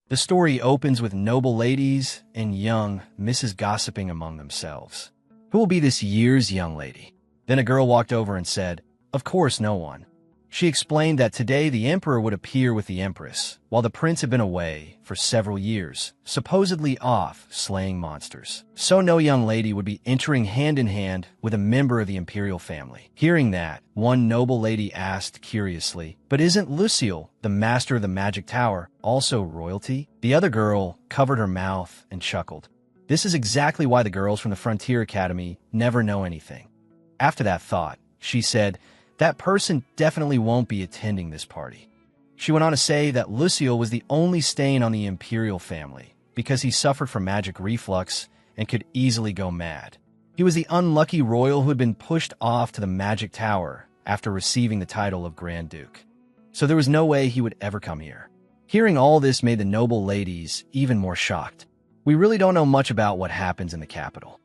The story opens with noble ladies and young misses gossiping among themselves. Who will be this year's young lady? Then a girl walked over and said, "Of course, no one." She explained that today the emperor would appear with the empress, while the prince had been away for several years, supposedly off slaying monsters. So no young lady would be entering hand in hand with a member of the imperial family. Hearing that, one noble lady asked curiously, "But isn't Lucille, the master of the magic tower, also royalty?" The other girl covered her mouth and chuckled. This is exactly why the girls from the Frontier Academy never know anything. After that thought, she said, "That person definitely won't be attending this party." She went on to say that Lucille was the only stain on the imperial family because he suffered from magic reflux and could easily go mad. He was the unlucky royal who had been pushed off to the magic tower after receiving the title of Grand Duke. So there was no way he would ever come here. Hearing all this made the noble ladies even more shocked. We really don't know much about what happens in the capital.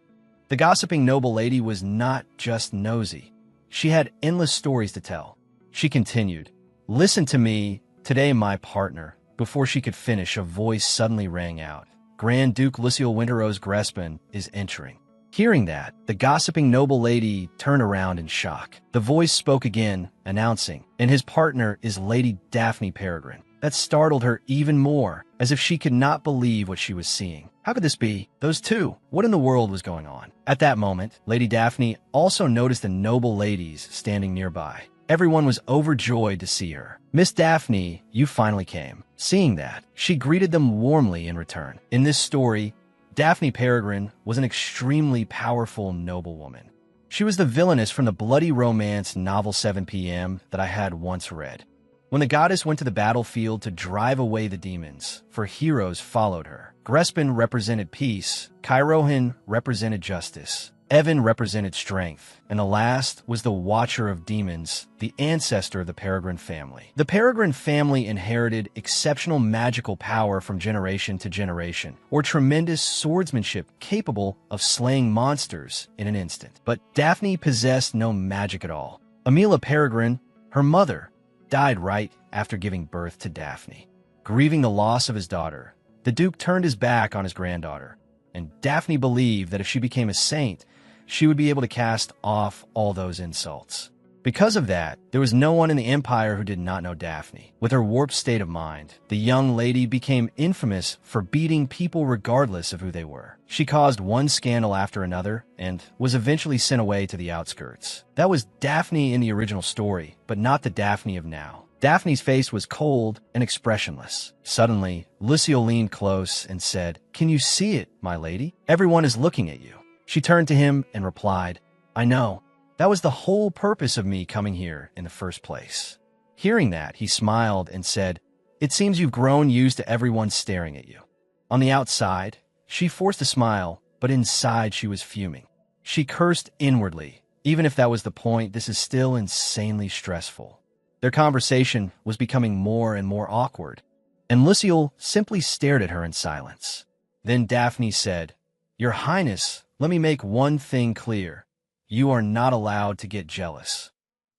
The gossiping noble lady was not just nosy. She had endless stories to tell. She continued, "Listen to me, today my partner." Before she could finish, a voice suddenly rang out. "Grand Duke Lucille Winterrose Grespin is entering." Hearing that, the gossiping noble lady turned around in shock. The voice spoke again, announcing, "And his partner is Lady Daphne Peregrine." That startled her even more, as if she could not believe what she was seeing. How could this be? Those two? What in the world was going on? At that moment, Lady Daphne also noticed the noble ladies standing nearby. Everyone was overjoyed to see her. "Miss Daphne, you finally came." Seeing that, she greeted them warmly in return. In this story, Daphne Peregrine was an extremely powerful noblewoman. She was the villainess from the bloody romance novel 7 p.m. that I had once read. When the goddess went to the battlefield to drive away the demons, for heroes followed her. Grespin represented peace, Kairohin represented justice, Evan represented strength, and the last was the Watcher of Demons, the ancestor of the Peregrine family. The Peregrine family inherited exceptional magical power from generation to generation, or tremendous swordsmanship capable of slaying monsters in an instant. But Daphne possessed no magic at all. Amelia Peregrine, her mother, died right after giving birth to Daphne. Grieving the loss of his daughter, the Duke turned his back on his granddaughter, and Daphne believed that if she became a saint, she would be able to cast off all those insults. Because of that, there was no one in the Empire who did not know Daphne. With her warped state of mind, the young lady became infamous for beating people regardless of who they were. She caused one scandal after another and was eventually sent away to the outskirts. That was Daphne in the original story, but not the Daphne of now. Daphne's face was cold and expressionless. Suddenly, Lucille leaned close and said, "Can you see it, my lady? Everyone is looking at you." She turned to him and replied, "I know. That was the whole purpose of me coming here in the first place." Hearing that, he smiled and said, "It seems you've grown used to everyone staring at you." On the outside, she forced a smile, but inside she was fuming. She cursed inwardly. Even if that was the point, this is still insanely stressful. Their conversation was becoming more and more awkward, and Lucille simply stared at her in silence. Then Daphne said, "Your Highness, let me make one thing clear. You are not allowed to get jealous."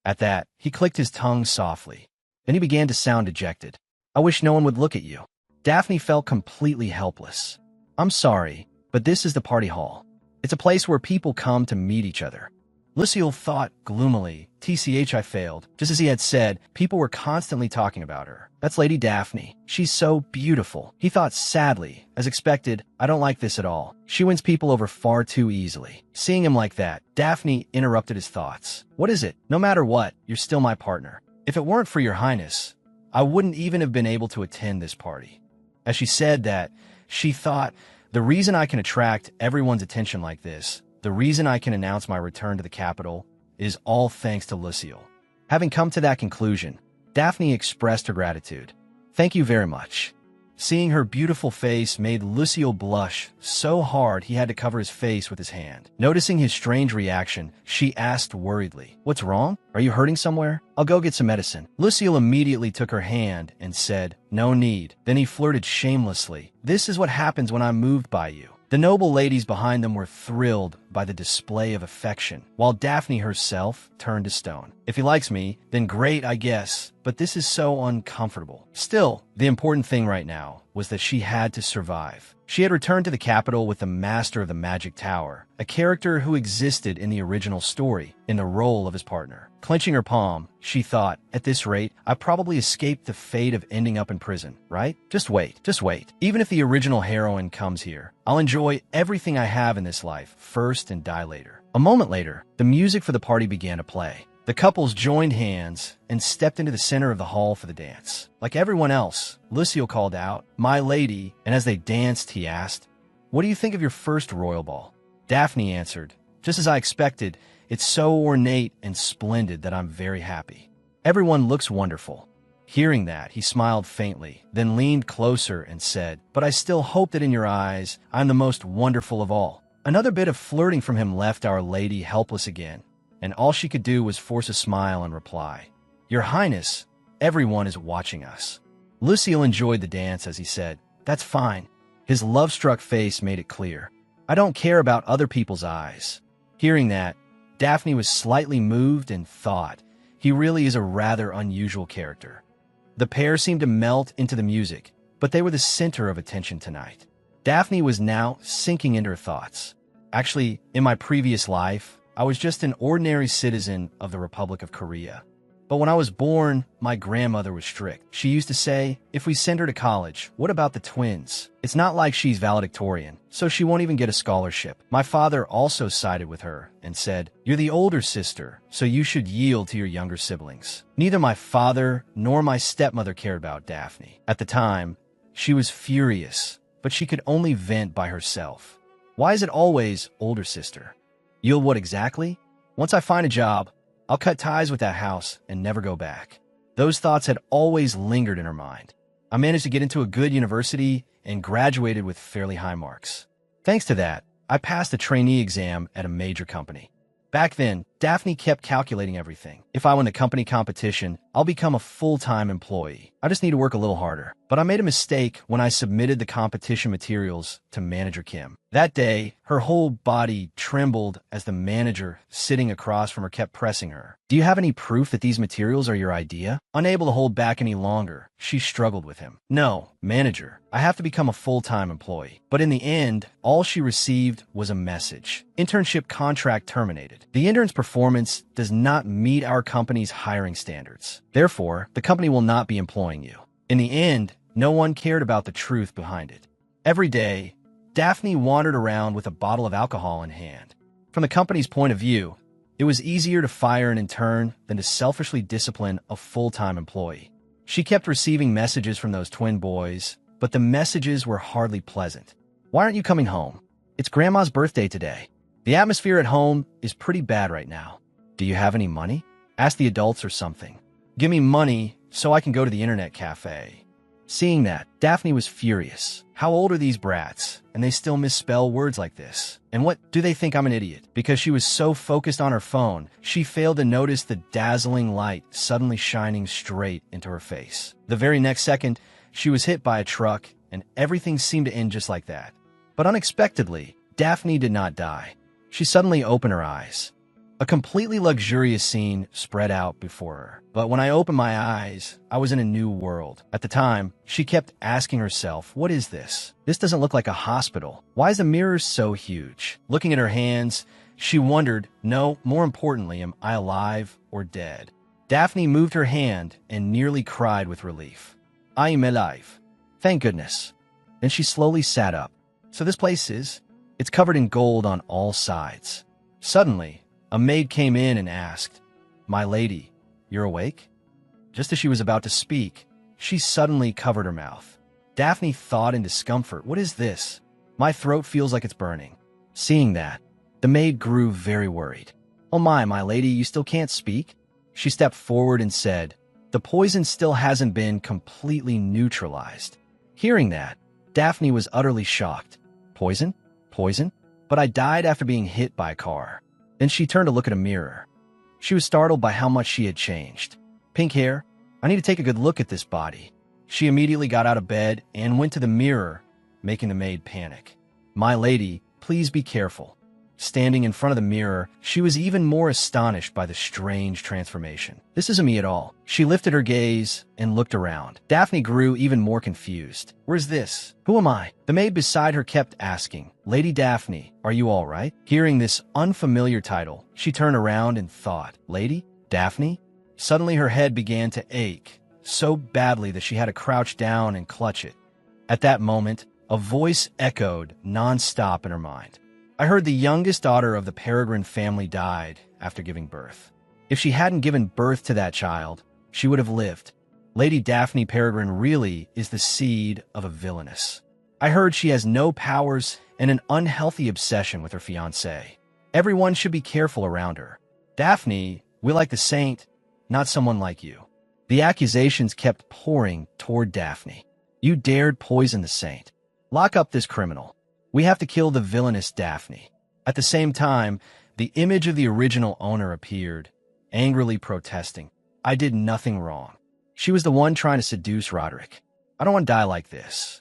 At that, he clicked his tongue softly. Then he began to sound dejected. "I wish no one would look at you." Daphne felt completely helpless. "I'm sorry, but this is the party hall. It's a place where people come to meet each other." Lucille thought gloomily, "TCH, I failed." Just as he had said, people were constantly talking about her. "That's Lady Daphne. She's so beautiful." He thought sadly. As expected, "I don't like this at all. She wins people over far too easily." Seeing him like that, Daphne interrupted his thoughts. "What is it? No matter what, you're still my partner. If it weren't for your Highness, I wouldn't even have been able to attend this party." As she said that, she thought, "The reason I can attract everyone's attention like this, the reason I can announce my return to the capital, is all thanks to Lucille." Having come to that conclusion, Daphne expressed her gratitude. "Thank you very much." Seeing her beautiful face made Lucille blush so hard he had to cover his face with his hand. Noticing his strange reaction, she asked worriedly, "What's wrong? Are you hurting somewhere? I'll go get some medicine." Lucille immediately took her hand and said, "No need." Then he flirted shamelessly, "This is what happens when I'm moved by you." The noble ladies behind them were thrilled by the display of affection, while Daphne herself turned to stone. If he likes me, then great, I guess, but this is so uncomfortable. Still, the important thing right now was that she had to survive. She had returned to the capital with the Master of the Magic Tower, a character who existed in the original story, in the role of his partner. Clenching her palm, she thought, at this rate, I probably escaped the fate of ending up in prison, right? Just wait, just wait. Even if the original heroine comes here, I'll enjoy everything I have in this life first and die later. A moment later, the music for the party began to play. The couples joined hands and stepped into the center of the hall for the dance. Like everyone else, Lucio called out, "My lady," and as they danced, he asked, "What do you think of your first royal ball?" Daphne answered, "Just as I expected, it's so ornate and splendid that I'm very happy. Everyone looks wonderful." Hearing that, he smiled faintly, then leaned closer and said, "But I still hope that in your eyes, I'm the most wonderful of all." Another bit of flirting from him left Our Lady helpless again, and all she could do was force a smile and reply, "Your Highness, everyone is watching us." Lucille enjoyed the dance as he said, "That's fine." His love-struck face made it clear, "I don't care about other people's eyes." Hearing that, Daphne was slightly moved and thought, he really is a rather unusual character. The pair seemed to melt into the music, but they were the center of attention tonight. Daphne was now sinking into her thoughts. Actually, in my previous life, I was just an ordinary citizen of the Republic of Korea. But when I was born, my grandmother was strict. She used to say, if we send her to college, what about the twins? It's not like she's valedictorian, so she won't even get a scholarship. My father also sided with her and said, "You're the older sister, so you should yield to your younger siblings." Neither my father nor my stepmother cared about Daphne. At the time, she was furious, but she could only vent by herself. Why is it always older sister? Yield what exactly? Once I find a job, I'll cut ties with that house and never go back. Those thoughts had always lingered in her mind. I managed to get into a good university and graduated with fairly high marks. Thanks to that, I passed a trainee exam at a major company. Back then, Daphne kept calculating everything. If I win the company competition, I'll become a full-time employee. I just need to work a little harder. But I made a mistake when I submitted the competition materials to Manager Kim. That day, her whole body trembled as the manager sitting across from her kept pressing her. "Do you have any proof that these materials are your idea?" Unable to hold back any longer, she struggled with him. "No, manager, I have to become a full-time employee." But in the end, all she received was a message. Internship contract terminated. The intern's performance does not meet our company's hiring standards. Therefore, the company will not be employing you. In the end, no one cared about the truth behind it. Every day, Daphne wandered around with a bottle of alcohol in hand. From the company's point of view, it was easier to fire an intern than to selfishly discipline a full-time employee. She kept receiving messages from those twin boys, but the messages were hardly pleasant. "Why aren't you coming home? It's Grandma's birthday today. The atmosphere at home is pretty bad right now. Do you have any money? Ask the adults or something. Give me money so I can go to the internet cafe." Seeing that, Daphne was furious. How old are these brats? And they still misspell words like this. And what, do they think I'm an idiot? Because she was so focused on her phone, she failed to notice the dazzling light suddenly shining straight into her face. The very next second, she was hit by a truck, and everything seemed to end just like that. But unexpectedly, Daphne did not die. She suddenly opened her eyes. A completely luxurious scene spread out before her. But when I opened my eyes, I was in a new world. At the time, she kept asking herself, "What is this? This doesn't look like a hospital. Why is the mirror so huge?" Looking at her hands, she wondered, no, more importantly, am I alive or dead? Daphne moved her hand and nearly cried with relief. "I am alive. Thank goodness." Then she slowly sat up. "So this place it's covered in gold on all sides." Suddenly, a maid came in and asked, "My lady, you're awake?" Just as she was about to speak, she suddenly covered her mouth. Daphne thought in discomfort, "What is this? My throat feels like it's burning." Seeing that, the maid grew very worried. "Oh my lady, you still can't speak?" She stepped forward and said, "The poison still hasn't been completely neutralized." Hearing that, Daphne was utterly shocked. "Poison? Poison? But I died after being hit by a car." Then she turned to look at a mirror. She was startled by how much she had changed. "Pink hair? I need to take a good look at this body." She immediately got out of bed and went to the mirror, making the maid panic. "My lady, please be careful. Standing in front of the mirror, she was even more astonished by the strange transformation. "This isn't me at all." She lifted her gaze and looked around. Daphne grew even more confused. "Where's this? Who am I?" The maid beside her kept asking, "Lady Daphne, are you all right?" Hearing this unfamiliar title, she turned around and thought, "Lady Daphne?" Suddenly her head began to ache so badly that she had to crouch down and clutch it. At that moment, a voice echoed non-stop in her mind. "I heard the youngest daughter of the Peregrine family died after giving birth. If she hadn't given birth to that child, she would have lived. Lady Daphne Peregrine really is the seed of a villainess. I heard she has no powers and an unhealthy obsession with her fiancé. Everyone should be careful around her. Daphne, we like the saint, not someone like you." The accusations kept pouring toward Daphne. "You dared poison the saint. Lock up this criminal. We have to kill the villainous Daphne." At the same time, the image of the original owner appeared, angrily protesting. "I did nothing wrong. She was the one trying to seduce Roderick. I don't want to die like this."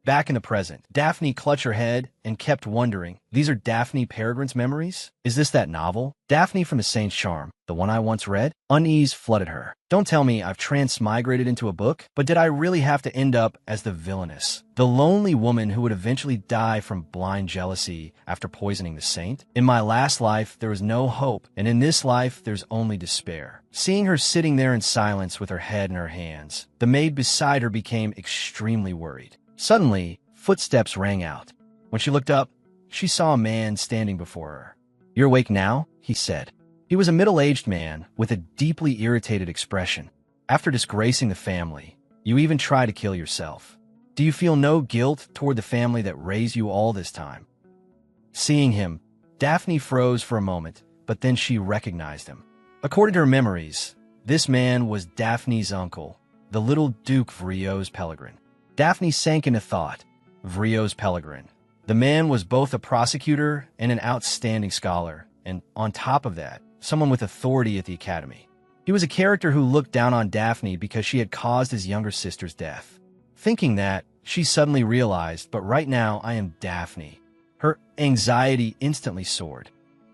Back in the present, Daphne clutched her head and kept wondering, these are Daphne Peregrine's memories? Is this that novel? Daphne from the Saint's Charm, the one I once read? Unease flooded her. Don't tell me I've transmigrated into a book, but did I really have to end up as the villainess? The lonely woman who would eventually die from blind jealousy after poisoning the saint? In my last life, there was no hope, and in this life, there's only despair. Seeing her sitting there in silence with her head in her hands, the maid beside her became extremely worried. Suddenly, footsteps rang out. When she looked up, she saw a man standing before her. "You're awake now?" he said. He was a middle-aged man with a deeply irritated expression. "After disgracing the family, you even try to kill yourself. Do you feel no guilt toward the family that raised you all this time?" Seeing him, Daphne froze for a moment, but then she recognized him. According to her memories, this man was Daphne's uncle, the little Duke Vrios Pellegrin. Daphne sank into thought. Vrios Pellegrin. The man was both a prosecutor and an outstanding scholar, and on top of that, someone with authority at the academy. He was a character who looked down on Daphne because she had caused his younger sister's death. Thinking that, she suddenly realized, but right now I am Daphne. Her anxiety instantly soared.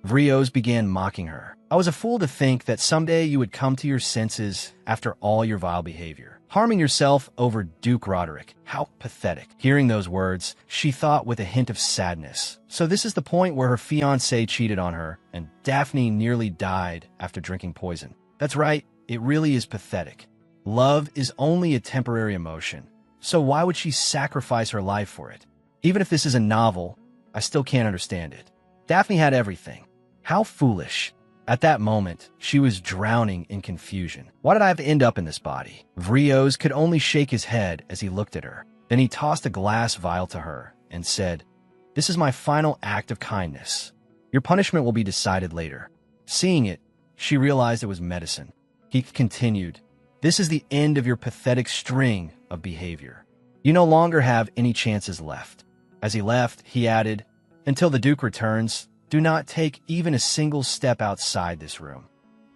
Vrios began mocking her. "I was a fool to think that someday you would come to your senses after all your vile behavior. Harming yourself over Duke Roderick. How pathetic." Hearing those words, she thought with a hint of sadness. So this is the point where her fiancé cheated on her, and Daphne nearly died after drinking poison. That's right, it really is pathetic. Love is only a temporary emotion, so why would she sacrifice her life for it? Even if this is a novel, I still can't understand it. Daphne had everything. How foolish. At that moment, she was drowning in confusion. Why did I have to end up in this body? Vrios could only shake his head as he looked at her. Then he tossed a glass vial to her and said, "This is my final act of kindness. Your punishment will be decided later." Seeing it, she realized it was medicine. He continued, "This is the end of your pathetic string of behavior. You no longer have any chances left." As he left, he added, "Until the Duke returns, do not take even a single step outside this room."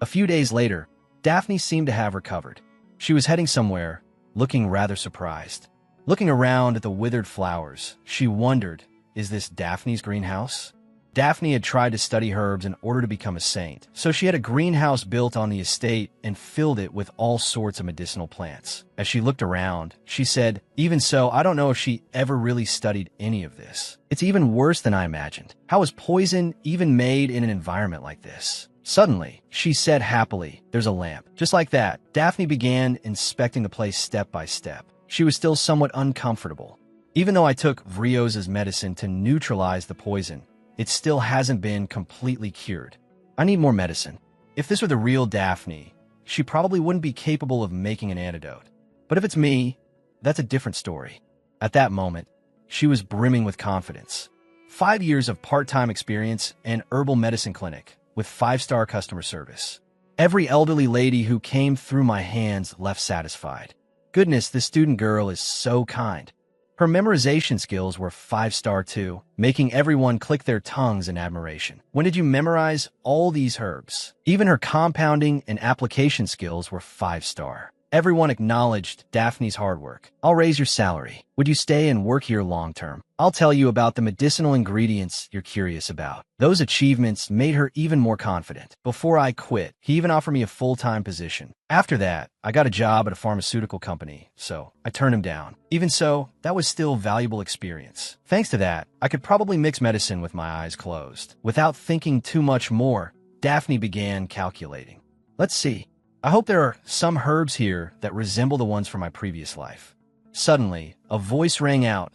A few days later, Daphne seemed to have recovered. She was heading somewhere, looking rather surprised. Looking around at the withered flowers, she wondered, is this Daphne's greenhouse? Daphne had tried to study herbs in order to become a saint, so she had a greenhouse built on the estate and filled it with all sorts of medicinal plants. As she looked around, she said, "Even so, I don't know if she ever really studied any of this. It's even worse than I imagined. How is poison even made in an environment like this?" Suddenly, she said happily, "There's a lamp." Just like that, Daphne began inspecting the place step by step. She was still somewhat uncomfortable. "Even though I took Vrios' medicine to neutralize the poison, it still hasn't been completely cured. I need more medicine." If this were the real Daphne, she probably wouldn't be capable of making an antidote. But if it's me, that's a different story. At that moment, she was brimming with confidence. 5 years of part-time experience and herbal medicine clinic with 5-star customer service. Every elderly lady who came through my hands left satisfied. Goodness, this student girl is so kind. Her memorization skills were 5-star too, making everyone click their tongues in admiration. When did you memorize all these herbs? Even her compounding and application skills were 5-star. Everyone acknowledged Daphne's hard work. I'll raise your salary. Would you stay and work here long term? I'll tell you about the medicinal ingredients you're curious about. Those achievements made her even more confident. Before I quit, he even offered me a full-time position. After that, I got a job at a pharmaceutical company, so I turned him down. Even so, that was still valuable experience. Thanks to that, I could probably mix medicine with my eyes closed. Without thinking too much more, Daphne began calculating. Let's see. I hope there are some herbs here that resemble the ones from my previous life. Suddenly, a voice rang out,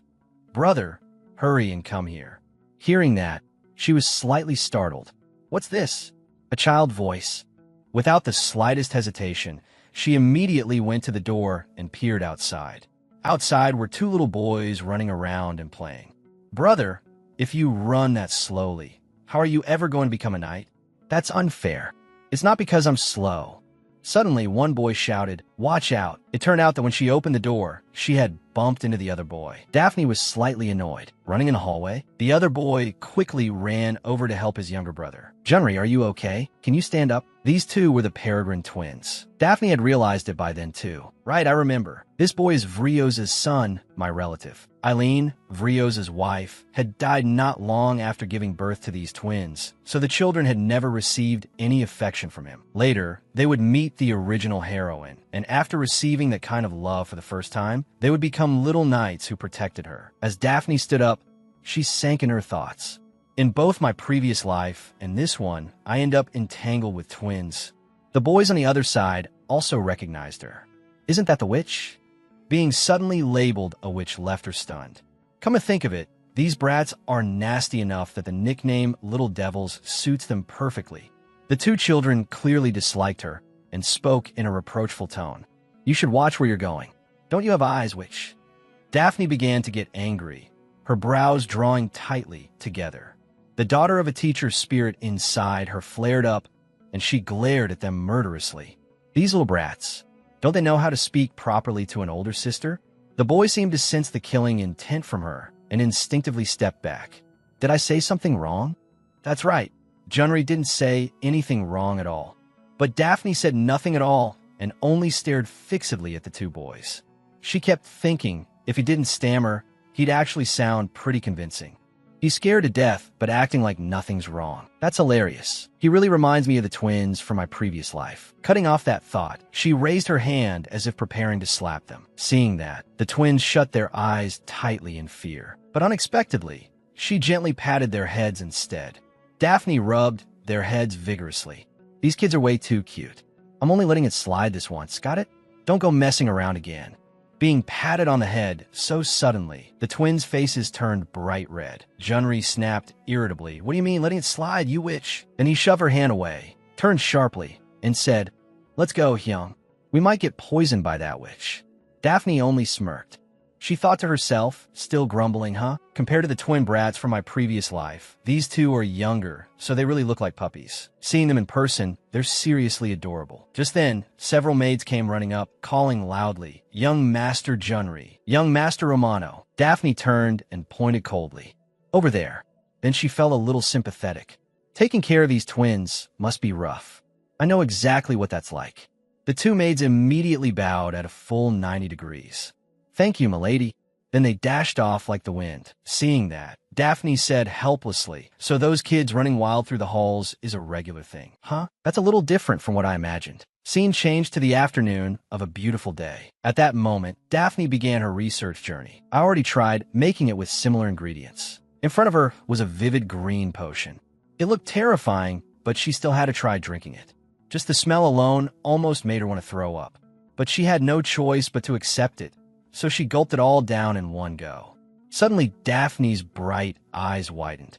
"Brother, hurry and come here." Hearing that, she was slightly startled. What's this? A child voice. Without the slightest hesitation, she immediately went to the door and peered outside. Outside were two little boys running around and playing. "Brother, if you run that slowly, how are you ever going to become a knight?" "That's unfair. It's not because I'm slow." Suddenly, one boy shouted, "Watch out." It turned out that when she opened the door, she had bumped into the other boy. Daphne was slightly annoyed. Running in the hallway, the other boy quickly ran over to help his younger brother. "Junri, are you okay? Can you stand up?" These two were the Peregrine twins. Daphne had realized it by then too. "Right, I remember. This boy is Vrios's son, my relative." Eileen, Vrios's wife, had died not long after giving birth to these twins, so the children had never received any affection from him. Later, they would meet the original heroine, and after receiving that kind of love for the first time, they would become little knights who protected her. As Daphne stood up, she sank in her thoughts. In both my previous life and this one, I end up entangled with twins. The boys on the other side also recognized her. Isn't that the witch? Being suddenly labeled a witch left her stunned. Come to think of it, these brats are nasty enough that the nickname Little Devils suits them perfectly. The two children clearly disliked her and spoke in a reproachful tone. "You should watch where you're going. Don't you have eyes, witch?" Daphne began to get angry, her brows drawing tightly together. The daughter of a teacher's spirit inside her flared up, and she glared at them murderously. These little brats, don't they know how to speak properly to an older sister? The boy seemed to sense the killing intent from her and instinctively stepped back. Did I say something wrong? That's right. Junri didn't say anything wrong at all. But Daphne said nothing at all and only stared fixedly at the two boys. She kept thinking if he didn't stammer, he'd actually sound pretty convincing. He's scared to death, but acting like nothing's wrong. That's hilarious. He really reminds me of the twins from my previous life. Cutting off that thought, she raised her hand as if preparing to slap them. Seeing that, the twins shut their eyes tightly in fear. But unexpectedly, she gently patted their heads instead. Daphne rubbed their heads vigorously. These kids are way too cute. I'm only letting it slide this once, got it? Don't go messing around again. Being patted on the head so suddenly, the twins' faces turned bright red. Junri snapped irritably, "What do you mean, letting it slide, you witch?" Then he shoved her hand away, turned sharply, and said, "Let's go, Hyung. We might get poisoned by that witch." Daphne only smirked. She thought to herself, still grumbling, Compared to the twin brats from my previous life, these two are younger, so they really look like puppies. Seeing them in person, they're seriously adorable. Just then, several maids came running up, calling loudly, "Young Master Junri, Young Master Romano." Daphne turned and pointed coldly. "Over there." Then she felt a little sympathetic. Taking care of these twins must be rough. I know exactly what that's like. The two maids immediately bowed at a full 90 degrees. "Thank you, milady." Then they dashed off like the wind. Seeing that, Daphne said helplessly, "So those kids running wild through the halls is a regular thing, huh? That's a little different from what I imagined." Scene changed to the afternoon of a beautiful day. At that moment, Daphne began her research journey. I already tried making it with similar ingredients. In front of her was a vivid green potion. It looked terrifying, but she still had to try drinking it. Just the smell alone almost made her want to throw up. But she had no choice but to accept it. So she gulped it all down in one go. Suddenly, Daphne's bright eyes widened,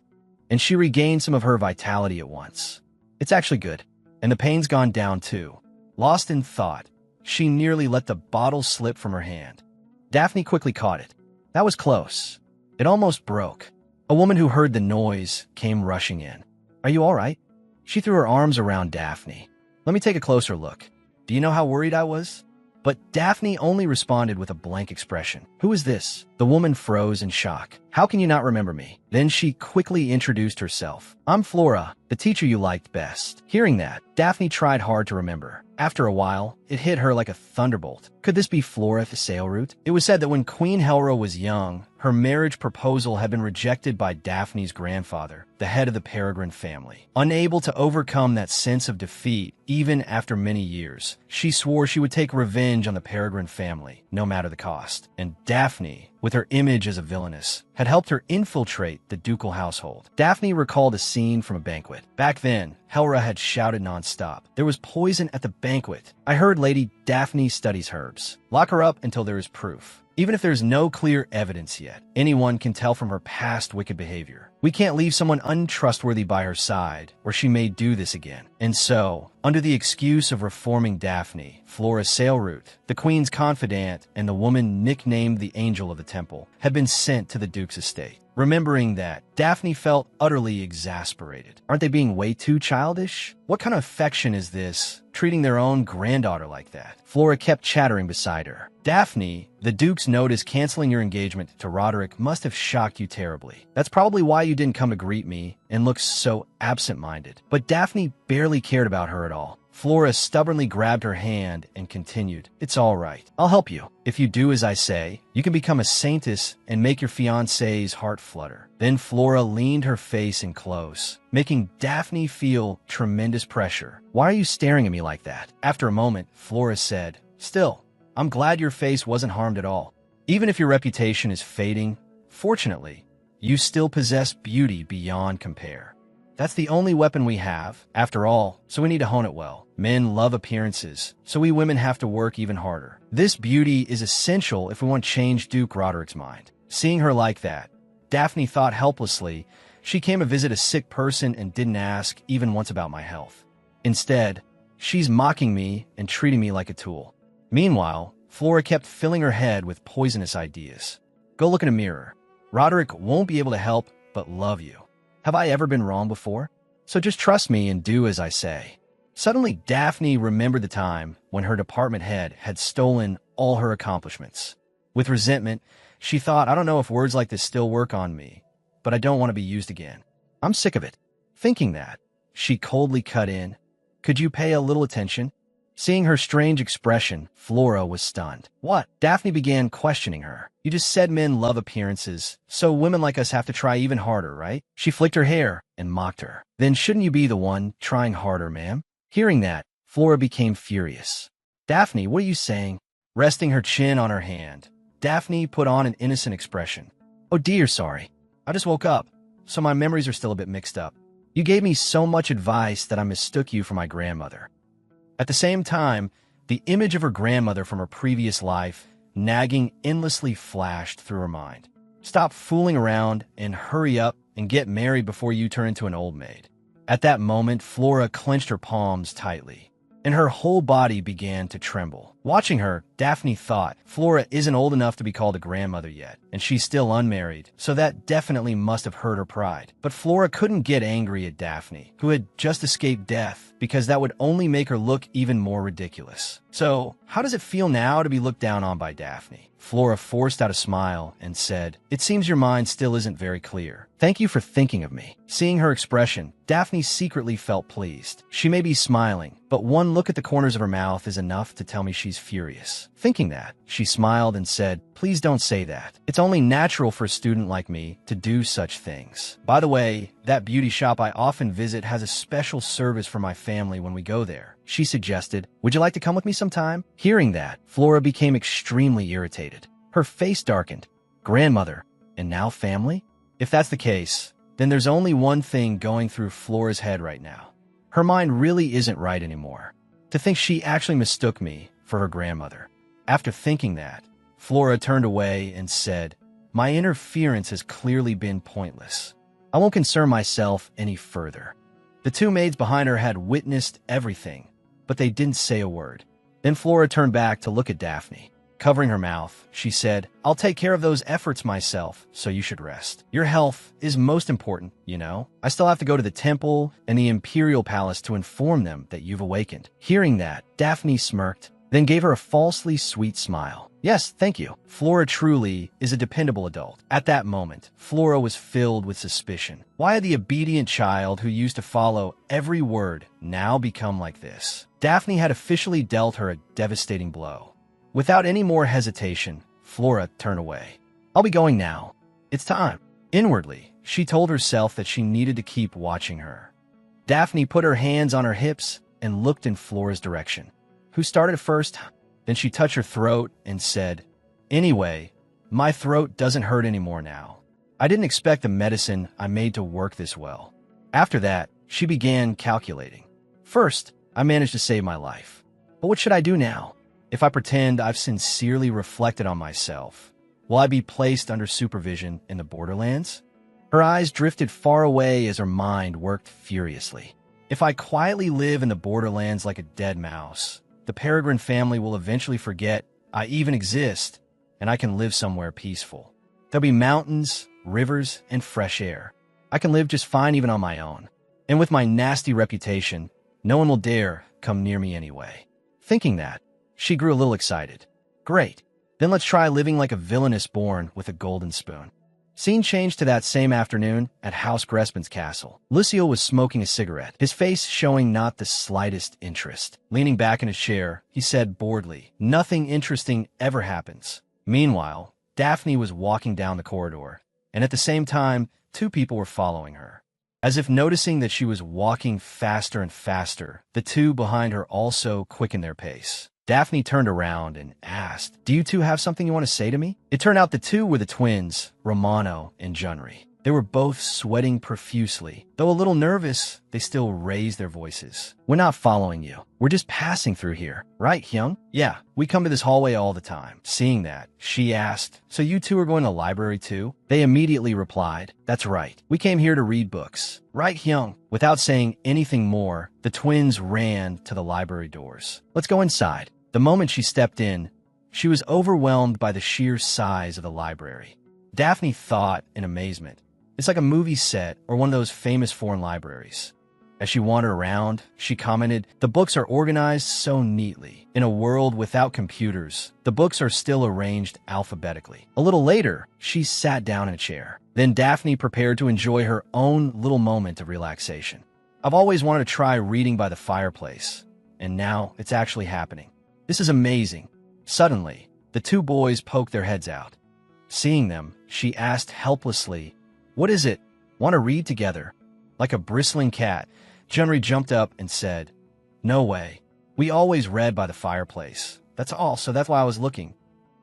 and she regained some of her vitality at once. It's actually good, and the pain's gone down too. Lost in thought, she nearly let the bottle slip from her hand. Daphne quickly caught it. That was close. It almost broke. A woman who heard the noise came rushing in. "Are you all right?" She threw her arms around Daphne. "Let me take a closer look. Do you know how worried I was?" But Daphne only responded with a blank expression. "Who is this?" The woman froze in shock. "How can you not remember me?" Then she quickly introduced herself. "I'm Flora, the teacher you liked best." Hearing that, Daphne tried hard to remember. After a while, it hit her like a thunderbolt. Could this be Flora Sailroot? It was said that when Queen Helra was young, her marriage proposal had been rejected by Daphne's grandfather, the head of the Peregrine family. Unable to overcome that sense of defeat, even after many years, she swore she would take revenge on the Peregrine family, no matter the cost. And Daphne, with her image as a villainess, had helped her infiltrate the ducal household. Daphne recalled a scene from a banquet. Back then, Helra had shouted nonstop. There was poison at the banquet. I heard Lady Daphne studies herbs. Lock her up until there is proof. Even if there's no clear evidence yet, anyone can tell from her past wicked behavior. We can't leave someone untrustworthy by her side, or she may do this again. And so, under the excuse of reforming Daphne, Flora Sailroot, the queen's confidant and the woman nicknamed the Angel of the Temple, had been sent to the Duke's estate. Remembering that, Daphne felt utterly exasperated. Aren't they being way too childish? What kind of affection is this, treating their own granddaughter like that? Flora kept chattering beside her. Daphne, the Duke's notice canceling your engagement to Roderick must have shocked you terribly. That's probably why you didn't come to greet me and look so absent-minded. But Daphne barely cared about her at all. Flora stubbornly grabbed her hand and continued, "It's all right. I'll help you. If you do as I say, you can become a saintess and make your fiancé's heart flutter." Then Flora leaned her face in close, making Daphne feel tremendous pressure. "Why are you staring at me like that?" After a moment, Flora said, "Still, I'm glad your face wasn't harmed at all. Even if your reputation is fading, fortunately, you still possess beauty beyond compare. That's the only weapon we have, after all, so we need to hone it well. Men love appearances, so we women have to work even harder. This beauty is essential if we want to change Duke Roderick's mind." Seeing her like that, Daphne thought helplessly, she came to visit a sick person and didn't ask even once about my health. Instead, she's mocking me and treating me like a tool. Meanwhile, Flora kept filling her head with poisonous ideas. Go look in a mirror. Roderick won't be able to help but love you. Have I ever been wrong before? So just trust me and do as I say. Suddenly, Daphne remembered the time when her department head had stolen all her accomplishments. With resentment, she thought, I don't know if words like this still work on me, but I don't want to be used again. I'm sick of it. Thinking that, she coldly cut in. Could you pay a little attention? Seeing her strange expression, Flora was stunned. What? Daphne began questioning her. You just said men love appearances, so women like us have to try even harder, right? She flicked her hair and mocked her. Then shouldn't you be the one trying harder, ma'am? Hearing that, Flora became furious. Daphne, what are you saying? Resting her chin on her hand, Daphne put on an innocent expression. Oh dear, sorry. I just woke up, so my memories are still a bit mixed up. You gave me so much advice that I mistook you for my grandmother. At the same time, the image of her grandmother from her previous life, nagging endlessly flashed through her mind. Stop fooling around and hurry up and get married before you turn into an old maid. At that moment, Flora clenched her palms tightly, and her whole body began to tremble. Watching her, Daphne thought, Flora isn't old enough to be called a grandmother yet, and she's still unmarried, so that definitely must have hurt her pride. But Flora couldn't get angry at Daphne, who had just escaped death, because that would only make her look even more ridiculous. So, how does it feel now to be looked down on by Daphne? Flora forced out a smile and said, It seems your mind still isn't very clear. Thank you for thinking of me. Seeing her expression, Daphne secretly felt pleased. She may be smiling, but one look at the corners of her mouth is enough to tell me she's furious. Thinking that, she smiled and said, Please don't say that. It's only natural for a student like me to do such things. By the way, that beauty shop I often visit has a special service for my family when we go there. She suggested, Would you like to come with me sometime? Hearing that, Flora became extremely irritated. Her face darkened. Grandmother, and now family? If that's the case, then there's only one thing going through Flora's head right now. Her mind really isn't right anymore. To think she actually mistook me for her grandmother. After thinking that, Flora turned away and said, My interference has clearly been pointless. I won't concern myself any further. The two maids behind her had witnessed everything, but they didn't say a word. Then Flora turned back to look at Daphne. Covering her mouth, she said, I'll take care of those efforts myself, so you should rest. Your health is most important, you know. I still have to go to the temple and the imperial palace to inform them that you've awakened. Hearing that, Daphne smirked. then gave her a falsely sweet smile. Yes, thank you. Flora truly is a dependable adult. At that moment, Flora was filled with suspicion. Why had the obedient child who used to follow every word now become like this? Daphne had officially dealt her a devastating blow. Without any more hesitation, Flora turned away. I'll be going now. It's time. Inwardly, she told herself that she needed to keep watching her. Daphne put her hands on her hips and looked in Flora's direction. Who started first? Then she touched her throat and said, Anyway, my throat doesn't hurt anymore now. I didn't expect the medicine I made to work this well. After that, she began calculating. First, I managed to save my life. But what should I do now? If I pretend I've sincerely reflected on myself, will I be placed under supervision in the borderlands? Her eyes drifted far away as her mind worked furiously. If I quietly live in the borderlands like a dead mouse, the Peregrine family will eventually forget I even exist, and I can live somewhere peaceful. There'll be mountains, rivers, and fresh air. I can live just fine even on my own. And with my nasty reputation, no one will dare come near me anyway. Thinking that, she grew a little excited. Great, then let's try living like a villainess born with a golden spoon. Scene changed to that same afternoon at House Grespin's castle. Lucio was smoking a cigarette, his face showing not the slightest interest. Leaning back in his chair, he said boredly, Nothing interesting ever happens. Meanwhile, Daphne was walking down the corridor, and at the same time, two people were following her. As if noticing that she was walking faster and faster, the two behind her also quickened their pace. Daphne turned around and asked, Do you two have something you want to say to me? It turned out the two were the twins, Romano and Junri. They were both sweating profusely. Though a little nervous, they still raised their voices. We're not following you. We're just passing through here. Right, Hyung? Yeah, we come to this hallway all the time. Seeing that, she asked, So you two are going to the library too? They immediately replied, That's right. We came here to read books. Right, Hyung? Without saying anything more, the twins ran to the library doors. Let's go inside. The moment she stepped in, she was overwhelmed by the sheer size of the library. Daphne thought in amazement. It's like a movie set or one of those famous foreign libraries. As she wandered around, she commented, The books are organized so neatly. In a world without computers, the books are still arranged alphabetically. A little later, she sat down in a chair. Then Daphne prepared to enjoy her own little moment of relaxation. I've always wanted to try reading by the fireplace, and now it's actually happening. This is amazing. Suddenly, the two boys poked their heads out. Seeing them, she asked helplessly, What is it? Want to read together? Like a bristling cat, Junri jumped up and said, No way. We always read by the fireplace. That's all, so that's why I was looking.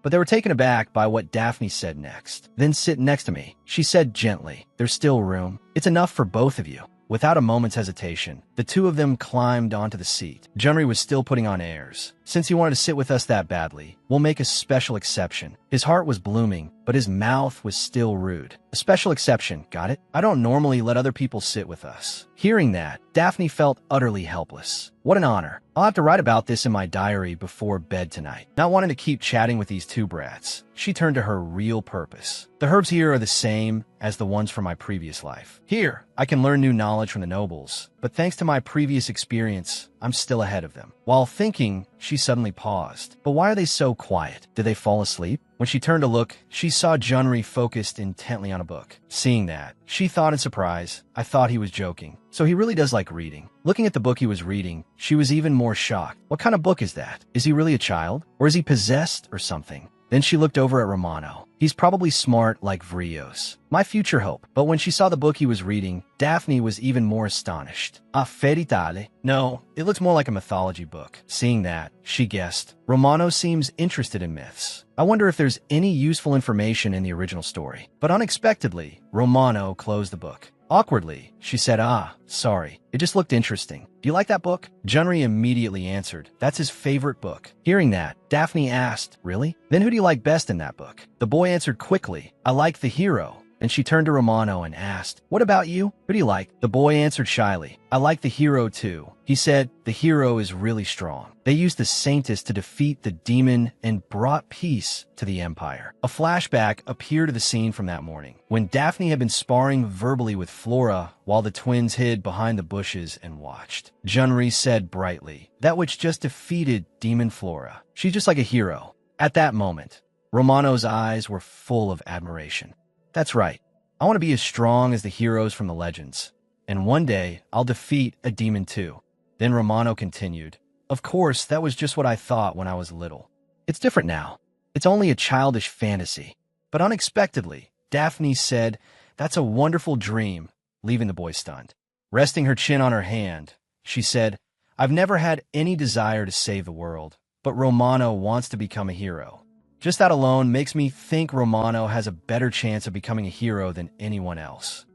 But they were taken aback by what Daphne said next. Then sit next to me, she said gently. There's still room. It's enough for both of you. Without a moment's hesitation, the two of them climbed onto the seat. Junri was still putting on airs. Since he wanted to sit with us that badly, we'll make a special exception. His heart was blooming, but his mouth was still rude. A special exception, got it? I don't normally let other people sit with us. Hearing that, Daphne felt utterly helpless. What an honor. I'll have to write about this in my diary before bed tonight. Not wanting to keep chatting with these two brats, she turned to her real purpose. The herbs here are the same as the ones from my previous life. Here, I can learn new knowledge from the nobles, but thanks to my previous experience, I'm still ahead of them. While thinking, she suddenly paused. But why are they so quiet? Did they fall asleep? When she turned to look, she saw Junri focused intently on a book. Seeing that, she thought in surprise, I thought he was joking. So he really does like reading. Looking at the book he was reading, she was even more shocked. What kind of book is that? Is he really a child? Or is he possessed or something? Then she looked over at Romano. He's probably smart like Vrios, my future hope. But when she saw the book he was reading, Daphne was even more astonished. A fairy tale? No, it looks more like a mythology book. Seeing that, she guessed, Romano seems interested in myths. I wonder if there's any useful information in the original story. But unexpectedly, Romano closed the book. Awkwardly, she said, sorry. It just looked interesting. Do you like that book? Junri immediately answered, That's his favorite book. Hearing that, Daphne asked, Really? Then who do you like best in that book? The boy answered quickly, I like the hero, Then she turned to Romano and asked, "What about you? Who do you like?" The boy answered shyly, "I like the hero too." He said, "The hero is really strong. They used the Saintess to defeat the demon and brought peace to the Empire." A flashback appeared to the scene from that morning, when Daphne had been sparring verbally with Flora while the twins hid behind the bushes and watched. Junri said brightly, "That which just defeated Demon Flora. She's just like a hero." At that moment, Romano's eyes were full of admiration. "That's right. I want to be as strong as the heroes from the legends. And one day, I'll defeat a demon too." Then Romano continued, "Of course, that was just what I thought when I was little. It's different now. It's only a childish fantasy." But unexpectedly, Daphne said, "That's a wonderful dream," leaving the boy stunned. Resting her chin on her hand, she said, "I've never had any desire to save the world, but Romano wants to become a hero. Just that alone makes me think Romano has a better chance of becoming a hero than anyone else."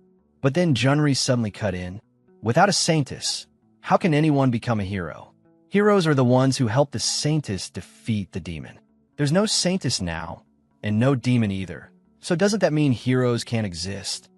But then Junri suddenly cut in. "Without a Saintess, how can anyone become a hero? Heroes are the ones who help the Saintess defeat the demon. There's no Saintess now, and no demon either. So doesn't that mean heroes can't exist?"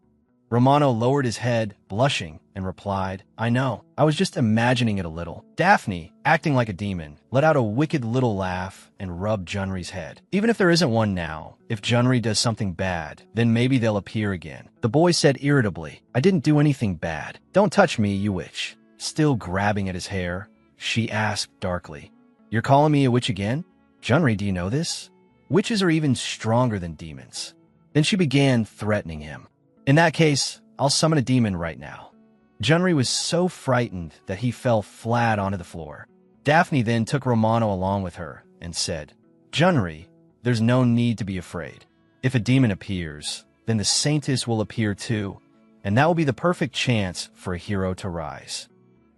Romano lowered his head, blushing, and replied, "I know. I was just imagining it a little." Daphne, acting like a demon, let out a wicked little laugh and rubbed Junri's head. "Even if there isn't one now, if Junri does something bad, then maybe they'll appear again." The boy said irritably, "I didn't do anything bad. Don't touch me, you witch." Still grabbing at his hair, she asked darkly, "You're calling me a witch again? Junri, do you know this? Witches are even stronger than demons." Then she began threatening him. "In that case, I'll summon a demon right now." Junri was so frightened that he fell flat onto the floor. Daphne then took Romano along with her and said, "Junri, there's no need to be afraid. If a demon appears, then the Saintess will appear too, and that will be the perfect chance for a hero to rise."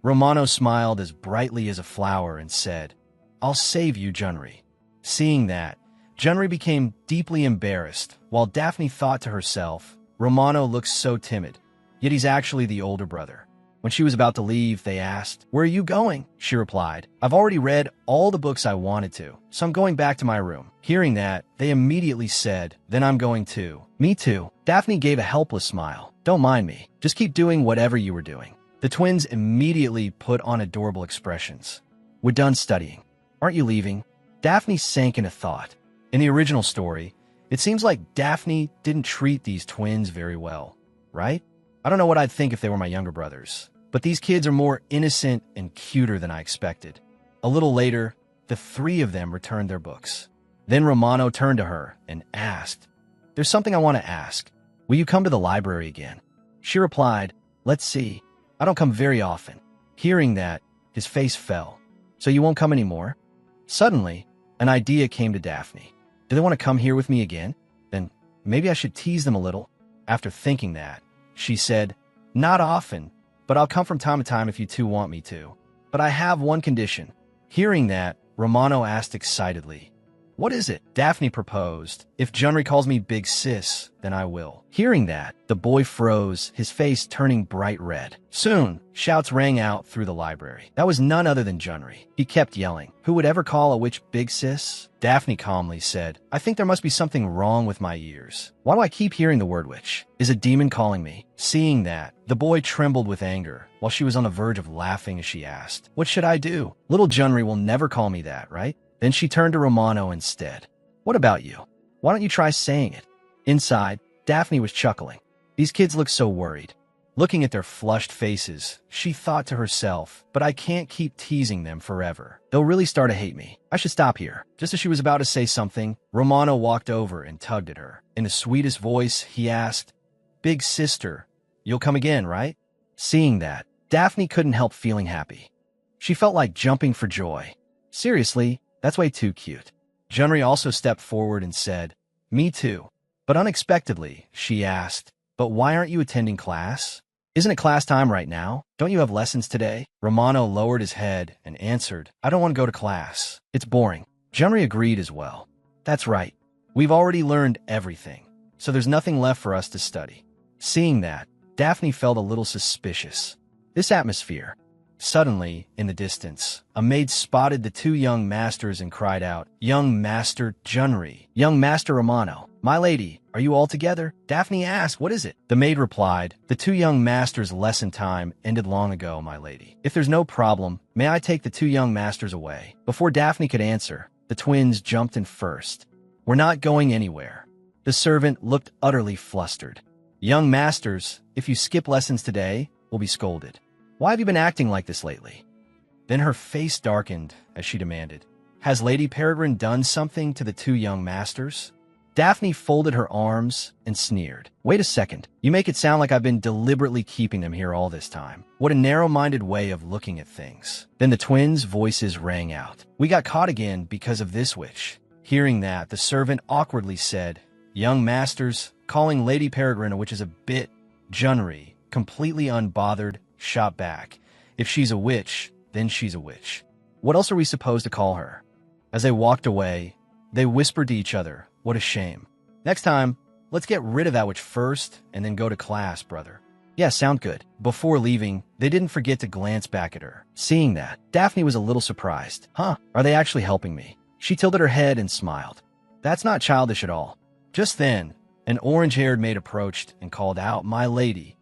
Romano smiled as brightly as a flower and said, "I'll save you, Junri." Seeing that, Junri became deeply embarrassed, while Daphne thought to herself, "Romano looks so timid, yet he's actually the older brother." When she was about to leave, they asked, "Where are you going?" She replied, "I've already read all the books I wanted to, so I'm going back to my room." Hearing that, they immediately said, "Then I'm going too." "Me too." Daphne gave a helpless smile. "Don't mind me. Just keep doing whatever you were doing." The twins immediately put on adorable expressions. "We're done studying. Aren't you leaving?" Daphne sank into thought. In the original story, it seems like Daphne didn't treat these twins very well, right? I don't know what I'd think if they were my younger brothers, but these kids are more innocent and cuter than I expected. A little later, the three of them returned their books. Then Romano turned to her and asked, "There's something I want to ask. Will you come to the library again?" She replied, "Let's see. I don't come very often." Hearing that, his face fell. "So you won't come anymore?" Suddenly, an idea came to Daphne. "Do they want to come here with me again? Then maybe I should tease them a little." After thinking that, she said, "Not often, but I'll come from time to time if you two want me to. But I have one condition." Hearing that, Romano asked excitedly, "What is it?" Daphne proposed, "If Junri calls me Big Sis, then I will." Hearing that, the boy froze, his face turning bright red. Soon, shouts rang out through the library. That was none other than Junri. He kept yelling, "Who would ever call a witch Big Sis?" Daphne calmly said, "I think there must be something wrong with my ears. Why do I keep hearing the word witch? Is a demon calling me?" Seeing that, the boy trembled with anger, while she was on the verge of laughing as she asked, "What should I do? Little Junri will never call me that, right?" Then she turned to Romano instead. "What about you? Why don't you try saying it?" Inside, Daphne was chuckling. These kids look so worried. Looking at their flushed faces, she thought to herself, "But I can't keep teasing them forever. They'll really start to hate me. I should stop here." Just as she was about to say something, Romano walked over and tugged at her. In the sweetest voice, he asked, "Big sister, you'll come again, right?" Seeing that, Daphne couldn't help feeling happy. She felt like jumping for joy. "Seriously, that's way too cute." Junri also stepped forward and said, "Me too." But unexpectedly, she asked, "But why aren't you attending class? Isn't it class time right now? Don't you have lessons today?" Romano lowered his head and answered, "I don't want to go to class. It's boring." Junri agreed as well. "That's right. We've already learned everything, so there's nothing left for us to study." Seeing that, Daphne felt a little suspicious. This atmosphere. Suddenly, in the distance, a maid spotted the two young masters and cried out, "Young Master Junri, young Master Romano." "My lady, are you all together?" Daphne asked, "What is it?" The maid replied, "The two young masters' lesson time ended long ago, my lady. If there's no problem, may I take the two young masters away?" Before Daphne could answer, the twins jumped in first. "We're not going anywhere." The servant looked utterly flustered. "Young masters, if you skip lessons today, we'll be scolded. Why have you been acting like this lately?" Then her face darkened as she demanded, "Has Lady Peregrine done something to the two young masters?" Daphne folded her arms and sneered. "Wait a second. You make it sound like I've been deliberately keeping them here all this time. What a narrow-minded way of looking at things." Then the twins' voices rang out. "We got caught again because of this witch." Hearing that, the servant awkwardly said, "Young masters, calling Lady Peregrine a witch is a bit..." Junri, completely unbothered, shot back. "If she's a witch, then she's a witch. What else are we supposed to call her?" As they walked away, they whispered to each other, "What a shame. Next time, let's get rid of that witch first and then go to class, brother." "Yeah, sound good." Before leaving, they didn't forget to glance back at her. Seeing that, Daphne was a little surprised. "Huh, are they actually helping me?" She tilted her head and smiled. "That's not childish at all." Just then, an orange-haired maid approached and called out, "My lady."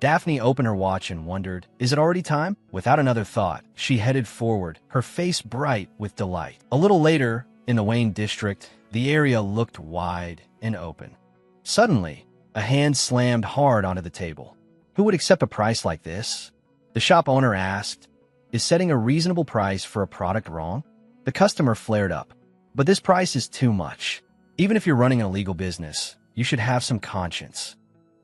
Daphne opened her watch and wondered, "Is it already time?" Without another thought, she headed forward, her face bright with delight. A little later, in the Wayne district, the area looked wide and open. Suddenly, a hand slammed hard onto the table. Who would accept a price like this? The shop owner asked, "Is setting a reasonable price for a product wrong?" The customer flared up. "But this price is too much. Even if you're running an illegal business, you should have some conscience.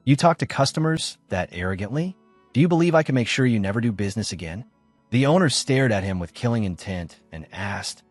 You talk to customers that arrogantly? Do you believe I can make sure you never do business again?" The owner stared at him with killing intent and asked,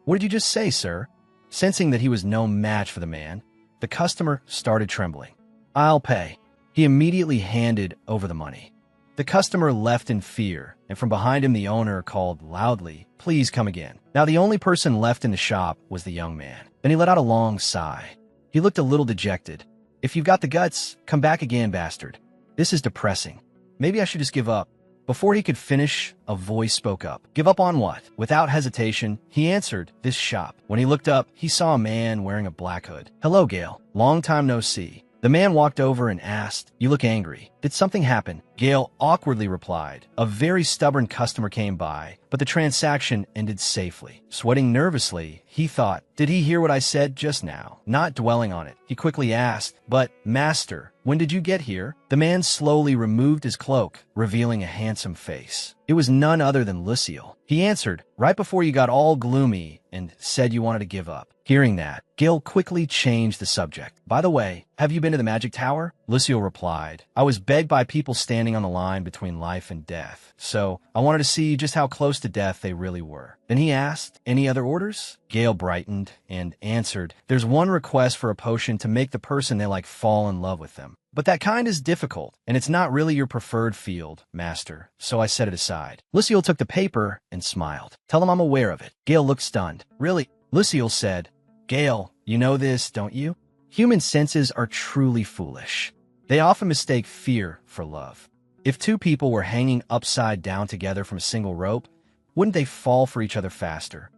"What did you just say, sir?" Sensing that he was no match for the man, the customer started trembling. "I'll pay." He immediately handed over the money. The customer left in fear, and from behind him the owner called loudly, "Please come again." Now the only person left in the shop was the young man. Then he let out a long sigh. He looked a little dejected. "If you've got the guts, come back again, bastard. This is depressing. Maybe I should just give up." Before he could finish, a voice spoke up. "Give up on what?" Without hesitation, he answered, "This shop." When he looked up, he saw a man wearing a black hood. "Hello, Gale. Long time no see." The man walked over and asked, "You look angry. Did something happen?" Gale awkwardly replied. A very stubborn customer came by, but the transaction ended safely. Sweating nervously, he thought, "Did he hear what I said just now?" Not dwelling on it, he quickly asked, "But, master, when did you get here?" The man slowly removed his cloak, revealing a handsome face. It was none other than Lucille. He answered, "Right before you got all gloomy and said you wanted to give up." Hearing that, Gil quickly changed the subject. "By the way, have you been to the Magic Tower?" Lucille replied, "I was begged by people standing on the line between life and death, so I wanted to see just how close to death they really were." Then he asked, "Any other orders?" Gale brightened and answered, "There's one request for a potion to make the person they like fall in love with them. But that kind is difficult, and it's not really your preferred field, master, so I set it aside." Lucille took the paper and smiled. "Tell him I'm aware of it." Gale looked stunned. "Really?" Lucille said, "Gale, you know this, don't you? Human senses are truly foolish. They often mistake fear for love. If two people were hanging upside down together from a single rope, wouldn't they fall for each other faster?"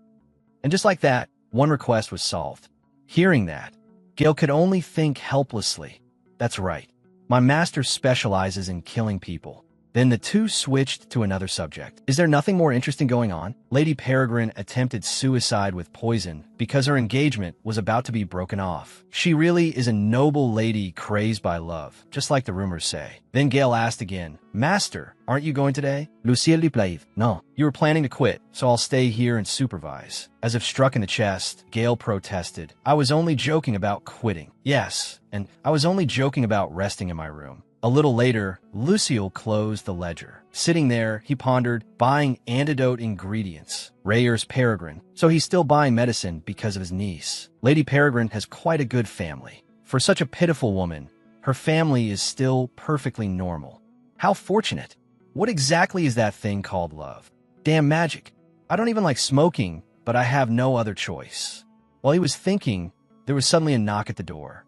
And just like that, one request was solved. Hearing that, Gale could only think helplessly. "That's right. My master specializes in killing people." Then the two switched to another subject. "Is there nothing more interesting going on?" Lady Peregrine attempted suicide with poison because her engagement was about to be broken off. She really is a noble lady crazed by love, just like the rumors say. Then Gale asked again, "Master, aren't you going today?" Lucille replied, "No. You were planning to quit, so I'll stay here and supervise." As if struck in the chest, Gale protested, "I was only joking about quitting." "Yes, and I was only joking about resting in my room." A little later, Lucille closed the ledger. Sitting there, he pondered, buying antidote ingredients. Rayer's Peregrine. So he's still buying medicine because of his niece. Lady Peregrine has quite a good family. For such a pitiful woman, her family is still perfectly normal. How fortunate. What exactly is that thing called love? Damn magic. I don't even like smoking, but I have no other choice. While he was thinking, there was suddenly a knock at the door.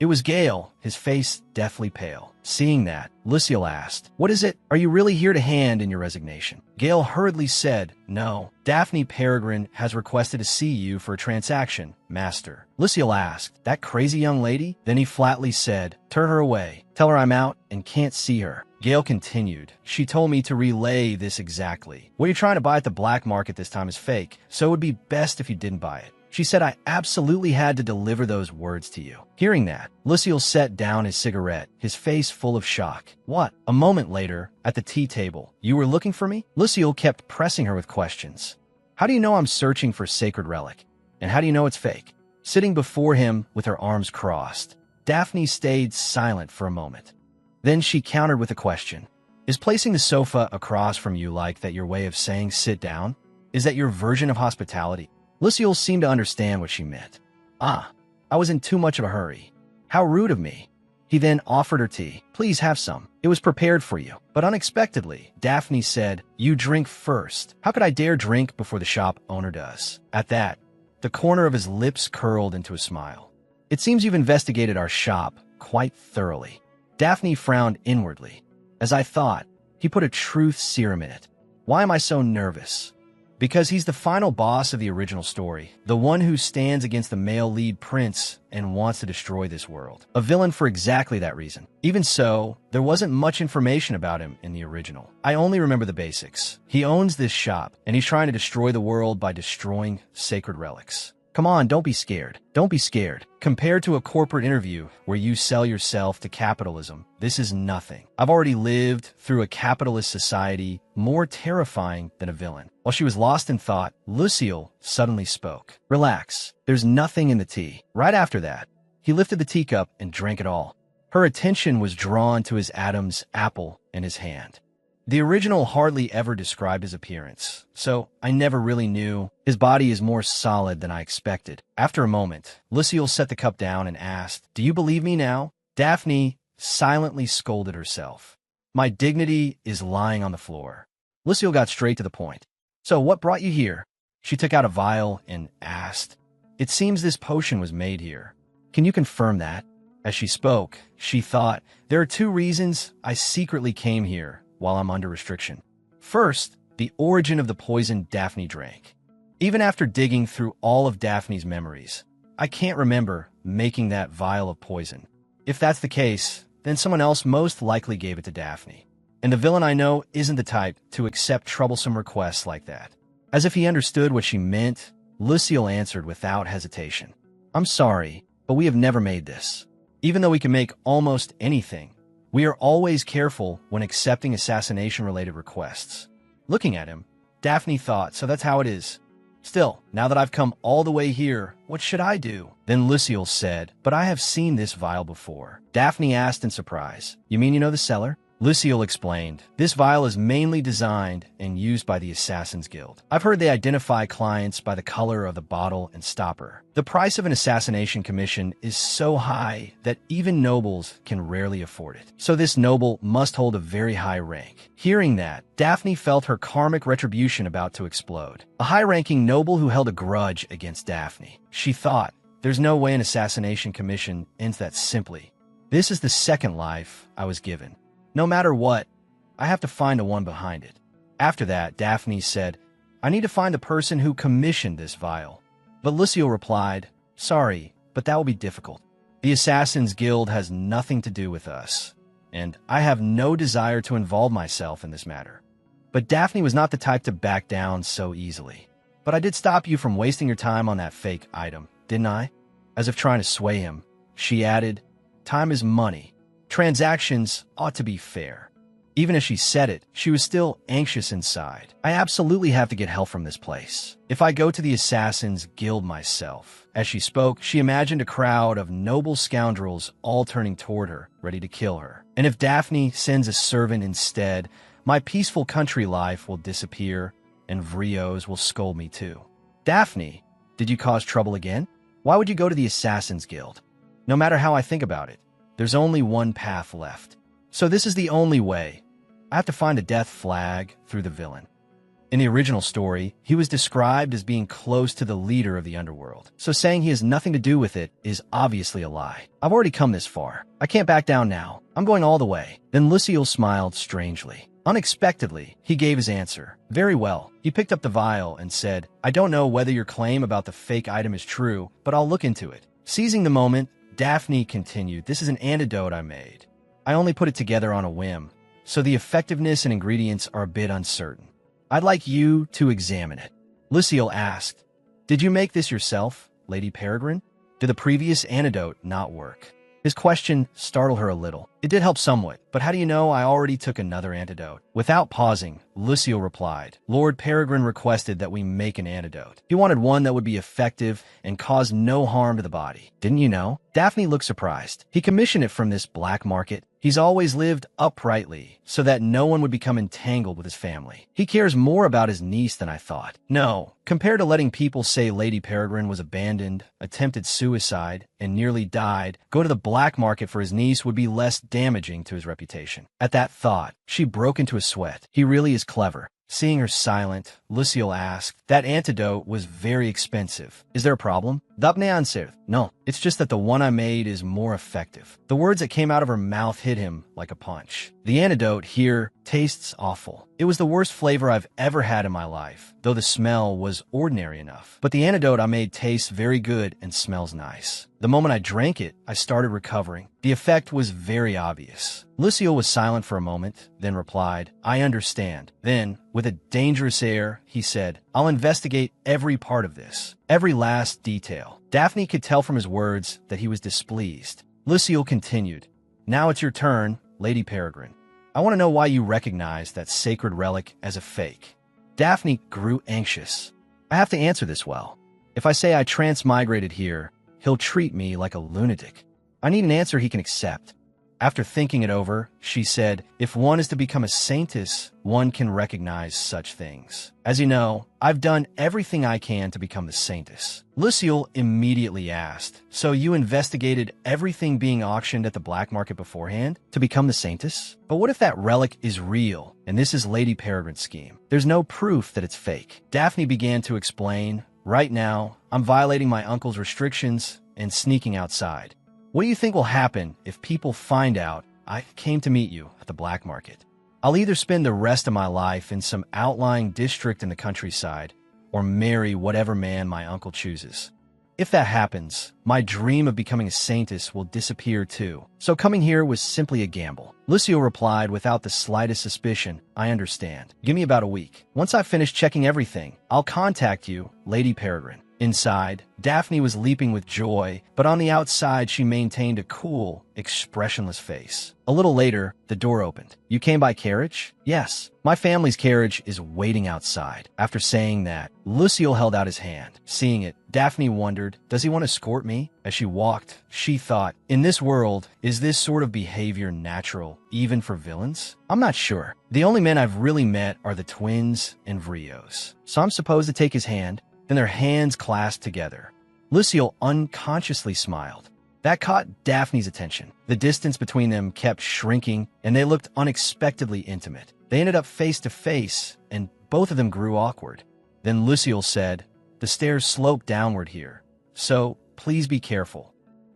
It was Gale, his face deathly pale. Seeing that, Lucille asked, "What is it? Are you really here to hand in your resignation?" Gale hurriedly said, "No. Daphne Peregrine has requested to see you for a transaction, Master." Lucille asked, "That crazy young lady?" Then he flatly said, "Turn her away. Tell her I'm out and can't see her." Gale continued, "She told me to relay this exactly. What you're trying to buy at the black market this time is fake, so it would be best if you didn't buy it. She said I absolutely had to deliver those words to you." Hearing that, Lucille set down his cigarette, his face full of shock. "What?" A moment later, at the tea table, "You were looking for me?" Lucille kept pressing her with questions. "How do you know I'm searching for sacred relic? And how do you know it's fake?" Sitting before him with her arms crossed, Daphne stayed silent for a moment. Then she countered with a question. "Is placing the sofa across from you like that your way of saying sit down? Is that your version of hospitality?" Lucille seemed to understand what she meant. "Ah, I was in too much of a hurry. How rude of me." He then offered her tea. "Please have some. It was prepared for you." But unexpectedly, Daphne said, "You drink first." "How could I dare drink before the shop owner does?" At that, the corner of his lips curled into a smile. "It seems you've investigated our shop quite thoroughly." Daphne frowned inwardly. "As I thought, he put a truth serum in it. Why am I so nervous?" "Because he's the final boss of the original story, the one who stands against the male lead prince and wants to destroy this world. A villain for exactly that reason. Even so, there wasn't much information about him in the original. I only remember the basics. He owns this shop, and he's trying to destroy the world by destroying sacred relics. Come on, don't be scared. Don't be scared. Compared to a corporate interview where you sell yourself to capitalism, this is nothing. I've already lived through a capitalist society more terrifying than a villain." While she was lost in thought, Lucille suddenly spoke. "Relax. There's nothing in the tea." Right after that, he lifted the teacup and drank it all. Her attention was drawn to his Adam's apple in his hand. The original hardly ever described his appearance, so I never really knew. His body is more solid than I expected. After a moment, Lucille set the cup down and asked, "Do you believe me now?" Daphne silently scolded herself. "My dignity is lying on the floor." Lucille got straight to the point. "So what brought you here?" She took out a vial and asked, "It seems this potion was made here. Can you confirm that?" As she spoke, she thought, "There are two reasons I secretly came here while I'm under restriction. First, the origin of the poison Daphne drank. Even after digging through all of Daphne's memories, I can't remember making that vial of poison. If that's the case, then someone else most likely gave it to Daphne. And the villain I know isn't the type to accept troublesome requests like that." As if he understood what she meant, Lucille answered without hesitation, "I'm sorry, but we have never made this. Even though we can make almost anything, we are always careful when accepting assassination-related requests." Looking at him, Daphne thought, "So that's how it is. Still, now that I've come all the way here, what should I do?" Then Lucille said, "But I have seen this vial before." Daphne asked in surprise, "You mean you know the seller?" Lucille explained, "This vial is mainly designed and used by the Assassin's Guild. I've heard they identify clients by the color of the bottle and stopper. The price of an assassination commission is so high that even nobles can rarely afford it. So this noble must hold a very high rank." Hearing that, Daphne felt her karmic retribution about to explode. A high-ranking noble who held a grudge against Daphne. She thought, "There's no way an assassination commission ends that simply. This is the second life I was given. No matter what, I have to find the one behind it." After that, Daphne said, "I need to find the person who commissioned this vial." But Lucille replied, "Sorry, but that will be difficult. The Assassin's Guild has nothing to do with us, and I have no desire to involve myself in this matter." But Daphne was not the type to back down so easily. "But I did stop you from wasting your time on that fake item, didn't I?" As if trying to sway him, she added, "Time is money. Transactions ought to be fair." Even as she said it, she was still anxious inside. "I absolutely have to get help from this place. If I go to the Assassin's Guild myself." As she spoke, she imagined a crowd of noble scoundrels all turning toward her, ready to kill her. "And if Daphne sends a servant instead, my peaceful country life will disappear, and Vrios will scold me too." "Daphne, did you cause trouble again? Why would you go to the Assassin's Guild? No matter how I think about it, there's only one path left. So this is the only way. I have to find a death flag through the villain." In the original story, he was described as being close to the leader of the underworld, so saying he has nothing to do with it is obviously a lie. I've already come this far. I can't back down now. I'm going all the way. Then Luciel smiled strangely. Unexpectedly, he gave his answer. Very well. He picked up the vial and said, I don't know whether your claim about the fake item is true, but I'll look into it. Seizing the moment, Daphne continued, this is an antidote I made. I only put it together on a whim, so the effectiveness and ingredients are a bit uncertain. I'd like you to examine it. Luciel asked, did you make this yourself, Lady Peregrine? Did the previous antidote not work? His question startled her a little. It did help somewhat, but how do you know I already took another antidote? Without pausing, Luciel replied, Lord Peregrine requested that we make an antidote. He wanted one that would be effective and cause no harm to the body. Didn't you know? Daphne looked surprised. He commissioned it from this black market. He's always lived uprightly, so that no one would become entangled with his family. He cares more about his niece than I thought. No, compared to letting people say Lady Peregrine was abandoned, attempted suicide, and nearly died, go to the black market for his niece would be less damaging to his reputation. At that thought, she broke into a sweat. He really is clever. Seeing her silent, Luciel asked, that antidote was very expensive. Is there a problem? Daphne answered, no, it's just that the one I made is more effective. The words that came out of her mouth hit him like a punch. The antidote here tastes awful. It was the worst flavor I've ever had in my life, though the smell was ordinary enough. But the antidote I made tastes very good and smells nice. The moment I drank it, I started recovering. The effect was very obvious. Luciel was silent for a moment, then replied, I understand. Then, with a dangerous air, he said, I'll investigate every part of this, every last detail. Daphne could tell from his words that he was displeased. Luciel continued, now it's your turn, Lady Peregrine. I want to know why you recognize that sacred relic as a fake. Daphne grew anxious. I have to answer this well. If I say I transmigrated here, he'll treat me like a lunatic. I need an answer he can accept. After thinking it over, she said, if one is to become a saintess, one can recognize such things. As you know, I've done everything I can to become the saintess. Luciel immediately asked, so you investigated everything being auctioned at the black market beforehand to become the saintess? But what if that relic is real, and this is Lady Peregrine's scheme? There's no proof that it's fake. Daphne began to explain, right now, I'm violating my uncle's restrictions and sneaking outside. What do you think will happen if people find out I came to meet you at the black market? I'll either spend the rest of my life in some outlying district in the countryside or marry whatever man my uncle chooses. If that happens, my dream of becoming a saintess will disappear too. So coming here was simply a gamble. Luciel replied without the slightest suspicion, I understand. Give me about a week. Once I've finished checking everything, I'll contact you, Lady Peregrine. Inside, Daphne was leaping with joy, but on the outside she maintained a cool, expressionless face. A little later, the door opened. You came by carriage? Yes. My family's carriage is waiting outside. After saying that, Luciel held out his hand. Seeing it, Daphne wondered, does he want to escort me? As she walked, she thought, in this world, is this sort of behavior natural, even for villains? I'm not sure. The only men I've really met are the twins and Vrios. So I'm supposed to take his hand. Then their hands clasped together. Luciel unconsciously smiled. That caught Daphne's attention. The distance between them kept shrinking, and they looked unexpectedly intimate. They ended up face to face, and both of them grew awkward. Then Luciel said, the stairs slope downward here, so please be careful.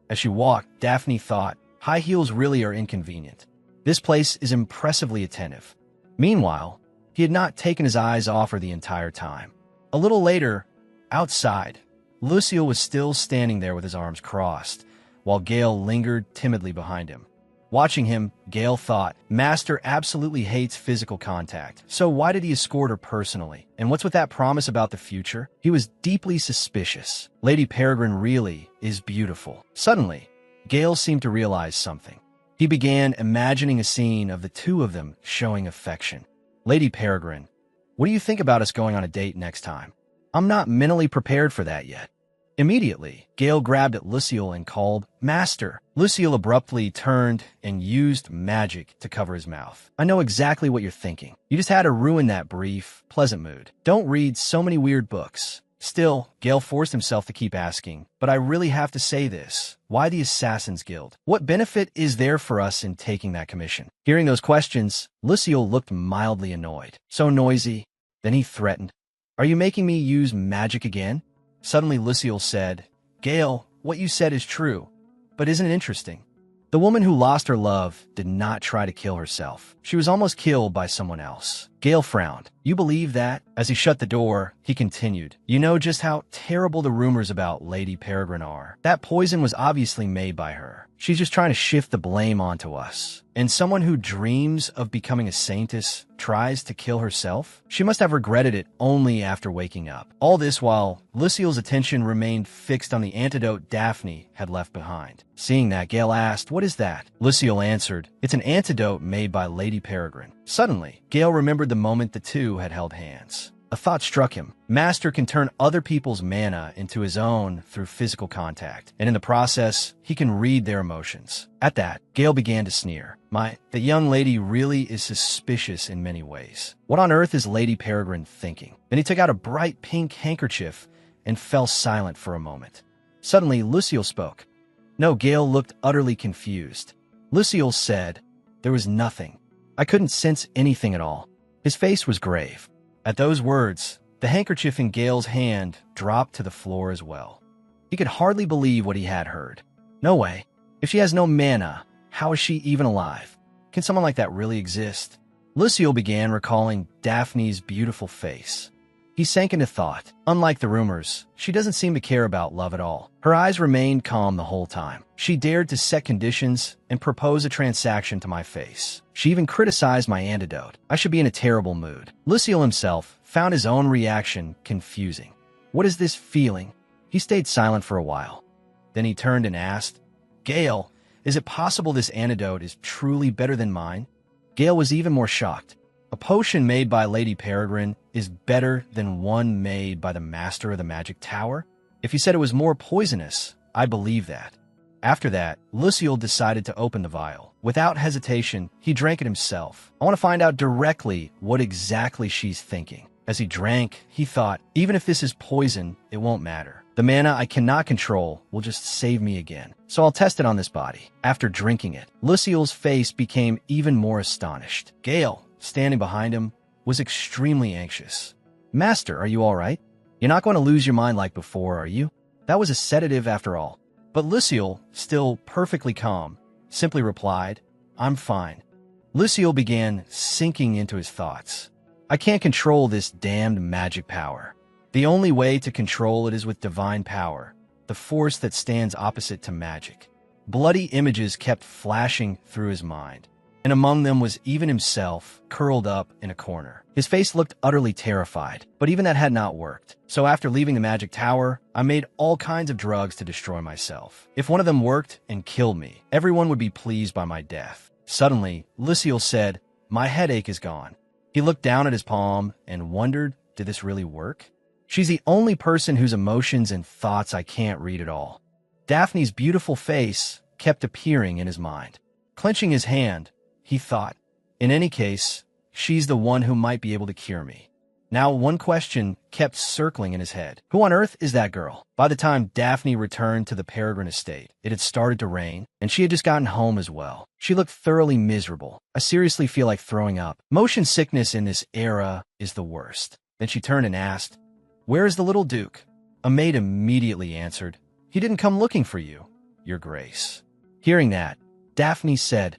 As she walked, Daphne thought, high heels really are inconvenient. This place is impressively attentive. Meanwhile, he had not taken his eyes off her the entire time. A little later, outside, Luciel was still standing there with his arms crossed, while Gale lingered timidly behind him. Watching him, Gale thought, Master absolutely hates physical contact, so why did he escort her personally? And what's with that promise about the future? He was deeply suspicious. Lady Peregrine really is beautiful. Suddenly, Gale seemed to realize something. He began imagining a scene of the two of them showing affection. Lady Peregrine, what do you think about us going on a date next time? I'm not mentally prepared for that yet. Immediately, Gale grabbed at Luciel and called, Master. Luciel abruptly turned and used magic to cover his mouth. I know exactly what you're thinking. You just had to ruin that brief, pleasant mood. Don't read so many weird books. Still, Gale forced himself to keep asking, but I really have to say this. Why the Assassin's Guild? What benefit is there for us in taking that commission? Hearing those questions, Luciel looked mildly annoyed. So noisy. Then he threatened, "Are you making me use magic again?" Suddenly Lucille said, "Gale, what you said is true, but isn't it interesting? The woman who lost her love did not try to kill herself. She was almost killed by someone else." Gale frowned. "You believe that?" As he shut the door, he continued, "You know just how terrible the rumors about Lady Peregrine are. That poison was obviously made by her. She's just trying to shift the blame onto us. And someone who dreams of becoming a saintess tries to kill herself? She must have regretted it only after waking up." All this while, Lucille's attention remained fixed on the antidote Daphne had left behind. Seeing that, Gale asked, "What is that?" Lucille answered, "It's an antidote made by Lady Peregrine." Suddenly, Gale remembered the moment the two had held hands. A thought struck him. Master can turn other people's mana into his own through physical contact, and in the process, he can read their emotions. At that, Gale began to sneer. The young lady really is suspicious in many ways. What on earth is Lady Peregrine thinking?" Then he took out a bright pink handkerchief and fell silent for a moment. Suddenly, Lucille spoke. No, Gale looked utterly confused. Lucille said, "There was nothing. I couldn't sense anything at all." His face was grave. At those words, the handkerchief in Gale's hand dropped to the floor as well. He could hardly believe what he had heard. No way. If she has no mana, how is she even alive? Can someone like that really exist? Lucille began recalling Daphne's beautiful face. He sank into thought. Unlike the rumors, she doesn't seem to care about love at all. Her eyes remained calm the whole time. She dared to set conditions and propose a transaction to my face. She even criticized my antidote. I should be in a terrible mood. Lucille himself found his own reaction confusing. What is this feeling? He stayed silent for a while. Then he turned and asked, "Gale, is it possible this antidote is truly better than mine?" Gale was even more shocked. A potion made by Lady Peregrine is better than one made by the master of the magic tower? If he said it was more poisonous, I believe that. After that, Lucille decided to open the vial. Without hesitation, he drank it himself. I want to find out directly what exactly she's thinking. As he drank, he thought, even if this is poison, it won't matter. The mana I cannot control will just save me again. So I'll test it on this body. After drinking it, Lucille's face became even more astonished. Gale, standing behind him, was extremely anxious. "Master, are you all right? You're not going to lose your mind like before, are you? That was a sedative after all." But Lucille, still perfectly calm, simply replied, "I'm fine." Lucille began sinking into his thoughts. "I can't control this damned magic power. The only way to control it is with divine power, the force that stands opposite to magic." Bloody images kept flashing through his mind, and among them was even himself, curled up in a corner. His face looked utterly terrified, but even that had not worked. So after leaving the magic tower, I made all kinds of drugs to destroy myself. If one of them worked and killed me, everyone would be pleased by my death. Suddenly, Lucille said, "My headache is gone." He looked down at his palm and wondered, did this really work? She's the only person whose emotions and thoughts I can't read at all. Daphne's beautiful face kept appearing in his mind. Clenching his hand, he thought, in any case, she's the one who might be able to cure me. Now one question kept circling in his head. Who on earth is that girl? By the time Daphne returned to the Peregrine estate, it had started to rain, and she had just gotten home as well. She looked thoroughly miserable. I seriously feel like throwing up. Motion sickness in this era is the worst. Then she turned and asked, "Where is the little Duke?" A maid immediately answered, "He didn't come looking for you, Your Grace." Hearing that, Daphne said,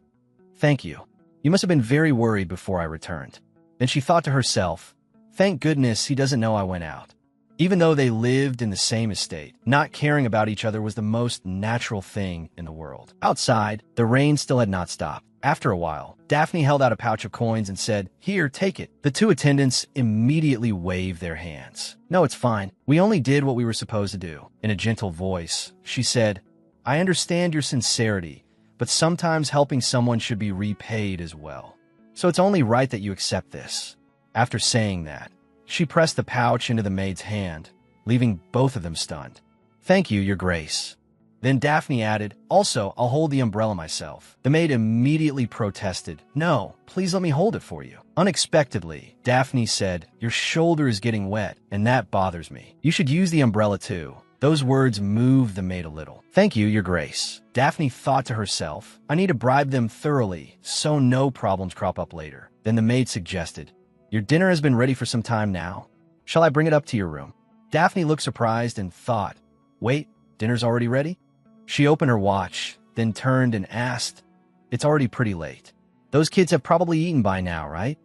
"Thank you. You must have been very worried before I returned." Then she thought to herself, "Thank goodness he doesn't know I went out." Even though they lived in the same estate, not caring about each other was the most natural thing in the world. Outside, the rain still had not stopped. After a while, Daphne held out a pouch of coins and said, "Here, take it." The two attendants immediately waved their hands. "No, it's fine. We only did what we were supposed to do." In a gentle voice, she said, "I understand your sincerity, but sometimes helping someone should be repaid as well. So it's only right that you accept this." After saying that, she pressed the pouch into the maid's hand, leaving both of them stunned. "Thank you, Your Grace." Then Daphne added, "Also, I'll hold the umbrella myself." The maid immediately protested, "No, please let me hold it for you." Unexpectedly, Daphne said, "Your shoulder is getting wet, and that bothers me. You should use the umbrella too." Those words moved the maid a little. "Thank you, Your Grace." Daphne thought to herself, "I need to bribe them thoroughly so no problems crop up later." Then the maid suggested, Your dinner has been ready for some time now. Shall I bring it up to your room? Daphne looked surprised and thought, wait, dinner's already ready? She opened her watch, then turned and asked, it's already pretty late. Those kids have probably eaten by now, right?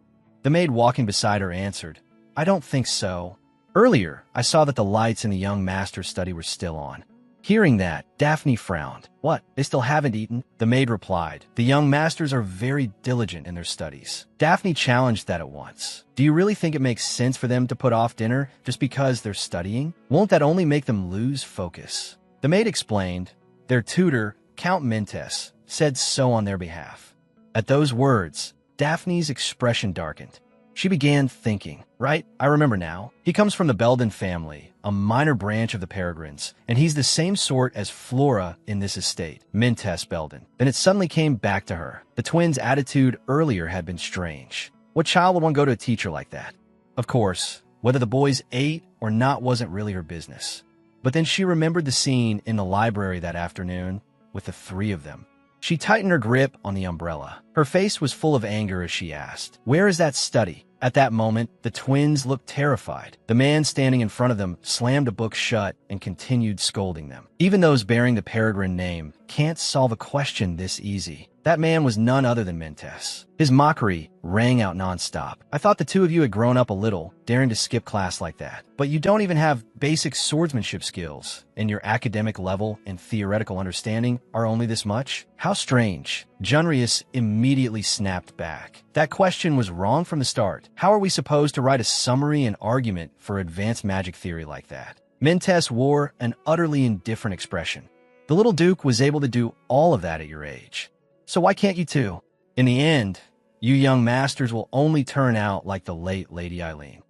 The maid walking beside her answered, I don't think so. Earlier, I saw that the lights in the young master's study were still on. Hearing that, Daphne frowned. What, they still haven't eaten? The maid replied, the young masters are very diligent in their studies. Daphne challenged that at once. Do you really think it makes sense for them to put off dinner just because they're studying? Won't that only make them lose focus? The maid explained, their tutor, Count Mentes, said so on their behalf. At those words, Daphne's expression darkened. She began thinking, right, I remember now. He comes from the Belden family, a minor branch of the Peregrines, and he's the same sort as Flora in this estate, Mentes Belden. Then it suddenly came back to her. The twins' attitude earlier had been strange. What child would want to go to a teacher like that? Of course, whether the boys ate or not wasn't really her business. But then she remembered the scene in the library that afternoon with the three of them. She tightened her grip on the umbrella. Her face was full of anger as she asked, where is that study? At that moment, the twins looked terrified. The man standing in front of them slammed a book shut and continued scolding them. Even those bearing the Peregrine name can't solve a question this easy. That man was none other than Mentes. His mockery rang out nonstop. I thought the two of you had grown up a little, daring to skip class like that. But you don't even have basic swordsmanship skills, and your academic level and theoretical understanding are only this much? How strange. Junrius immediately snapped back. That question was wrong from the start. How are we supposed to write a summary and argument for advanced magic theory like that? Mentes wore an utterly indifferent expression. The little duke was able to do all of that at your age. So why can't you too? In the end, you young masters will only turn out like the late Lady Eileen.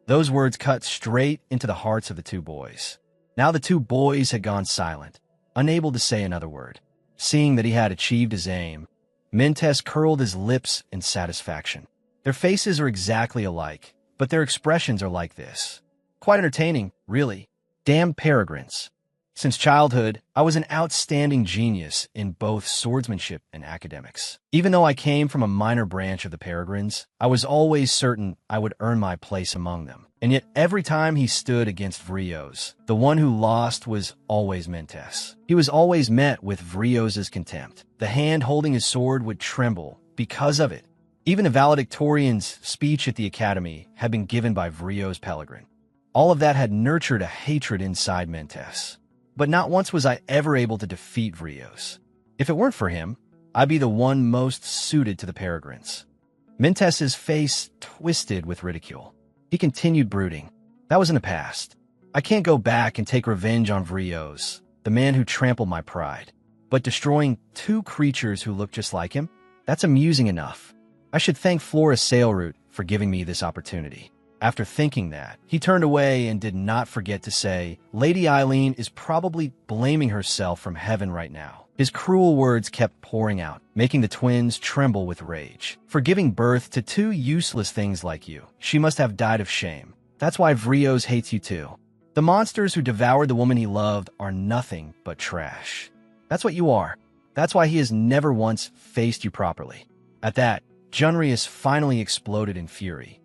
Those words cut straight into the hearts of the two boys. Now the two boys had gone silent, unable to say another word. Seeing that he had achieved his aim, Mentes curled his lips in satisfaction. Their faces are exactly alike, but their expressions are like this. Quite entertaining, really. Damn Peregrines. Since childhood, I was an outstanding genius in both swordsmanship and academics. Even though I came from a minor branch of the Peregrines, I was always certain I would earn my place among them. And yet every time he stood against Vrios, the one who lost was always Mentes. He was always met with Vrios' contempt. The hand holding his sword would tremble because of it. Even the valedictorian's speech at the academy had been given by Vrios Pellegrin. All of that had nurtured a hatred inside Mentes. But not once was I ever able to defeat Vrios. If it weren't for him, I'd be the one most suited to the Peregrines. Mentes' face twisted with ridicule. He continued brooding. That was in the past. I can't go back and take revenge on Vrios, the man who trampled my pride. But destroying two creatures who look just like him? That's amusing enough. I should thank Flora Sailroot for giving me this opportunity. After thinking that, he turned away and did not forget to say, Lady Eileen is probably blaming herself from heaven right now. His cruel words kept pouring out, making the twins tremble with rage. For giving birth to two useless things like you, she must have died of shame. That's why Vrios hates you too. The monsters who devoured the woman he loved are nothing but trash. That's what you are. That's why he has never once faced you properly. At that, Junrius finally exploded in fury.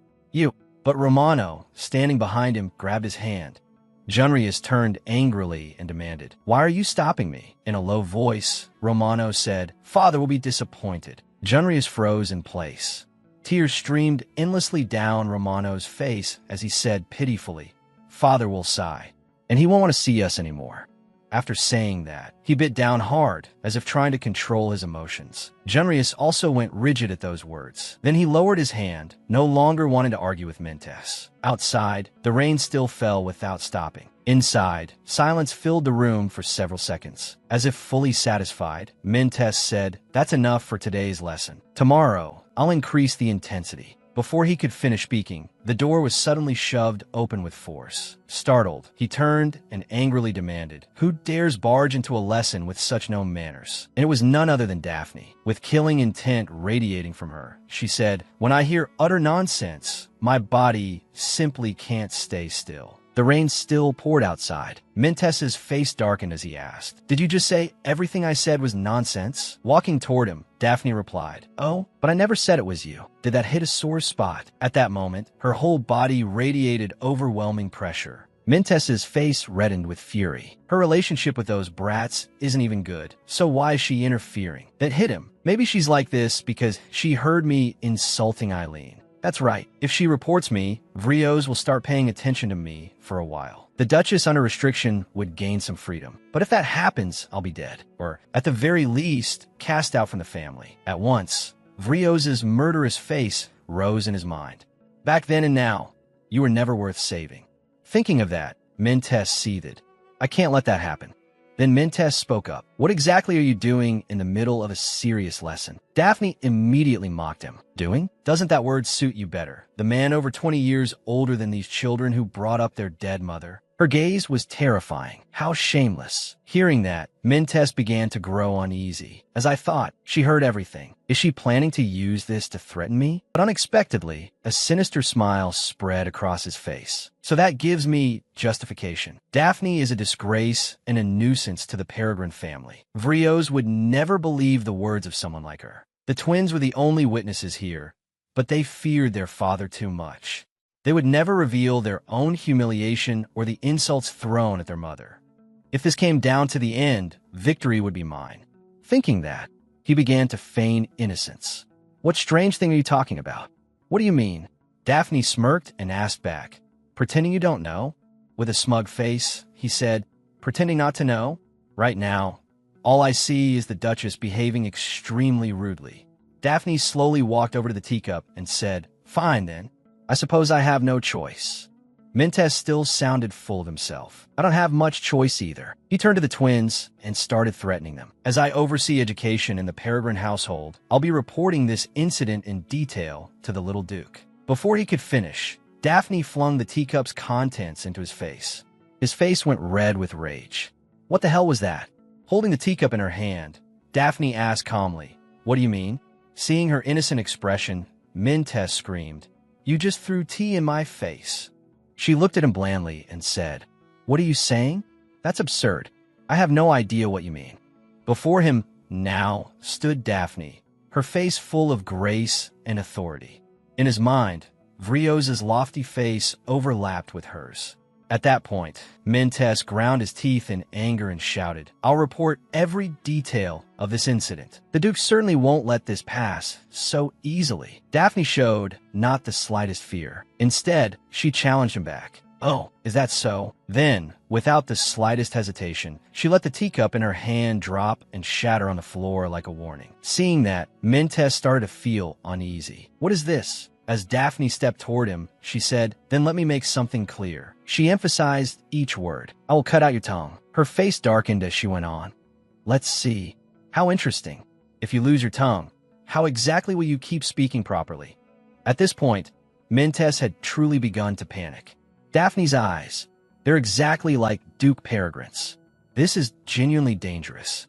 But Romano, standing behind him, grabbed his hand. Junrius turned angrily and demanded, why are you stopping me? In a low voice, Romano said, Father will be disappointed. Junrius froze in place. Tears streamed endlessly down Romano's face as he said pitifully, Father will sigh, and he won't want to see us anymore. After saying that, he bit down hard, as if trying to control his emotions. Junrius also went rigid at those words. Then he lowered his hand, no longer wanting to argue with Mentes. Outside, the rain still fell without stopping. Inside, silence filled the room for several seconds. As if fully satisfied, Mentes said, That's enough for today's lesson. Tomorrow, I'll increase the intensity. Before he could finish speaking, the door was suddenly shoved open with force. Startled, he turned and angrily demanded, Who dares barge into a lesson with such no manners? And it was none other than Daphne. With killing intent radiating from her, she said, When I hear utter nonsense, my body simply can't stay still. The rain still poured outside. Mintess's face darkened as he asked, "Did you just say everything I said was nonsense?" Walking toward him, Daphne replied, "Oh, but I never said it was you." Did that hit a sore spot? At that moment, her whole body radiated overwhelming pressure. Mintess's face reddened with fury. Her relationship with those brats isn't even good, so why is she interfering? That hit him. Maybe she's like this because she heard me insulting Eileen. That's right. If she reports me, Vrios will start paying attention to me for a while. The Duchess under restriction would gain some freedom. But if that happens, I'll be dead. Or, at the very least, cast out from the family. At once, Vrios' murderous face rose in his mind. Back then and now, you were never worth saving. Thinking of that, Mintess seethed. I can't let that happen. Then Mintess spoke up. What exactly are you doing in the middle of a serious lesson? Daphne immediately mocked him. Doing? Doesn't that word suit you better? The man over 20 years older than these children who brought up their dead mother. Her gaze was terrifying. How shameless. Hearing that, Mintess began to grow uneasy. As I thought, she heard everything. Is she planning to use this to threaten me? But unexpectedly, a sinister smile spread across his face. So that gives me justification. Daphne is a disgrace and a nuisance to the Peregrine family. Vrios would never believe the words of someone like her. The twins were the only witnesses here, but they feared their father too much. They would never reveal their own humiliation or the insults thrown at their mother. If this came down to the end, victory would be mine. Thinking that, he began to feign innocence. What strange thing are you talking about? What do you mean? Daphne smirked and asked back. Pretending you don't know? With a smug face, he said, pretending not to know? Right now, all I see is the Duchess behaving extremely rudely. Daphne slowly walked over to the teacup and said, Fine then. I suppose I have no choice. Mintess still sounded full of himself. I don't have much choice either. He turned to the twins and started threatening them. As I oversee education in the Peregrine household, I'll be reporting this incident in detail to the little Duke. Before he could finish, Daphne flung the teacup's contents into his face. His face went red with rage. What the hell was that? Holding the teacup in her hand, Daphne asked calmly, What do you mean? Seeing her innocent expression, Mintess screamed, You just threw tea in my face. She looked at him blandly and said, What are you saying? That's absurd. I have no idea what you mean. Before him now stood Daphne, her face full of grace and authority. In his mind, Vrios' lofty face overlapped with hers. At that point, Mintess ground his teeth in anger and shouted, I'll report every detail of this incident. The Duke certainly won't let this pass so easily. Daphne showed not the slightest fear. Instead, she challenged him back. Oh, is that so? Then, without the slightest hesitation, she let the teacup in her hand drop and shatter on the floor like a warning. Seeing that, Mintess started to feel uneasy. What is this? As Daphne stepped toward him, she said, Then let me make something clear. She emphasized each word. I will cut out your tongue. Her face darkened as she went on. Let's see. How interesting. If you lose your tongue, how exactly will you keep speaking properly? At this point, Mintess had truly begun to panic. Daphne's eyes, they're exactly like Duke Peregrine's. This is genuinely dangerous.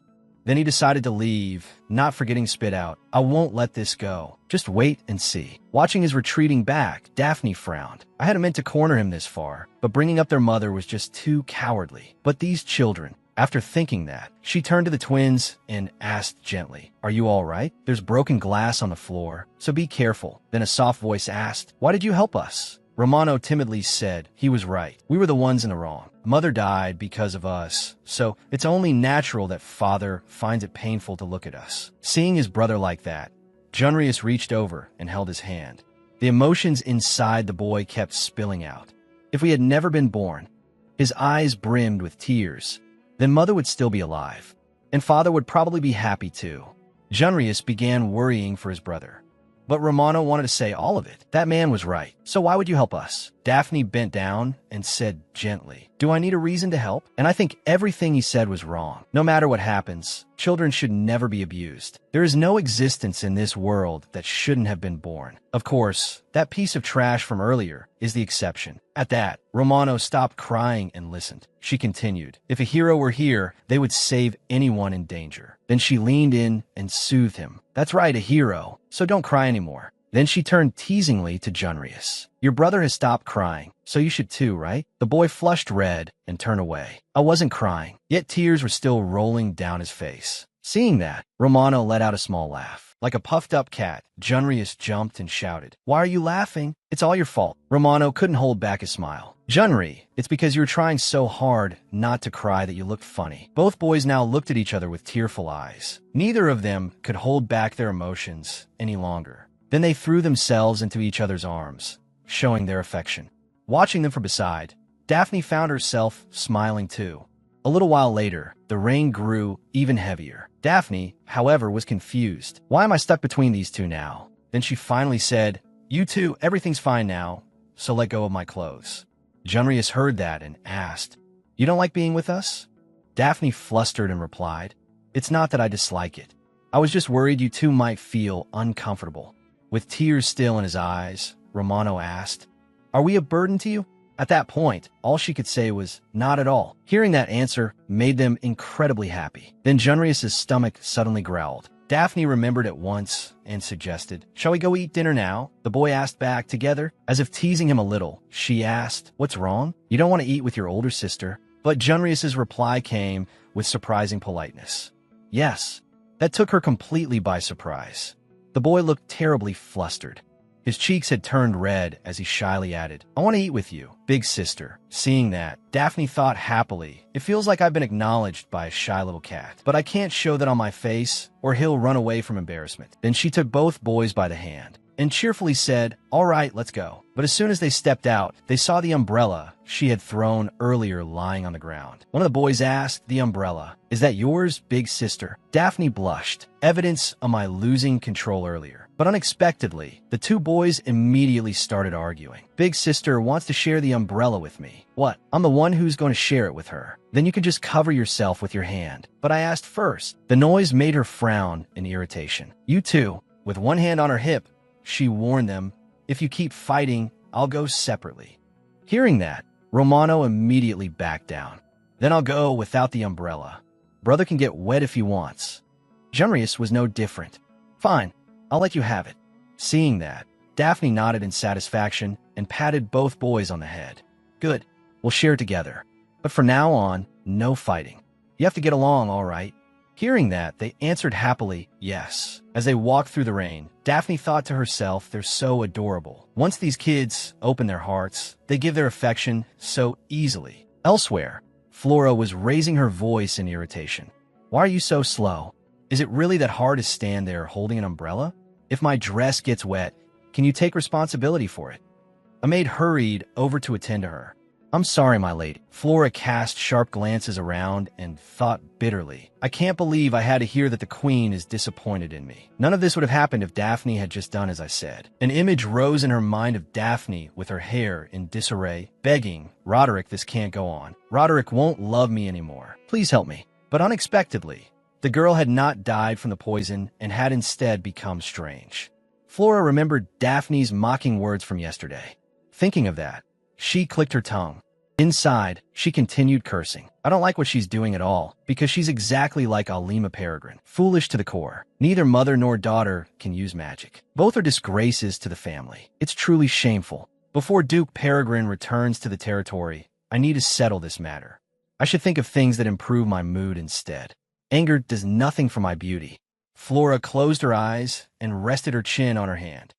Then he decided to leave, not forgetting to spit out, I won't let this go. Just wait and see. Watching his retreating back, Daphne frowned. I hadn't meant to corner him this far, but bringing up their mother was just too cowardly. But these children, after thinking that, she turned to the twins and asked gently, Are you all right? There's broken glass on the floor, so be careful. Then a soft voice asked, Why did you help us? Romano timidly said he was right. We were the ones in the wrong. Mother died because of us, so it's only natural that father finds it painful to look at us. Seeing his brother like that, Junrius reached over and held his hand. The emotions inside the boy kept spilling out. If we had never been born, his eyes brimmed with tears, then mother would still be alive, and father would probably be happy too. Junrius began worrying for his brother. But Romano wanted to say all of it. That man was right. So why would you help us? Daphne bent down and said gently, Do I need a reason to help? And I think everything he said was wrong. No matter what happens, children should never be abused. There is no existence in this world that shouldn't have been born. Of course, that piece of trash from earlier is the exception. At that, Romano stopped crying and listened. She continued, If a hero were here, they would save anyone in danger. Then she leaned in and soothed him. That's right, a hero. So don't cry anymore. Then she turned teasingly to Junrius. Your brother has stopped crying, so you should too, right? The boy flushed red and turned away. I wasn't crying, yet tears were still rolling down his face. Seeing that, Romano let out a small laugh. Like a puffed-up cat, Junrius jumped and shouted, Why are you laughing? It's all your fault. Romano couldn't hold back his smile. Junri, it's because you were trying so hard not to cry that you looked funny. Both boys now looked at each other with tearful eyes. Neither of them could hold back their emotions any longer. Then they threw themselves into each other's arms, showing their affection. Watching them from beside, Daphne found herself smiling too. A little while later, the rain grew even heavier. Daphne, however, was confused. Why am I stuck between these two now? Then she finally said, You two, everything's fine now, so let go of my clothes. Junrius heard that and asked, You don't like being with us? Daphne flustered and replied, It's not that I dislike it. I was just worried you two might feel uncomfortable. With tears still in his eyes, Romano asked, Are we a burden to you? At that point, all she could say was, Not at all. Hearing that answer made them incredibly happy. Then Junrius' stomach suddenly growled. Daphne remembered at once and suggested, Shall we go eat dinner now? The boy asked back together. As if teasing him a little, she asked, What's wrong? You don't want to eat with your older sister? But Junrius' reply came with surprising politeness. Yes. That took her completely by surprise. The boy looked terribly flustered. His cheeks had turned red as he shyly added, I want to eat with you, big sister. Seeing that, Daphne thought happily, It feels like I've been acknowledged by a shy little cat. But I can't show that on my face, or he'll run away from embarrassment. Then she took both boys by the hand and cheerfully said, All right, let's go. But as soon as they stepped out, they saw the umbrella she had thrown earlier lying on the ground. One of the boys asked the umbrella, Is that yours, big sister? Daphne blushed, evidence of my losing control earlier. But unexpectedly, the two boys immediately started arguing. Big sister wants to share the umbrella with me. What? I'm the one who's going to share it with her. Then you can just cover yourself with your hand. But I asked first. The noise made her frown in irritation. You two, with one hand on her hip, she warned them, If you keep fighting, I'll go separately. Hearing that, Romano immediately backed down. Then I'll go without the umbrella. Brother can get wet if he wants. Junrius was no different. Fine, I'll let you have it. Seeing that, Daphne nodded in satisfaction and patted both boys on the head. Good, we'll share together. But from now on, no fighting. You have to get along, all right? Hearing that, they answered happily, yes. As they walked through the rain, Daphne thought to herself, they're so adorable. Once these kids open their hearts, they give their affection so easily. Elsewhere, Flora was raising her voice in irritation. Why are you so slow? Is it really that hard to stand there holding an umbrella? If my dress gets wet, can you take responsibility for it? A maid hurried over to attend to her. I'm sorry, my lady. Flora cast sharp glances around and thought bitterly, I can't believe I had to hear that the queen is disappointed in me. None of this would have happened if Daphne had just done as I said. An image rose in her mind of Daphne with her hair in disarray, begging, Roderick, this can't go on. Roderick won't love me anymore. Please help me. But unexpectedly, the girl had not died from the poison and had instead become strange. Flora remembered Daphne's mocking words from yesterday. Thinking of that, she clicked her tongue. Inside, she continued cursing. I don't like what she's doing at all, because she's exactly like Alima Peregrine, foolish to the core. Neither mother nor daughter can use magic. Both are disgraces to the family. It's truly shameful. Before Duke Peregrine returns to the territory, I need to settle this matter. I should think of things that improve my mood instead. Anger does nothing for my beauty. Flora closed her eyes and rested her chin on her hand.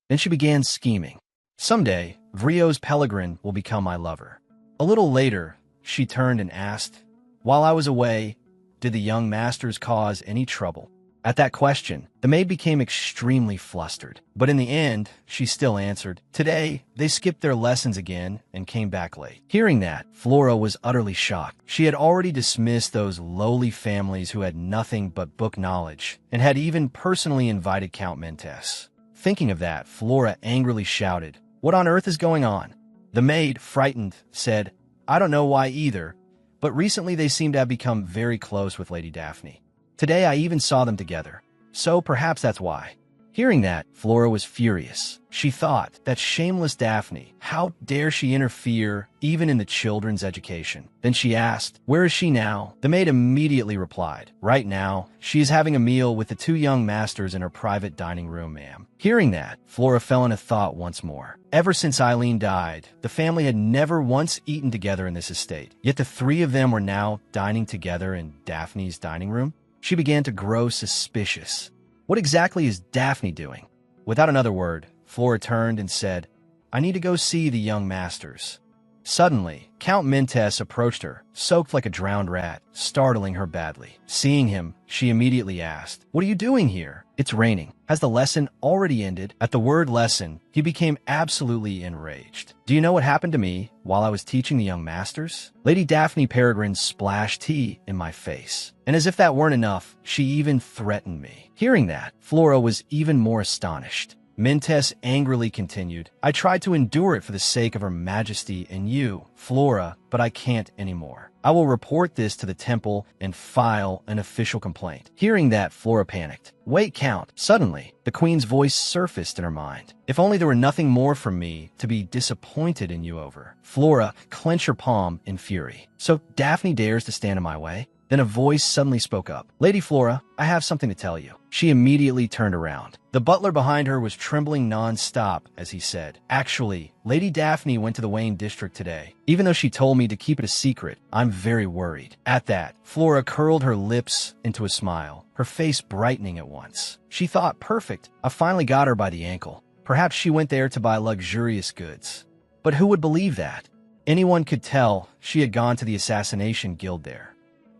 Then she began scheming. Someday, Vrios Pellegrin will become my lover. A little later, she turned and asked, While I was away, did the young masters cause any trouble? At that question, the maid became extremely flustered. But in the end, she still answered, Today, they skipped their lessons again and came back late. Hearing that, Flora was utterly shocked. She had already dismissed those lowly families who had nothing but book knowledge, and had even personally invited Count Mentes. Thinking of that, Flora angrily shouted, What on earth is going on? The maid, frightened, said, I don't know why either, but recently they seem to have become very close with Lady Daphne. Today I even saw them together, so perhaps that's why. Hearing that, Flora was furious. She thought, that shameless Daphne, how dare she interfere even in the children's education? Then she asked, where is she now? The maid immediately replied, right now, she is having a meal with the two young masters in her private dining room, ma'am. Hearing that, Flora fell into thought once more. Ever since Eileen died, the family had never once eaten together in this estate, yet the three of them were now dining together in Daphne's dining room. She began to grow suspicious. What exactly is Daphne doing? Without another word, Flora turned and said, I need to go see the young masters. Suddenly, Count Mentes approached her, soaked like a drowned rat, startling her badly. Seeing him, she immediately asked, what are you doing here? It's raining. Has the lesson already ended? At the word lesson, he became absolutely enraged. Do you know what happened to me while I was teaching the young masters? Lady Daphne Peregrine splashed tea in my face. And as if that weren't enough, she even threatened me. Hearing that, Flora was even more astonished. Mentes angrily continued, I tried to endure it for the sake of Her Majesty and you, Flora, but I can't anymore. I will report this to the temple and file an official complaint. Hearing that, Flora panicked. Wait, Count. Suddenly, the queen's voice surfaced in her mind. If only there were nothing more for me to be disappointed in you over. Flora clenched her palm in fury. So Daphne dares to stand in my way? Then a voice suddenly spoke up. Lady Flora, I have something to tell you. She immediately turned around. The butler behind her was trembling non-stop as he said, actually, Lady Daphne went to the Wayne district today. Even though she told me to keep it a secret, I'm very worried. At that, Flora curled her lips into a smile, her face brightening at once. She thought, perfect, I finally got her by the ankle. Perhaps she went there to buy luxurious goods. But who would believe that? Anyone could tell she had gone to the assassination guild there.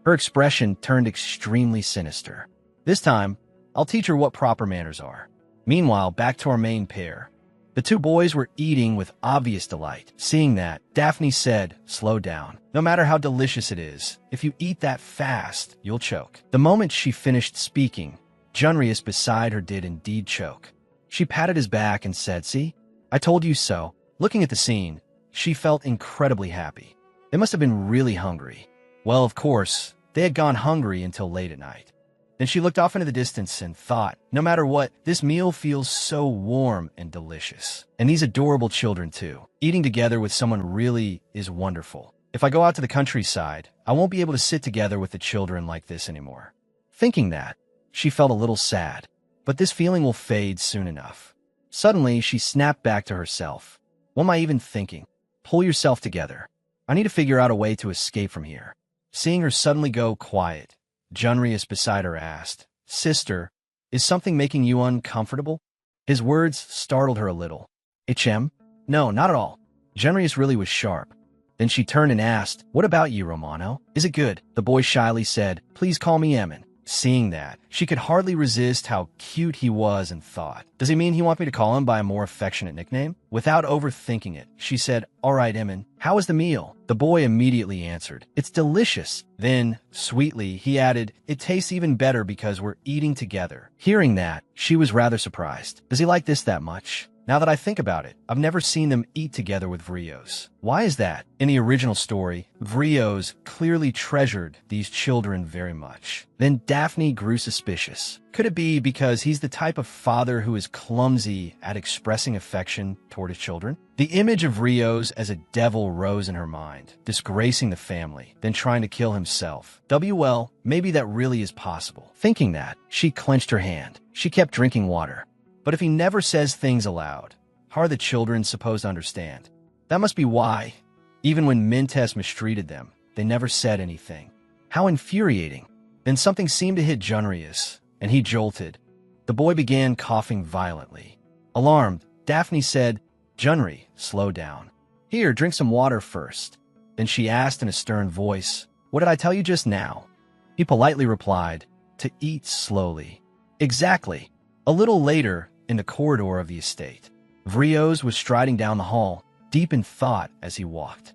Her expression turned extremely sinister. This time, I'll teach her what proper manners are. Meanwhile, back to our main pair. The two boys were eating with obvious delight. Seeing that, Daphne said, slow down. No matter how delicious it is, if you eat that fast, you'll choke. The moment she finished speaking, Junrius beside her did indeed choke. She patted his back and said, see, I told you so. Looking at the scene, she felt incredibly happy. They must have been really hungry. Well, of course, they had gone hungry until late at night. Then she looked off into the distance and thought, no matter what, this meal feels so warm and delicious. And these adorable children too. Eating together with someone really is wonderful. If I go out to the countryside, I won't be able to sit together with the children like this anymore. Thinking that, she felt a little sad. But this feeling will fade soon enough. Suddenly, she snapped back to herself. What am I even thinking? Pull yourself together. I need to figure out a way to escape from here. Seeing her suddenly go quiet, Junrius beside her asked, Sister, is something making you uncomfortable? His words startled her a little. HM? No, not at all. Junrius really was sharp. Then she turned and asked, what about you, Romano? Is it good? The boy shyly said, please call me Emin. Seeing that, she could hardly resist how cute he was and thought, does he mean he wants me to call him by a more affectionate nickname? Without overthinking it, she said, all right, Emin, how is the meal? The boy immediately answered, it's delicious. Then, sweetly, he added, it tastes even better because we're eating together. Hearing that, she was rather surprised. Does he like this that much? Now that I think about it, I've never seen them eat together with Vrios. Why is that? In the original story, Vrios clearly treasured these children very much. Then Daphne grew suspicious. Could it be because he's the type of father who is clumsy at expressing affection toward his children? The image of Vrios as a devil rose in her mind, disgracing the family, then trying to kill himself. Well, maybe that really is possible. Thinking that, she clenched her hand. She kept drinking water. But if he never says things aloud, how are the children supposed to understand? That must be why, even when Mentes mistreated them, they never said anything. How infuriating. Then something seemed to hit Junrius, and he jolted. The boy began coughing violently. Alarmed, Daphne said, Junri, slow down. Here, drink some water first. Then she asked in a stern voice, what did I tell you just now? He politely replied, to eat slowly. Exactly. A little later, in the corridor of the estate, Vrios was striding down the hall, deep in thought as he walked.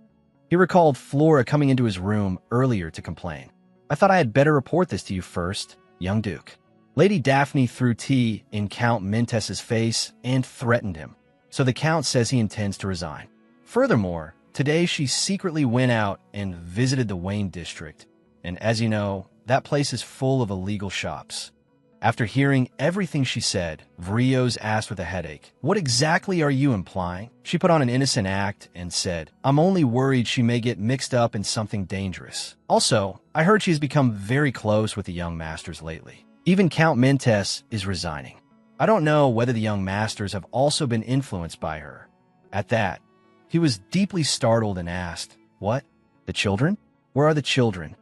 He recalled Flora coming into his room earlier to complain. I thought I had better report this to you first, young Duke. Lady Daphne threw tea in Count Mintes's face and threatened him, so the Count says he intends to resign. Furthermore, today she secretly went out and visited the Wayne district, and as you know, that place is full of illegal shops. After hearing everything she said, Vrios asked with a headache, "What exactly are you implying?" She put on an innocent act and said, "I'm only worried she may get mixed up in something dangerous. Also, I heard she has become very close with the young masters lately. Even Count Mentes is resigning. I don't know whether the young masters have also been influenced by her." At that, he was deeply startled and asked, "What? The children? Where are the children?"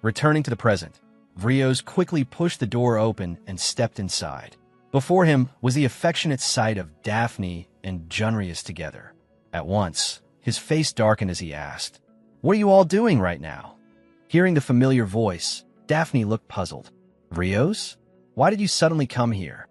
Returning to the present, Vrios quickly pushed the door open and stepped inside. Before him was the affectionate sight of Daphne and Junrius together. At once, his face darkened as he asked, "What are you all doing right now?" Hearing the familiar voice, Daphne looked puzzled. "Vrios? Why did you suddenly come here?"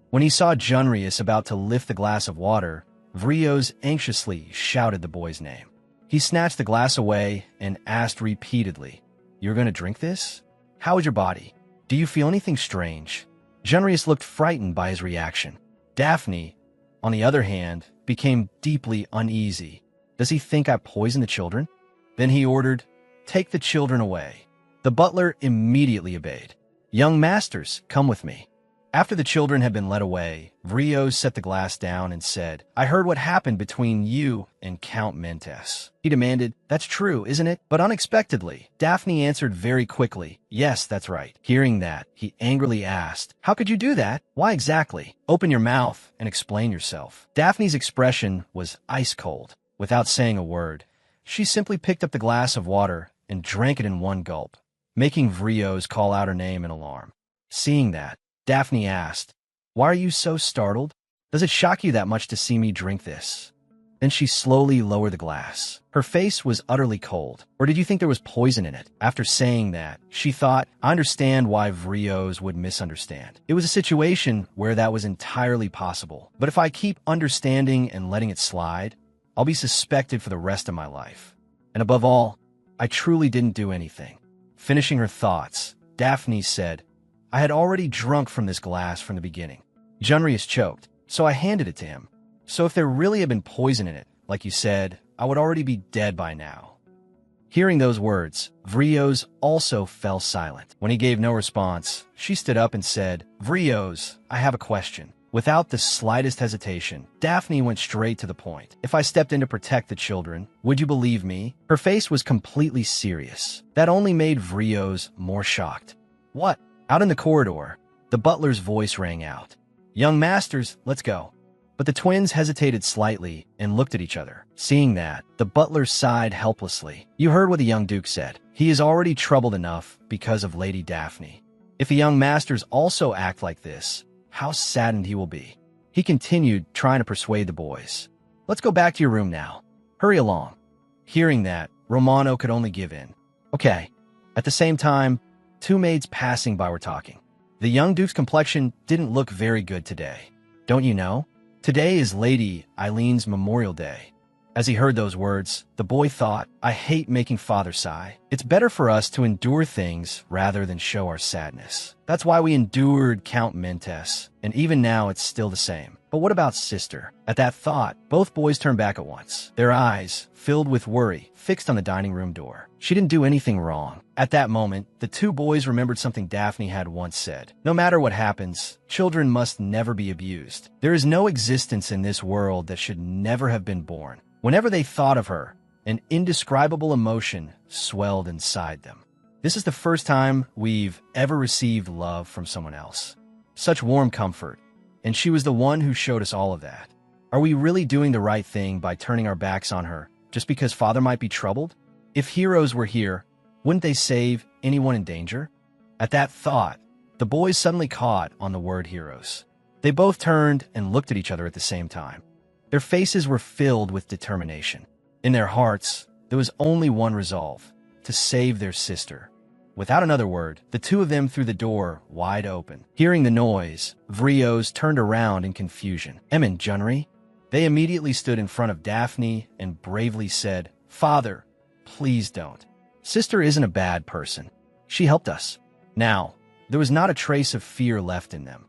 When he saw Junrius about to lift the glass of water, Vrios anxiously shouted the boy's name. He snatched the glass away and asked repeatedly, "You're going to drink this? How is your body? Do you feel anything strange?" Junrius looked frightened by his reaction. Daphne, on the other hand, became deeply uneasy. "Does he think I poisoned the children?" Then he ordered, "Take the children away." The butler immediately obeyed. "Young masters, come with me." After the children had been led away, Vrios set the glass down and said, "I heard what happened between you and Count Mentes." He demanded, "That's true, isn't it?" But unexpectedly, Daphne answered very quickly, "Yes, that's right." Hearing that, he angrily asked, "How could you do that? Why exactly? Open your mouth and explain yourself." Daphne's expression was ice cold. Without saying a word, she simply picked up the glass of water and drank it in one gulp, making Vrios call out her name in alarm. Seeing that, Daphne asked, "Why are you so startled? Does it shock you that much to see me drink this?" Then she slowly lowered the glass. Her face was utterly cold. "Or did you think there was poison in it?" After saying that, she thought, "I understand why Vrios would misunderstand. It was a situation where that was entirely possible. But if I keep understanding and letting it slide, I'll be suspected for the rest of my life. And above all, I truly didn't do anything." Finishing her thoughts, Daphne said, "I had already drunk from this glass from the beginning." Junrius choked, "So I handed it to him. So if there really had been poison in it, like you said, I would already be dead by now." Hearing those words, Vrios also fell silent. When he gave no response, she stood up and said, "Vrios, I have a question." Without the slightest hesitation, Daphne went straight to the point. "If I stepped in to protect the children, would you believe me?" Her face was completely serious. That only made Vrios more shocked. "What?" Out in the corridor, the butler's voice rang out, "Young masters, let's go." But the twins hesitated slightly and looked at each other. Seeing that, the butler sighed helplessly. "You heard what the young duke said. He is already troubled enough because of Lady Daphne. If the young masters also act like this, how saddened he will be." He continued, trying to persuade the boys. "Let's go back to your room now. Hurry along." Hearing that, Romano could only give in. "Okay." At the same time, two maids passing by were talking. "The young duke's complexion didn't look very good today. Don't you know? Today is Lady Eileen's Memorial Day." As he heard those words, the boy thought, "I hate making father sigh. It's better for us to endure things rather than show our sadness. That's why we endured Count Mentes, and even now it's still the same. But what about sister?" At that thought, both boys turned back at once, their eyes, filled with worry, fixed on the dining room door. She didn't do anything wrong. At that moment, the two boys remembered something Daphne had once said. "No matter what happens, children must never be abused. There is no existence in this world that should never have been born." Whenever they thought of her, an indescribable emotion swelled inside them. This is the first time we've ever received love from someone else. Such warm comfort, and she was the one who showed us all of that. Are we really doing the right thing by turning our backs on her just because father might be troubled? If heroes were here, wouldn't they save anyone in danger? At that thought, the boys suddenly caught on the word heroes. They both turned and looked at each other at the same time. Their faces were filled with determination. In their hearts, there was only one resolve: to save their sister. Without another word, the two of them threw the door wide open. Hearing the noise, Vrios turned around in confusion. "Emin, Junri?" They immediately stood in front of Daphne and bravely said, "Father, please don't. Sister isn't a bad person. She helped us." Now, there was not a trace of fear left in them.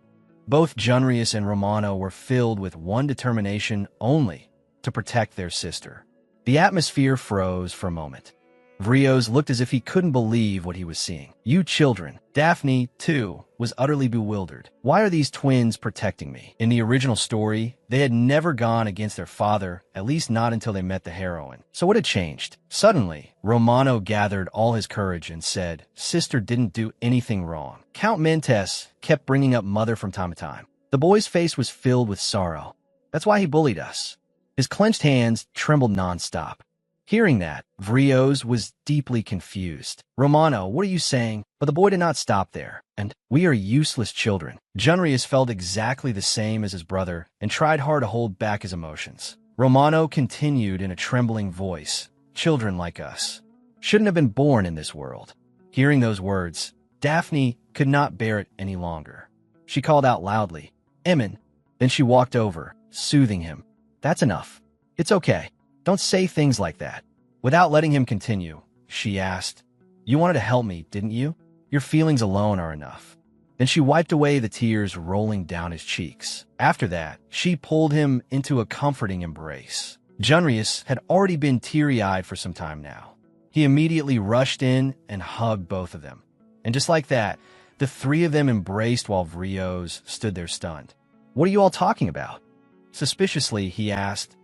Both Junrius and Romano were filled with one determination only: to protect their sister. The atmosphere froze for a moment. Vrios looked as if he couldn't believe what he was seeing. You children. Daphne, too, was utterly bewildered. Why are these twins protecting me? In the original story, they had never gone against their father, at least not until they met the heroine. So what had changed? Suddenly, Romano gathered all his courage and said, Sister didn't do anything wrong. Count Mentes kept bringing up mother from time to time. The boy's face was filled with sorrow. That's why he bullied us. His clenched hands trembled nonstop. Hearing that, Vrios was deeply confused. Romano, what are you saying? But the boy did not stop there. And we are useless children. Junrius felt exactly the same as his brother and tried hard to hold back his emotions. Romano continued in a trembling voice, children like us shouldn't have been born in this world. Hearing those words, Daphne could not bear it any longer. She called out loudly, Emin. Then she walked over, soothing him. That's enough. It's okay. Don't say things like that. Without letting him continue, she asked, You wanted to help me, didn't you? Your feelings alone are enough. Then she wiped away the tears rolling down his cheeks. After that, she pulled him into a comforting embrace. Junrius had already been teary-eyed for some time now. He immediately rushed in and hugged both of them. And just like that, the three of them embraced while Vrios stood there stunned. What are you all talking about? Suspiciously, he asked,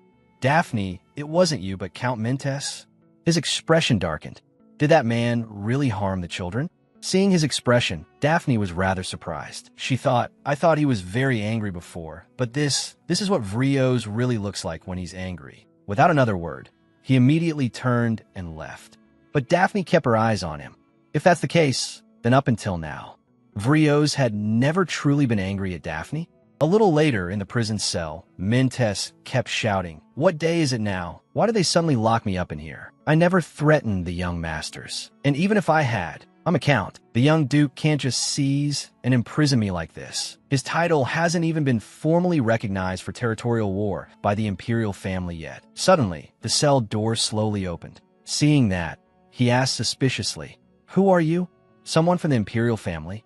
Daphne, it wasn't you, but Count Mentes? His expression darkened. Did that man really harm the children? Seeing his expression, Daphne was rather surprised. She thought, I thought he was very angry before, but this is what Vrios really looks like when he's angry. Without another word, he immediately turned and left. But Daphne kept her eyes on him. If that's the case, then up until now, Vrios had never truly been angry at Daphne. A little later in the prison cell, Mentes kept shouting, What day is it now? Why did they suddenly lock me up in here? I never threatened the young masters. And even if I had, I'm a count. The young duke can't just seize and imprison me like this. His title hasn't even been formally recognized for territorial war by the imperial family yet. Suddenly, the cell door slowly opened. Seeing that, he asked suspiciously, Who are you? Someone from the imperial family?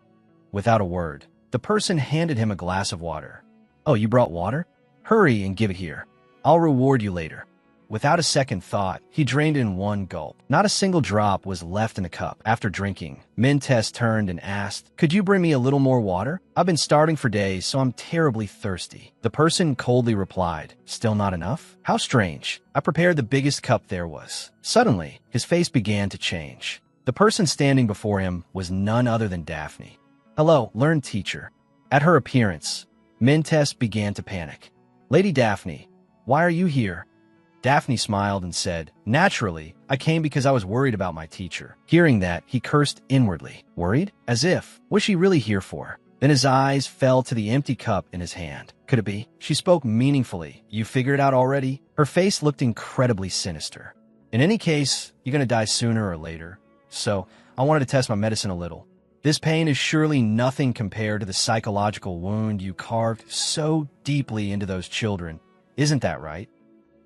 Without a word, the person handed him a glass of water. Oh, you brought water? Hurry and give it here. I'll reward you later. Without a second thought, he drained in one gulp. Not a single drop was left in the cup. After drinking, Mentes turned and asked, Could you bring me a little more water? I've been starving for days, so I'm terribly thirsty. The person coldly replied, Still not enough? How strange. I prepared the biggest cup there was. Suddenly, his face began to change. The person standing before him was none other than Daphne. Hello, learned teacher. At her appearance, Mentes began to panic. Lady Daphne, why are you here? Daphne smiled and said, Naturally, I came because I was worried about my teacher. Hearing that, he cursed inwardly. Worried? As if. What's she really here for? Then his eyes fell to the empty cup in his hand. Could it be? She spoke meaningfully. You figured it out already? Her face looked incredibly sinister. In any case, you're going to die sooner or later. So, I wanted to test my medicine a little. This pain is surely nothing compared to the psychological wound you carved so deeply into those children. Isn't that right?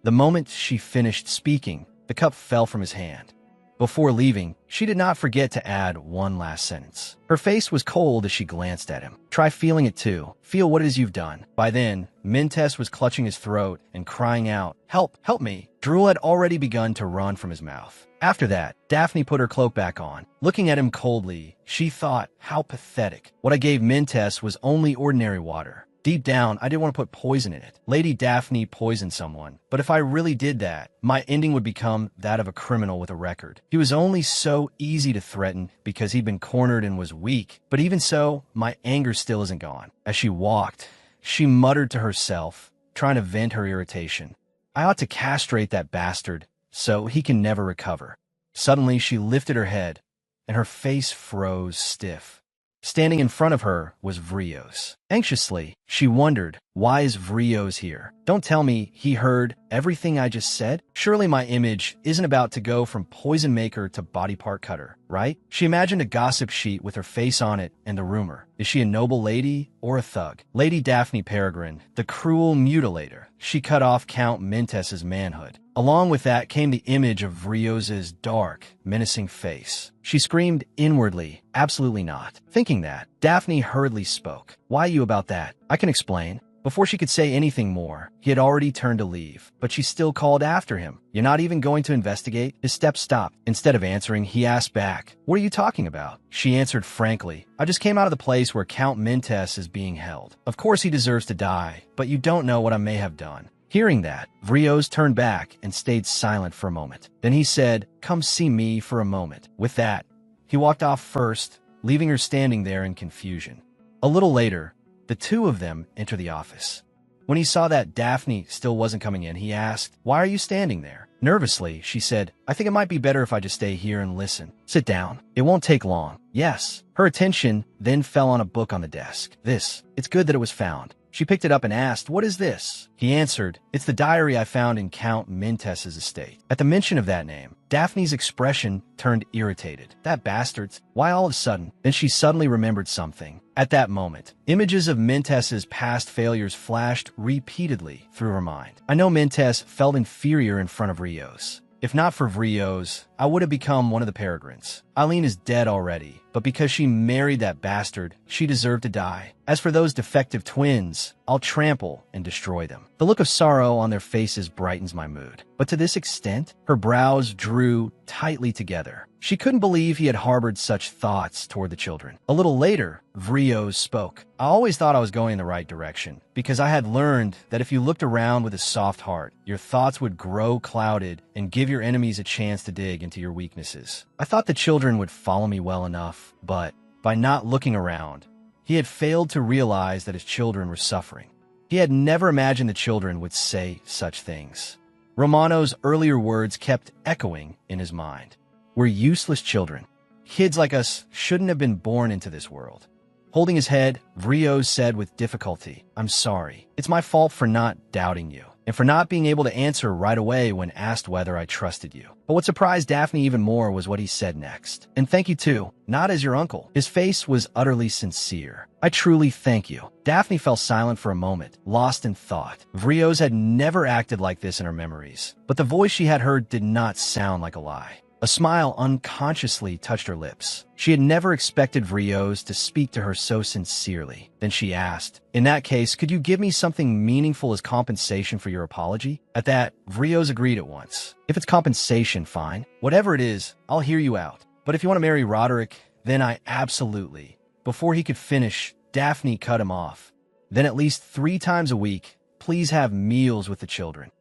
The moment she finished speaking, the cup fell from his hand. Before leaving, she did not forget to add one last sentence. Her face was cold as she glanced at him. Try feeling it too. Feel what it is you've done. By then, Mentes was clutching his throat and crying out, Help, help me. Drool had already begun to run from his mouth. After that, Daphne put her cloak back on. Looking at him coldly, she thought, how pathetic. What I gave Mentes was only ordinary water. Deep down, I didn't want to put poison in it. Lady Daphne poisoned someone, but if I really did that, my ending would become that of a criminal with a record. He was only so easy to threaten because he'd been cornered and was weak, but even so, my anger still isn't gone. As she walked, she muttered to herself, trying to vent her irritation. I ought to castrate that bastard so he can never recover. Suddenly, she lifted her head, and her face froze stiff. Standing in front of her was Vrios. Anxiously, she wondered, why is Vrios here? Don't tell me he heard everything I just said? Surely my image isn't about to go from poison maker to body part cutter, right? She imagined a gossip sheet with her face on it and the rumor. Is she a noble lady or a thug? Lady Daphne Peregrine, the cruel mutilator. She cut off Count Mentes' manhood. Along with that came the image of Vrios' dark, menacing face. She screamed inwardly, absolutely not. Thinking that, Daphne hurriedly spoke. Why you about that? I can explain. Before she could say anything more, he had already turned to leave, but she still called after him. "You're not even going to investigate?" His steps stopped. Instead of answering, he asked back, "What are you talking about?" She answered frankly, "I just came out of the place where Count Mintes is being held. Of course he deserves to die, but you don't know what I may have done." Hearing that, Vrios turned back and stayed silent for a moment. Then he said, "Come see me for a moment." With that, he walked off first, leaving her standing there in confusion. A little later, the two of them enter the office. When he saw that Daphne still wasn't coming in, he asked, "Why are you standing there?" Nervously, she said, "I think it might be better if I just stay here and listen." "Sit down. It won't take long." "Yes." Her attention then fell on a book on the desk. It's good that it was found." She picked it up and asked, "What is this?" He answered, "It's the diary I found in Count Mintes's estate." At the mention of that name, Daphne's expression turned irritated. "That bastard's. Why all of a sudden?" Then she suddenly remembered something. At that moment, images of Mintes's past failures flashed repeatedly through her mind. "I know Mintes felt inferior in front of Rios. If not for Vrios, I would have become one of the Peregrines. Eileen is dead already, but because she married that bastard, she deserved to die. As for those defective twins, I'll trample and destroy them." The look of sorrow on their faces brightens my mood. But to this extent, her brows drew tightly together. She couldn't believe he had harbored such thoughts toward the children. A little later, Vrios spoke. "I always thought I was going in the right direction, because I had learned that if you looked around with a soft heart, your thoughts would grow clouded and give your enemies a chance to dig into your weaknesses. I thought the children would follow me well enough, but by not looking around, he had failed to realize that his children were suffering. He had never imagined the children would say such things." Romano's earlier words kept echoing in his mind. "We're useless children. Kids like us shouldn't have been born into this world." Holding his head, Vrios said with difficulty, "I'm sorry. It's my fault for not doubting you, and for not being able to answer right away when asked whether I trusted you." But what surprised Daphne even more was what he said next. "And thank you too, not as your uncle." His face was utterly sincere. "I truly thank you." Daphne fell silent for a moment, lost in thought. Vrios had never acted like this in her memories, but the voice she had heard did not sound like a lie. A smile unconsciously touched her lips. She had never expected Vrios to speak to her so sincerely. Then she asked, "In that case, could you give me something meaningful as compensation for your apology?" At that, Vrios agreed at once. "If it's compensation, fine. Whatever it is, I'll hear you out. But if you want to marry Roderick, then I absolutely..." Before he could finish, Daphne cut him off. "Then at least 3 times a week, please have meals with the children."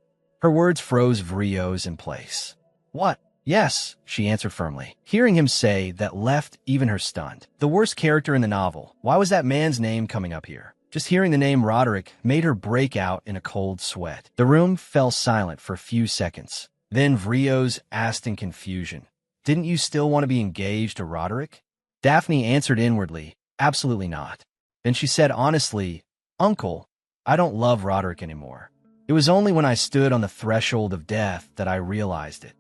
Her words froze Vrios in place. "What?" "Yes," she answered firmly. Hearing him say that left even her stunned. The worst character in the novel. Why was that man's name coming up here? Just hearing the name Roderick made her break out in a cold sweat. The room fell silent for a few seconds. Then Vrios asked in confusion, "Didn't you still want to be engaged to Roderick?" Daphne answered inwardly, "Absolutely not." Then she said honestly, "Uncle, I don't love Roderick anymore. It was only when I stood on the threshold of death that I realized it.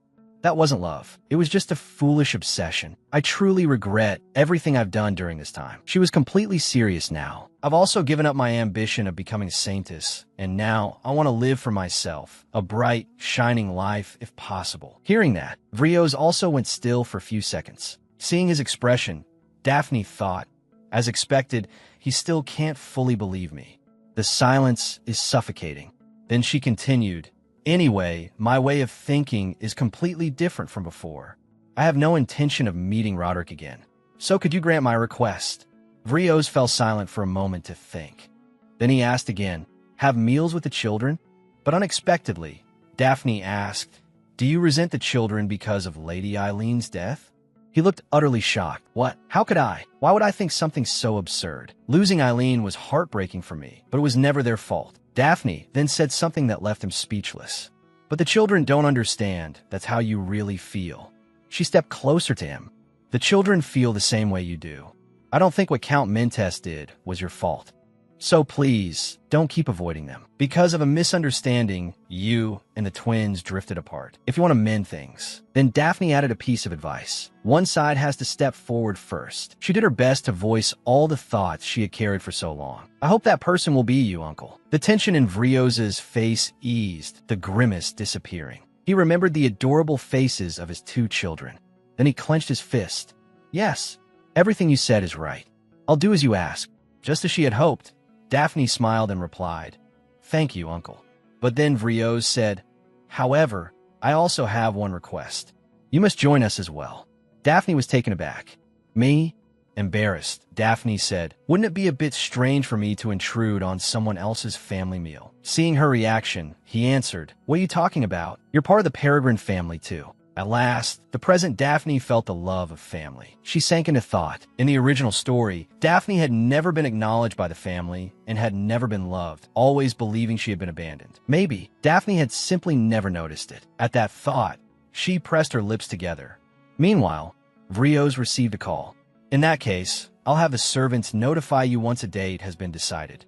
That wasn't love. It was just a foolish obsession. I truly regret everything I've done during this time." She was completely serious now. "I've also given up my ambition of becoming a saintess, and now I want to live for myself, a bright, shining life if possible." Hearing that, Vrios also went still for a few seconds. Seeing his expression, Daphne thought, as expected, he still can't fully believe me. The silence is suffocating. Then she continued, "Anyway, my way of thinking is completely different from before. I have no intention of meeting Roderick again. So could you grant my request?" Vrios fell silent for a moment to think. Then he asked again, "Have meals with the children?" But unexpectedly, Daphne asked, "Do you resent the children because of Lady Eileen's death?" He looked utterly shocked. "What? How could I? Why would I think something so absurd? Losing Eileen was heartbreaking for me, but it was never their fault." Daphne then said something that left him speechless. "But the children don't understand that's how you really feel." She stepped closer to him. "The children feel the same way you do. I don't think what Count Mintes did was your fault. So please, don't keep avoiding them. Because of a misunderstanding, you and the twins drifted apart. If you want to mend things." Then Daphne added a piece of advice. "One side has to step forward first." She did her best to voice all the thoughts she had carried for so long. "I hope that person will be you, Uncle." The tension in Vrios's face eased, the grimace disappearing. He remembered the adorable faces of his 2 children. Then he clenched his fist. "Yes, everything you said is right. I'll do as you ask." Just as she had hoped, Daphne smiled and replied, "Thank you, uncle." But then Vrios said, "However, I also have one request. You must join us as well." Daphne was taken aback. "Me?" Embarrassed, Daphne said, "Wouldn't it be a bit strange for me to intrude on someone else's family meal?" Seeing her reaction, he answered, "What are you talking about? You're part of the Peregrine family too." At last, the present Daphne felt the love of family. She sank into thought. In the original story, Daphne had never been acknowledged by the family and had never been loved, always believing she had been abandoned. Maybe Daphne had simply never noticed it. At that thought, she pressed her lips together. Meanwhile, Vrios received a call. "In that case, I'll have the servants notify you once a date has been decided."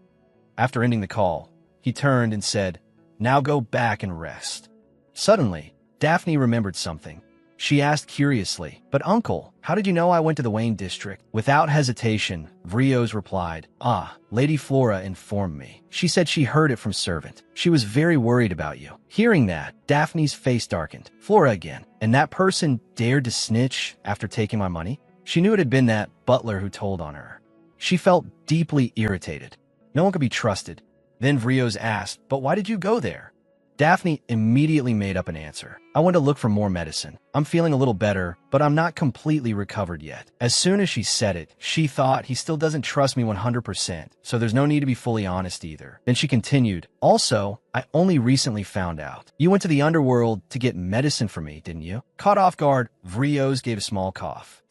After ending the call, he turned and said, "Now go back and rest." Suddenly, Daphne remembered something. She asked curiously, "But uncle, how did you know I went to the Wayne district?" Without hesitation, Vrios replied, Lady Flora informed me. She said she heard it from servant. She was very worried about you." Hearing that, Daphne's face darkened. "Flora again? And that person dared to snitch after taking my money?" She knew it had been that butler who told on her. She felt deeply irritated. No one could be trusted. Then Vrios asked, "But why did you go there?" Daphne immediately made up an answer. "I went to look for more medicine. I'm feeling a little better, but I'm not completely recovered yet." As soon as she said it, she thought he still doesn't trust me 100%, so there's no need to be fully honest either. Then she continued, "Also, I only recently found out. You went to the underworld to get medicine for me, didn't you?" Caught off guard, Vrios gave a small cough.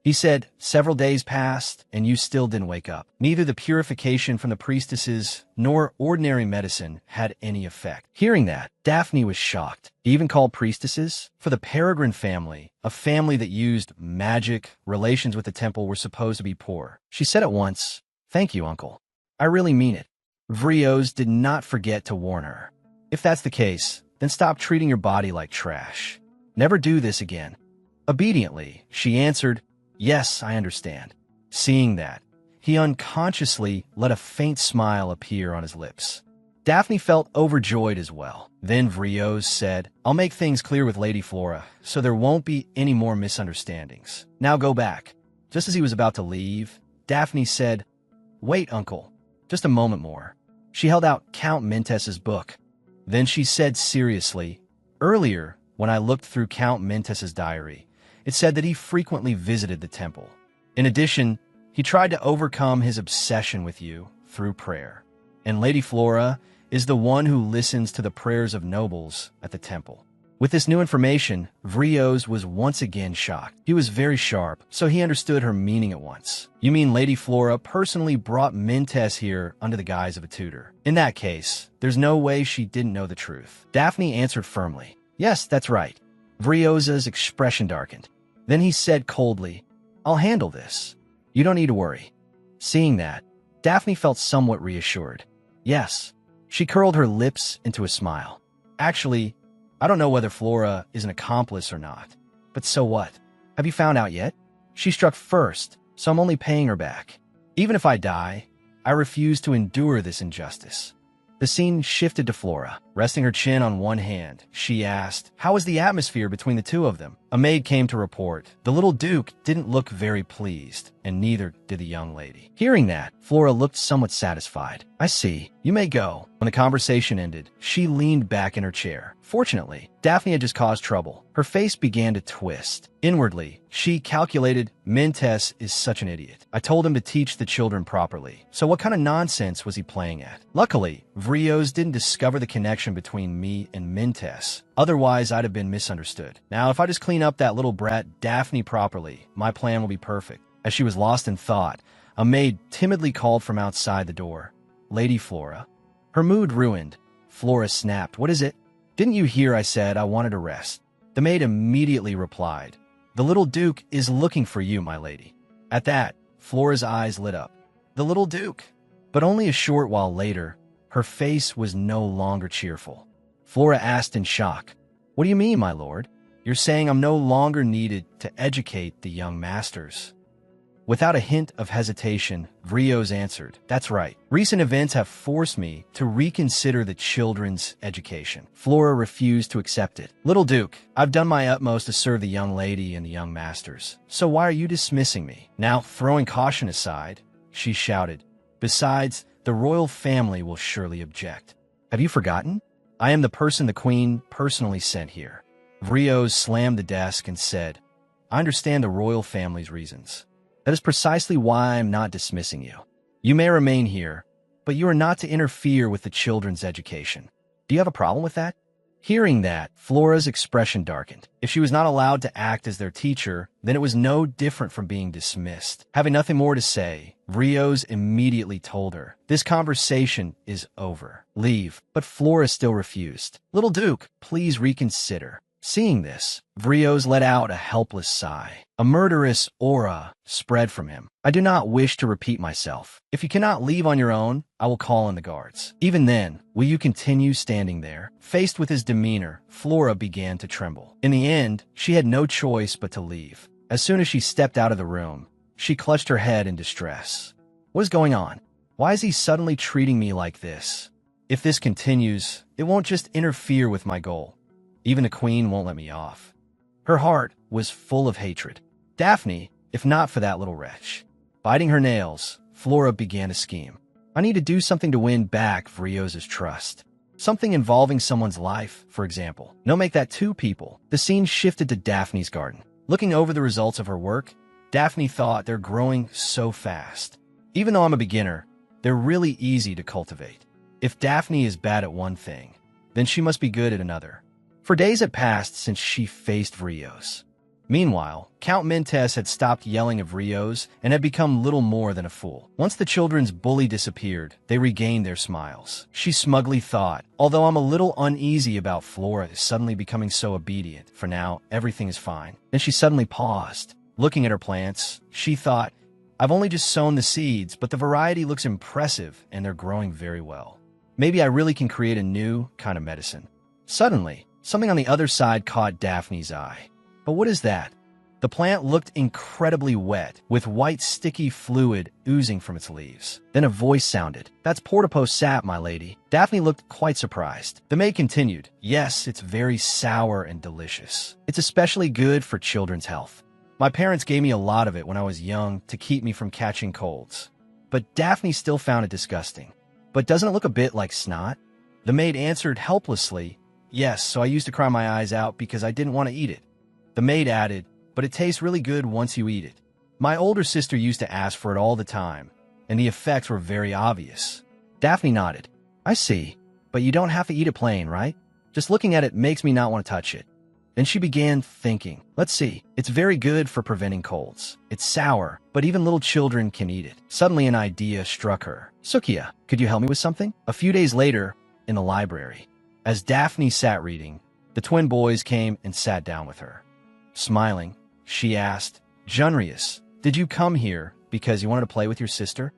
He said, "Several days passed, and you still didn't wake up. Neither the purification from the priestesses nor ordinary medicine had any effect." Hearing that, Daphne was shocked. He even called priestesses? For the Peregrine family, a family that used magic, relations with the temple were supposed to be poor. She said at once, "Thank you, uncle. I really mean it." Vrios did not forget to warn her. "If that's the case, then stop treating your body like trash. Never do this again." Obediently, she answered, "Yes, I understand." Seeing that, he unconsciously let a faint smile appear on his lips. Daphne felt overjoyed as well. Then Vrios said, "I'll make things clear with Lady Flora, so there won't be any more misunderstandings. Now go back." Just as he was about to leave, Daphne said, "Wait, uncle, just a moment more." She held out Count Mintes's book. Then she said seriously, "Earlier, when I looked through Count Mintes's diary, it said that he frequently visited the temple. In addition, he tried to overcome his obsession with you through prayer. And Lady Flora is the one who listens to the prayers of nobles at the temple." With this new information, Vrios was once again shocked. He was very sharp, so he understood her meaning at once. "You mean Lady Flora personally brought Mintes here under the guise of a tutor? In that case, there's no way she didn't know the truth." Daphne answered firmly, "Yes, that's right." Vrios's expression darkened. Then he said coldly, "I'll handle this. You don't need to worry." Seeing that, Daphne felt somewhat reassured. "Yes." She curled her lips into a smile. "Actually, I don't know whether Flora is an accomplice or not. But so what? Have you found out yet? She struck first, so I'm only paying her back. Even if I die, I refuse to endure this injustice." The scene shifted to Flora. Resting her chin on one hand, she asked, "How was the atmosphere between the two of them?" A maid came to report. The little duke didn't look very pleased, and neither did the young lady. Hearing that, Flora looked somewhat satisfied. "I see. You may go." When the conversation ended, she leaned back in her chair. Fortunately, Daphne had just caused trouble. Her face began to twist. Inwardly, she calculated, Mintes is such an idiot. I told him to teach the children properly. So what kind of nonsense was he playing at? Luckily, Vrios didn't discover the connection between me and Mintes. Otherwise, I'd have been misunderstood. Now, if I just clean up that little brat Daphne properly, my plan will be perfect. As she was lost in thought, a maid timidly called from outside the door. "Lady Flora." Her mood ruined, Flora snapped, "What is it?" "Didn't you hear I said I wanted to rest?" The maid immediately replied, "The little duke is looking for you, my lady." At that, Flora's eyes lit up. The little duke? But only a short while later, her face was no longer cheerful. Flora asked in shock, "What do you mean, my lord? You're saying I'm no longer needed to educate the young masters?" Without a hint of hesitation, Vrios answered, "That's right. Recent events have forced me to reconsider the children's education." Flora refused to accept it. "Little Duke, I've done my utmost to serve the young lady and the young masters. So why are you dismissing me?" Now, throwing caution aside, she shouted, "Besides, the royal family will surely object. Have you forgotten? I am the person the queen personally sent here. Vrios slammed the desk and said, I understand the royal family's reasons. That is precisely why I am not dismissing you. You may remain here, but you are not to interfere with the children's education. Do you have a problem with that? Hearing that, Flora's expression darkened. If she was not allowed to act as their teacher, then it was no different from being dismissed. Having nothing more to say, Vrios immediately told her, this conversation is over. Leave. But Flora still refused. Little Duke, please reconsider. Seeing this, Vrios let out a helpless sigh. A murderous aura spread from him. I do not wish to repeat myself. If you cannot leave on your own, I will call in the guards. Even then, will you continue standing there? Faced with his demeanor, Flora began to tremble. In the end, she had no choice but to leave. As soon as she stepped out of the room, she clutched her head in distress. What is going on? Why is he suddenly treating me like this? If this continues, it won't just interfere with my goal. Even the queen won't let me off. Her heart was full of hatred. Daphne, if not for that little wretch. Biting her nails, Flora began to scheme. I need to do something to win back Vrios' trust. Something involving someone's life, for example. No, make that two people. The scene shifted to Daphne's garden. Looking over the results of her work, Daphne thought they're growing so fast. Even though I'm a beginner, they're really easy to cultivate. If Daphne is bad at one thing, then she must be good at another. For days had passed since she faced Vrios. Meanwhile, Count Mentes had stopped yelling at Vrios and had become little more than a fool. Once the children's bully disappeared, they regained their smiles. She smugly thought, although I'm a little uneasy about Flora suddenly becoming so obedient, for now, everything is fine. Then she suddenly paused. Looking at her plants, she thought, I've only just sown the seeds, but the variety looks impressive and they're growing very well. Maybe I really can create a new kind of medicine. Suddenly, something on the other side caught Daphne's eye. But what is that? The plant looked incredibly wet, with white sticky fluid oozing from its leaves. Then a voice sounded. That's portapose sap, my lady. Daphne looked quite surprised. The maid continued. Yes, it's very sour and delicious. It's especially good for children's health. My parents gave me a lot of it when I was young to keep me from catching colds. But Daphne still found it disgusting. But doesn't it look a bit like snot? The maid answered helplessly. Yes, so I used to cry my eyes out because I didn't want to eat it. The maid added, but it tastes really good once you eat it. My older sister used to ask for it all the time, and the effects were very obvious. Daphne nodded. I see, but you don't have to eat it plain, right? Just looking at it makes me not want to touch it. Then she began thinking. Let's see, it's very good for preventing colds. It's sour, but even little children can eat it. Suddenly an idea struck her. Sukiya, could you help me with something? A few days later, in the library, as Daphne sat reading, the twin boys came and sat down with her. Smiling, she asked, Junrius, did you come here because you wanted to play with your sister?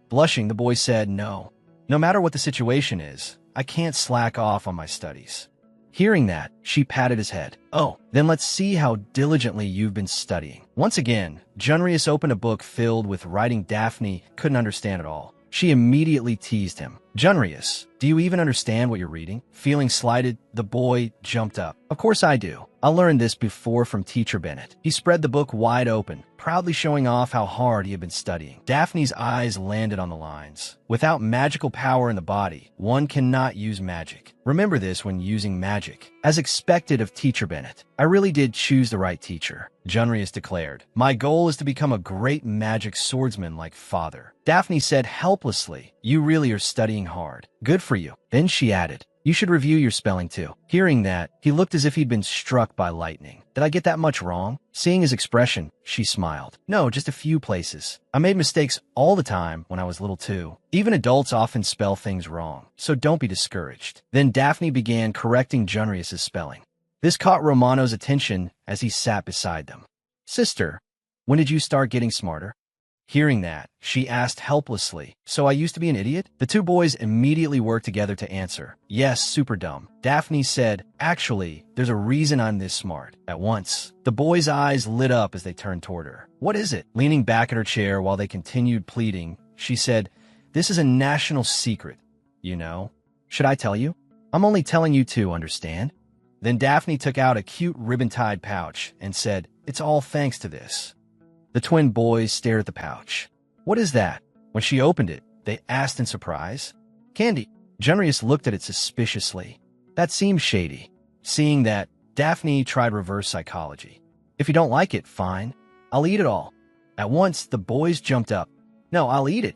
Blushing, the boy said, no. No matter what the situation is, I can't slack off on my studies. Hearing that, she patted his head. Oh, then let's see how diligently you've been studying. Once again, Junrius opened a book filled with writing Daphne couldn't understand at all. She immediately teased him. Junrius, do you even understand what you're reading? Feeling slighted, the boy jumped up. Of course I do. I learned this before from Teacher Bennett. He spread the book wide open, proudly showing off how hard he had been studying. Daphne's eyes landed on the lines. Without magical power in the body, one cannot use magic. Remember this when using magic. As expected of Teacher Bennett, I really did choose the right teacher, Junrius declared. My goal is to become a great magic swordsman like father. Daphne said helplessly, you really are studying hard. Good for you. Then she added, you should review your spelling too. Hearing that, he looked as if he'd been struck by lightning. Did I get that much wrong? Seeing his expression, she smiled. No, just a few places. I made mistakes all the time when I was little too. Even adults often spell things wrong, so don't be discouraged. Then Daphne began correcting Junrius' spelling. This caught Romano's attention as he sat beside them. Sister, when did you start getting smarter? Hearing that, she asked helplessly, so I used to be an idiot? The two boys immediately worked together to answer. Yes, super dumb. Daphne said, actually, there's a reason I'm this smart. At once, the boys' eyes lit up as they turned toward her. What is it? Leaning back in her chair while they continued pleading, she said, this is a national secret, you know. Should I tell you? I'm only telling you to understand. Then Daphne took out a cute ribbon-tied pouch and said, it's all thanks to this. The twin boys stared at the pouch. What is that? When she opened it, they asked in surprise. Candy. Junrius looked at it suspiciously. That seemed shady. Seeing that, Daphne tried reverse psychology. If you don't like it, fine. I'll eat it all. At once, the boys jumped up. No, I'll eat it.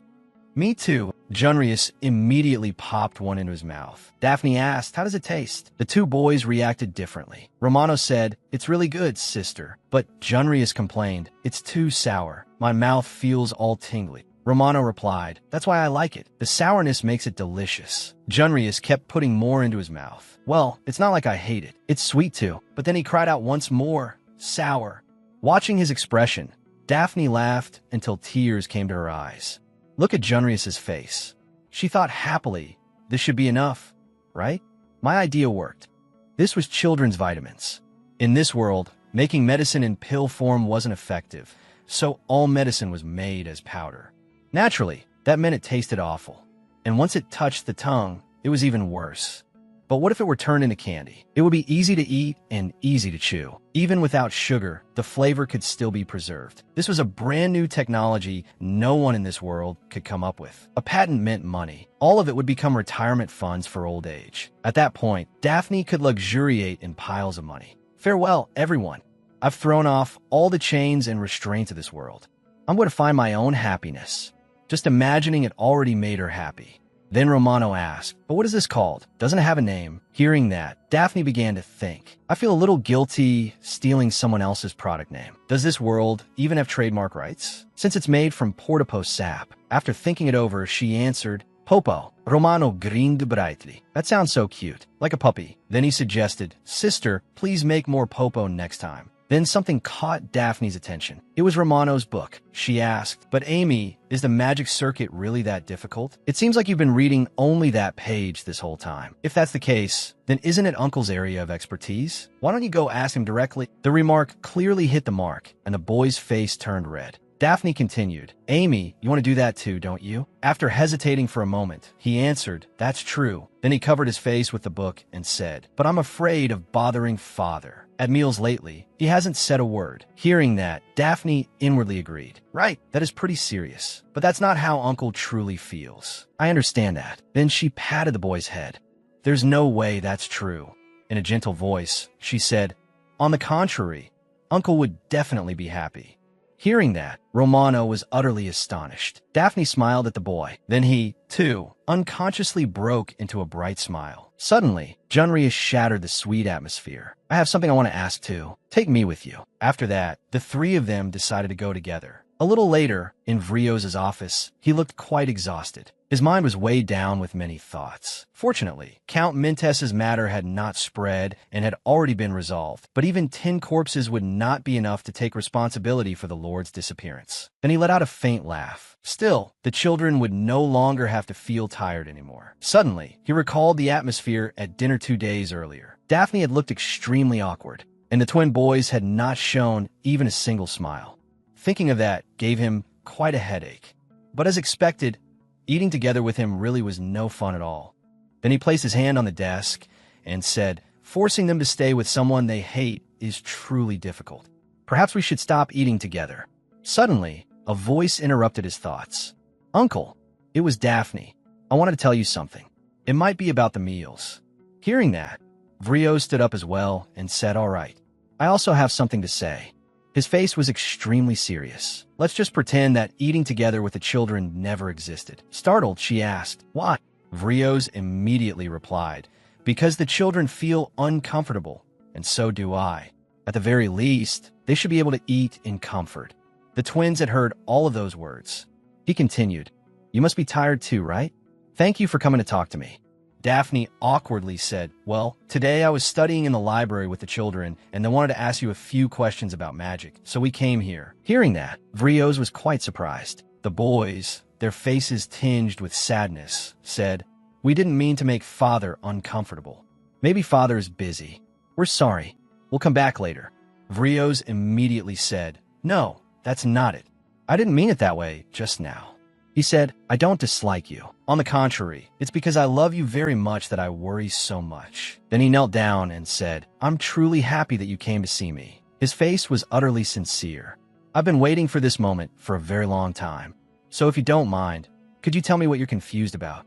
Me too. Junrius immediately popped one into his mouth. Daphne asked, how does it taste? The two boys reacted differently. Romano said, it's really good, sister. But Junrius complained, it's too sour. My mouth feels all tingly. Romano replied, that's why I like it. The sourness makes it delicious. Junrius kept putting more into his mouth. Well, it's not like I hate it. It's sweet too. But then he cried out once more, sour. Watching his expression, Daphne laughed until tears came to her eyes. Look at Junrius's face. She thought happily, this should be enough, right? My idea worked. This was children's vitamins. In this world, making medicine in pill form wasn't effective, so all medicine was made as powder. Naturally, that meant it tasted awful. And once it touched the tongue, it was even worse. But what if it were turned into candy? It would be easy to eat and easy to chew. Even without sugar, the flavor could still be preserved. This was a brand new technology no one in this world could come up with. A patent meant money. All of it would become retirement funds for old age. At that point, Daphne could luxuriate in piles of money. Farewell, everyone. I've thrown off all the chains and restraints of this world. I'm going to find my own happiness. Just imagining it already made her happy. Then Romano asked, but what is this called? Doesn't it have a name? Hearing that, Daphne began to think. I feel a little guilty stealing someone else's product name. Does this world even have trademark rights? Since it's made from Portapo sap. After thinking it over, she answered, Popo. Romano grinned brightly. That sounds so cute, like a puppy. Then he suggested, sister, please make more Popo next time. Then something caught Daphne's attention. It was Romano's book. She asked, but Amy, is the magic circuit really that difficult? It seems like you've been reading only that page this whole time. If that's the case, then isn't it Uncle's area of expertise? Why don't you go ask him directly? The remark clearly hit the mark, and the boy's face turned red. Daphne continued, Amy, you want to do that too, don't you? After hesitating for a moment, he answered, that's true. Then he covered his face with the book and said, but I'm afraid of bothering father. At meals lately, he hasn't said a word. Hearing that, Daphne inwardly agreed. Right, that is pretty serious. But that's not how Uncle truly feels. I understand that. Then she patted the boy's head. There's no way that's true. In a gentle voice, she said, on the contrary, Uncle would definitely be happy. Hearing that, Romano was utterly astonished. Daphne smiled at the boy. Then he, too, unconsciously broke into a bright smile. Suddenly, Junrius shattered the sweet atmosphere. I have something I want to ask too. Take me with you. After that, the three of them decided to go together. A little later, in Vrios's office, he looked quite exhausted. His mind was weighed down with many thoughts. Fortunately, Count Mintes's matter had not spread and had already been resolved, but even 10 corpses would not be enough to take responsibility for the Lord's disappearance. Then he let out a faint laugh. Still, the children would no longer have to feel tired anymore. Suddenly, he recalled the atmosphere at dinner 2 days earlier. Daphne had looked extremely awkward, and the twin boys had not shown even a single smile. Thinking of that gave him quite a headache. But as expected, eating together with him really was no fun at all. Then he placed his hand on the desk and said, forcing them to stay with someone they hate is truly difficult. Perhaps we should stop eating together. Suddenly, a voice interrupted his thoughts. Uncle, it was Daphne. I wanted to tell you something. It might be about the meals. Hearing that, Vrios stood up as well and said, all right. I also have something to say. His face was extremely serious. Let's just pretend that eating together with the children never existed. Startled, she asked, why? Vrios immediately replied, because the children feel uncomfortable, and so do I. At the very least, they should be able to eat in comfort. The twins had heard all of those words. He continued, you must be tired too, right? Thank you for coming to talk to me. Daphne awkwardly said, well, today I was studying in the library with the children and they wanted to ask you a few questions about magic, so we came here. Hearing that, Vrios was quite surprised. The boys, their faces tinged with sadness, said, we didn't mean to make Father uncomfortable. Maybe Father is busy. We're sorry. We'll come back later. Vrios immediately said, no, that's not it. I didn't mean it that way just now. He said, I don't dislike you. On the contrary, it's because I love you very much that I worry so much. Then he knelt down and said, I'm truly happy that you came to see me. His face was utterly sincere. I've been waiting for this moment for a very long time. So if you don't mind, Could you tell me what you're confused about?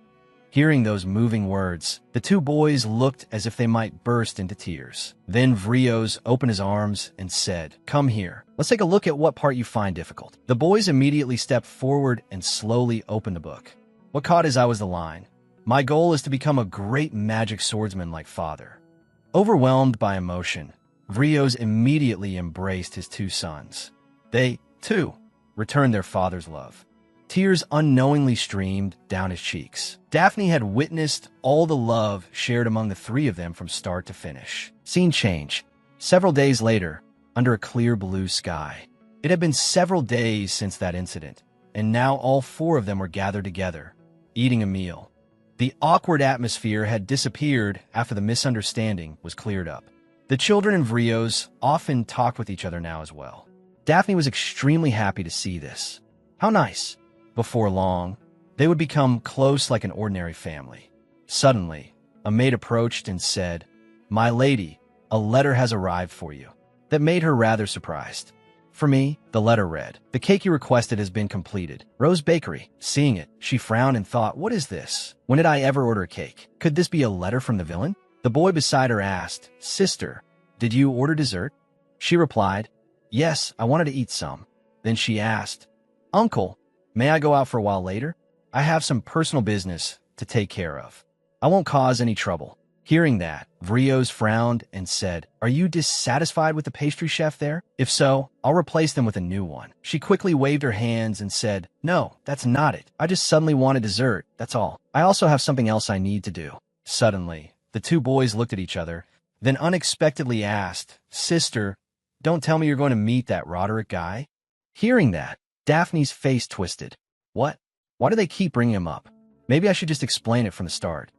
Hearing those moving words, the two boys looked as if they might burst into tears. Then Vrios opened his arms and said, "Come here. Let's take a look at what part you find difficult." The boys immediately stepped forward and slowly opened the book. What caught his eye was the line, "My goal is to become a great magic swordsman like father." Overwhelmed by emotion, Vrios immediately embraced his two sons. They, too, returned their father's love. Tears unknowingly streamed down his cheeks. Daphne had witnessed all the love shared among the three of them from start to finish. Scene change. Several days later, under a clear blue sky. It had been several days since that incident, and now all four of them were gathered together, eating a meal. The awkward atmosphere had disappeared after the misunderstanding was cleared up. The children and Vrios often talked with each other now as well. Daphne was extremely happy to see this. How nice. Before long, they would become close like an ordinary family. Suddenly, a maid approached and said, "My lady, a letter has arrived for you." That made her rather surprised. For me, the letter read, "The cake you requested has been completed. Rose Bakery." Seeing it, she frowned and thought, "What is this? When did I ever order a cake? Could this be a letter from the villain?" The boy beside her asked, "Sister, did you order dessert?" She replied, "Yes, I wanted to eat some." Then she asked, "Uncle, may I go out for a while later? I have some personal business to take care of. I won't cause any trouble." Hearing that, Vrios frowned and said, "Are you dissatisfied with the pastry chef there? If so, I'll replace them with a new one." She quickly waved her hands and said, "No, that's not it. I just suddenly wanted dessert, that's all. I also have something else I need to do." Suddenly, the two boys looked at each other, then unexpectedly asked, "Sister, don't tell me you're going to meet that Roderick guy?" Hearing that, Daphne's face twisted. What? Why do they keep bringing him up? Maybe I should just explain it from the start.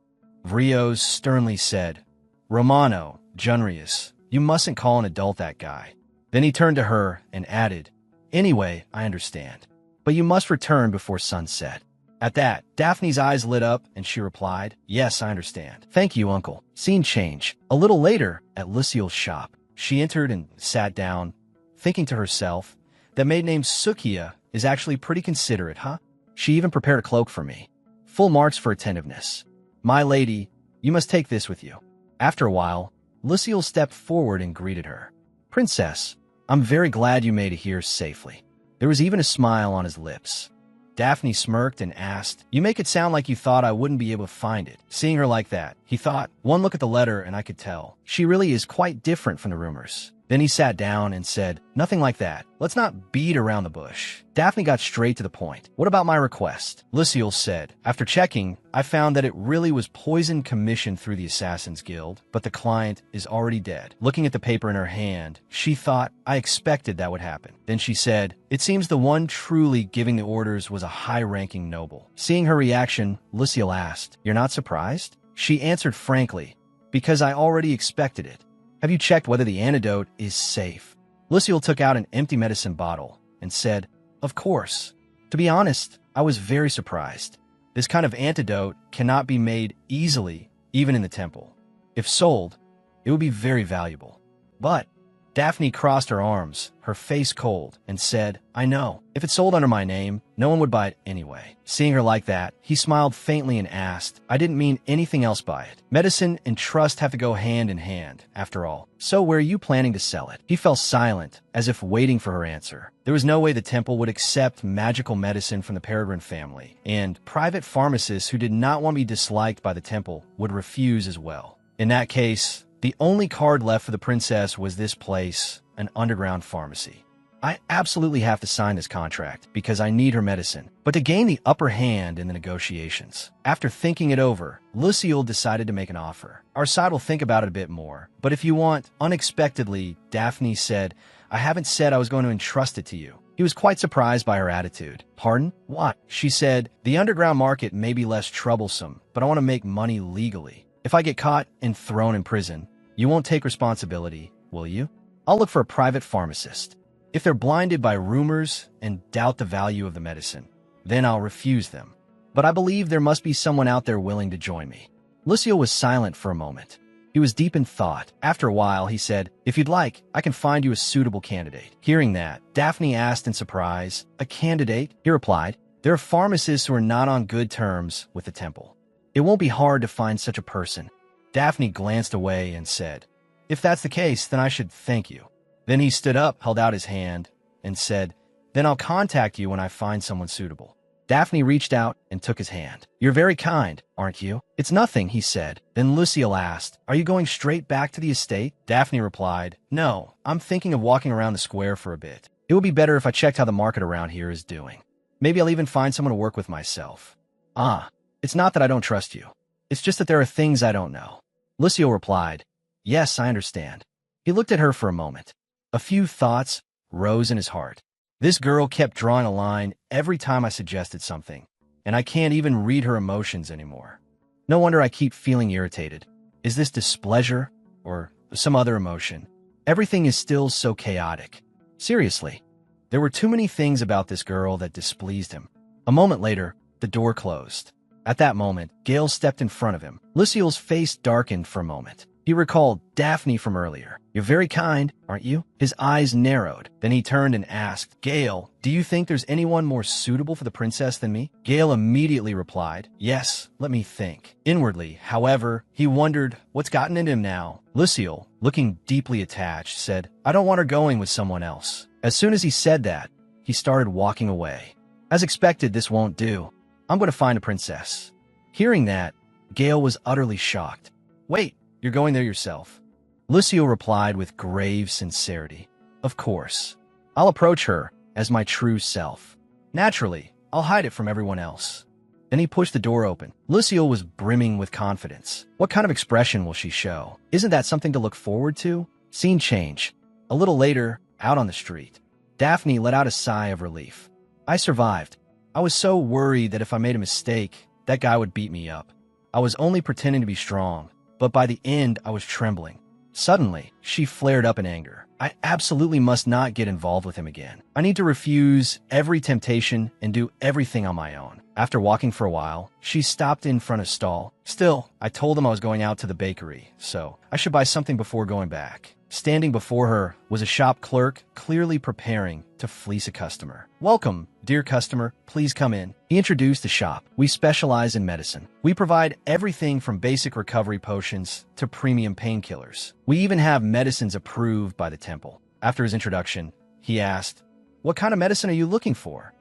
Vrios sternly said, "Romano, Junrius, you mustn't call an adult that guy." Then he turned to her and added, "Anyway, I understand. But you must return before sunset." At that, Daphne's eyes lit up and she replied, "Yes, I understand. Thank you, uncle." Scene change. A little later, at Lucille's shop, she entered and sat down, thinking to herself, "That maid named Sukia is actually pretty considerate, huh? She even prepared a cloak for me. Full marks for attentiveness. My lady, you must take this with you." After a while, Lucille stepped forward and greeted her. "Princess, I'm very glad you made it here safely." There was even a smile on his lips. Daphne smirked and asked, "You make it sound like you thought I wouldn't be able to find it." Seeing her like that, he thought, "One look at the letter and I could tell. She really is quite different from the rumors." Then he sat down and said, "Nothing like that. Let's not beat around the bush." Daphne got straight to the point. "What about my request?" Lucille said, "After checking, I found that it really was poison commissioned through the Assassin's Guild, but the client is already dead." Looking at the paper in her hand, she thought, "I expected that would happen." Then she said, "It seems the one truly giving the orders was a high-ranking noble." Seeing her reaction, Lucille asked, "You're not surprised?" She answered frankly, "Because I already expected it." "Have you checked whether the antidote is safe?" Lucille took out an empty medicine bottle and said, "Of course. To be honest, I was very surprised. This kind of antidote cannot be made easily, even in the temple. If sold, it would be very valuable." But Daphne crossed her arms, her face cold, and said, "I know. If it's sold under my name, no one would buy it anyway." Seeing her like that, he smiled faintly and asked, "I didn't mean anything else by it. Medicine and trust have to go hand in hand, after all. So where are you planning to sell it?" He fell silent, as if waiting for her answer. There was no way the temple would accept magical medicine from the Peregrine family, and private pharmacists who did not want to be disliked by the temple would refuse as well. In that case, the only card left for the princess was this place, an underground pharmacy. "I absolutely have to sign this contract because I need her medicine, but to gain the upper hand in the negotiations." After thinking it over, Lucille decided to make an offer. "Our side will think about it a bit more, but if you want..." Unexpectedly, Daphne said, "I haven't said I was going to entrust it to you." He was quite surprised by her attitude. "Pardon? What?" She said, "The underground market may be less troublesome, but I want to make money legally. If I get caught and thrown in prison, you won't take responsibility, will you? I'll look for a private pharmacist. If they're blinded by rumors and doubt the value of the medicine, then I'll refuse them. But I believe there must be someone out there willing to join me." Lucille was silent for a moment. He was deep in thought. After a while, he said, "If you'd like, I can find you a suitable candidate." Hearing that, Daphne asked in surprise, "A candidate?" He replied, There are pharmacists who are not on good terms with the temple. It won't be hard to find such a person. Daphne glanced away and said, "If that's the case, then I should thank you." Then he stood up, held out his hand, and said, "Then I'll contact you when I find someone suitable." Daphne reached out and took his hand. "You're very kind, aren't you?" "It's nothing," he said. Then Lucille asked, "Are you going straight back to the estate?" Daphne replied, "No, I'm thinking of walking around the square for a bit. It would be better if I checked how the market around here is doing. Maybe I'll even find someone to work with myself." "Ah, it's not that I don't trust you. It's just that there are things I don't know." Lucille replied, "Yes, I understand." He looked at her for a moment. A few thoughts rose in his heart. This girl kept drawing a line every time I suggested something, and I can't even read her emotions anymore. No wonder I keep feeling irritated. Is this displeasure or some other emotion? Everything is still so chaotic. Seriously, there were too many things about this girl that displeased him. A moment later, the door closed. At that moment, Gale stepped in front of him. Lucille's face darkened for a moment. He recalled Daphne from earlier. "You're very kind, aren't you?" His eyes narrowed. Then he turned and asked, "Gale, do you think there's anyone more suitable for the princess than me?" Gale immediately replied, "Yes, let me think." Inwardly, however, he wondered what's gotten into him now. Lucille, looking deeply attached, said, "I don't want her going with someone else." As soon as he said that, he started walking away. As expected, this won't do. I'm going to find a princess. Hearing that, Gale was utterly shocked. "Wait, you're going there yourself?" Lucille replied with grave sincerity, "Of course. I'll approach her as my true self. Naturally, I'll hide it from everyone else." Then he pushed the door open. Lucille was brimming with confidence. What kind of expression will she show? Isn't that something to look forward to? Scene change. A little later, out on the street, Daphne let out a sigh of relief. "I survived. I was so worried that if I made a mistake, that guy would beat me up. I was only pretending to be strong, but by the end, I was trembling." Suddenly, she flared up in anger. "I absolutely must not get involved with him again. I need to refuse every temptation and do everything on my own." After walking for a while, she stopped in front of a stall. "Still, I told him I was going out to the bakery, so I should buy something before going back." Standing before her was a shop clerk, clearly preparing to fleece a customer. "Welcome, dear customer. Please come in." He introduced the shop. "We specialize in medicine. We provide everything from basic recovery potions to premium painkillers. We even have medicines approved by the temple." After his introduction, he asked, "What kind of medicine are you looking for?"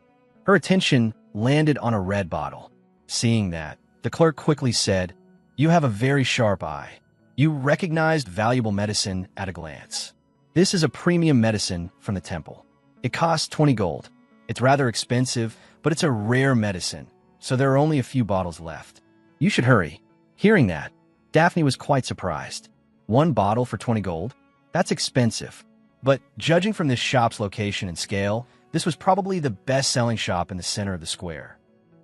Her attention landed on a red bottle. Seeing that, the clerk quickly said, "You have a very sharp eye. You recognized valuable medicine at a glance. This is a premium medicine from the temple. It costs 20 gold. It's rather expensive, but it's a rare medicine, so there are only a few bottles left. You should hurry." Hearing that, Daphne was quite surprised. One bottle for 20 gold? That's expensive. But judging from this shop's location and scale, this was probably the best-selling shop in the center of the square.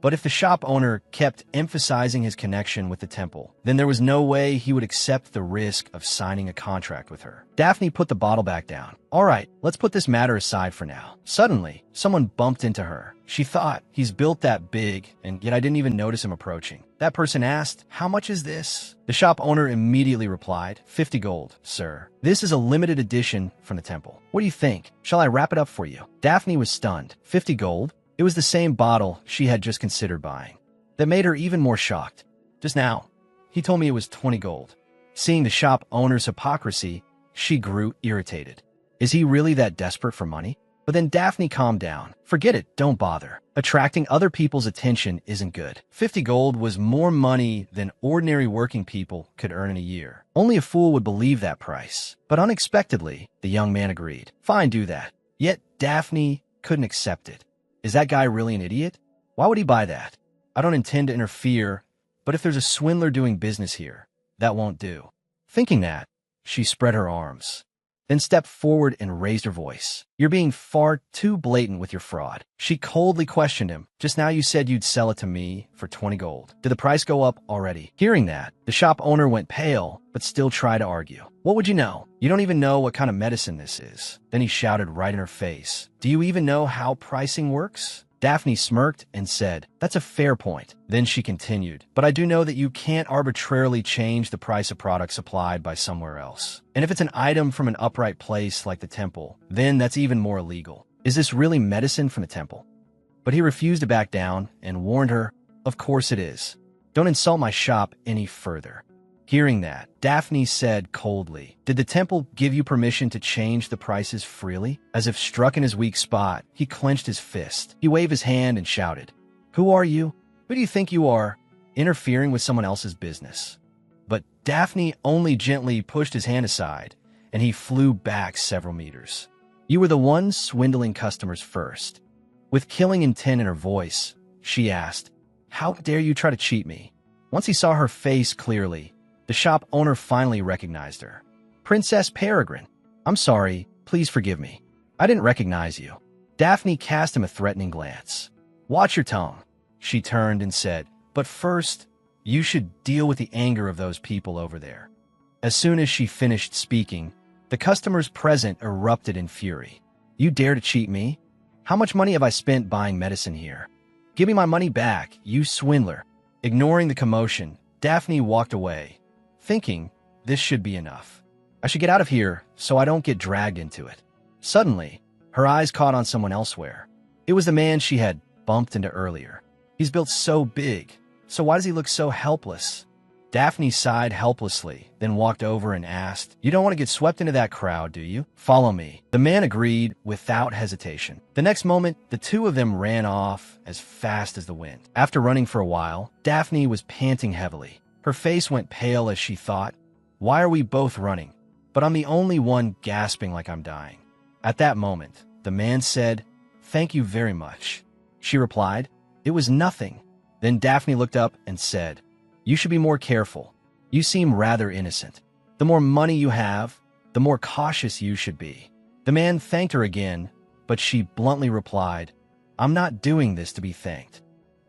But if the shop owner kept emphasizing his connection with the temple, then there was no way he would accept the risk of signing a contract with her. Daphne put the bottle back down. "All right, let's put this matter aside for now." Suddenly, someone bumped into her. She thought, "He's built that big, and yet I didn't even notice him approaching." That person asked, "How much is this?" The shop owner immediately replied, 50 gold, sir. This is a limited edition from the temple. What do you think? Shall I wrap it up for you?" Daphne was stunned. 50 gold? It was the same bottle she had just considered buying. That made her even more shocked. Just now, he told me it was 20 gold. Seeing the shop owner's hypocrisy, she grew irritated. Is he really that desperate for money? But then Daphne calmed down. Forget it, don't bother. Attracting other people's attention isn't good. 50 gold was more money than ordinary working people could earn in a year. Only a fool would believe that price. But unexpectedly, the young man agreed. "Fine, do that." Yet Daphne couldn't accept it. Is that guy really an idiot? Why would he buy that? I don't intend to interfere, but if there's a swindler doing business here, that won't do. Thinking that, she spread her arms, then stepped forward and raised her voice. "You're being far too blatant with your fraud." She coldly questioned him. "Just now you said you'd sell it to me for 20 gold. Did the price go up already?" Hearing that, the shop owner went pale, but still tried to argue. "What would you know? You don't even know what kind of medicine this is." Then he shouted right in her face, "Do you even know how pricing works?" Daphne smirked and said, "That's a fair point." Then she continued, "But I do know that you can't arbitrarily change the price of products supplied by somewhere else. And if it's an item from an upright place like the temple, then that's even more illegal. Is this really medicine from the temple?" But he refused to back down and warned her, "Of course it is. Don't insult my shop any further." Hearing that, Daphne said coldly, "Did the temple give you permission to change the prices freely?" As if struck in his weak spot, he clenched his fist. He waved his hand and shouted, "Who are you? Who do you think you are, interfering with someone else's business?" But Daphne only gently pushed his hand aside, and he flew back several meters. "You were the one swindling customers first." With killing intent in her voice, she asked, "How dare you try to cheat me?" Once he saw her face clearly, the shop owner finally recognized her. "Princess Peregrine, I'm sorry, please forgive me. I didn't recognize you." Daphne cast him a threatening glance. "Watch your tongue," she turned and said, "but first, you should deal with the anger of those people over there." As soon as she finished speaking, the customers present erupted in fury. "You dare to cheat me? How much money have I spent buying medicine here? Give me my money back, you swindler." Ignoring the commotion, Daphne walked away, thinking, this should be enough. I should get out of here so I don't get dragged into it. Suddenly, her eyes caught on someone elsewhere. It was the man she had bumped into earlier. He's built so big, so why does he look so helpless? Daphne sighed helplessly, then walked over and asked, "You don't want to get swept into that crowd, do you? Follow me." The man agreed without hesitation. The next moment, the two of them ran off as fast as the wind. After running for a while, Daphne was panting heavily. Her face went pale as she thought, "Why are we both running? But I'm the only one gasping like I'm dying." At that moment, the man said, "Thank you very much." She replied, "It was nothing." Then Daphne looked up and said, "You should be more careful. You seem rather innocent. The more money you have, the more cautious you should be." The man thanked her again, but she bluntly replied, "I'm not doing this to be thanked."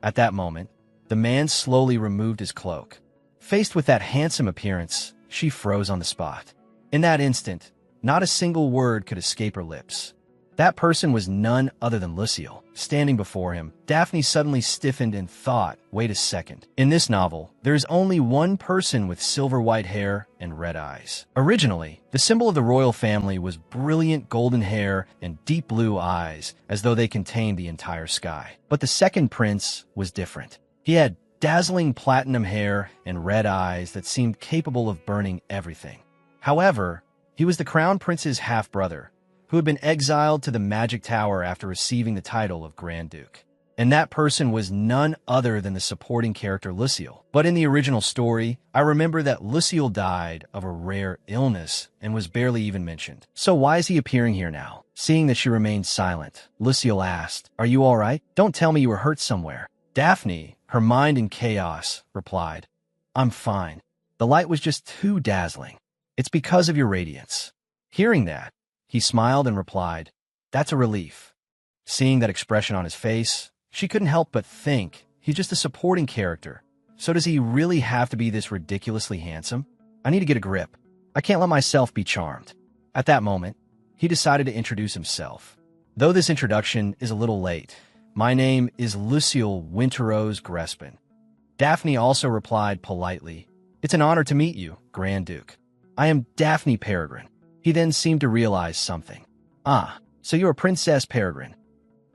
At that moment, the man slowly removed his cloak. Faced with that handsome appearance, she froze on the spot. In that instant, not a single word could escape her lips. That person was none other than Lucille. Standing before him, Daphne suddenly stiffened and thought, wait a second. In this novel, there is only one person with silver white hair and red eyes. Originally, the symbol of the royal family was brilliant golden hair and deep blue eyes, as though they contained the entire sky. But the second prince was different. He had dazzling platinum hair and red eyes that seemed capable of burning everything. However, he was the crown prince's half-brother, who had been exiled to the magic tower after receiving the title of Grand Duke. And that person was none other than the supporting character Lucille. But in the original story, I remember that Lucille died of a rare illness and was barely even mentioned. So why is he appearing here now? Seeing that she remained silent, Lucille asked, "Are you all right? Don't tell me you were hurt somewhere." Daphne, her mind in chaos, replied, "I'm fine. The light was just too dazzling. It's because of your radiance." Hearing that, he smiled and replied, "That's a relief." Seeing that expression on his face, she couldn't help but think, he's just a supporting character. So does he really have to be this ridiculously handsome? I need to get a grip. I can't let myself be charmed. At that moment, he decided to introduce himself. Though this introduction is a little late, my name is Lucille Winterrose Grespin. Daphne also replied politely, "It's an honor to meet you, Grand Duke. I am Daphne Peregrine." He then seemed to realize something. "Ah, so you're Princess Peregrine."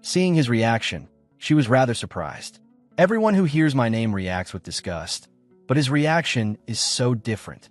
Seeing his reaction, she was rather surprised. Everyone who hears my name reacts with disgust, but his reaction is so different.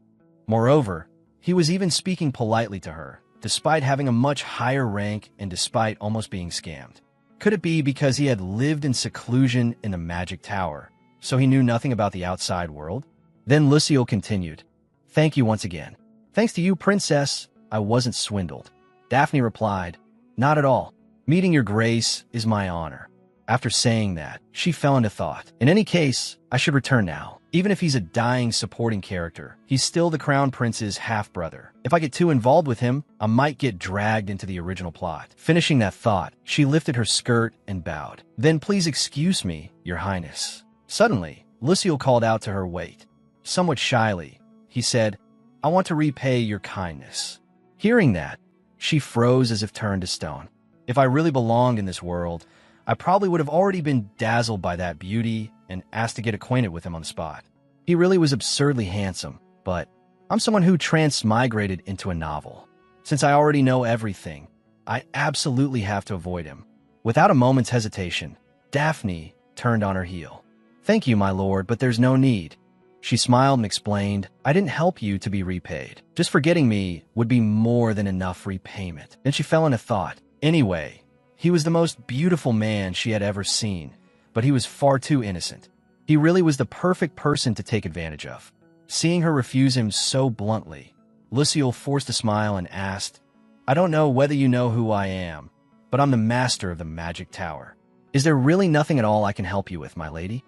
Moreover, he was even speaking politely to her, despite having a much higher rank and despite almost being scammed. Could it be because he had lived in seclusion in the magic tower, so he knew nothing about the outside world? Then Lucille continued, "Thank you once again. Thanks to you, Princess, I wasn't swindled." Daphne replied, "Not at all. Meeting your grace is my honor." After saying that, she fell into thought. In any case, I should return now. Even if he's a dying supporting character, he's still the crown prince's half-brother. If I get too involved with him, I might get dragged into the original plot. Finishing that thought, she lifted her skirt and bowed. "Then please excuse me, your highness." Suddenly, Lucille called out to her wait. Somewhat shyly, he said, "I want to repay your kindness." Hearing that, she froze as if turned to stone. If I really belonged in this world, I probably would have already been dazzled by that beauty and asked to get acquainted with him on the spot. He really was absurdly handsome, but I'm someone who transmigrated into a novel. Since I already know everything, I absolutely have to avoid him. Without a moment's hesitation, Daphne turned on her heel. "Thank you, my lord, but there's no need." She smiled and explained, "I didn't help you to be repaid. Just forgetting me would be more than enough repayment." Then she fell into thought. Anyway, he was the most beautiful man she had ever seen, but he was far too innocent. He really was the perfect person to take advantage of. Seeing her refuse him so bluntly, Lucille forced a smile and asked, "I don't know whether you know who I am, but I'm the master of the magic tower. Is there really nothing at all I can help you with, my lady?"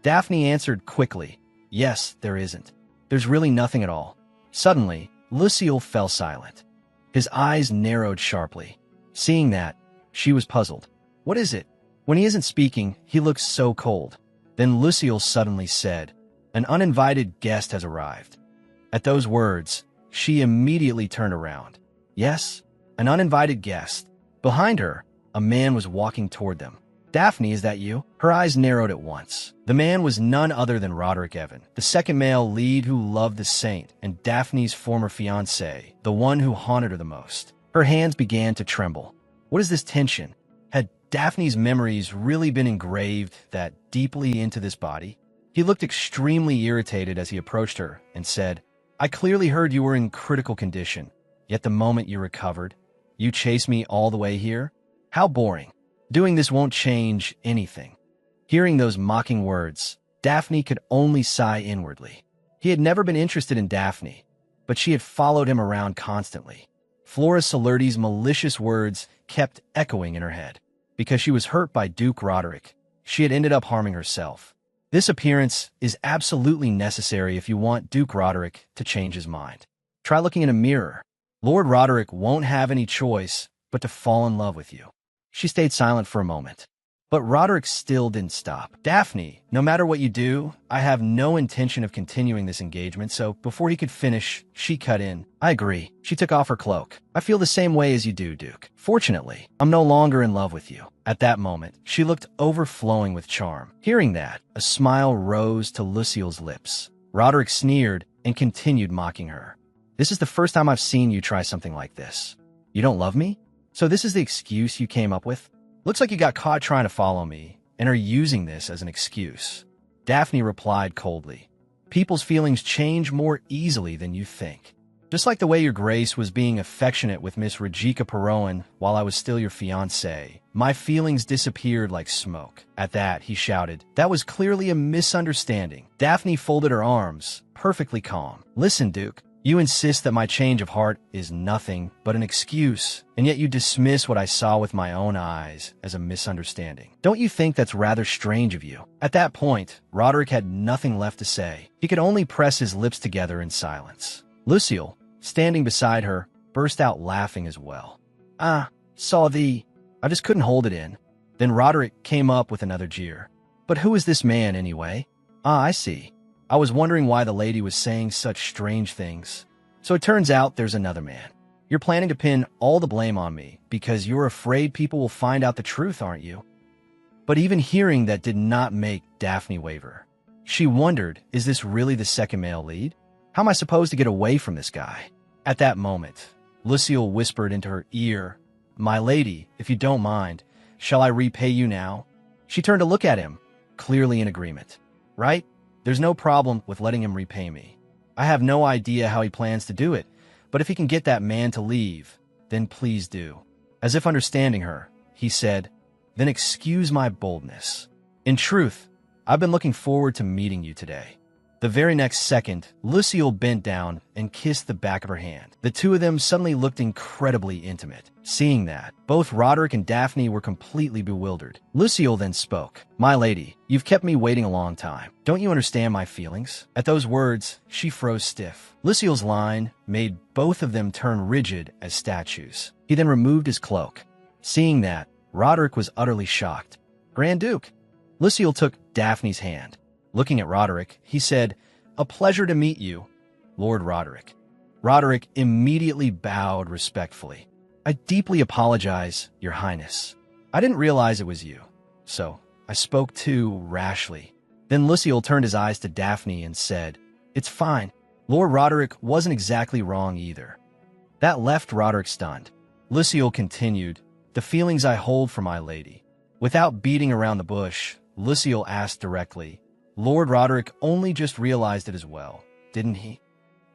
Daphne answered quickly, "Yes, there isn't. There's really nothing at all." Suddenly, Lucille fell silent. His eyes narrowed sharply. Seeing that, she was puzzled. What is it? When he isn't speaking, he looks so cold. Then Lucille suddenly said, "An uninvited guest has arrived." At those words, she immediately turned around. Yes, an uninvited guest. Behind her, a man was walking toward them. "Daphne, is that you?" Her eyes narrowed at once. The man was none other than Roderick Evan, the second male lead who loved the saint, and Daphne's former fiancé, the one who haunted her the most. Her hands began to tremble. What is this tension? Had Daphne's memories really been engraved that deeply into this body? He looked extremely irritated as he approached her and said, "I clearly heard you were in critical condition, yet the moment you recovered, you chased me all the way here? How boring. Doing this won't change anything." Hearing those mocking words, Daphne could only sigh inwardly. He had never been interested in Daphne, but she had followed him around constantly. Flora Solerti's malicious words kept echoing in her head. Because she was hurt by Duke Roderick, she had ended up harming herself. This appearance is absolutely necessary if you want Duke Roderick to change his mind. Try looking in a mirror. Lord Roderick won't have any choice but to fall in love with you. She stayed silent for a moment. But Roderick still didn't stop. "Daphne, no matter what you do, I have no intention of continuing this engagement," so before he could finish, she cut in. "I agree." She took off her cloak. "I feel the same way as you do, Duke. Fortunately, I'm no longer in love with you." At that moment, she looked overflowing with charm. Hearing that, a smile rose to Lucille's lips. Roderick sneered and continued mocking her. "This is the first time I've seen you try something like this. You don't love me? So this is the excuse you came up with? Looks like you got caught trying to follow me and are using this as an excuse." Daphne replied coldly, "People's feelings change more easily than you think. Just like the way your grace was being affectionate with Miss Regika Perrowan while I was still your fiancé, my feelings disappeared like smoke." At that, he shouted, "That was clearly a misunderstanding." Daphne folded her arms, perfectly calm. "Listen, Duke. You insist that my change of heart is nothing but an excuse, and yet you dismiss what I saw with my own eyes as a misunderstanding. Don't you think that's rather strange of you?" At that point, Roderick had nothing left to say. He could only press his lips together in silence. Lucille, standing beside her, burst out laughing as well. Saw thee. I just couldn't hold it in." Then Roderick came up with another jeer. "But who is this man, anyway?" I see. I was wondering why the lady was saying such strange things. So it turns out there's another man. You're planning to pin all the blame on me because you're afraid people will find out the truth, aren't you?" But even hearing that did not make Daphne waver. She wondered, is this really the second male lead? How am I supposed to get away from this guy? At that moment, Lucille whispered into her ear, "My lady, if you don't mind, shall I repay you now?" She turned to look at him, clearly in agreement. "Right? There's no problem with letting him repay me. I have no idea how he plans to do it, but if he can get that man to leave, then please do." As if understanding her, he said, "Then excuse my boldness. In truth, I've been looking forward to meeting you today." The very next second, Lucille bent down and kissed the back of her hand. The two of them suddenly looked incredibly intimate. Seeing that, both Roderick and Daphne were completely bewildered. Lucille then spoke. "My lady, you've kept me waiting a long time. Don't you understand my feelings?" At those words, she froze stiff. Lucille's line made both of them turn rigid as statues. He then removed his cloak. Seeing that, Roderick was utterly shocked. "Grand Duke." Lucille took Daphne's hand. Looking at Roderick, he said, "A pleasure to meet you, Lord Roderick." Roderick immediately bowed respectfully. "I deeply apologize, Your Highness. I didn't realize it was you, so I spoke too rashly." Then Lucille turned his eyes to Daphne and said, "It's fine. Lord Roderick wasn't exactly wrong either." That left Roderick stunned. Lucille continued, "The feelings I hold for my lady, Without beating around the bush, Lucille asked directly. Lord Roderick only just realized it as well, didn't he?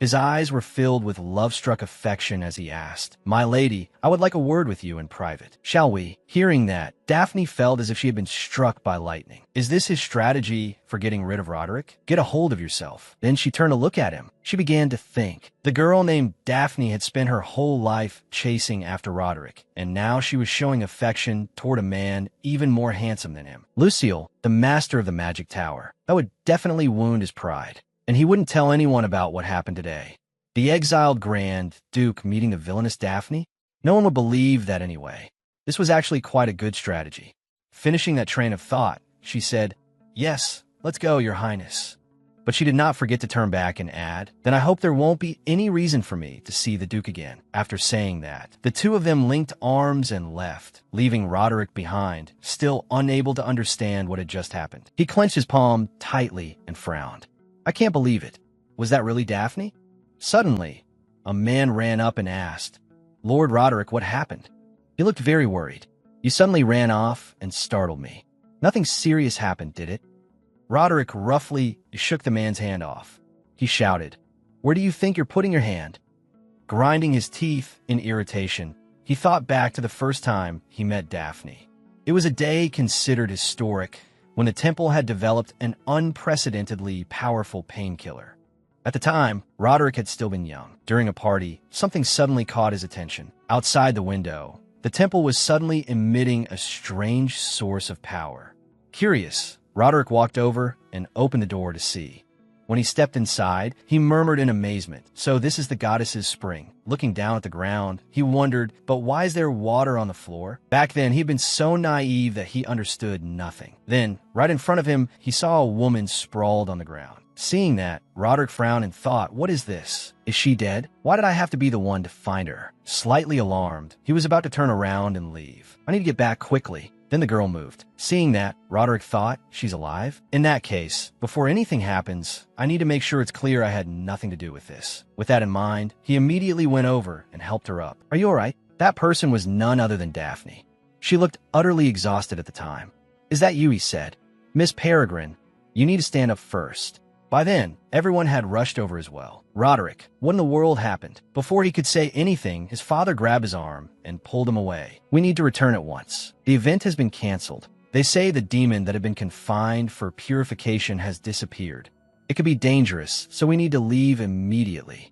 His eyes were filled with love-struck affection as he asked, My lady, I would like a word with you in private. Shall we? Hearing that, Daphne felt as if she had been struck by lightning. Is this his strategy for getting rid of Roderick? Get a hold of yourself. Then she turned to look at him. She began to think. The girl named Daphne had spent her whole life chasing after Roderick, and now she was showing affection toward a man even more handsome than him. Lucille, the master of the magic tower. That would definitely wound his pride. And he wouldn't tell anyone about what happened today. The exiled Grand Duke meeting the villainous Daphne? No one would believe that anyway. This was actually quite a good strategy. Finishing that train of thought, she said, Yes, let's go, Your Highness. But she did not forget to turn back and add, Then I hope there won't be any reason for me to see the Duke again. After saying that, the two of them linked arms and left, leaving Roderick behind, still unable to understand what had just happened. He clenched his palm tightly and frowned. I can't believe it. Was that really Daphne? Suddenly, a man ran up and asked, Lord Roderick, what happened? He looked very worried. You suddenly ran off and startled me. Nothing serious happened, did it? Roderick roughly shook the man's hand off. He shouted, Where do you think you're putting your hand? Grinding his teeth in irritation, he thought back to the first time he met Daphne. It was a day considered historic, when the temple had developed an unprecedentedly powerful painkiller. At the time, Roderick had still been young. During a party, something suddenly caught his attention. Outside the window, the temple was suddenly emitting a strange source of power. Curious, Roderick walked over and opened the door to see. When he stepped inside, he murmured in amazement, So this is the goddess's spring. Looking down at the ground, he wondered, But why is there water on the floor? Back then, he'd been so naive that he understood nothing. Then, right in front of him, he saw a woman sprawled on the ground. Seeing that, Roderick frowned and thought, What is this? Is she dead? Why did I have to be the one to find her? Slightly alarmed, he was about to turn around and leave. I need to get back quickly. Then the girl moved. Seeing that, Roderick thought, She's alive? In that case, before anything happens, I need to make sure it's clear I had nothing to do with this. With that in mind, he immediately went over and helped her up. Are you all right? That person was none other than Daphne. She looked utterly exhausted at the time. Is that you? He said. Miss Peregrine, you need to stand up first. By then, everyone had rushed over as well. Roderick, what in the world happened? Before he could say anything, his father grabbed his arm and pulled him away. We need to return at once. The event has been canceled. They say the demon that had been confined for purification has disappeared. It could be dangerous, so we need to leave immediately.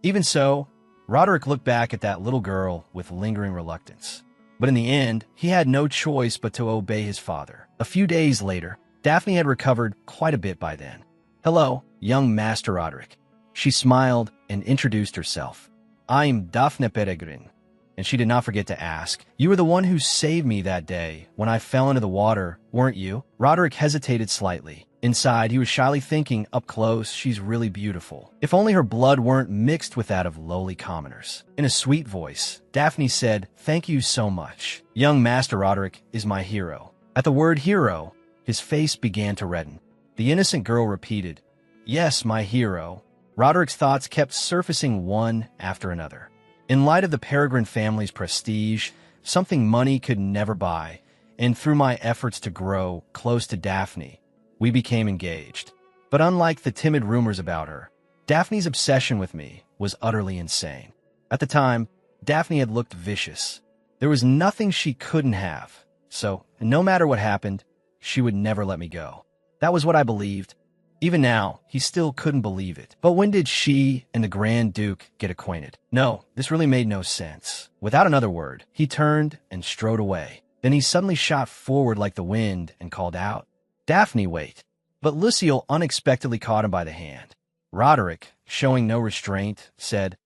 Even so, Roderick looked back at that little girl with lingering reluctance. But in the end, he had no choice but to obey his father. A few days later, Daphne had recovered quite a bit by then. Hello, young Master Roderick. She smiled and introduced herself. I'm Daphne Peregrine. And she did not forget to ask, You were the one who saved me that day when I fell into the water, weren't you? Roderick hesitated slightly. Inside, he was shyly thinking, up close, she's really beautiful. If only her blood weren't mixed with that of lowly commoners. In a sweet voice, Daphne said, Thank you so much. Young Master Roderick is my hero. At the word hero, his face began to redden. The innocent girl repeated, Yes, my hero. Roderick's thoughts kept surfacing one after another. In light of the Peregrine family's prestige, something money could never buy, and through my efforts to grow close to Daphne, we became engaged. But unlike the timid rumors about her, Daphne's obsession with me was utterly insane. At the time, Daphne had looked vicious. There was nothing she couldn't have, so no matter what happened, she would never let me go. That was what I believed. Even now, he still couldn't believe it. But when did she and the Grand Duke get acquainted? No, this really made no sense. Without another word, he turned and strode away. Then he suddenly shot forward like the wind and called out, Daphne, wait. But Lucille unexpectedly caught him by the hand. Roderick, showing no restraint, said,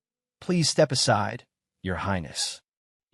Please step aside, Your Highness.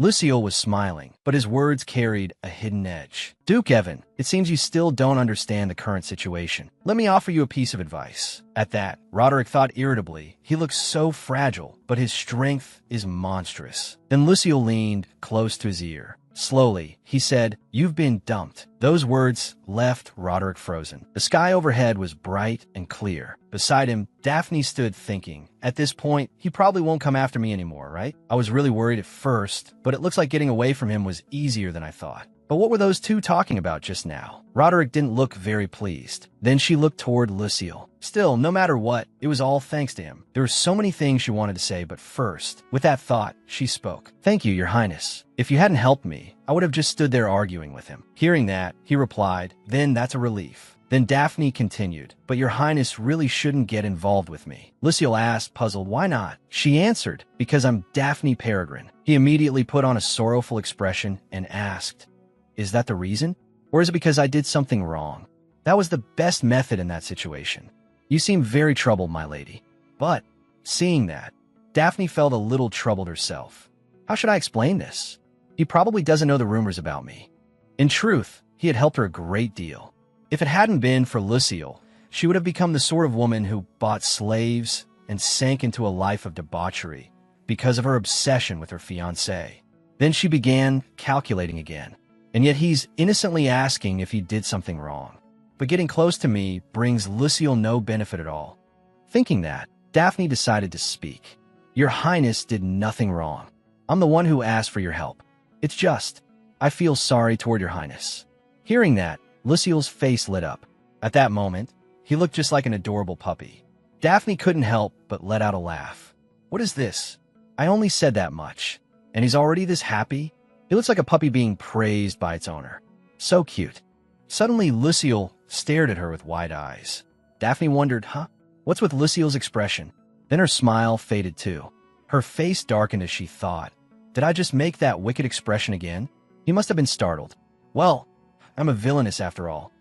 Lucille was smiling, but his words carried a hidden edge. Duke Evan, it seems you still don't understand the current situation. Let me offer you a piece of advice. At that, Roderick thought irritably, he looks so fragile, but his strength is monstrous. Then Lucille leaned close to his ear. Slowly, he said, You've been dumped. Those words left Roderick frozen. The sky overhead was bright and clear. Beside him, Daphne stood thinking, At this point, he probably won't come after me anymore, right? I was really worried at first, but it looks like getting away from him was easier than I thought. But what were those two talking about just now? Roderick didn't look very pleased. Then she looked toward Lucille. Still, no matter what, it was all thanks to him. There were so many things she wanted to say, but first, with that thought, she spoke. "Thank you, Your Highness. If you hadn't helped me, I would have just stood there arguing with him." Hearing that, he replied, "Then that's a relief." Then Daphne continued, "But Your Highness really shouldn't get involved with me." Lucille asked, puzzled, "Why not?" She answered, "Because I'm Daphne Peregrine." He immediately put on a sorrowful expression and asked, "Is that the reason? Or is it because I did something wrong?" That was the best method in that situation. "You seem very troubled, my lady." But, seeing that, Daphne felt a little troubled herself. How should I explain this? He probably doesn't know the rumors about me. In truth, he had helped her a great deal. If it hadn't been for Lucille, she would have become the sort of woman who bought slaves and sank into a life of debauchery because of her obsession with her fiancé. Then she began calculating again, and yet he's innocently asking if he did something wrong. But getting close to me brings Lucille no benefit at all. Thinking that, Daphne decided to speak. "Your Highness did nothing wrong. I'm the one who asked for your help. It's just, I feel sorry toward Your Highness." Hearing that, Lucille's face lit up. At that moment, he looked just like an adorable puppy. Daphne couldn't help but let out a laugh. "What is this? I only said that much. And he's already this happy? He looks like a puppy being praised by its owner. So cute." Suddenly, Lucille stared at her with wide eyes. Daphne wondered, what's with Lucille's expression? Then her smile faded too. Her face darkened as she thought, did I just make that wicked expression again? He must have been startled. Well, I'm a villainess after all.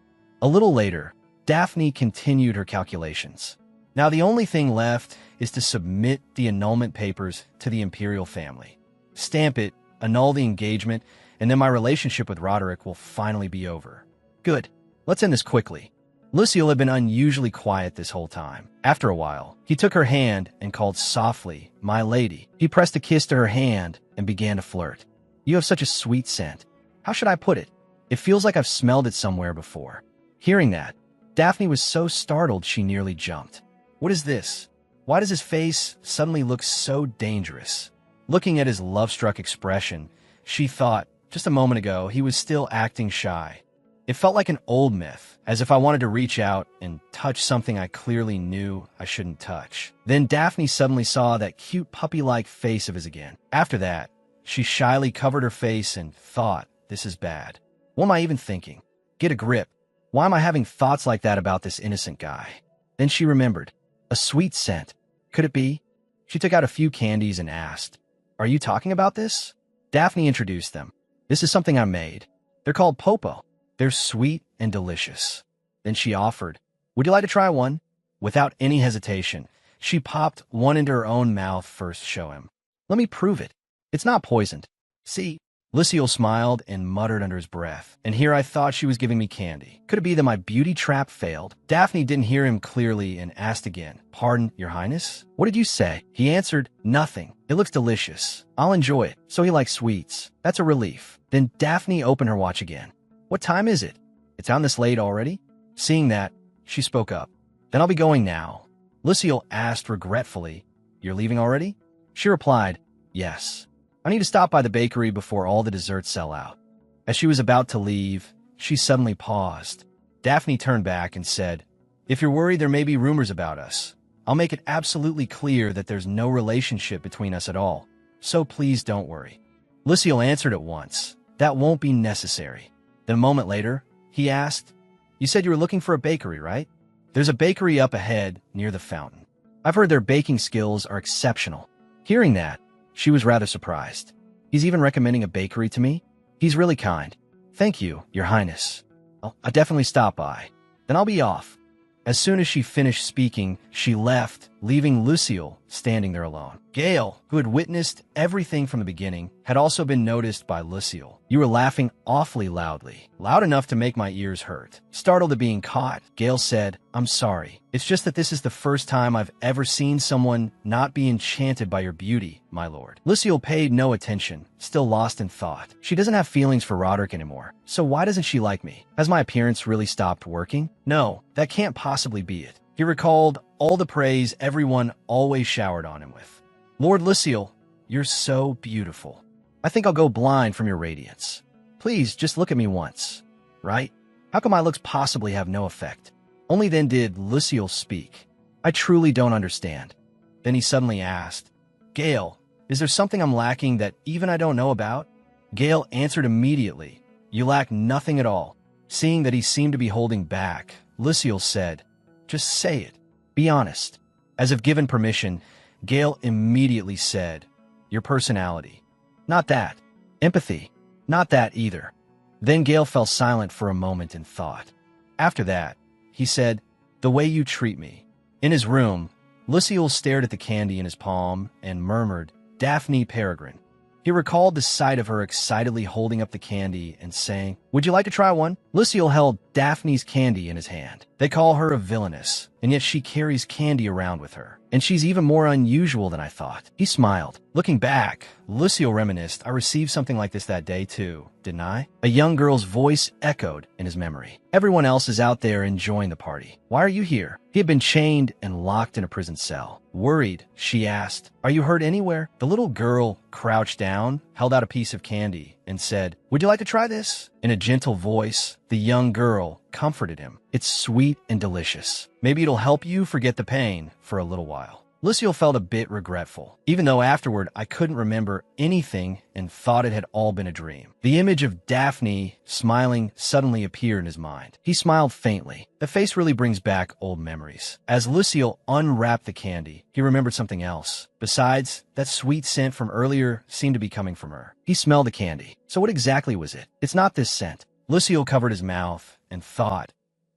A little later, Daphne continued her calculations. Now the only thing left is to submit the annulment papers to the imperial family. Stamp it, annul the engagement, and then my relationship with Roderick will finally be over. Good. Let's end this quickly. Lucille had been unusually quiet this whole time. After a while, he took her hand and called softly, "My lady." He pressed a kiss to her hand and began to flirt. "You have such a sweet scent. How should I put it? It feels like I've smelled it somewhere before." Hearing that, Daphne was so startled she nearly jumped. What is this? Why does his face suddenly look so dangerous? Looking at his love-struck expression, she thought, just a moment ago, he was still acting shy. It felt like an old myth, as if I wanted to reach out and touch something I clearly knew I shouldn't touch. Then Daphne suddenly saw that cute puppy-like face of his again. After that, she shyly covered her face and thought, this is bad. What am I even thinking? Get a grip. Why am I having thoughts like that about this innocent guy? Then she remembered. A sweet scent. Could it be? She took out a few candies and asked, "Are you talking about this?" Daphne introduced them. "This is something I made. They're called Popo. They're sweet and delicious." Then she offered, "Would you like to try one?" Without any hesitation, she popped one into her own mouth first to show him. "Let me prove it. It's not poisoned. See?" Lucille smiled and muttered under his breath, "And here I thought she was giving me candy. Could it be that my beauty trap failed?" Daphne didn't hear him clearly and asked again, "Pardon, Your Highness? What did you say?" He answered, "Nothing. It looks delicious. I'll enjoy it." So he likes sweets. That's a relief. Then Daphne opened her watch again. "What time is it? It's on this late already?" Seeing that, she spoke up. "Then I'll be going now." Lucille asked regretfully, "You're leaving already?" She replied, "Yes. I need to stop by the bakery before all the desserts sell out." As she was about to leave, she suddenly paused. Daphne turned back and said, "If you're worried there may be rumors about us, I'll make it absolutely clear that there's no relationship between us at all. So please don't worry." Lucille answered at once, "That won't be necessary." Then a moment later, he asked, "You said you were looking for a bakery, right?" "There's a bakery up ahead near the fountain. I've heard their baking skills are exceptional." Hearing that, she was rather surprised. He's even recommending a bakery to me? He's really kind. "Thank you, Your Highness. I'll definitely stop by. Then I'll be off." As soon as she finished speaking, she left, leaving Lucille standing there alone. Gail, who had witnessed everything from the beginning, had also been noticed by Lucille. "You were laughing awfully loudly, loud enough to make my ears hurt." Startled at being caught, Gail said, "I'm sorry. It's just that this is the first time I've ever seen someone not be enchanted by your beauty, my lord." Lucille paid no attention, still lost in thought. She doesn't have feelings for Roderick anymore, so why doesn't she like me? Has my appearance really stopped working? No, that can't possibly be it. He recalled all the praise everyone always showered on him with. "Lord Lucille, you're so beautiful. I think I'll go blind from your radiance." Please, just look at me once. Right? How can my looks possibly have no effect? Only then did Lucille speak. I truly don't understand. Then he suddenly asked, Gale, is there something I'm lacking that even I don't know about? Gale answered immediately, You lack nothing at all. Seeing that he seemed to be holding back, Lucille said, Just say it. Be honest. As if given permission, Gale immediately said, Your personality. Not that. Empathy. Not that either. Then Gale fell silent for a moment in thought. After that, he said, The way you treat me. In his room, Lucille stared at the candy in his palm and murmured, Daphne Peregrine. He recalled the sight of her excitedly holding up the candy and saying, Would you like to try one? Lucille held Daphne's candy in his hand. They call her a villainess, and yet she carries candy around with her. And she's even more unusual than I thought. He smiled. Looking back, Lucille reminisced, I received something like this that day too, didn't I? A young girl's voice echoed in his memory. Everyone else is out there enjoying the party. Why are you here? He had been chained and locked in a prison cell. Worried, she asked, Are you hurt anywhere? The little girl crouched down, held out a piece of candy, and said, Would you like to try this? In a gentle voice, the young girl comforted him. It's sweet and delicious. Maybe it'll help you forget the pain for a little while. Lucille felt a bit regretful, even though afterward I couldn't remember anything and thought it had all been a dream. The image of Daphne smiling suddenly appeared in his mind. He smiled faintly. The face really brings back old memories. As Lucille unwrapped the candy, he remembered something else. Besides, that sweet scent from earlier seemed to be coming from her. He smelled the candy. So what exactly was it? It's not this scent. Lucille covered his mouth and thought,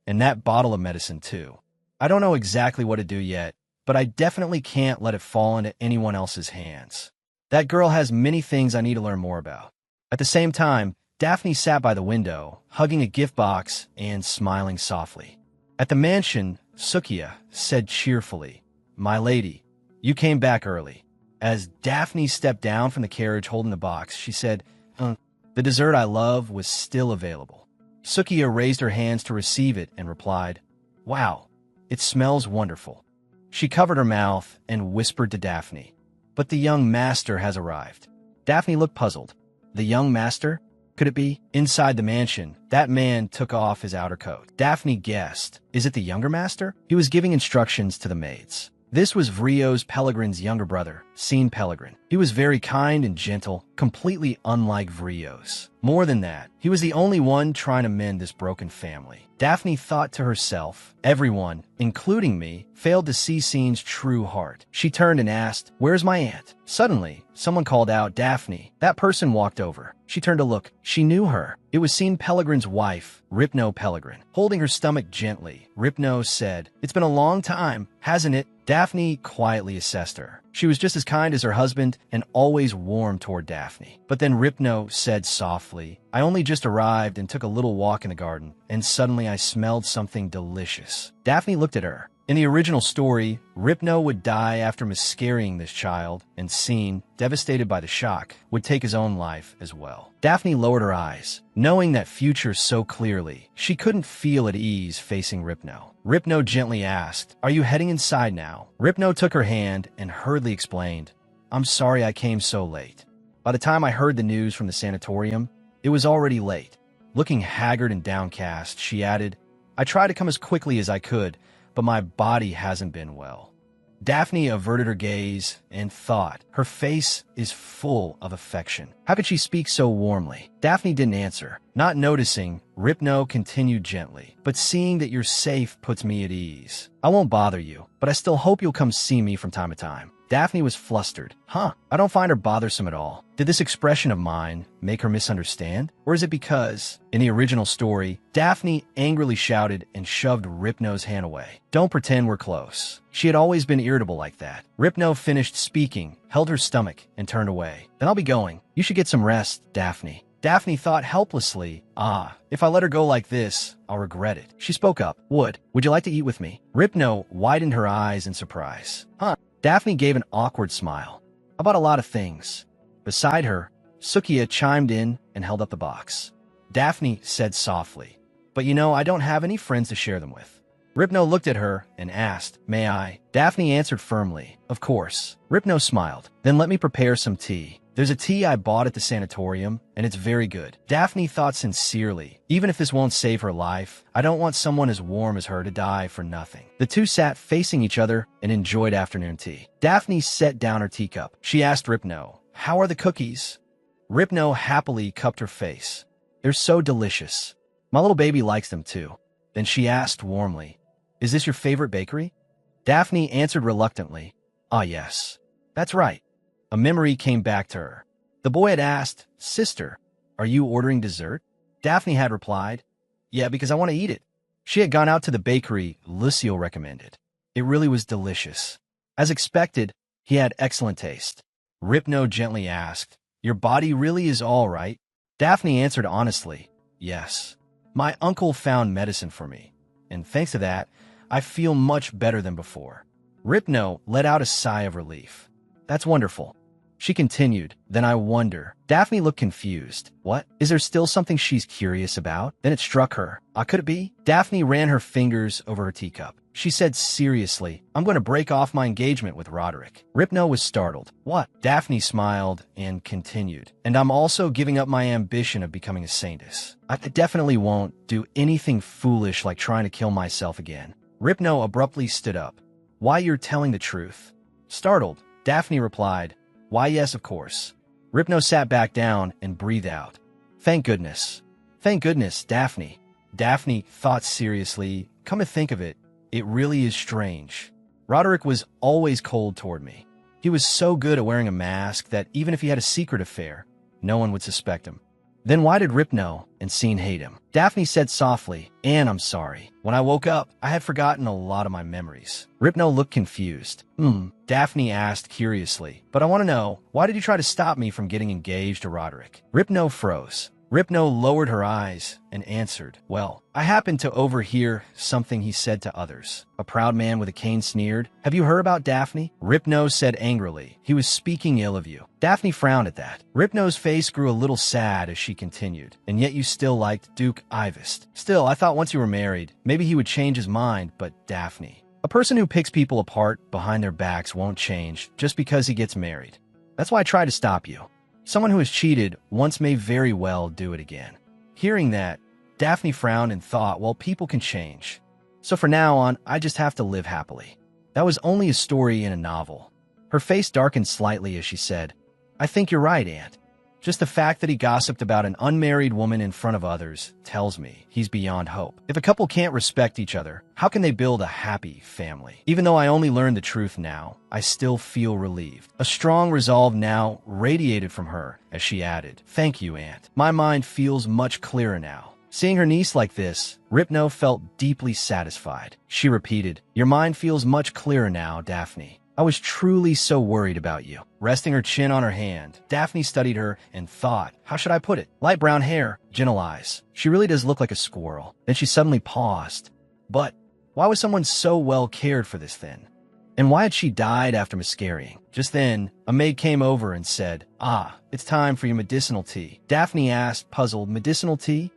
and that bottle of medicine too. I don't know exactly what to do yet, but I definitely can't let it fall into anyone else's hands. That girl has many things I need to learn more about. At the same time, Daphne sat by the window, hugging a gift box and smiling softly. At the mansion, Sukiya said cheerfully, My lady, you came back early. As Daphne stepped down from the carriage holding the box, she said, The dessert I love was still available. Sukiya raised her hands to receive it and replied, Wow, it smells wonderful. She covered her mouth and whispered to Daphne, But the young master has arrived. Daphne looked puzzled. The young master? Could it be? Inside the mansion, that man took off his outer coat. Daphne guessed, Is it the younger master? He was giving instructions to the maids. This was Vrios Pellegrin's younger brother, Scene Pellegrin. He was very kind and gentle, completely unlike Vrios. More than that, he was the only one trying to mend this broken family. Daphne thought to herself, Everyone, including me, failed to see Scene's true heart. She turned and asked, Where's my aunt? Suddenly, someone called out, Daphne. That person walked over. She turned to look. She knew her. It was Scene Pellegrin's wife, Ripno Pellegrin. Holding her stomach gently, Ripno said, It's been a long time, hasn't it? Daphne quietly assessed her. She was just as kind as her husband and always warm toward Daphne. But then Ripno said softly, I only just arrived and took a little walk in the garden, and suddenly I smelled something delicious. Daphne looked at her. In the original story, Ripno would die after miscarrying this child, and Scene, devastated by the shock, would take his own life as well. Daphne lowered her eyes. Knowing that future so clearly, she couldn't feel at ease facing Ripno. Ripno gently asked, Are you heading inside now? Ripno took her hand and hurriedly explained, I'm sorry I came so late. By the time I heard the news from the sanatorium, it was already late. Looking haggard and downcast, she added, I tried to come as quickly as I could, but my body hasn't been well. Daphne averted her gaze and thought, her face is full of affection. How could she speak so warmly? Daphne didn't answer. Not noticing, Ripno continued gently, But seeing that you're safe puts me at ease. I won't bother you, but I still hope you'll come see me from time to time. Daphne was flustered. I don't find her bothersome at all. Did this expression of mine make her misunderstand? Or is it because, in the original story, Daphne angrily shouted and shoved Ripno's hand away? Don't pretend we're close. She had always been irritable like that. Ripno finished speaking, held her stomach, and turned away. Then I'll be going. You should get some rest, Daphne. Daphne thought helplessly, if I let her go like this, I'll regret it. She spoke up. Would you like to eat with me? Ripno widened her eyes in surprise. Daphne gave an awkward smile. About a lot of things. Beside her, Sukiya chimed in and held up the box. Daphne said softly, But I don't have any friends to share them with. Ripno looked at her and asked, May I? Daphne answered firmly, Of course. Ripno smiled. Then let me prepare some tea. There's a tea I bought at the sanatorium, and it's very good. Daphne thought sincerely, even if this won't save her life, I don't want someone as warm as her to die for nothing. The two sat facing each other and enjoyed afternoon tea. Daphne set down her teacup. She asked Ripno, "How are the cookies?" Ripno happily cupped her face. "They're so delicious. My little baby likes them too." Then she asked warmly, "Is this your favorite bakery?" Daphne answered reluctantly, "Ah, yes. That's right." A memory came back to her. The boy had asked, "Sister, are you ordering dessert?" Daphne had replied, "Yeah, because I want to eat it." She had gone out to the bakery Lucio recommended. It really was delicious. As expected, he had excellent taste. Ripno gently asked, "Your body really is all right?" Daphne answered honestly, "Yes. My uncle found medicine for me, and thanks to that, I feel much better than before." Ripno let out a sigh of relief. "That's wonderful." She continued, "Then I wonder." Daphne looked confused. What? Is there still something she's curious about? Then it struck her. Could it be? Daphne ran her fingers over her teacup. She said seriously, "I'm going to break off my engagement with Roderick." Ripno was startled. "What?" Daphne smiled and continued, "And I'm also giving up my ambition of becoming a saintess. I definitely won't do anything foolish like trying to kill myself again." Ripno abruptly stood up. "Why, you're telling the truth?" Startled, Daphne replied, "Why, yes, of course." Ripno sat back down and breathed out. "Thank goodness." "Thank goodness, Daphne." Daphne thought seriously, "Come to think of it, it really is strange. Roderick was always cold toward me. He was so good at wearing a mask that even if he had a secret affair, no one would suspect him. Then why did Ripno and Scene hate him?" Daphne said softly, "Anne, I'm sorry. When I woke up, I had forgotten a lot of my memories." Ripno looked confused. Daphne asked curiously, "But I want to know, why did you try to stop me from getting engaged to Roderick?" Ripno froze. Ripno lowered her eyes and answered, "Well, I happened to overhear something he said to others." A proud man with a cane sneered, "Have you heard about Daphne?" Ripno said angrily, "He was speaking ill of you." Daphne frowned at that. Ripno's face grew a little sad as she continued, "And yet you still liked Duke Ivist. Still, I thought once you were married, maybe he would change his mind, but Daphne. A person who picks people apart behind their backs won't change just because he gets married. That's why I tried to stop you. Someone who has cheated once may very well do it again." Hearing that, Daphne frowned and thought, well, people can change. So from now on, I just have to live happily. That was only a story in a novel. Her face darkened slightly as she said, "I think you're right, Aunt. Just the fact that he gossiped about an unmarried woman in front of others tells me he's beyond hope. If a couple can't respect each other, how can they build a happy family? Even though I only learned the truth now, I still feel relieved." A strong resolve now radiated from her as she added, "Thank you, Aunt. My mind feels much clearer now." Seeing her niece like this, Ripno felt deeply satisfied. She repeated, "Your mind feels much clearer now, Daphne. I was truly so worried about you." Resting her chin on her hand, Daphne studied her and thought, how should I put it? Light brown hair, gentle eyes. She really does look like a squirrel. Then she suddenly paused. But why was someone so well cared for this then? And why had she died after miscarrying? Just then, a maid came over and said, "It's time for your medicinal tea." Daphne asked, puzzled, "Medicinal tea?"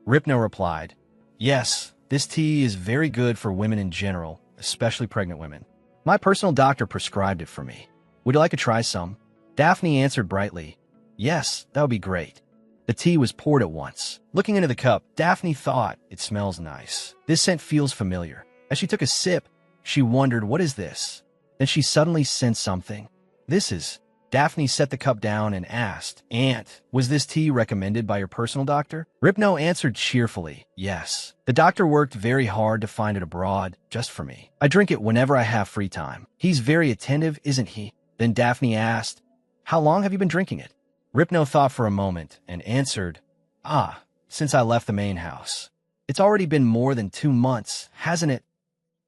Ripno replied, "Yes, this tea is very good for women in general, especially pregnant women. My personal doctor prescribed it for me. Would you like to try some?" Daphne answered brightly, "Yes, that would be great." The tea was poured at once. Looking into the cup, Daphne thought, "It smells nice. This scent feels familiar." As she took a sip, she wondered, what is this? Then she suddenly sensed something. "This is..." Daphne set the cup down and asked, "Aunt, was this tea recommended by your personal doctor?" Ripno answered cheerfully, "Yes. The doctor worked very hard to find it abroad, just for me. I drink it whenever I have free time. He's very attentive, isn't he?" Then Daphne asked, "How long have you been drinking it?" Ripno thought for a moment and answered, Since I left the main house. It's already been more than 2 months, hasn't it?"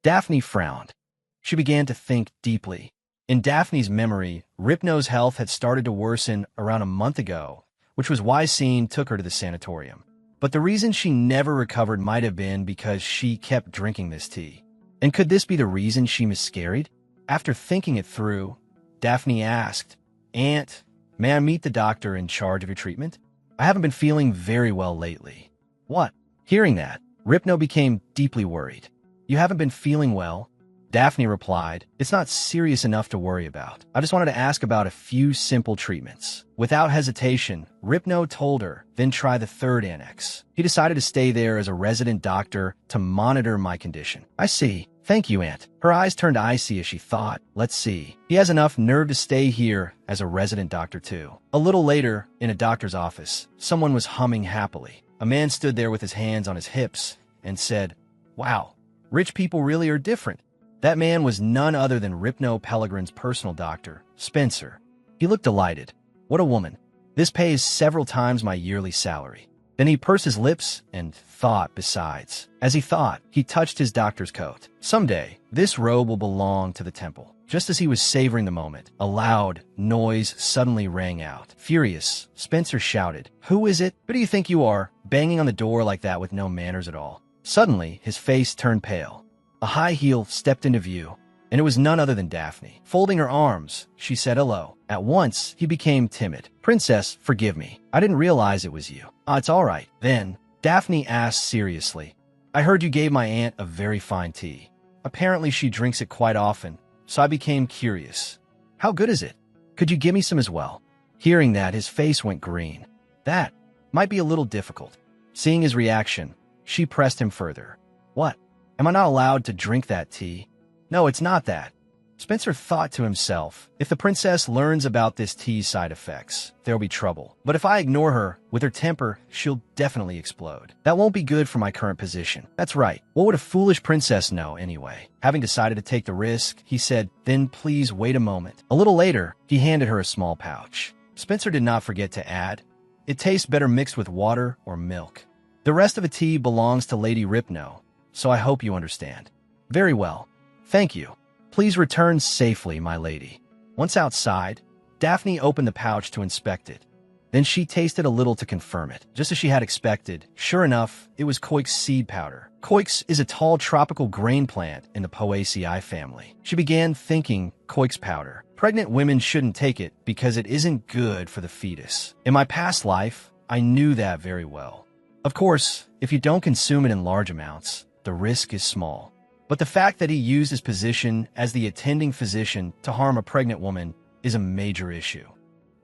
Daphne frowned. She began to think deeply. In Daphne's memory, Ripno's health had started to worsen around a month ago, which was why Scene took her to the sanatorium. But the reason she never recovered might have been because she kept drinking this tea. And could this be the reason she miscarried? After thinking it through, Daphne asked, "Aunt, may I meet the doctor in charge of your treatment? I haven't been feeling very well lately." "What?" Hearing that, Ripno became deeply worried. "You haven't been feeling well?" Daphne replied, "It's not serious enough to worry about. I just wanted to ask about a few simple treatments." Without hesitation, Ripno told her, "Then try the third annex." He decided to stay there as a resident doctor to monitor my condition. "I see. Thank you, Aunt." Her eyes turned icy as she thought, "Let's see. He has enough nerve to stay here as a resident doctor too." A little later, in a doctor's office, someone was humming happily. A man stood there with his hands on his hips and said, "Wow, rich people really are different." That man was none other than Ripno Pellegrin's personal doctor, Spencer. He looked delighted. "What a woman. This pays several times my yearly salary." Then he pursed his lips and thought besides. As he thought, he touched his doctor's coat. "Someday, this robe will belong to the temple." Just as he was savoring the moment, a loud noise suddenly rang out. Furious, Spencer shouted, "Who is it? Who do you think you are, banging on the door like that with no manners at all?" Suddenly, his face turned pale. A high heel stepped into view, and it was none other than Daphne. Folding her arms, she said hello. At once, he became timid. "Princess, forgive me. I didn't realize it was you." It's all right." Then, Daphne asked seriously, "I heard you gave my aunt a very fine tea. Apparently she drinks it quite often, so I became curious. How good is it? Could you give me some as well?" Hearing that, his face went green. "That might be a little difficult." Seeing his reaction, she pressed him further. "What? Am I not allowed to drink that tea?" "No, it's not that." Spencer thought to himself, if the princess learns about this tea's side effects, there'll be trouble. But if I ignore her, with her temper, she'll definitely explode. That won't be good for my current position. That's right. What would a foolish princess know anyway? Having decided to take the risk, he said, "Then please wait a moment." A little later, he handed her a small pouch. Spencer did not forget to add, "It tastes better mixed with water or milk. The rest of the tea belongs to Lady Ripno, so I hope you understand." "Very well. Thank you. Please return safely, my lady." Once outside, Daphne opened the pouch to inspect it. Then she tasted a little to confirm it. Just as she had expected, sure enough, it was koix seed powder. Koix is a tall tropical grain plant in the Poaceae family. She began thinking, koix powder. Pregnant women shouldn't take it because it isn't good for the fetus. In my past life, I knew that very well. Of course, if you don't consume it in large amounts, the risk is small. But the fact that he used his position as the attending physician to harm a pregnant woman is a major issue.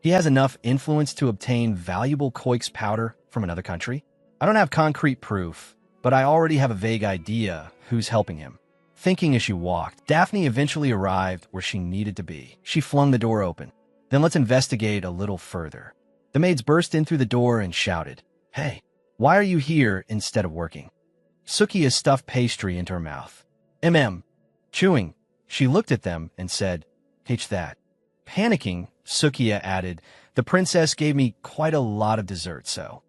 He has enough influence to obtain valuable koix powder from another country. I don't have concrete proof, but I already have a vague idea who's helping him. Thinking as she walked, Daphne eventually arrived where she needed to be. She flung the door open. "Then let's investigate a little further." The maids burst in through the door and shouted, "Hey, why are you here instead of working?" Sukiya stuffed pastry into her mouth. Chewing. She looked at them and said, "Teach that." Panicking, Sukiya added, "The princess gave me quite a lot of dessert, so."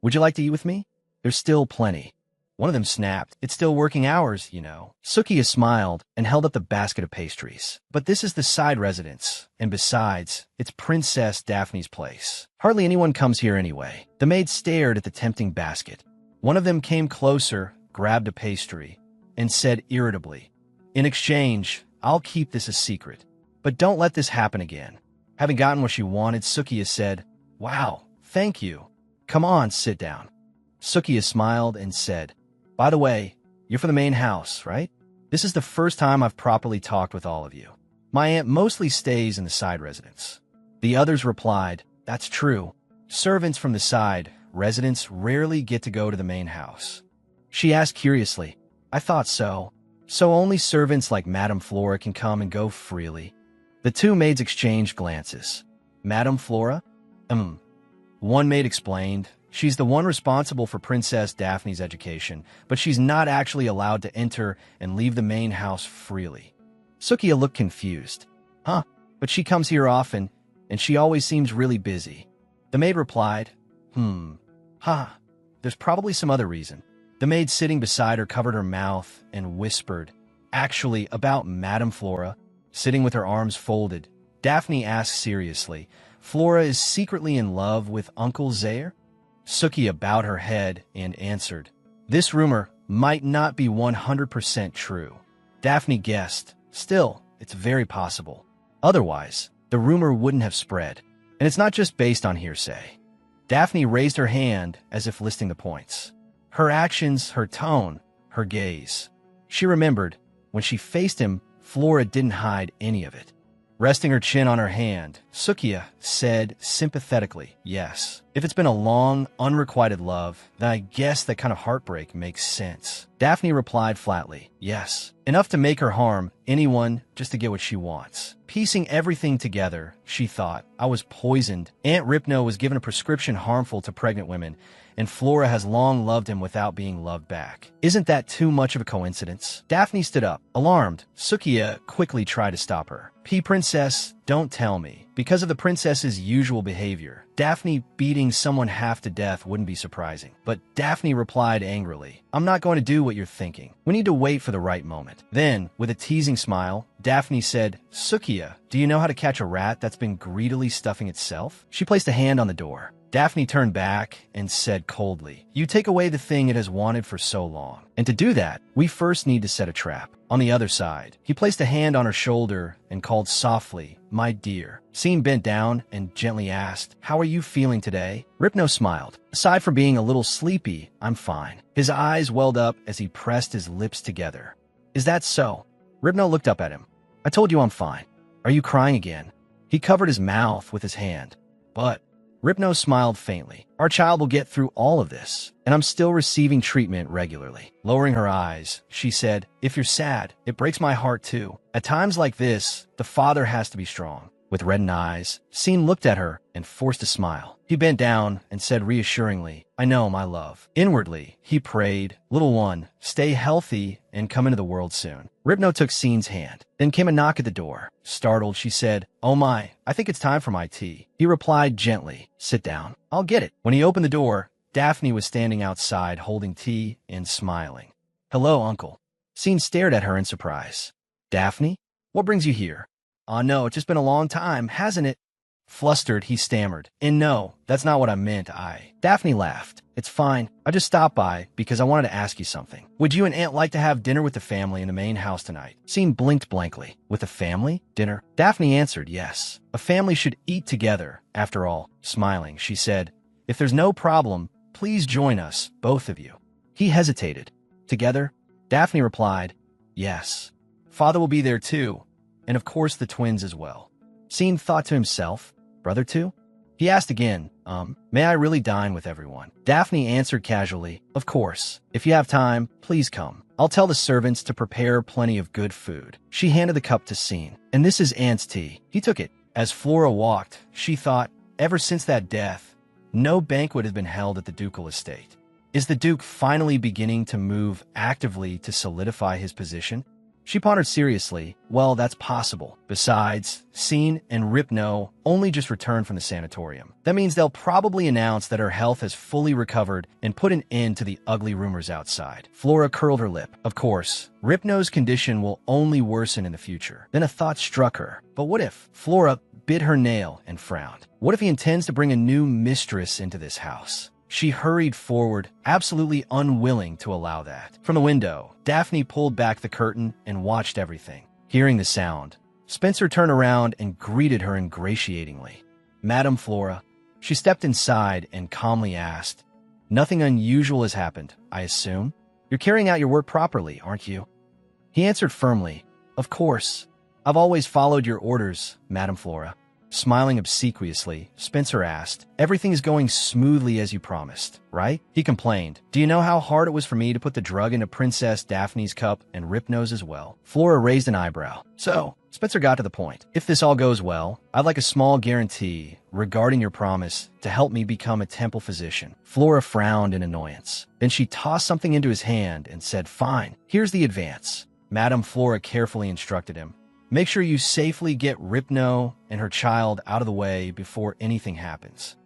Would you like to eat with me? There's still plenty." One of them snapped, "It's still working hours, you know." Sukiya smiled and held up the basket of pastries. "But this is the side residence, and besides, it's Princess Daphne's place. Hardly anyone comes here anyway." The maid stared at the tempting basket. One of them came closer, grabbed a pastry, and said irritably, "In exchange, I'll keep this a secret. But don't let this happen again." Having gotten what she wanted, Sukiya said, "Wow, thank you. Come on, sit down." Sukiya smiled and said, "By the way, you're from the main house, right? This is the first time I've properly talked with all of you. My aunt mostly stays in the side residence." The others replied, "That's true. Servants from the side residence rarely get to go to the main house." She asked curiously, "I thought so. So only servants like Madame Flora can come and go freely?" The two maids exchanged glances. "Madame Flora?" One maid explained, "She's the one responsible for Princess Daphne's education, but she's not actually allowed to enter and leave the main house freely." Sukiya looked confused. But she comes here often, and she always seems really busy." The maid replied, There's probably some other reason." The maid sitting beside her covered her mouth and whispered, "Actually, about Madame Flora." Sitting with her arms folded, Daphne asked seriously, "Flora is secretly in love with Uncle Zaire?" Sukiya bowed her head and answered, "This rumor might not be 100% true." Daphne guessed, "Still, it's very possible. Otherwise, the rumor wouldn't have spread. And it's not just based on hearsay." Daphne raised her hand as if listing the points. Her actions, her tone, her gaze. She remembered, When she faced him, Flora didn't hide any of it. Resting her chin on her hand, Sukiya said sympathetically, yes. If it's been a long, unrequited love, then I guess that kind of heartbreak makes sense. Daphne replied flatly, yes. Enough to make her harm anyone just to get what she wants. Piecing everything together, she thought, I was poisoned. Aunt Ripno was given a prescription harmful to pregnant women, and Flora has long loved him without being loved back. Isn't that too much of a coincidence? Daphne stood up. Alarmed, Sukiya quickly tried to stop her. Princess, don't tell me. Because of the princess's usual behavior, Daphne beating someone half to death wouldn't be surprising. But Daphne replied angrily, I'm not going to do what you're thinking. We need to wait for the right moment. Then, with a teasing smile, Daphne said, Sukiya, do you know how to catch a rat that's been greedily stuffing itself? She placed a hand on the door. Daphne turned back and said coldly, you take away the thing it has wanted for so long. And to do that, we first need to set a trap. On the other side, he placed a hand on her shoulder and called softly, my dear. Scene bent down and gently asked, how are you feeling today? Ripno smiled. Aside from being a little sleepy, I'm fine. His eyes welled up as he pressed his lips together. Is that so? Ripno looked up at him. I told you I'm fine. Are you crying again? He covered his mouth with his hand. But Ripno smiled faintly. Our child will get through all of this, and I'm still receiving treatment regularly. Lowering her eyes, she said, if you're sad, it breaks my heart too. At times like this, the father has to be strong. With reddened eyes, Scene looked at her and forced a smile. He bent down and said reassuringly, I know, my love. Inwardly, he prayed, little one, stay healthy and come into the world soon. Ripno took Scene's hand. Then came a knock at the door. Startled, she said, oh my, I think it's time for my tea. He replied gently, sit down. I'll get it. When he opened the door, Daphne was standing outside holding tea and smiling. Hello, uncle. Scene stared at her in surprise. Daphne? What brings you here? Oh no, it's just been a long time, hasn't it? Flustered, he stammered. And no, that's not what I meant, Daphne laughed. It's fine. I just stopped by because I wanted to ask you something. Would you and Aunt like to have dinner with the family in the main house tonight? Scene blinked blankly. With the family? Dinner? Daphne answered yes. A family should eat together. After all, smiling, she said, if there's no problem, please join us, both of you. He hesitated. Together? Daphne replied, yes. Father will be there too. And of course the twins as well. Scene thought to himself, brother too? He asked again, may I really dine with everyone? Daphne answered casually, of course. If you have time, please come. I'll tell the servants to prepare plenty of good food. She handed the cup to Scene. And this is Aunt's tea. He took it. As Flora walked, she thought, ever since that death, no banquet has been held at the ducal estate. Is the Duke finally beginning to move actively to solidify his position? She pondered seriously. Well, that's possible. Besides, Scene and Ripno only just returned from the sanatorium. That means they'll probably announce that her health has fully recovered and put an end to the ugly rumors outside. Flora curled her lip. Of course, Ripno's condition will only worsen in the future. Then a thought struck her. But what if? Flora bit her nail and frowned. What if he intends to bring a new mistress into this house? She hurried forward, absolutely unwilling to allow that. From the window, Daphne pulled back the curtain and watched everything. Hearing the sound, Spencer turned around and greeted her ingratiatingly. Madam Flora. She stepped inside and calmly asked, nothing unusual has happened, I assume? You're carrying out your work properly, aren't you? He answered firmly, of course. I've always followed your orders, Madam Flora. Smiling obsequiously, Spencer asked, everything is going smoothly as you promised, right? He complained, do you know how hard it was for me to put the drug into Princess Daphne's cup and Ripno's as well? Flora raised an eyebrow. So, Spencer got to the point. If this all goes well, I'd like a small guarantee regarding your promise to help me become a temple physician. Flora frowned in annoyance. Then she tossed something into his hand and said, fine, here's the advance. Madame Flora carefully instructed him. Make sure you safely get Ripno and her child out of the way before anything happens.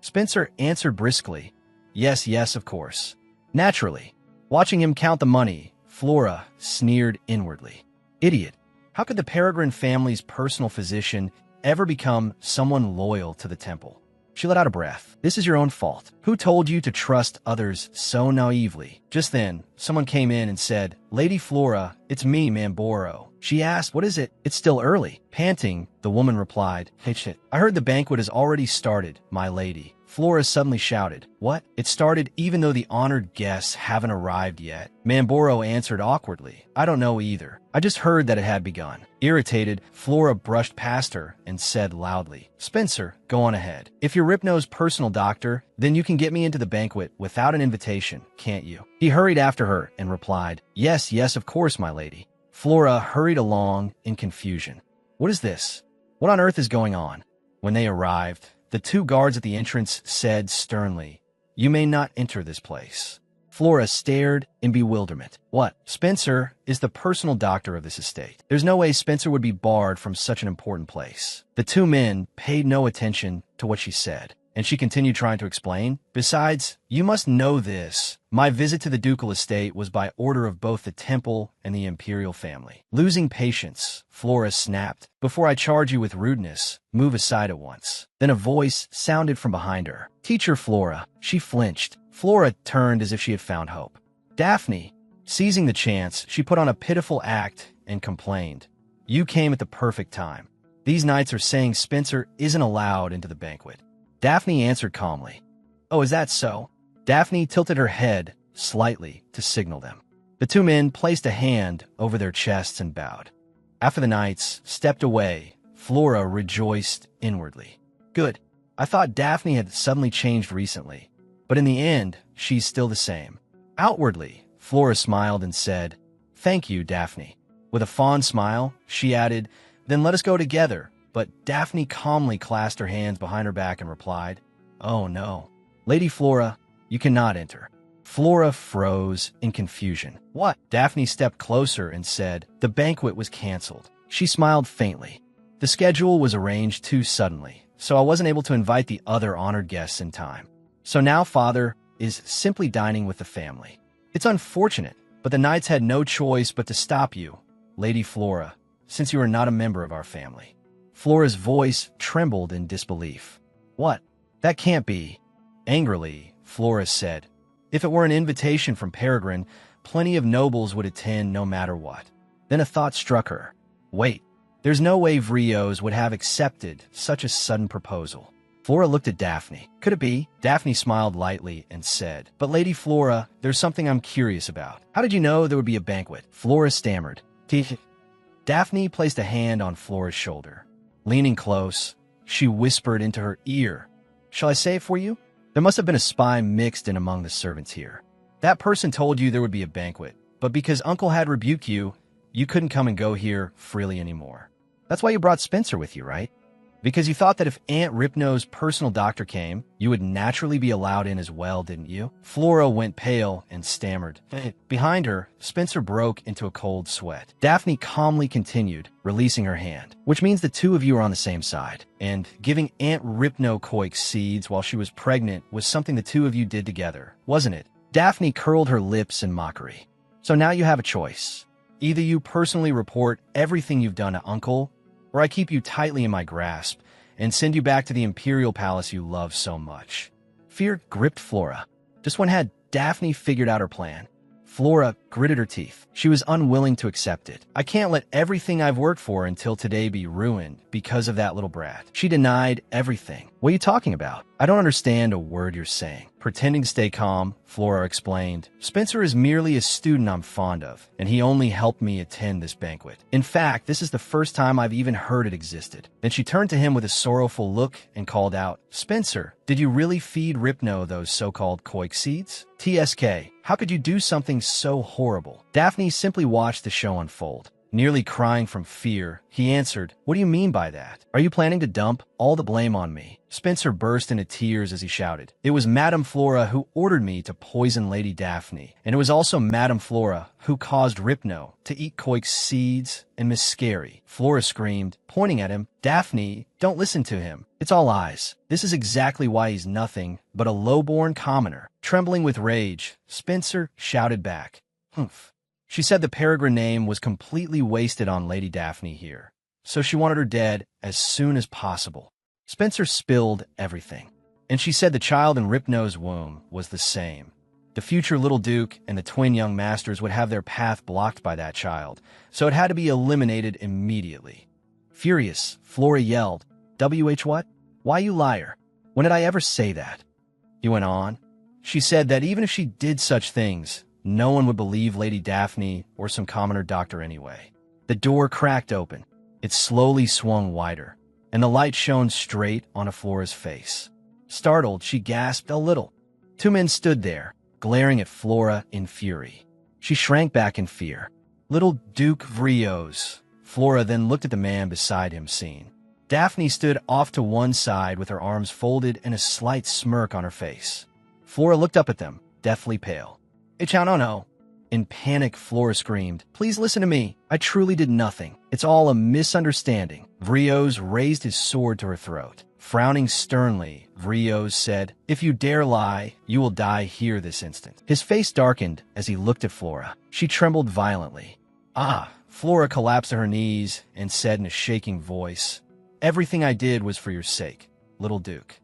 Spencer answered briskly, yes, yes, of course. Naturally, watching him count the money, Flora sneered inwardly. Idiot. How could the Peregrine family's personal physician ever become someone loyal to the temple? She let out a breath. This is your own fault. Who told you to trust others so naively? Just then, someone came in and said, Lady Flora, it's me, Mamboro. She asked, "What is it?" "It's still early." Panting, the woman replied, "Hey shit. I heard the banquet has already started, my lady." Flora suddenly shouted, "What?" "It started even though the honored guests haven't arrived yet." Mamboro answered awkwardly, "I don't know either. I just heard that it had begun." Irritated, Flora brushed past her and said loudly, "Spencer, go on ahead. If you're Ripno's personal doctor, then you can get me into the banquet without an invitation, can't you?" He hurried after her and replied, "Yes, yes, of course, my lady." Flora hurried along in confusion. What is this? What on earth is going on? When they arrived, the two guards at the entrance said sternly, "You may not enter this place." Flora stared in bewilderment. What? Spencer is the personal doctor of this estate. There's no way Spencer would be barred from such an important place. The two men paid no attention to what she said, and she continued trying to explain. "Besides, you must know this. My visit to the ducal estate was by order of both the temple and the imperial family." Losing patience, Flora snapped, "Before I charge you with rudeness, move aside at once." Then a voice sounded from behind her. "Teacher Flora." She flinched. Flora turned as if she had found hope. Daphne. Seizing the chance, she put on a pitiful act and complained, "You came at the perfect time. These knights are saying Spencer isn't allowed into the banquet." Daphne answered calmly, "Oh, is that so?" Daphne tilted her head slightly to signal them. The two men placed a hand over their chests and bowed. After the knights stepped away, Flora rejoiced inwardly. Good. I thought Daphne had suddenly changed recently, but in the end, she's still the same. Outwardly, Flora smiled and said, "Thank you, Daphne." With a fond smile, she added, "Then let us go together." But Daphne calmly clasped her hands behind her back and replied, "Oh no. Lady Flora, you cannot enter." Flora froze in confusion. "What?" Daphne stepped closer and said, "The banquet was canceled." She smiled faintly. "The schedule was arranged too suddenly, so I wasn't able to invite the other honored guests in time. So now Father is simply dining with the family. It's unfortunate, but the knights had no choice but to stop you, Lady Flora, since you are not a member of our family." Flora's voice trembled in disbelief. "What? That can't be." Angrily, Flora said, "If it were an invitation from Peregrine, plenty of nobles would attend no matter what." Then a thought struck her. Wait, there's no way Vrios would have accepted such a sudden proposal. Flora looked at Daphne. Could it be? Daphne smiled lightly and said, "But Lady Flora, there's something I'm curious about. How did you know there would be a banquet?" Flora stammered. Daphne placed a hand on Flora's shoulder. Leaning close, she whispered into her ear, "Shall I say it for you? There must have been a spy mixed in among the servants here. That person told you there would be a banquet, but because Uncle had rebuked you, you couldn't come and go here freely anymore. That's why you brought Spencer with you, right? Because you thought that if Aunt Ripno's personal doctor came, you would naturally be allowed in as well, didn't you?" Flora went pale and stammered. Behind her, Spencer broke into a cold sweat. Daphne calmly continued, releasing her hand, "Which means the two of you are on the same side. And giving Aunt Ripno Koik seeds while she was pregnant was something the two of you did together, wasn't it?" Daphne curled her lips in mockery. "So now you have a choice. Either you personally report everything you've done to Uncle, or I keep you tightly in my grasp and send you back to the imperial palace you love so much." Fear gripped Flora. Just when had Daphne figured out her plan, Flora gritted her teeth. She was unwilling to accept it. "I can't let everything I've worked for until today be ruined because of that little brat." She denied everything. "What are you talking about? I don't understand a word you're saying." Pretending to stay calm, Flora explained, "Spencer is merely a student I'm fond of, and he only helped me attend this banquet. In fact, this is the first time I've even heard it existed." Then she turned to him with a sorrowful look and called out, "Spencer, did you really feed Ripno those so-called Koik seeds? TSK, how could you do something so horrible?" Daphne simply watched the show unfold. Nearly crying from fear, he answered, "What do you mean by that? Are you planning to dump all the blame on me?" Spencer burst into tears as he shouted, "It was Madame Flora who ordered me to poison Lady Daphne, and it was also Madame Flora who caused Ripno to eat Koik's seeds and Miss Scary." Flora screamed, pointing at him, "Daphne, don't listen to him. It's all lies. This is exactly why he's nothing but a low-born commoner." Trembling with rage, Spencer shouted back, "Humph." She said the Peregrine name was completely wasted on Lady Daphne here, so she wanted her dead as soon as possible. Spencer spilled everything, and she said the child in Ripno's womb was the same. The future little duke and the twin young masters would have their path blocked by that child, so it had to be eliminated immediately. Furious, Flora yelled, "WH what? Why, you liar? When did I ever say that?" He went on. She said that even if she did such things, no one would believe Lady Daphne or some commoner doctor anyway. The door cracked open. It slowly swung wider, and the light shone straight onto Flora's face. Startled, she gasped a little. Two men stood there, glaring at Flora in fury. She shrank back in fear. "Little Duke Vrios." Flora then looked at the man beside him, seeing. Daphne stood off to one side with her arms folded and a slight smirk on her face. Flora looked up at them, deathly pale. "No." In panic, Flora screamed, "Please listen to me. I truly did nothing. It's all a misunderstanding." Vrios raised his sword to her throat. Frowning sternly, Vrios said, "If you dare lie, you will die here this instant." His face darkened as he looked at Flora. She trembled violently. "Ah!" Flora collapsed to her knees and said in a shaking voice, "Everything I did was for your sake, little Duke."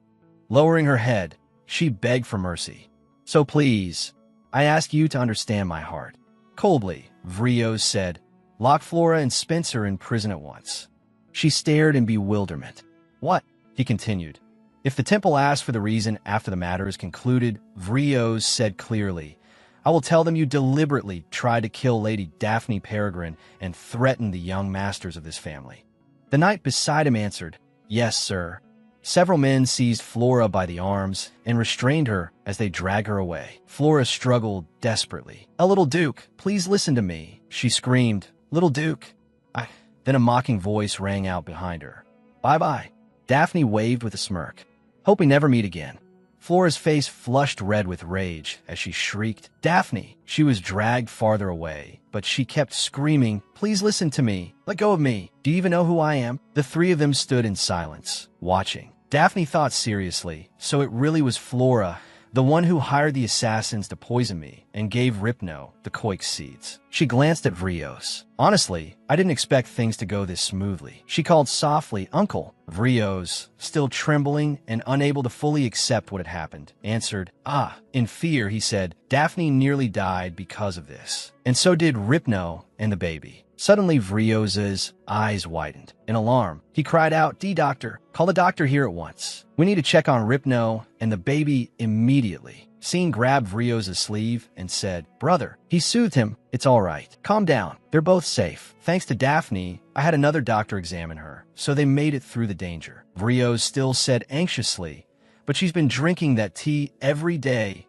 Lowering her head, she begged for mercy. "So please, I ask you to understand my heart." Coldly, Vrios said, "Lock Flora and Spencer in prison at once." She stared in bewilderment. "What?" he continued. "If the temple asks for the reason after the matter is concluded," Vrios said clearly, "I will tell them you deliberately tried to kill Lady Daphne Peregrine and threatened the young masters of this family." The knight beside him answered, "Yes, sir." Several men seized Flora by the arms and restrained her as they dragged her away. Flora struggled desperately. "A little Duke, please listen to me," she screamed. "Little Duke." Then a mocking voice rang out behind her. "Bye-bye." Daphne waved with a smirk. "Hope we never meet again." Flora's face flushed red with rage as she shrieked, "Daphne!" She was dragged farther away, but she kept screaming, "Please listen to me. Let go of me. Do you even know who I am?" The three of them stood in silence, watching. Daphne thought seriously, so it really was Flora, the one who hired the assassins to poison me and gave Ripno the Koik seeds. She glanced at Vrios. "Honestly, I didn't expect things to go this smoothly." She called softly, "Uncle." Vrios, still trembling and unable to fully accept what had happened, answered, "Ah." In fear, he said, "Daphne nearly died because of this. And so did Ripno and the baby." Suddenly, Vrios's eyes widened. In alarm, he cried out, "Doctor, call the doctor here at once. We need to check on Ripno and the baby immediately." Scene grabbed Vrios's sleeve and said, "Brother." He soothed him, "It's all right. Calm down. They're both safe. Thanks to Daphne, I had another doctor examine her, so they made it through the danger." Vrios still said anxiously, "But she's been drinking that tea every day."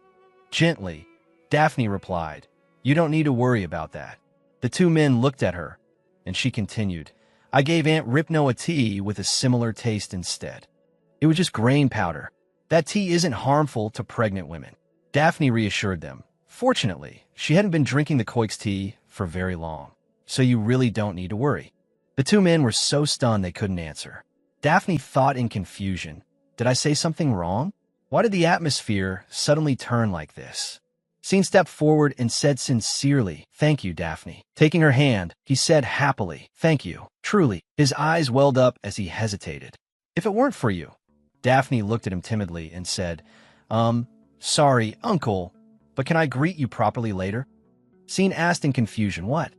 Gently, Daphne replied, "You don't need to worry about that." The two men looked at her, and she continued, "I gave Aunt Ripno a tea with a similar taste instead. It was just grain powder. That tea isn't harmful to pregnant women." Daphne reassured them. Fortunately, she hadn't been drinking the Koik's tea for very long, so you really don't need to worry. The two men were so stunned they couldn't answer. Daphne thought in confusion, "Did I say something wrong? Why did the atmosphere suddenly turn like this?" Scene stepped forward and said sincerely, "Thank you, Daphne." Taking her hand, he said happily, "Thank you, truly." His eyes welled up as he hesitated. "If it weren't for you." Daphne looked at him timidly and said, Sorry, Uncle, but can I greet you properly later?" Scene asked in confusion, "What?"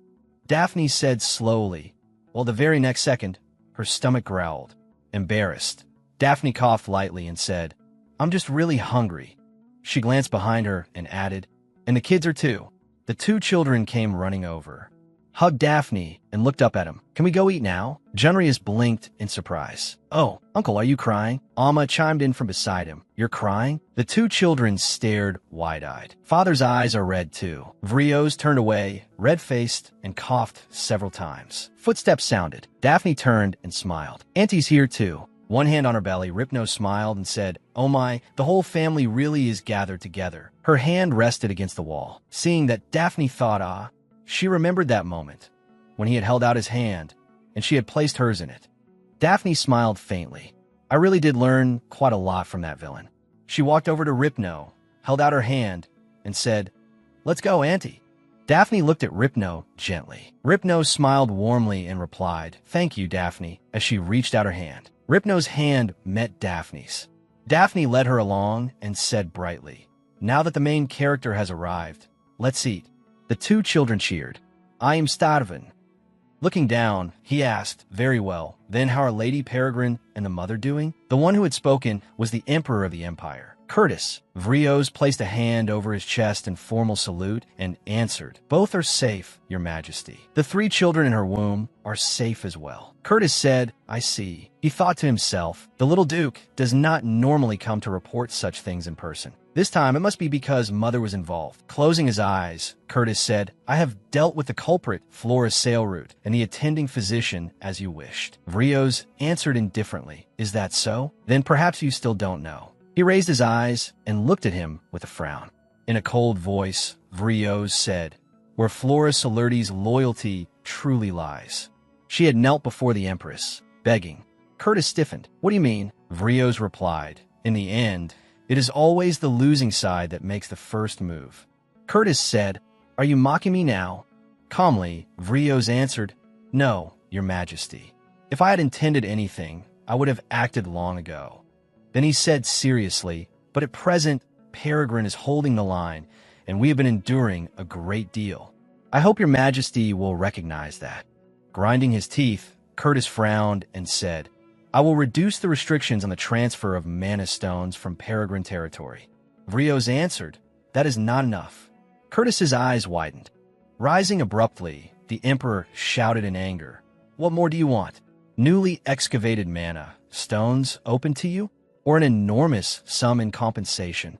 Daphne said slowly, while the very next second, her stomach growled. Embarrassed, Daphne coughed lightly and said, "I'm just really hungry." She glanced behind her and added, "And the kids are too." The two children came running over, hugged Daphne, and looked up at him. "Can we go eat now?" Junrius blinked in surprise. "Oh, Uncle, are you crying?" Alma chimed in from beside him. "You're crying?" The two children stared wide-eyed. Father's eyes are red too. Vrios turned away, red-faced, and coughed several times. Footsteps sounded. Daphne turned and smiled. "Auntie's here too." One hand on her belly, Ripno smiled and said, "Oh my, the whole family really is gathered together." Her hand rested against the wall. Seeing that, Daphne thought, she remembered that moment, when he had held out his hand, and she had placed hers in it. Daphne smiled faintly. "I really did learn quite a lot from that villain." She walked over to Ripno, held out her hand, and said, "Let's go, Auntie." Daphne looked at Ripno gently. Ripno smiled warmly and replied, "Thank you, Daphne," as she reached out her hand. Ripno's hand met Daphne's. Daphne led her along and said brightly, Now that the main character has arrived, let's eat. The two children cheered. I am starving. Looking down, he asked, very well, then how are Lady Peregrine and the mother doing? The one who had spoken was the Emperor of the Empire, Curtis. Vrios placed a hand over his chest in formal salute and answered, both are safe, Your Majesty. The three children in her womb are safe as well. Curtis said, I see. He thought to himself, the little Duke does not normally come to report such things in person. This time, it must be because Mother was involved. Closing his eyes, Curtis said, I have dealt with the culprit, Flora Sailroot, and the attending physician as you wished. Vrios answered indifferently, is that so? Then perhaps you still don't know. He raised his eyes and looked at him with a frown. In a cold voice, Vrios said, where Flora Sailurti's loyalty truly lies. She had knelt before the Empress, begging. Curtis stiffened. What do you mean? Vrios replied, in the end, it is always the losing side that makes the first move. Curtis said, are you mocking me now? Calmly, Vrios answered, no, Your Majesty. If I had intended anything, I would have acted long ago. Then he said seriously, but at present, Peregrine is holding the line, and we have been enduring a great deal. I hope Your Majesty will recognize that. Grinding his teeth, Curtis frowned and said, I will reduce the restrictions on the transfer of mana stones from Peregrine territory. Vrios answered, that is not enough. Curtis's eyes widened. Rising abruptly, the Emperor shouted in anger, what more do you want? Newly excavated mana, stones open to you? Or an enormous sum in compensation?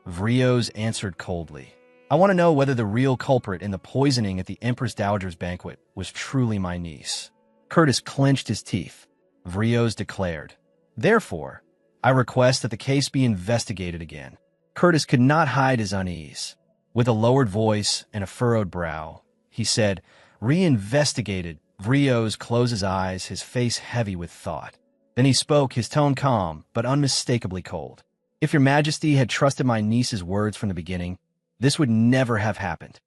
Vrios answered coldly, I want to know whether the real culprit in the poisoning at the Empress Dowager's banquet was truly my niece. Curtis clenched his teeth. Vrios declared, therefore, I request that the case be investigated again. Curtis could not hide his unease. With a lowered voice and a furrowed brow, he said, reinvestigated. Vrios closed his eyes, his face heavy with thought. Then he spoke, his tone calm, but unmistakably cold. If Your Majesty had trusted my niece's words from the beginning, this would never have happened.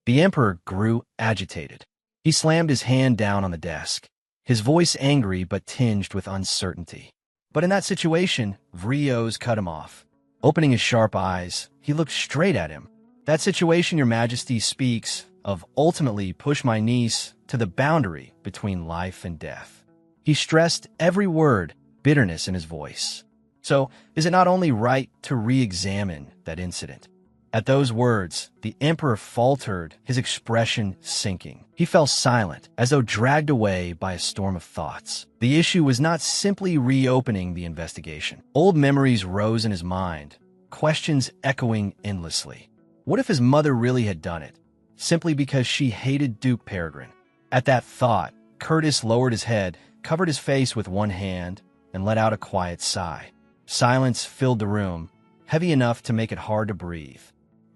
The Emperor grew agitated. He slammed his hand down on the desk, his voice angry but tinged with uncertainty. But in that situation, Vrios cut him off. Opening his sharp eyes, he looked straight at him. That situation Your Majesty speaks of ultimately pushed my niece to the boundary between life and death. He stressed every word, bitterness in his voice. So, is it not only right to re-examine that incident? At those words, the Emperor faltered, his expression sinking. He fell silent, as though dragged away by a storm of thoughts. The issue was not simply reopening the investigation. Old memories rose in his mind, questions echoing endlessly. What if his mother really had done it, simply because she hated Duke Peregrine? At that thought, Curtis lowered his head, covered his face with one hand, and let out a quiet sigh. Silence filled the room, heavy enough to make it hard to breathe.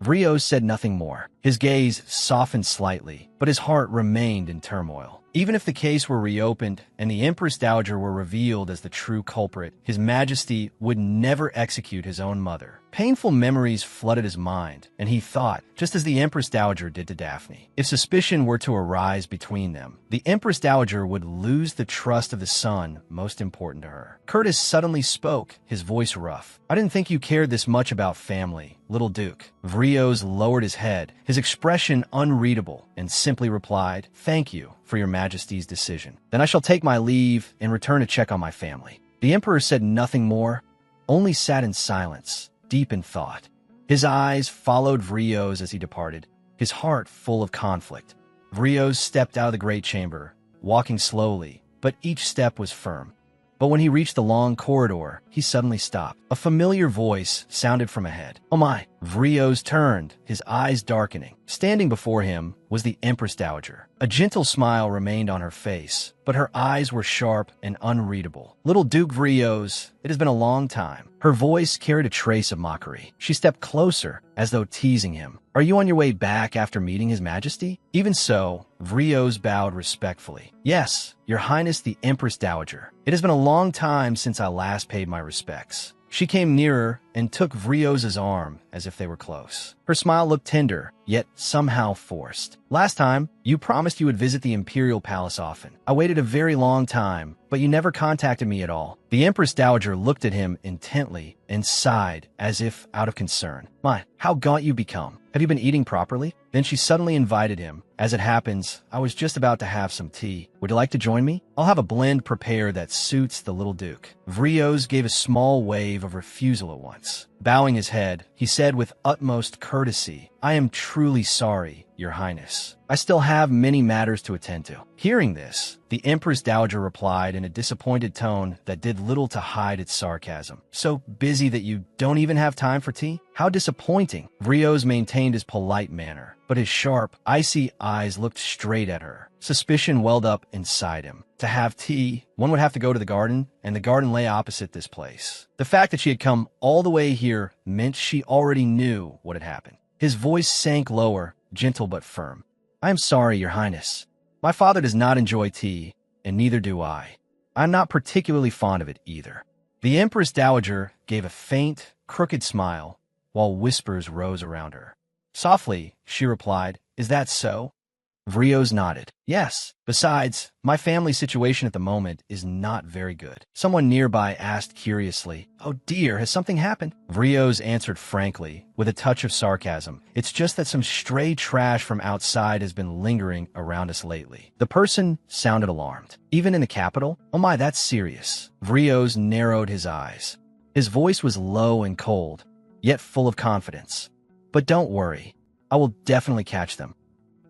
Vrios said nothing more. His gaze softened slightly, but his heart remained in turmoil. Even if the case were reopened and the Empress Dowager were revealed as the true culprit, His Majesty would never execute his own mother. Painful memories flooded his mind, and he thought, just as the Empress Dowager did to Daphne, if suspicion were to arise between them, the Empress Dowager would lose the trust of the son most important to her. Curtis suddenly spoke, his voice rough. I didn't think you cared this much about family, little Duke. Vrios lowered his head, his expression unreadable, and simply replied, thank you for Your Majesty's decision. Then I shall take my leave and return to check on my family. The Emperor said nothing more, only sat in silence, deep in thought. His eyes followed Vrios as he departed, his heart full of conflict. Vrios stepped out of the great chamber, walking slowly, but each step was firm. But when he reached the long corridor, he suddenly stopped. A familiar voice sounded from ahead. Oh my! Vrios turned, his eyes darkening. Standing before him was the Empress Dowager. A gentle smile remained on her face, but her eyes were sharp and unreadable. Little Duke Vrios, it has been a long time. Her voice carried a trace of mockery. She stepped closer, as though teasing him. Are you on your way back after meeting His Majesty? Even so, Vrios bowed respectfully. Yes, Your Highness the Empress Dowager. It has been a long time since I last paid my respects. She came nearer, and took Vrioz's arm as if they were close. Her smile looked tender, yet somehow forced. "Last time, you promised you would visit the Imperial Palace often. I waited a very long time, but you never contacted me at all." The Empress Dowager looked at him intently and sighed as if out of concern. "My, how gaunt you become. Have you been eating properly?" Then she suddenly invited him. "As it happens, I was just about to have some tea. Would you like to join me? I'll have a blend prepared that suits the little duke." Vrioz gave a small wave of refusal at once. Bowing his head, he said with utmost courtesy, "I am truly sorry, Your Highness. I still have many matters to attend to." Hearing this, the Empress Dowager replied in a disappointed tone that did little to hide its sarcasm. "So busy that you don't even have time for tea? How disappointing." Vrioz maintained his polite manner, but his sharp, icy eyes looked straight at her. Suspicion welled up inside him. To have tea, one would have to go to the garden, and the garden lay opposite this place. The fact that she had come all the way here meant she already knew what had happened. His voice sank lower, gentle but firm. "I am sorry, Your Highness. My father does not enjoy tea, and neither do I. I'm not particularly fond of it either." The Empress Dowager gave a faint, crooked smile, while whispers rose around her. Softly, she replied, "Is that so?" Vrioz nodded. "Yes. Besides, my family situation at the moment is not very good." Someone nearby asked curiously, "Oh dear, has something happened?" Vrioz answered frankly, with a touch of sarcasm, "It's just that some stray trash from outside has been lingering around us lately." The person sounded alarmed. "Even in the capital? Oh my, that's serious." Vrioz narrowed his eyes. His voice was low and cold, yet full of confidence. "But don't worry. I will definitely catch them."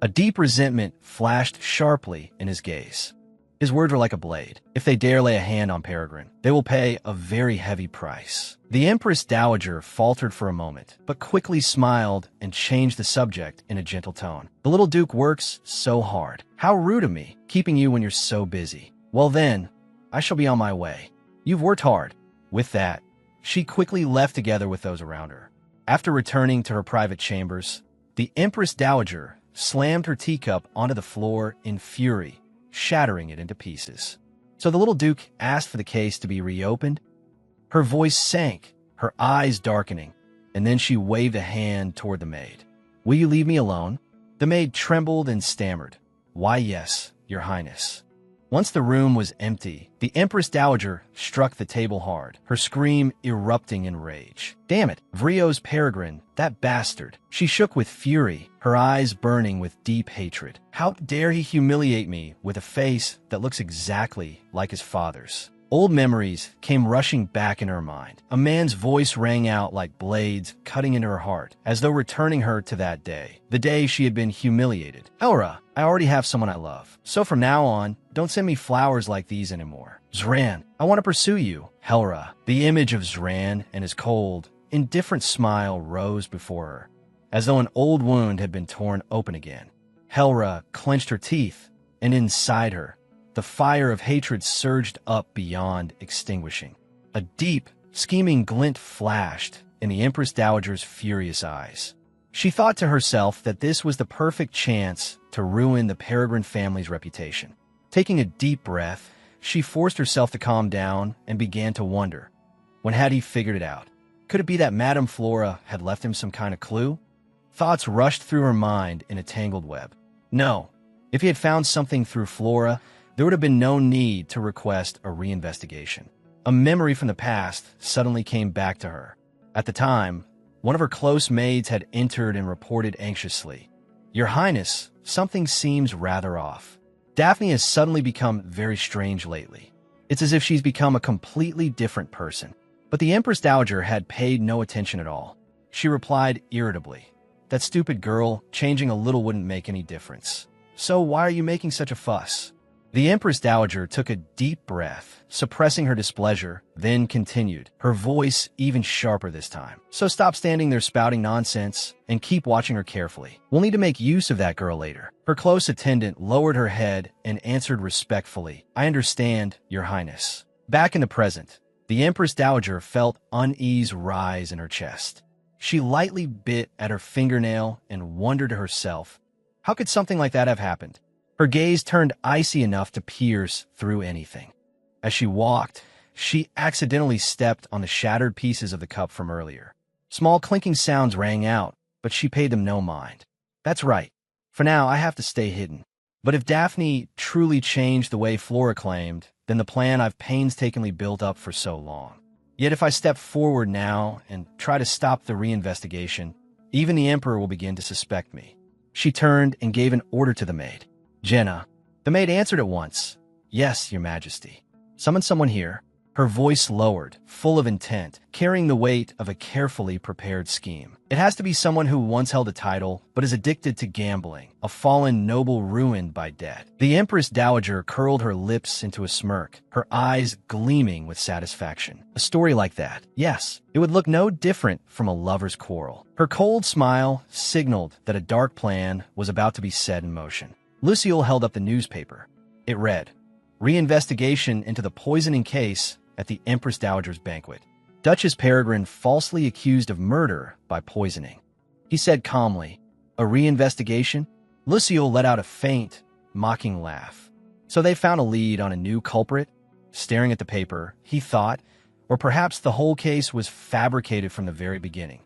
A deep resentment flashed sharply in his gaze. His words were like a blade. "If they dare lay a hand on Peregrine, they will pay a very heavy price." The Empress Dowager faltered for a moment, but quickly smiled and changed the subject in a gentle tone. "The little duke works so hard. How rude of me, keeping you when you're so busy. Well then, I shall be on my way. You've worked hard." With that, she quickly left together with those around her. After returning to her private chambers, the Empress Dowager slammed her teacup onto the floor in fury, shattering it into pieces. "So the little duke asked for the case to be reopened?" Her voice sank, her eyes darkening, and then she waved a hand toward the maid. "Will you leave me alone?" The maid trembled and stammered, "Why, yes, Your Highness." Once the room was empty, the Empress Dowager struck the table hard, her scream erupting in rage. "Damn it, Vrioz Peregrine, that bastard!" She shook with fury, her eyes burning with deep hatred. "How dare he humiliate me with a face that looks exactly like his father's?" Old memories came rushing back in her mind. A man's voice rang out like blades cutting into her heart, as though returning her to that day, the day she had been humiliated. "Elra, I already have someone I love. So from now on, don't send me flowers like these anymore. Zran, I want to pursue you." Helra, the image of Zran and his cold, indifferent smile rose before her, as though an old wound had been torn open again. Helra clenched her teeth, and inside her, the fire of hatred surged up beyond extinguishing. A deep, scheming glint flashed in the Empress Dowager's furious eyes. She thought to herself that this was the perfect chance to ruin the Peregrine family's reputation. Taking a deep breath, she forced herself to calm down and began to wonder, when had he figured it out? Could it be that Madame Flora had left him some kind of clue? Thoughts rushed through her mind in a tangled web. No, if he had found something through Flora, there would have been no need to request a reinvestigation. A memory from the past suddenly came back to her. At the time, one of her close maids had entered and reported anxiously, "Your Highness, something seems rather off. Daphne has suddenly become very strange lately. It's as if she's become a completely different person." But the Empress Dowager had paid no attention at all. She replied irritably, "That stupid girl, changing a little wouldn't make any difference. So why are you making such a fuss?" The Empress Dowager took a deep breath, suppressing her displeasure, then continued, her voice even sharper this time. "So stop standing there spouting nonsense and keep watching her carefully. We'll need to make use of that girl later." Her close attendant lowered her head and answered respectfully, "I understand, Your Highness." Back in the present, the Empress Dowager felt unease rise in her chest. She lightly bit at her fingernail and wondered to herself, how could something like that have happened? Her gaze turned icy enough to pierce through anything. As she walked, she accidentally stepped on the shattered pieces of the cup from earlier. Small clinking sounds rang out, but she paid them no mind. That's right. For now, I have to stay hidden. But if Daphne truly changed the way Flora claimed, then the plan I've painstakingly built up for so long. Yet if I step forward now and try to stop the reinvestigation, even the Emperor will begin to suspect me. She turned and gave an order to the maid. Jenna. The maid answered at once. Yes, Your Majesty. Summon someone here. Her voice lowered, full of intent, carrying the weight of a carefully prepared scheme. It has to be someone who once held a title, but is addicted to gambling, a fallen noble ruined by debt. The Empress Dowager curled her lips into a smirk, her eyes gleaming with satisfaction. A story like that, yes, it would look no different from a lover's quarrel. Her cold smile signaled that a dark plan was about to be set in motion. Lucille held up the newspaper. It read, Reinvestigation into the poisoning case at the Empress Dowager's banquet. Duchess Peregrine falsely accused of murder by poisoning. He said calmly, A reinvestigation? Lucille let out a faint, mocking laugh. So they found a lead on a new culprit? Staring at the paper, he thought, or perhaps the whole case was fabricated from the very beginning.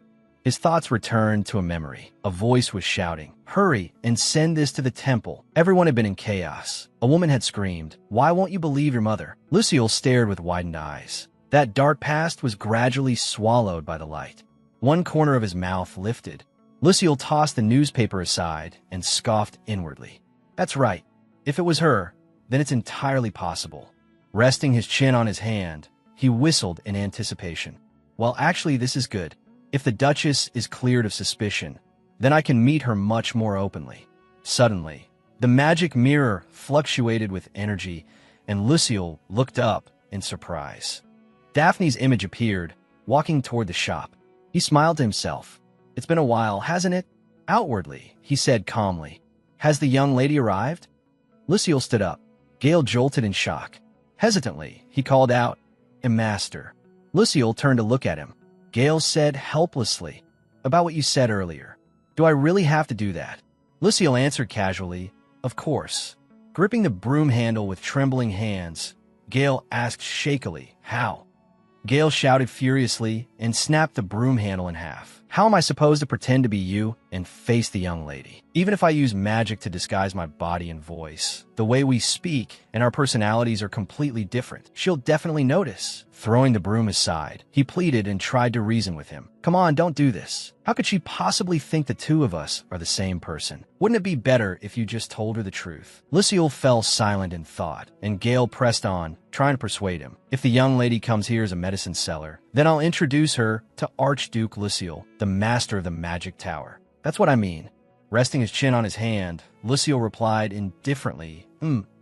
His thoughts returned to a memory. A voice was shouting, Hurry and send this to the temple. Everyone had been in chaos. A woman had screamed, Why won't you believe your mother? Lucille stared with widened eyes. That dark past was gradually swallowed by the light. One corner of his mouth lifted. Lucille tossed the newspaper aside and scoffed inwardly. That's right. If it was her, then it's entirely possible. Resting his chin on his hand, he whistled in anticipation. Well, actually, this is good. If the Duchess is cleared of suspicion, then I can meet her much more openly. Suddenly, the magic mirror fluctuated with energy, and Lucille looked up in surprise. Daphne's image appeared, walking toward the shop. He smiled to himself. It's been a while, hasn't it? Outwardly, he said calmly. Has the young lady arrived? Lucille stood up. Gale jolted in shock. Hesitantly, he called out, Master. Lucille turned to look at him. Gale said helplessly, About what you said earlier. Do I really have to do that? Lucille answered casually, Of course. Gripping the broom handle with trembling hands, Gale asked shakily, How? Gale shouted furiously and snapped the broom handle in half. How am I supposed to pretend to be you and face the young lady? Even if I use magic to disguise my body and voice, the way we speak and our personalities are completely different. She'll definitely notice. Throwing the broom aside, he pleaded and tried to reason with him. Come on, don't do this. How could she possibly think the two of us are the same person? Wouldn't it be better if you just told her the truth? Lucille fell silent in thought, and Gale pressed on, trying to persuade him. If the young lady comes here as a medicine seller, then I'll introduce her to Archduke Lucille, the master of the magic tower. That's what I mean. Resting his chin on his hand, Lucille replied indifferently,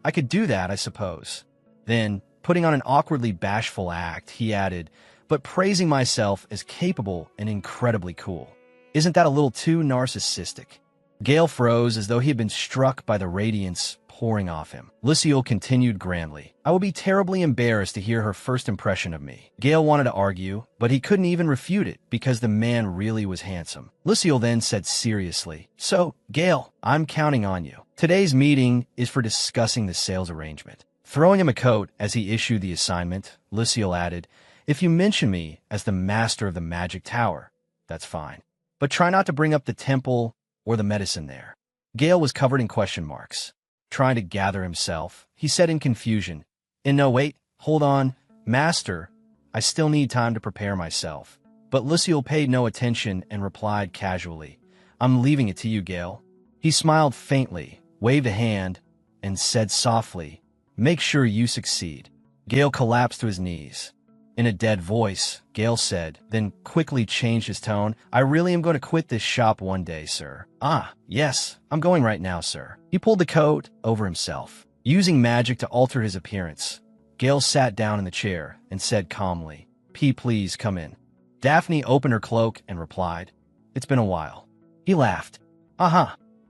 I could do that, I suppose. Then, putting on an awkwardly bashful act, he added, but praising myself as capable and incredibly cool. Isn't that a little too narcissistic? Gale froze as though he had been struck by the radiance pouring off him. Lucille continued grandly, I will be terribly embarrassed to hear her first impression of me. Gale wanted to argue, but he couldn't even refute it because the man really was handsome. Lucille then said seriously, So, Gale, I'm counting on you. Today's meeting is for discussing the sales arrangement. Throwing him a coat as he issued the assignment, Lucille added, If you mention me as the master of the magic tower, that's fine. But try not to bring up the temple or the medicine there. Gale was covered in question marks. Trying to gather himself, he said in confusion, No, wait, hold on, Master, I still need time to prepare myself. But Lucille paid no attention and replied casually, I'm leaving it to you, Gale. He smiled faintly, waved a hand, and said softly, Make sure you succeed. Gale collapsed to his knees. In a dead voice, Gale said, then quickly changed his tone, I really am going to quit this shop one day, sir. Ah, yes, I'm going right now, sir. He pulled the coat over himself. Using magic to alter his appearance, Gale sat down in the chair and said calmly, Please come in. Daphne opened her cloak and replied, It's been a while. He laughed.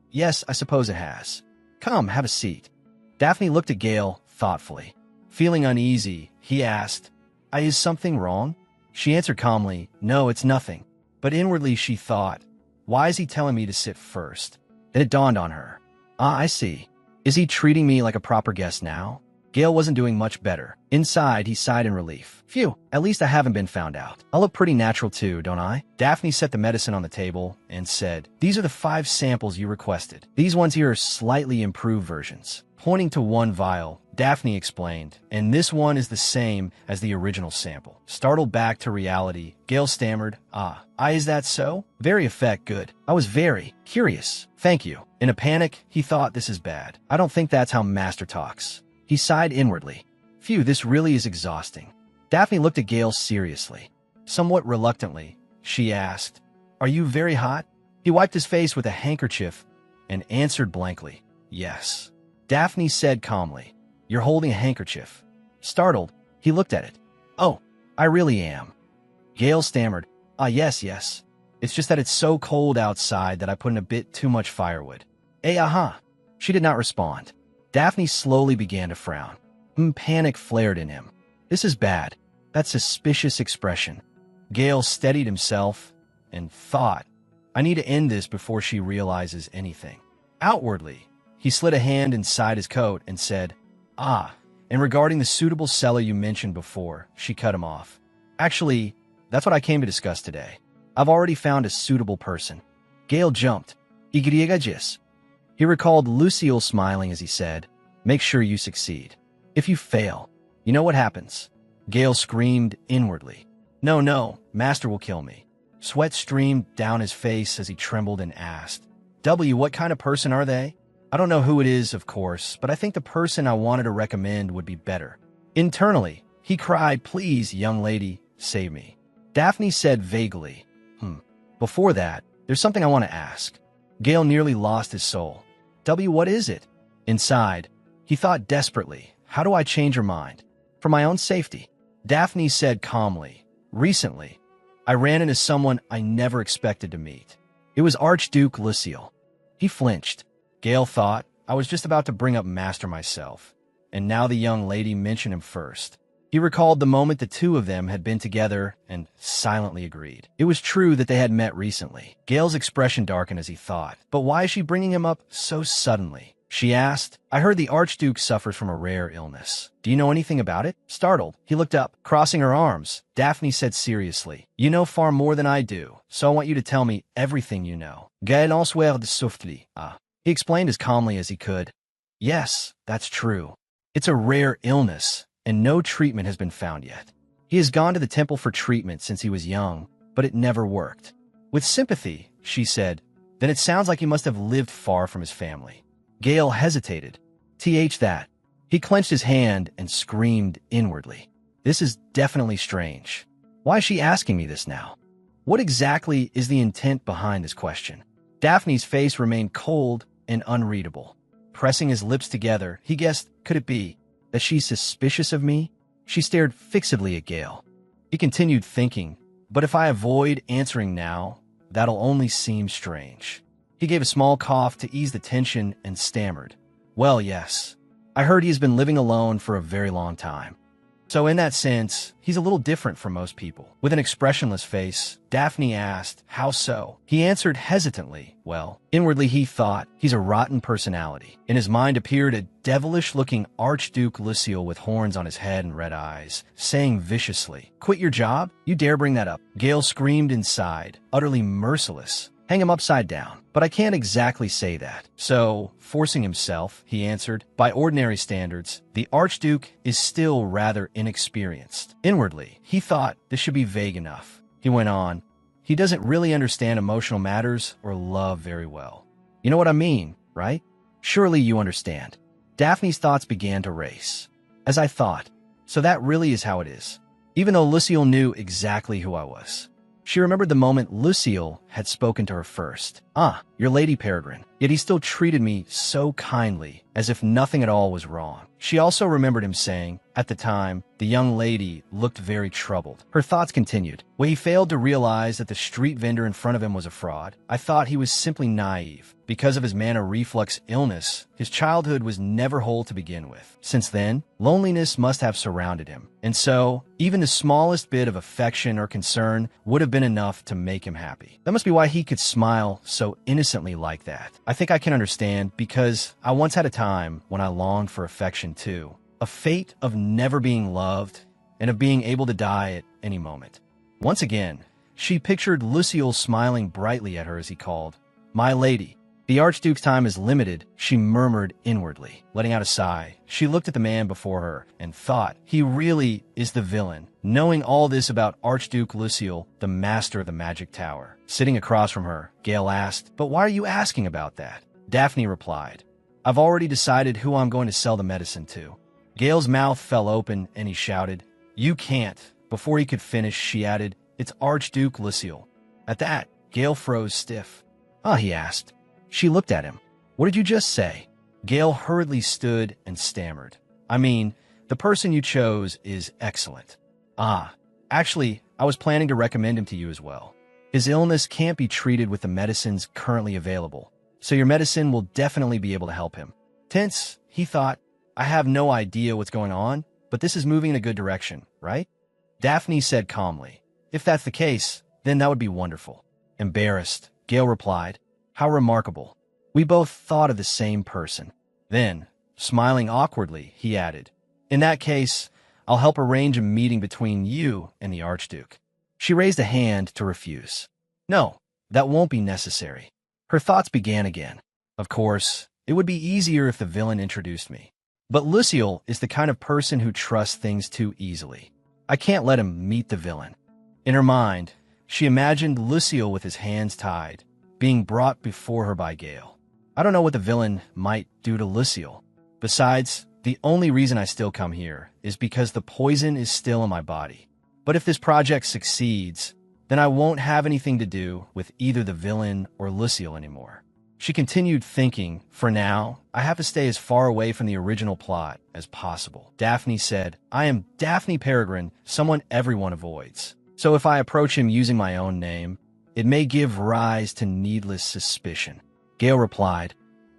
Yes, I suppose it has. Come, have a seat. Daphne looked at Gale thoughtfully. Feeling uneasy, he asked, Is something wrong? She answered calmly, No, it's nothing. But inwardly she thought, Why is he telling me to sit first? Then it dawned on her. I see. Is he treating me like a proper guest now? Gale wasn't doing much better. Inside, he sighed in relief. Phew, at least I haven't been found out. I look pretty natural too, don't I? Daphne set the medicine on the table and said, "These are the 5 samples you requested. These ones here are slightly improved versions." Pointing to one vial, Daphne explained, "And this one is the same as the original sample." Startled back to reality, Gale stammered, Is that so? Very good. I was very curious. Thank you." In a panic, he thought, "This is bad. I don't think that's how Master talks." He sighed inwardly. Phew, this really is exhausting. Daphne looked at Gale seriously. Somewhat reluctantly, she asked, "Are you very hot?" He wiped his face with a handkerchief and answered blankly, "Yes." Daphne said calmly, "You're holding a handkerchief." Startled, he looked at it. "Oh, I really am." Gale stammered, Yes. It's just that it's so cold outside that I put in a bit too much firewood." Aha. She did not respond. Daphne slowly began to frown. Panic flared in him. This is bad. That suspicious expression. Gale steadied himself and thought, "I need to end this before she realizes anything." Outwardly, he slid a hand inside his coat and said, And regarding the suitable seller you mentioned before," she cut him off. "Actually, that's what I came to discuss today. I've already found a suitable person." Gale jumped. Igriagis. He recalled Lucille smiling as he said, "Make sure you succeed. If you fail, you know what happens." Gale screamed inwardly. No, Master will kill me." Sweat streamed down his face as he trembled and asked, What kind of person are they?" "I don't know who it is, of course, but I think the person I wanted to recommend would be better." Internally, he cried, "Please, young lady, save me." Daphne said vaguely, Before that, there's something I want to ask." Gale nearly lost his soul. What is it?" Inside, he thought desperately, "How do I change her mind? For my own safety." Daphne said calmly, "Recently, I ran into someone I never expected to meet. It was Archduke Lucille." He flinched. Gale thought, "I was just about to bring up Master myself, and now the young lady mentioned him first." He recalled the moment the two of them had been together and silently agreed. It was true that they had met recently. Gale's expression darkened as he thought, "But why is she bringing him up so suddenly?" She asked, "I heard the Archduke suffers from a rare illness. Do you know anything about it?" Startled, he looked up. Crossing her arms, Daphne said seriously, "You know far more than I do, so I want you to tell me everything you know." Gale answered softly. He explained as calmly as he could. "Yes, that's true. It's a rare illness, and no treatment has been found yet. He has gone to the temple for treatment since he was young, but it never worked." With sympathy, she said, "Then it sounds like he must have lived far from his family." Gale hesitated. That. He clenched his hand and screamed inwardly. "This is definitely strange. Why is she asking me this now? What exactly is the intent behind this question?" Daphne's face remained cold and unreadable. Pressing his lips together, he guessed, could it be that she's suspicious of me? She stared fixedly at Gale. He continued thinking, "But if I avoid answering now, that'll only seem strange." He gave a small cough to ease the tension and stammered, "Well, yes. I heard he has been living alone for a very long time. So in that sense, he's a little different from most people." With an expressionless face, Daphne asked, "How so?" He answered hesitantly, "Well." Inwardly he thought, "He's a rotten personality." In his mind appeared a devilish-looking Archduke Lucille with horns on his head and red eyes, saying viciously, "Quit your job? You dare bring that up?" Gale screamed inside, utterly merciless. "Hang him upside down." "But I can't exactly say that." So, forcing himself, he answered, "By ordinary standards, the Archduke is still rather inexperienced." Inwardly, he thought this should be vague enough. He went on, "He doesn't really understand emotional matters or love very well. You know what I mean, right? Surely you understand." Daphne's thoughts began to race. As I thought, so that really is how it is. Even though Lucille knew exactly who I was. She remembered the moment Lucille had spoken to her first. Your Lady Peregrine. Yet he still treated me so kindly, as if nothing at all was wrong. She also remembered him saying, at the time, the young lady looked very troubled. Her thoughts continued. When he failed to realize that the street vendor in front of him was a fraud, I thought he was simply naive. Because of his mana reflux illness, his childhood was never whole to begin with. Since then, loneliness must have surrounded him. And so, even the smallest bit of affection or concern would have been enough to make him happy. That must be why he could smile so innocently like that. I think I can understand, because I once had a time when I longed for affection too. a fate of never being loved and of being able to die at any moment. Once again, she pictured Lucille smiling brightly at her as he called, "My lady." "The Archduke's time is limited," she murmured inwardly. Letting out a sigh, she looked at the man before her and thought, he really is the villain. Knowing all this about Archduke Lucille, the master of the magic tower. Sitting across from her, Gale asked, "But why are you asking about that?" Daphne replied, "I've already decided who I'm going to sell the medicine to." Gale's mouth fell open and he shouted, "You can't." Before he could finish, she added, "It's Archduke Lucille." At that, Gale froze stiff. "Ah," he asked. She looked at him. "What did you just say?" Gale hurriedly stood and stammered. "I mean, the person you chose is excellent." "Ah, actually, I was planning to recommend him to you as well. His illness can't be treated with the medicines currently available, so your medicine will definitely be able to help him." Tense, he thought, "I have no idea what's going on, but this is moving in a good direction, right?" Daphne said calmly, "If that's the case, then that would be wonderful." Embarrassed, Gale replied, "How remarkable. We both thought of the same person." Then, smiling awkwardly, he added, "In that case, I'll help arrange a meeting between you and the Archduke." She raised a hand to refuse. "No, that won't be necessary." Her thoughts began again. "Of course, it would be easier if the villain introduced me. But Lucille is the kind of person who trusts things too easily. I can't let him meet the villain." In her mind, she imagined Lucille with his hands tied, being brought before her by Gale. "I don't know what the villain might do to Lucille. Besides, the only reason I still come here is because the poison is still in my body. But if this project succeeds, then I won't have anything to do with either the villain or Lucille anymore." She continued thinking, "For now, I have to stay as far away from the original plot as possible." Daphne said, "I am Daphne Peregrine, someone everyone avoids. So if I approach him using my own name, it may give rise to needless suspicion." Gale replied,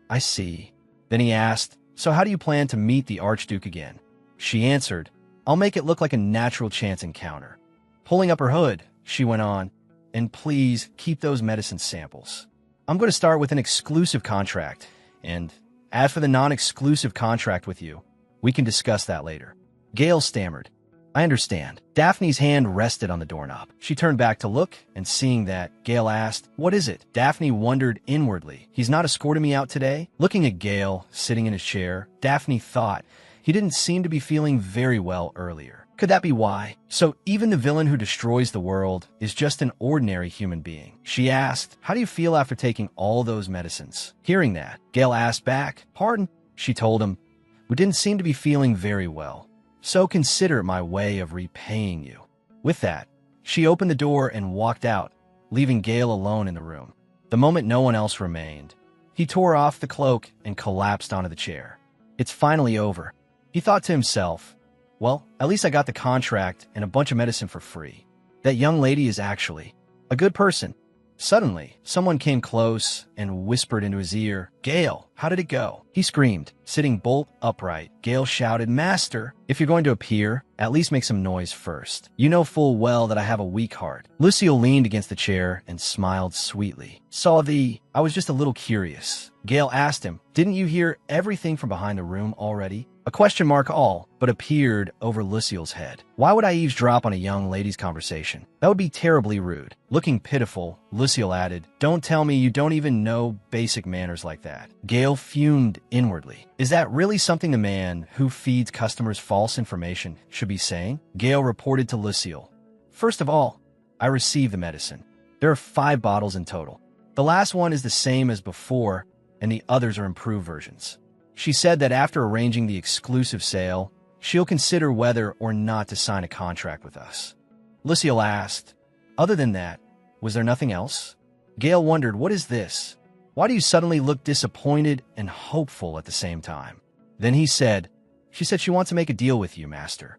"I see." Then he asked, "So how do you plan to meet the Archduke again?" She answered, "I'll make it look like a natural chance encounter." Pulling up her hood, she went on, "And please keep those medicine samples. I'm going to start with an exclusive contract, and as for the non-exclusive contract with you, we can discuss that later." Gale stammered, "I understand." Daphne's hand rested on the doorknob. She turned back to look, and seeing that, Gale asked, "What is it?" Daphne wondered inwardly. "He's not escorting me out today?" Looking at Gale, sitting in his chair, Daphne thought he didn't seem to be feeling very well earlier. Could that be why? So even the villain who destroys the world is just an ordinary human being. She asked, "How do you feel after taking all those medicines?" Hearing that, Gale asked back, "Pardon?" She told him, "We didn't seem to be feeling very well, so consider it my way of repaying you." With that, she opened the door and walked out, leaving Gale alone in the room. The moment no one else remained, he tore off the cloak and collapsed onto the chair. "It's finally over," he thought to himself. "Well, at least I got the contract and a bunch of medicine for free. That young lady is actually a good person." Suddenly, someone came close and whispered into his ear, "Gale, how did it go?" He screamed. Sitting bolt upright, Gale shouted, "Master, if you're going to appear, at least make some noise first. You know full well that I have a weak heart." Lucille leaned against the chair and smiled sweetly. I was just a little curious." Gale asked him, "Didn't you hear everything from behind the room already?" A question mark all but appeared over Lucille's head. "Why would I eavesdrop on a young lady's conversation? That would be terribly rude." Looking pitiful, Lucille added, "Don't tell me you don't even know basic manners like that." Gale fumed inwardly. Is that really something the man who feeds customers false information should be saying? Gale reported to Lucille, "First of all, I received the medicine. There are 5 bottles in total. The last one is the same as before, and the others are improved versions." She said that after arranging the exclusive sale, she'll consider whether or not to sign a contract with us. Lucille asked, "Other than that, was there nothing else?" Gale wondered, "What is this? Why do you suddenly look disappointed and hopeful at the same time?" Then he said, "She said she wants to make a deal with you, Master.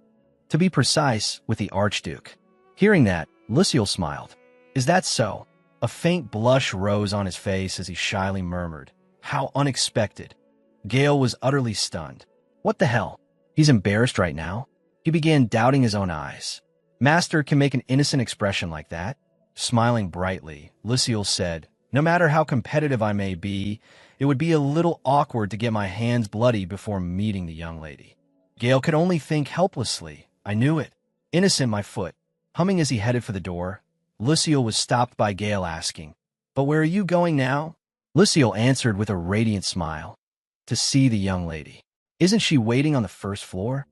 To be precise, with the Archduke." Hearing that, Lucille smiled. "Is that so?" A faint blush rose on his face as he shyly murmured, "How unexpected." Gale was utterly stunned. What the hell? He's embarrassed right now? He began doubting his own eyes. Master can make an innocent expression like that? Smiling brightly, Lucille said, "No matter how competitive I may be, it would be a little awkward to get my hands bloody before meeting the young lady." Gale could only think helplessly. I knew it. Innocent my foot. Humming as he headed for the door, Lucille was stopped by Gale asking, "But where are you going now?" Lucille answered with a radiant smile. "To see the young lady. Isn't she waiting on the first floor?"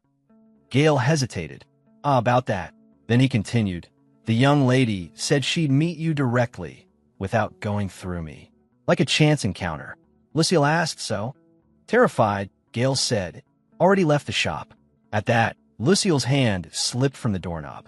Gale hesitated. "Ah, about that." Then he continued, "The young lady said she'd meet you directly, without going through me. Like a chance encounter." Lucille asked, "So?" Terrified, Gale said, "Already left the shop." At that, Lucille's hand slipped from the doorknob.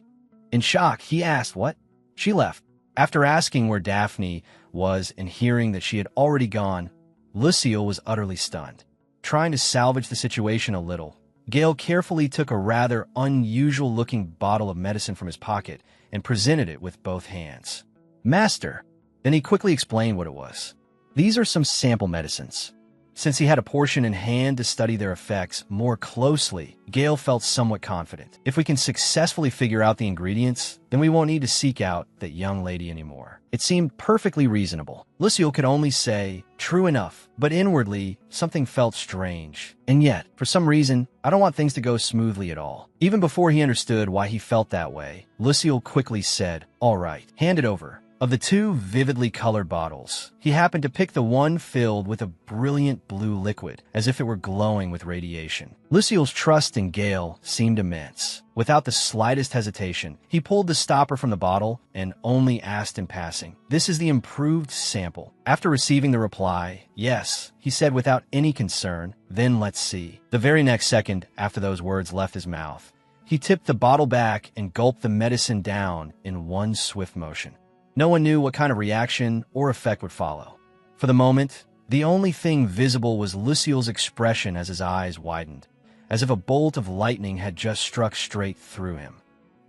In shock, he asked, "What?" She left. After asking where Daphne was and hearing that she had already gone, Lucille was utterly stunned. Trying to salvage the situation a little, Gale carefully took a rather unusual-looking bottle of medicine from his pocket and presented it with both hands. "Master." Then he quickly explained what it was. "These are some sample medicines." Since he had a portion in hand to study their effects more closely, Gale felt somewhat confident. If we can successfully figure out the ingredients, then we won't need to seek out that young lady anymore. It seemed perfectly reasonable. Lucille could only say, "True enough," but inwardly, something felt strange. And yet, for some reason, I don't want things to go smoothly at all. Even before he understood why he felt that way, Lucille quickly said, "All right, hand it over." Of the two vividly colored bottles, he happened to pick the one filled with a brilliant blue liquid, as if it were glowing with radiation. Lucille's trust in Gale seemed immense. Without the slightest hesitation, he pulled the stopper from the bottle and only asked in passing, "This is the improved sample." After receiving the reply, "Yes," he said without any concern, "Then let's see." The very next second after those words left his mouth, he tipped the bottle back and gulped the medicine down in one swift motion. No one knew what kind of reaction or effect would follow. For the moment, the only thing visible was Lucille's expression as his eyes widened, as if a bolt of lightning had just struck straight through him.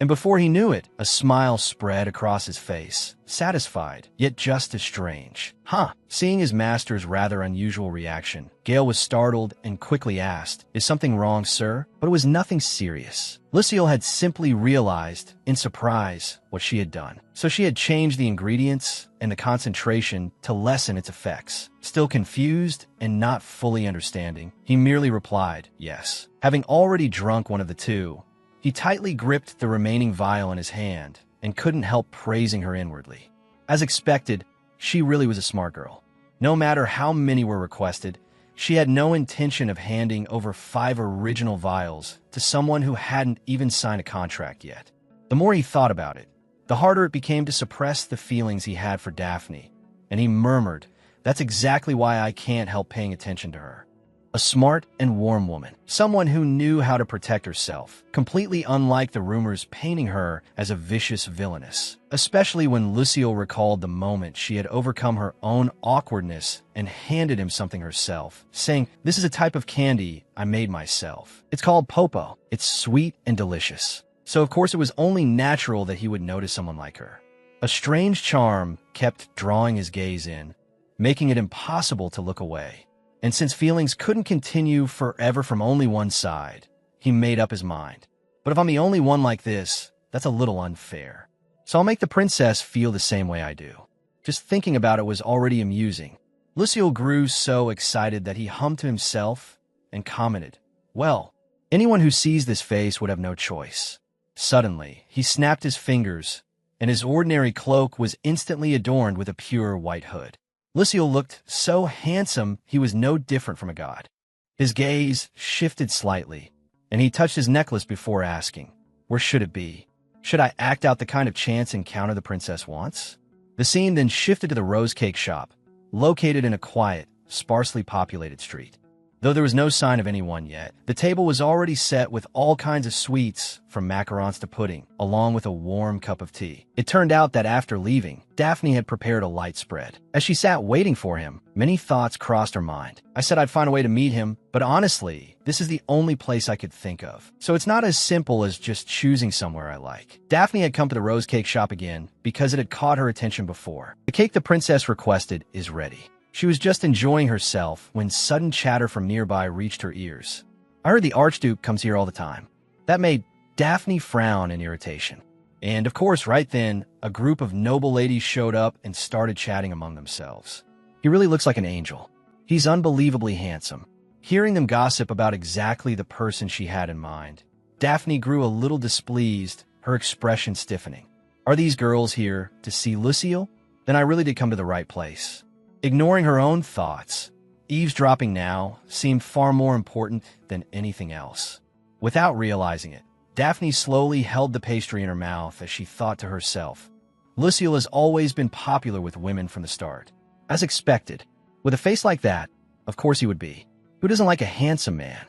And before he knew it, a smile spread across his face, satisfied, yet just as strange. "Huh." Seeing his master's rather unusual reaction, Gale was startled and quickly asked, "Is something wrong, sir?" But it was nothing serious. Lucille had simply realized, in surprise, what she had done. So she had changed the ingredients and the concentration to lessen its effects. Still confused and not fully understanding, he merely replied, "Yes." Having already drunk one of the two, he tightly gripped the remaining vial in his hand and couldn't help praising her inwardly. As expected, she really was a smart girl. No matter how many were requested, she had no intention of handing over 5 original vials to someone who hadn't even signed a contract yet. The more he thought about it, the harder it became to suppress the feelings he had for Daphne, and he murmured, "That's exactly why I can't help paying attention to her." A smart and warm woman, someone who knew how to protect herself, completely unlike the rumors painting her as a vicious villainess, especially when Lucille recalled the moment she had overcome her own awkwardness and handed him something herself, saying, "This is a type of candy I made myself. It's called Popo. It's sweet and delicious." So of course it was only natural that he would notice someone like her. A strange charm kept drawing his gaze in, making it impossible to look away. And since feelings couldn't continue forever from only one side, he made up his mind. But if I'm the only one like this, that's a little unfair. So I'll make the princess feel the same way I do. Just thinking about it was already amusing. Lucille grew so excited that he hummed to himself and commented, "Well, anyone who sees this face would have no choice." Suddenly, he snapped his fingers, and his ordinary cloak was instantly adorned with a pure white hood. Lucille looked so handsome he was no different from a god. His gaze shifted slightly, and he touched his necklace before asking, "Where should it be? Should I act out the kind of chance encounter the princess wants?" The scene then shifted to the rose cake shop, located in a quiet, sparsely populated street. Though there was no sign of anyone yet, the table was already set with all kinds of sweets, from macarons to pudding, along with a warm cup of tea. It turned out that after leaving, Daphne had prepared a light spread. As she sat waiting for him, many thoughts crossed her mind. I said I'd find a way to meet him, but honestly, this is the only place I could think of. So it's not as simple as just choosing somewhere I like. Daphne had come to the rose cake shop again because it had caught her attention before. The cake the princess requested is ready. She was just enjoying herself when sudden chatter from nearby reached her ears. "I heard the Archduke comes here all the time." That made Daphne frown in irritation. And of course, right then, a group of noble ladies showed up and started chatting among themselves. "He really looks like an angel. He's unbelievably handsome. Hearing them gossip about exactly the person she had in mind, Daphne grew a little displeased, her expression stiffening. Are these girls here to see Lucille? Then I really did come to the right place. Ignoring her own thoughts, eavesdropping now seemed far more important than anything else. Without realizing it, Daphne slowly held the pastry in her mouth as she thought to herself, Lucille has always been popular with women from the start. As expected, with a face like that, of course he would be. Who doesn't like a handsome man?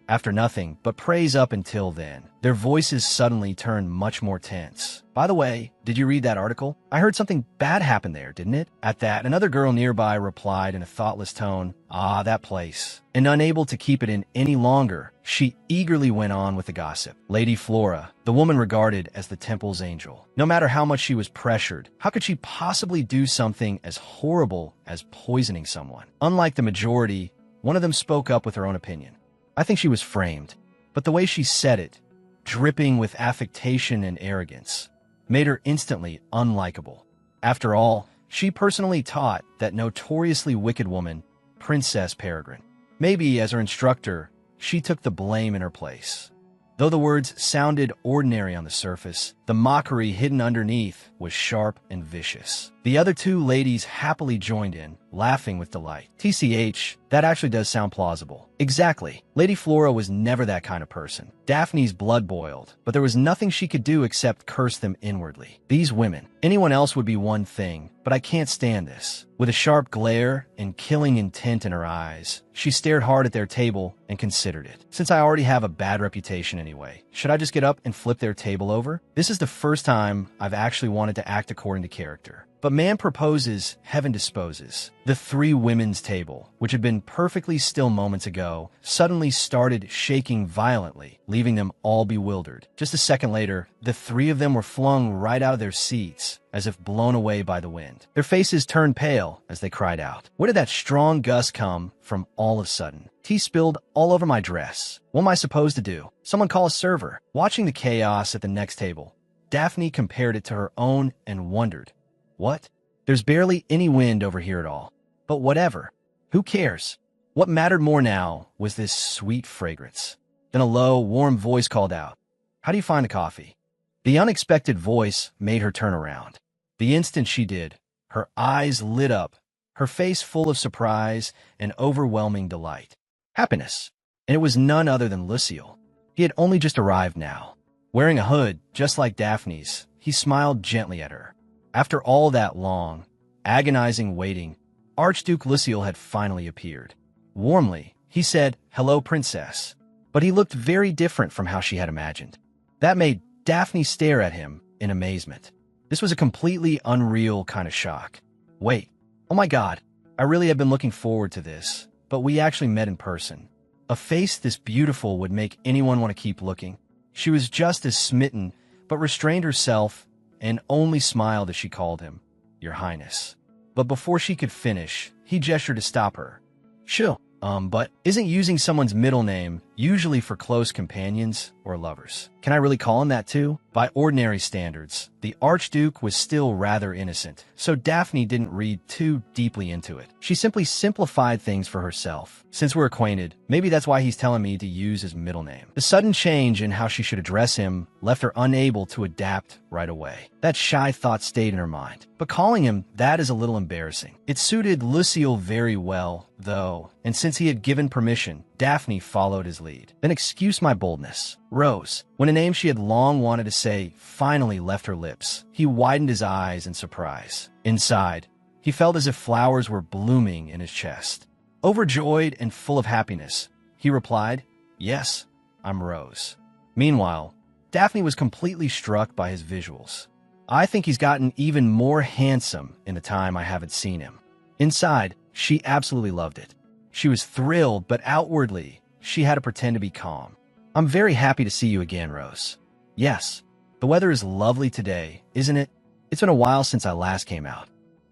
After nothing but praise up until then, their voices suddenly turned much more tense. By the way, did you read that article? I heard something bad happened there, didn't it? At that, another girl nearby replied in a thoughtless tone, Ah, that place. And unable to keep it in any longer, she eagerly went on with the gossip. Lady Flora, the woman regarded as the temple's angel. No matter how much she was pressured, how could she possibly do something as horrible as poisoning someone? Unlike the majority, one of them spoke up with her own opinion. I think she was framed, but the way she said it, dripping with affectation and arrogance, made her instantly unlikable. After all, she personally taught that notoriously wicked woman, Princess Peregrine. Maybe as her instructor, she took the blame in her place. Though the words sounded ordinary on the surface, the mockery hidden underneath was sharp and vicious. The other two ladies happily joined in, laughing with delight. TCH, that actually does sound plausible. Exactly. Lady Flora was never that kind of person. Daphne's blood boiled, but there was nothing she could do except curse them inwardly. These women. Anyone else would be one thing, but I can't stand this. With a sharp glare and killing intent in her eyes, she stared hard at their table and considered it. Since I already have a bad reputation anyway, should I just get up and flip their table over? This is the first time I've actually wanted to act according to character. But man proposes, heaven disposes. The three women's table, which had been perfectly still moments ago, suddenly started shaking violently, leaving them all bewildered. Just a second later, the three of them were flung right out of their seats, as if blown away by the wind. Their faces turned pale as they cried out. Where did that strong gust come from all of a sudden? Tea spilled all over my dress. What am I supposed to do? Someone call a server. Watching the chaos at the next table, Daphne compared it to her own and wondered, what? There's barely any wind over here at all. But whatever. Who cares? What mattered more now was this sweet fragrance. Then a low, warm voice called out, How do you find the coffee? The unexpected voice made her turn around. The instant she did, her eyes lit up, her face full of surprise and overwhelming delight. Happiness. And it was none other than Lucille. He had only just arrived now. Wearing a hood, just like Daphne's, he smiled gently at her. After all that long, agonizing waiting, Archduke Lucille had finally appeared. Warmly, he said, Hello, Princess. But he looked very different from how she had imagined. That made Daphne stare at him in amazement. This was a completely unreal kind of shock. Wait, oh my God, I really have been looking forward to this, but we actually met in person. A face this beautiful would make anyone want to keep looking. She was just as smitten, but restrained herself and only smiled as she called him, Your Highness. But before she could finish, he gestured to stop her. Sure, but isn't using someone's middle name usually for close companions or lovers? Can I really call him that too? By ordinary standards, the Archduke was still rather innocent, so Daphne didn't read too deeply into it. She simply simplified things for herself. Since we're acquainted, maybe that's why he's telling me to use his middle name. The sudden change in how she should address him left her unable to adapt right away. That shy thought stayed in her mind. But calling him that is a little embarrassing. It suited Lucille very well, though, and since he had given permission, Daphne followed his lead. Then excuse my boldness. Rose. When a name she had long wanted to say finally left her lips, he widened his eyes in surprise. Inside, he felt as if flowers were blooming in his chest. Overjoyed and full of happiness, he replied, Yes, I'm Rose. Meanwhile, Daphne was completely struck by his visuals. I think he's gotten even more handsome in the time I haven't seen him. Inside, she absolutely loved it. She was thrilled, but outwardly, she had to pretend to be calm. I'm very happy to see you again, Rose. Yes, the weather is lovely today, isn't it? It's been a while since I last came out.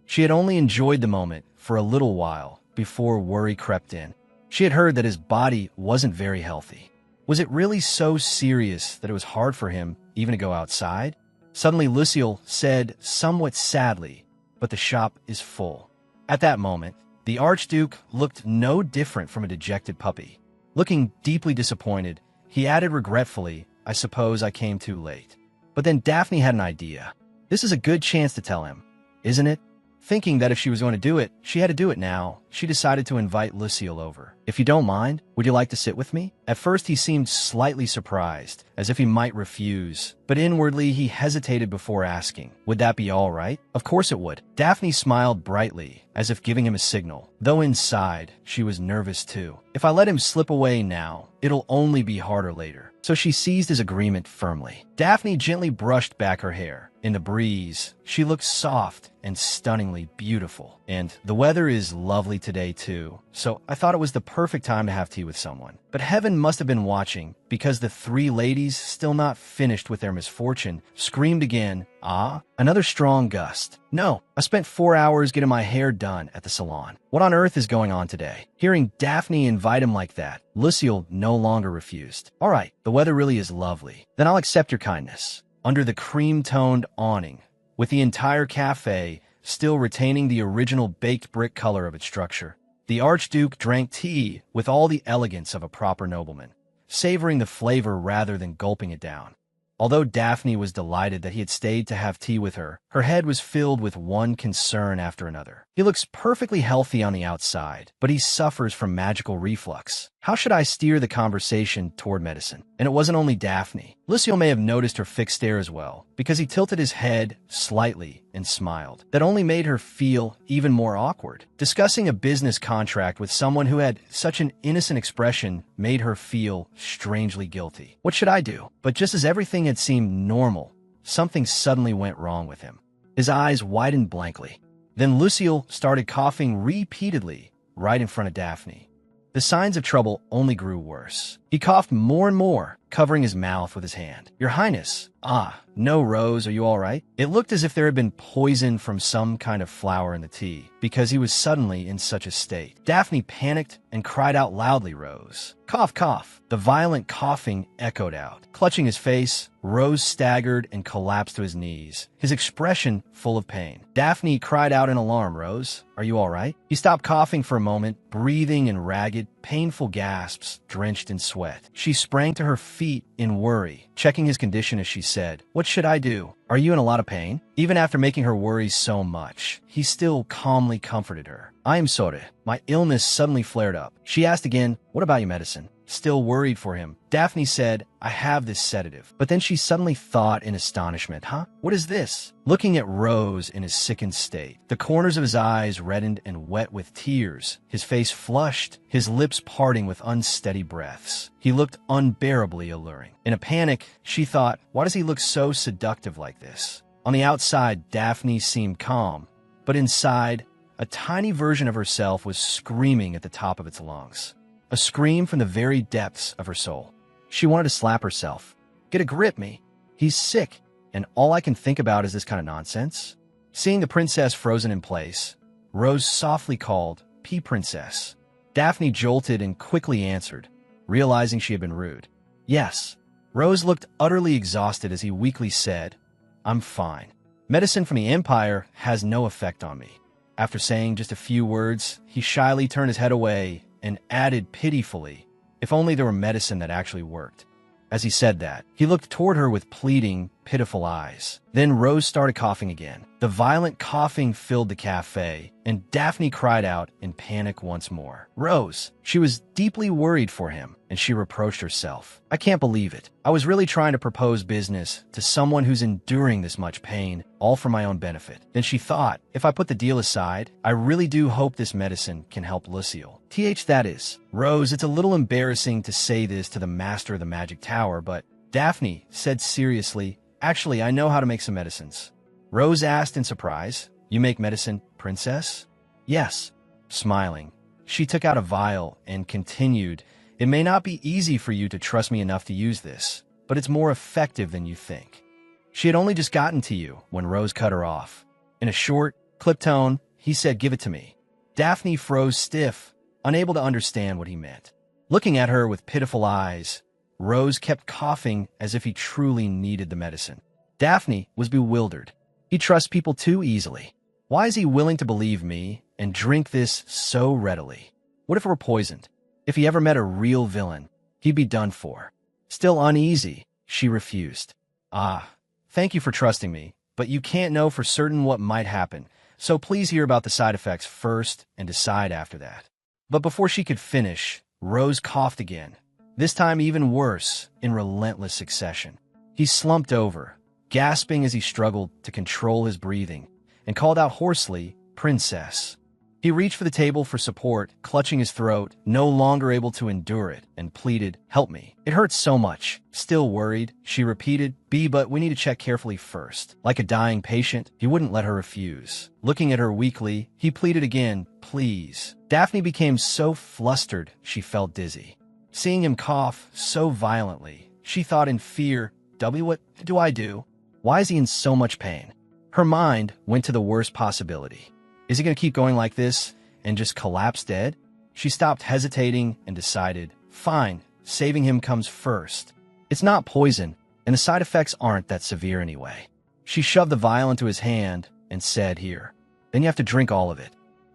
She had only enjoyed the moment for a little while before worry crept in. She had heard that his body wasn't very healthy. Was it really so serious that it was hard for him even to go outside? Suddenly, Lucille said somewhat sadly, but the shop is full. At that moment, The Archduke looked no different from a dejected puppy. Looking deeply disappointed, he added regretfully, I suppose I came too late. But then Daphne had an idea. This is a good chance to tell him, isn't it? Thinking that if she was going to do it, she had to do it now, she decided to invite Lucille over. If you don't mind, would you like to sit with me? At first he seemed slightly surprised, as if he might refuse, but inwardly he hesitated before asking, would that be all right? Of course it would. Daphne smiled brightly, as if giving him a signal, though inside, she was nervous too. If I let him slip away now, it'll only be harder later. So she seized his agreement firmly. Daphne gently brushed back her hair. In the breeze, she looked soft and stunningly beautiful. And the weather is lovely today too, so I thought it was the perfect time to have tea with someone. But heaven must have been watching, because the three ladies, still not finished with their misfortune, screamed again, ah, another strong gust. No, I spent 4 hours getting my hair done at the salon. What on earth is going on today? Hearing Daphne invite him like that, Lucille no longer refused. All right, the weather really is lovely. Then I'll accept your kindness. Under the cream-toned awning, with the entire cafe still retaining the original baked brick color of its structure, the Archduke drank tea with all the elegance of a proper nobleman, savoring the flavor rather than gulping it down. Although Daphne was delighted that he had stayed to have tea with her, her head was filled with one concern after another. He looks perfectly healthy on the outside, but he suffers from magical reflux. How should I steer the conversation toward medicine? And it wasn't only Daphne. Lucille may have noticed her fixed stare as well, because he tilted his head slightly and smiled. That only made her feel even more awkward. Discussing a business contract with someone who had such an innocent expression made her feel strangely guilty. What should I do? But just as everything had seemed normal, something suddenly went wrong with him. His eyes widened blankly. Then Lucille started coughing repeatedly right in front of Daphne. The signs of trouble only grew worse. He coughed more and more, covering his mouth with his hand. Your Highness. Ah, no, Rose, are you all right? It looked as if there had been poison from some kind of flower in the tea, because he was suddenly in such a state. Daphne panicked and cried out loudly, Rose. Cough, cough. The violent coughing echoed out. Clutching his face, Rose staggered and collapsed to his knees, his expression full of pain. Daphne cried out in alarm, Rose, are you all right? He stopped coughing for a moment, breathing in ragged, painful gasps, drenched in sweat. She sprang to her feet in worry, checking his condition as she said, what should I do? Are you in a lot of pain? Even after making her worry so much, he still calmly comforted her. I am sorry. My illness suddenly flared up. She asked again, what about your medicine? Still worried for him, Daphne said, I have this sedative. But then she suddenly thought in astonishment, huh? What is this? Looking at Rose in his sickened state, the corners of his eyes reddened and wet with tears, his face flushed, his lips parting with unsteady breaths. He looked unbearably alluring. In a panic, she thought, why does he look so seductive like this? On the outside, Daphne seemed calm, but inside, a tiny version of herself was screaming at the top of its lungs. A scream from the very depths of her soul. She wanted to slap herself. Get a grip, me. He's sick, and all I can think about is this kind of nonsense. Seeing the princess frozen in place, Rose softly called, P Princess. Daphne jolted and quickly answered, realizing she had been rude. Yes. Rose looked utterly exhausted as he weakly said, I'm fine. Medicine from the Empire has no effect on me. After saying just a few words, he shyly turned his head away and added pitifully, if only there were medicine that actually worked. As he said that, he looked toward her with pleading, pitiful eyes. Then Rose started coughing again. The violent coughing filled the cafe, and Daphne cried out in panic once more. Rose! She was deeply worried for him, and she reproached herself. I can't believe it. I was really trying to propose business to someone who's enduring this much pain, all for my own benefit. Then she thought, if I put the deal aside, I really do hope this medicine can help Lucille. That is. Rose, it's a little embarrassing to say this to the master of the magic tower, but Daphne said seriously, actually, I know how to make some medicines. Rose asked in surprise, you make medicine, princess? Yes. Smiling, she took out a vial and continued, it may not be easy for you to trust me enough to use this, but it's more effective than you think. She had only just gotten to you when Rose cut her off. In a short, clipped tone, he said, give it to me. Daphne froze stiff, unable to understand what he meant. Looking at her with pitiful eyes, Rose kept coughing as if he truly needed the medicine. Daphne was bewildered. He trusts people too easily. Why is he willing to believe me and drink this so readily. What if it were poisoned? If he ever met a real villain, he'd be done for. Still uneasy, she refused. Ah, thank you for trusting me, but you can't know for certain what might happen, so please hear about the side effects first and decide after that. But before she could finish, Rose coughed again, this time even worse, in relentless succession. He slumped over, gasping as he struggled to control his breathing, and called out hoarsely, "Princess." He reached for the table for support, clutching his throat, no longer able to endure it, and pleaded, "Help me. It hurts so much." Still worried, she repeated, but we need to check carefully first." Like a dying patient, he wouldn't let her refuse. Looking at her weakly, he pleaded again, "Please." Daphne became so flustered she felt dizzy. Seeing him cough so violently, she thought in fear, What do I do? Why is he in so much pain? Her mind went to the worst possibility. Is he going to keep going like this and just collapse dead? She stopped hesitating and decided, fine, saving him comes first. It's not poison, and the side effects aren't that severe anyway. She shoved the vial into his hand and said, "Here, then you have to drink all of it."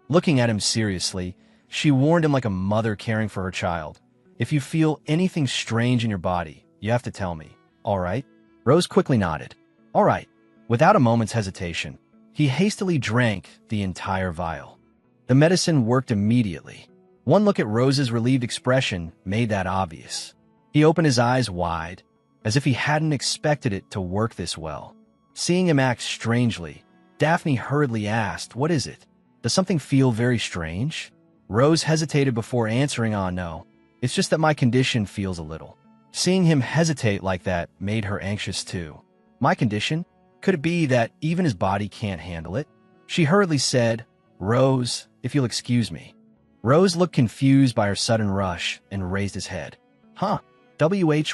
Looking at him seriously, she warned him like a mother caring for her child. "If you feel anything strange in your body, you have to tell me, all right?" Rose quickly nodded. All right. Without a moment's hesitation, he hastily drank the entire vial. The medicine worked immediately. One look at Rose's relieved expression made that obvious. He opened his eyes wide, as if he hadn't expected it to work this well. Seeing him act strangely, Daphne hurriedly asked, "What is it? Does something feel very strange?" Rose hesitated before answering, no. It's just that my condition feels a little." Seeing him hesitate like that made her anxious too. My condition? Could it be that even his body can't handle it? She hurriedly said, "Rose, if you'll excuse me." Rose looked confused by her sudden rush and raised his head. Huh,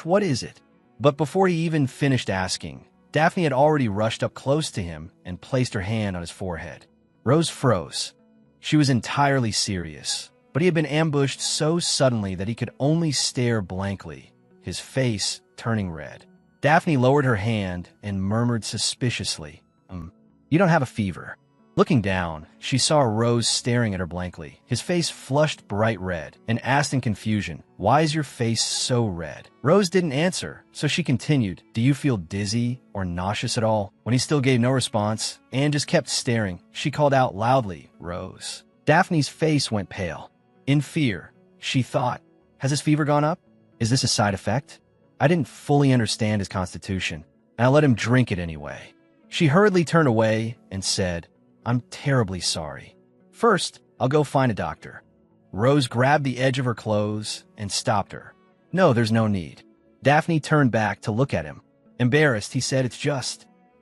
what is it? But before he even finished asking, Daphne had already rushed up close to him and placed her hand on his forehead. Rose froze. She was entirely serious, but he had been ambushed so suddenly that he could only stare blankly, his face turning red. Daphne lowered her hand and murmured suspiciously, "You don't have a fever." Looking down, she saw Rose staring at her blankly, his face flushed bright red, and asked in confusion, "Why is your face so red?" Rose didn't answer, so she continued, "Do you feel dizzy or nauseous at all?" When he still gave no response and just kept staring, she called out loudly, "Rose." Daphne's face went pale. In fear, she thought, has his fever gone up? Is this a side effect? I didn't fully understand his constitution, and I let him drink it anyway. She hurriedly turned away and said, "I'm terribly sorry. First, I'll go find a doctor." Rose grabbed the edge of her clothes and stopped her. "No, there's no need." Daphne turned back to look at him. Embarrassed, he said,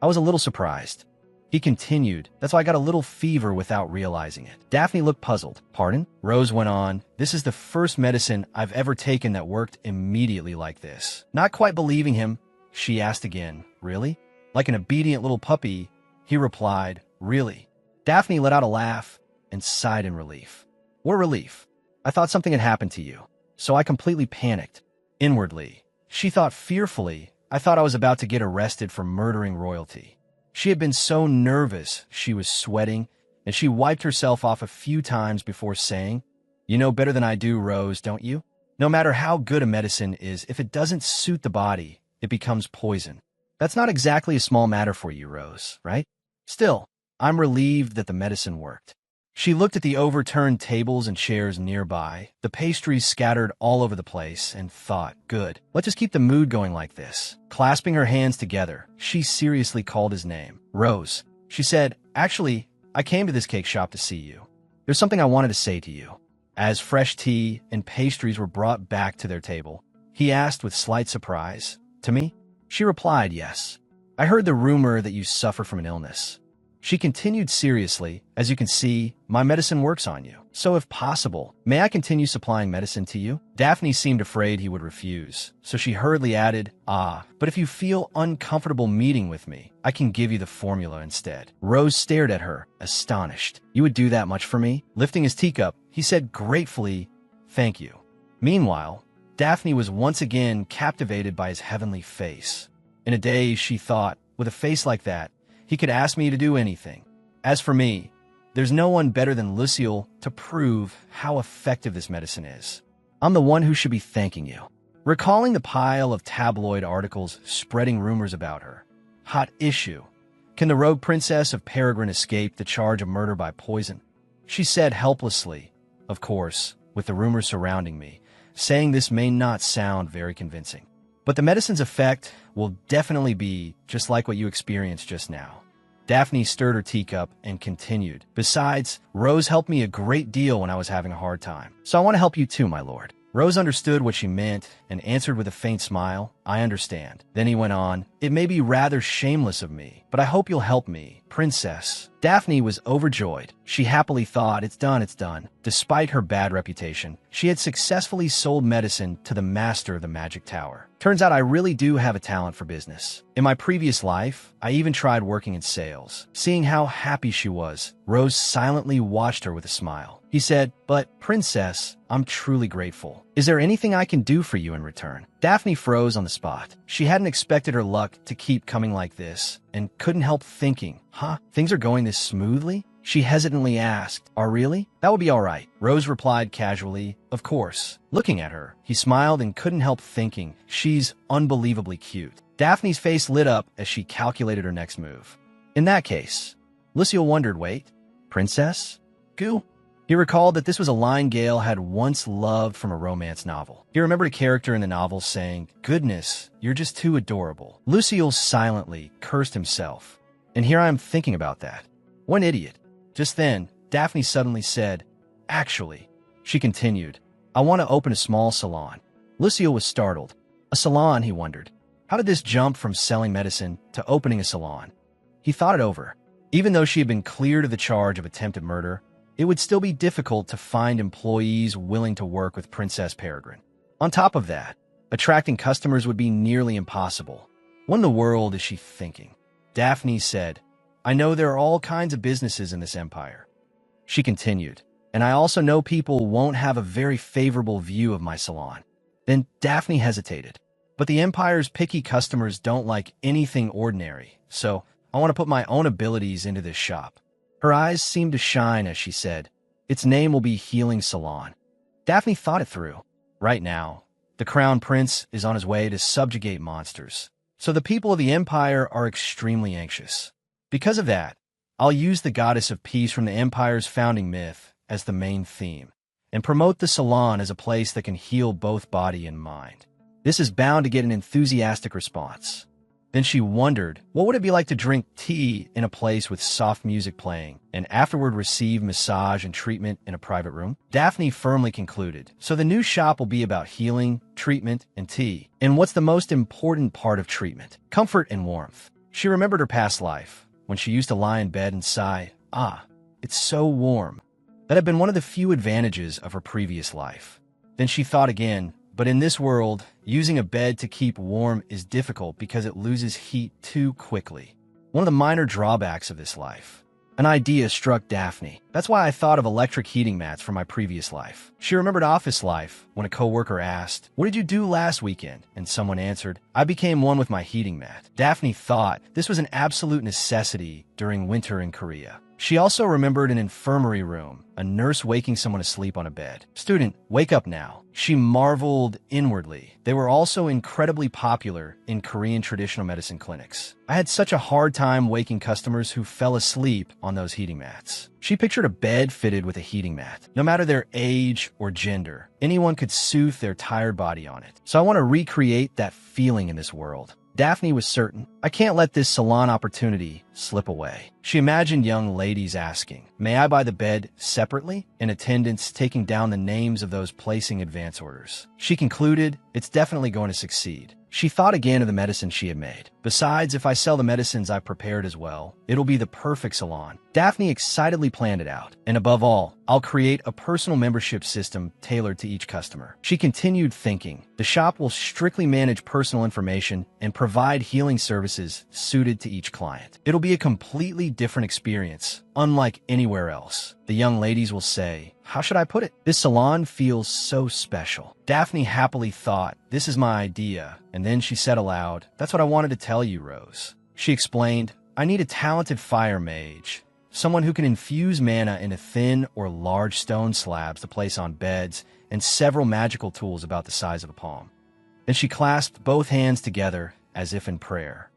I was a little surprised." He continued, "That's why I got a little fever without realizing it." Daphne looked puzzled. "Pardon?" Rose went on, "This is the first medicine I've ever taken that worked immediately like this." Not quite believing him, she asked again, "Really?" Like an obedient little puppy, he replied, "Really?" Daphne let out a laugh and sighed in relief. What relief? I thought something had happened to you, so I completely panicked. Inwardly, she thought fearfully, I thought I was about to get arrested for murdering royalty. She had been so nervous she was sweating, and she wiped herself off a few times before saying, "You know better than I do, Rose, don't you? No matter how good a medicine is, if it doesn't suit the body, it becomes poison. That's not exactly a small matter for you, Rose, right? Still, I'm relieved that the medicine worked." She looked at the overturned tables and chairs nearby, the pastries scattered all over the place, and thought, good, let's just keep the mood going like this. Clasping her hands together, she seriously called his name. "Rose," she said, "actually, I came to this cake shop to see you. There's something I wanted to say to you." As fresh tea and pastries were brought back to their table, he asked with slight surprise, "To me?" She replied, "Yes. I heard the rumor that you suffer from an illness." She continued seriously, "As you can see, my medicine works on you. So if possible, may I continue supplying medicine to you?" Daphne seemed afraid he would refuse, so she hurriedly added, "But if you feel uncomfortable meeting with me, I can give you the formula instead." Rose stared at her, astonished. "You would do that much for me?" Lifting his teacup, he said gratefully, "Thank you." Meanwhile, Daphne was once again captivated by his heavenly face. In a daze, she thought, with a face like that, he could ask me to do anything. As for me, There's no one better than Lucille to prove how effective this medicine is. I'm the one who should be thanking you. Recalling the pile of tabloid articles spreading rumors about her. Hot issue. Can the rogue princess of Peregrine escape the charge of murder by poison? She said helplessly, of course, with the rumors surrounding me, saying this may not sound very convincing. But the medicine's effect will definitely be just like what you experienced just now. Daphne stirred her teacup and continued. Besides, Rose helped me a great deal when I was having a hard time. So I want to help you too, my lord. Rose understood what she meant and answered with a faint smile, I understand. Then he went on, it may be rather shameless of me, but I hope you'll help me, princess. Daphne was overjoyed. She happily thought, it's done, it's done. Despite her bad reputation, she had successfully sold medicine to the master of the magic tower. Turns out I really do have a talent for business. In my previous life, I even tried working in sales. Seeing how happy she was, Rose silently watched her with a smile. He said, but, princess, I'm truly grateful. Is there anything I can do for you in return? Daphne froze on the spot. She hadn't expected her luck to keep coming like this, and couldn't help thinking, things are going this smoothly? She hesitantly asked, really? That would be all right. Rose replied casually, of course. Looking at her, he smiled and couldn't help thinking, she's unbelievably cute. Daphne's face lit up as she calculated her next move. In that case, Lucille wondered, wait, princess? Goo? He recalled that this was a line Gale had once loved from a romance novel. He remembered a character in the novel saying, goodness, you're just too adorable. Lucille silently cursed himself. And here I am thinking about that. What an idiot. Just then, Daphne suddenly said, actually, she continued, I want to open a small salon. Lucille was startled. A salon, he wondered. How did this jump from selling medicine to opening a salon? He thought it over. Even though she had been cleared of the charge of attempted murder, it would still be difficult to find employees willing to work with Princess Peregrine. On top of that, attracting customers would be nearly impossible. What in the world is she thinking? Daphne said, I know there are all kinds of businesses in this empire. She continued, and I also know people won't have a very favorable view of my salon. Then Daphne hesitated. But the empire's picky customers don't like anything ordinary, so I want to put my own abilities into this shop. Her eyes seemed to shine as she said, its name will be Healing Salon. Daphne thought it through. Right now, the Crown Prince is on his way to subjugate monsters, so the people of the Empire are extremely anxious. Because of that, I'll use the goddess of peace from the Empire's founding myth as the main theme, and promote the salon as a place that can heal both body and mind. This is bound to get an enthusiastic response. Then she wondered, what would it be like to drink tea in a place with soft music playing, and afterward receive massage and treatment in a private room? Daphne firmly concluded, so the new shop will be about healing, treatment, and tea. And what's the most important part of treatment? Comfort and warmth. She remembered her past life, when she used to lie in bed and sigh, it's so warm. That had been one of the few advantages of her previous life. Then she thought again, but in this world, using a bed to keep warm is difficult because it loses heat too quickly. One of the minor drawbacks of this life. An idea struck Daphne. That's why I thought of electric heating mats from my previous life. She remembered office life when a coworker asked, what did you do last weekend? And someone answered, I became one with my heating mat. Daphne thought this was an absolute necessity during winter in Korea. She also remembered an infirmary room, a nurse waking someone asleep on a bed. Student, wake up now. She marveled inwardly. They were also incredibly popular in Korean traditional medicine clinics. I had such a hard time waking customers who fell asleep on those heating mats. She pictured a bed fitted with a heating mat. No matter their age or gender, anyone could soothe their tired body on it. So I want to recreate that feeling in this world. Daphne was certain, I can't let this salon opportunity slip away. She imagined young ladies asking, may I buy the bed separately? And attendants taking down the names of those placing advance orders. She concluded, it's definitely going to succeed. She thought again of the medicine she had made. Besides, if I sell the medicines I've prepared as well, it'll be the perfect salon. Daphne excitedly planned it out. And above all, I'll create a personal membership system tailored to each customer. She continued thinking, the shop will strictly manage personal information and provide healing services suited to each client. It'll be a completely different experience, unlike anywhere else. The young ladies will say, how should I put it? This salon feels so special. Daphne happily thought, this is my idea, and then she said aloud, that's what I wanted to tell you, Rose. She explained, I need a talented fire mage, someone who can infuse mana into thin or large stone slabs to place on beds, and several magical tools about the size of a palm. Then she clasped both hands together as if in prayer.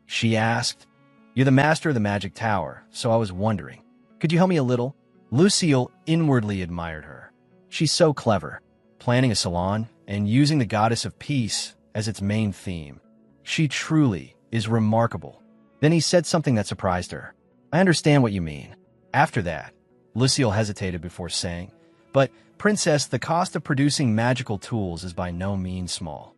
She asked, "You're the master of the magic tower, so I was wondering, could you help me a little?" Lucille inwardly admired her. She's so clever, planning a salon and using the goddess of peace as its main theme. She truly is remarkable. Then he said something that surprised her. "I understand what you mean." After that, Lucille hesitated before saying, "But, Princess, the cost of producing magical tools is by no means small."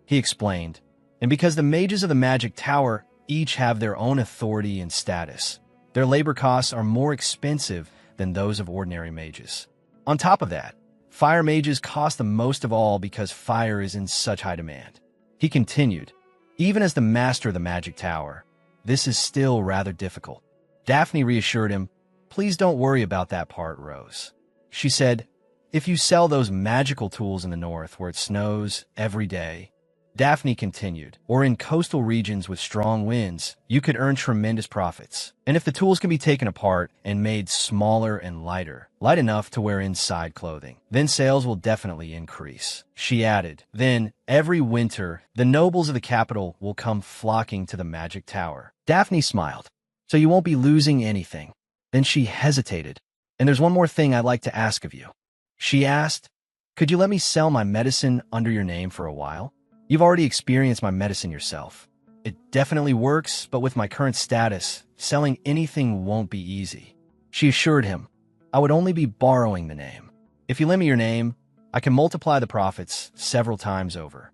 He explained, "And because the mages of the magic tower each have their own authority and status, their labor costs are more expensive than those of ordinary mages. On top of that, fire mages cost the most of all because fire is in such high demand." He continued, "Even as the master of the magic tower, this is still rather difficult." Daphne reassured him, "Please don't worry about that part, Rose." She said, "If you sell those magical tools in the north where it snows every day," Daphne continued, "or in coastal regions with strong winds, you could earn tremendous profits. And if the tools can be taken apart and made smaller and lighter, light enough to wear inside clothing, then sales will definitely increase." She added, "Then, every winter, the nobles of the capital will come flocking to the magic tower." Daphne smiled. "So you won't be losing anything." Then she hesitated. "And there's one more thing I'd like to ask of you." She asked, "Could you let me sell my medicine under your name for a while? You've already experienced my medicine yourself. It definitely works, but with my current status, selling anything won't be easy." She assured him, "I would only be borrowing the name. If you lend me your name, I can multiply the profits several times over."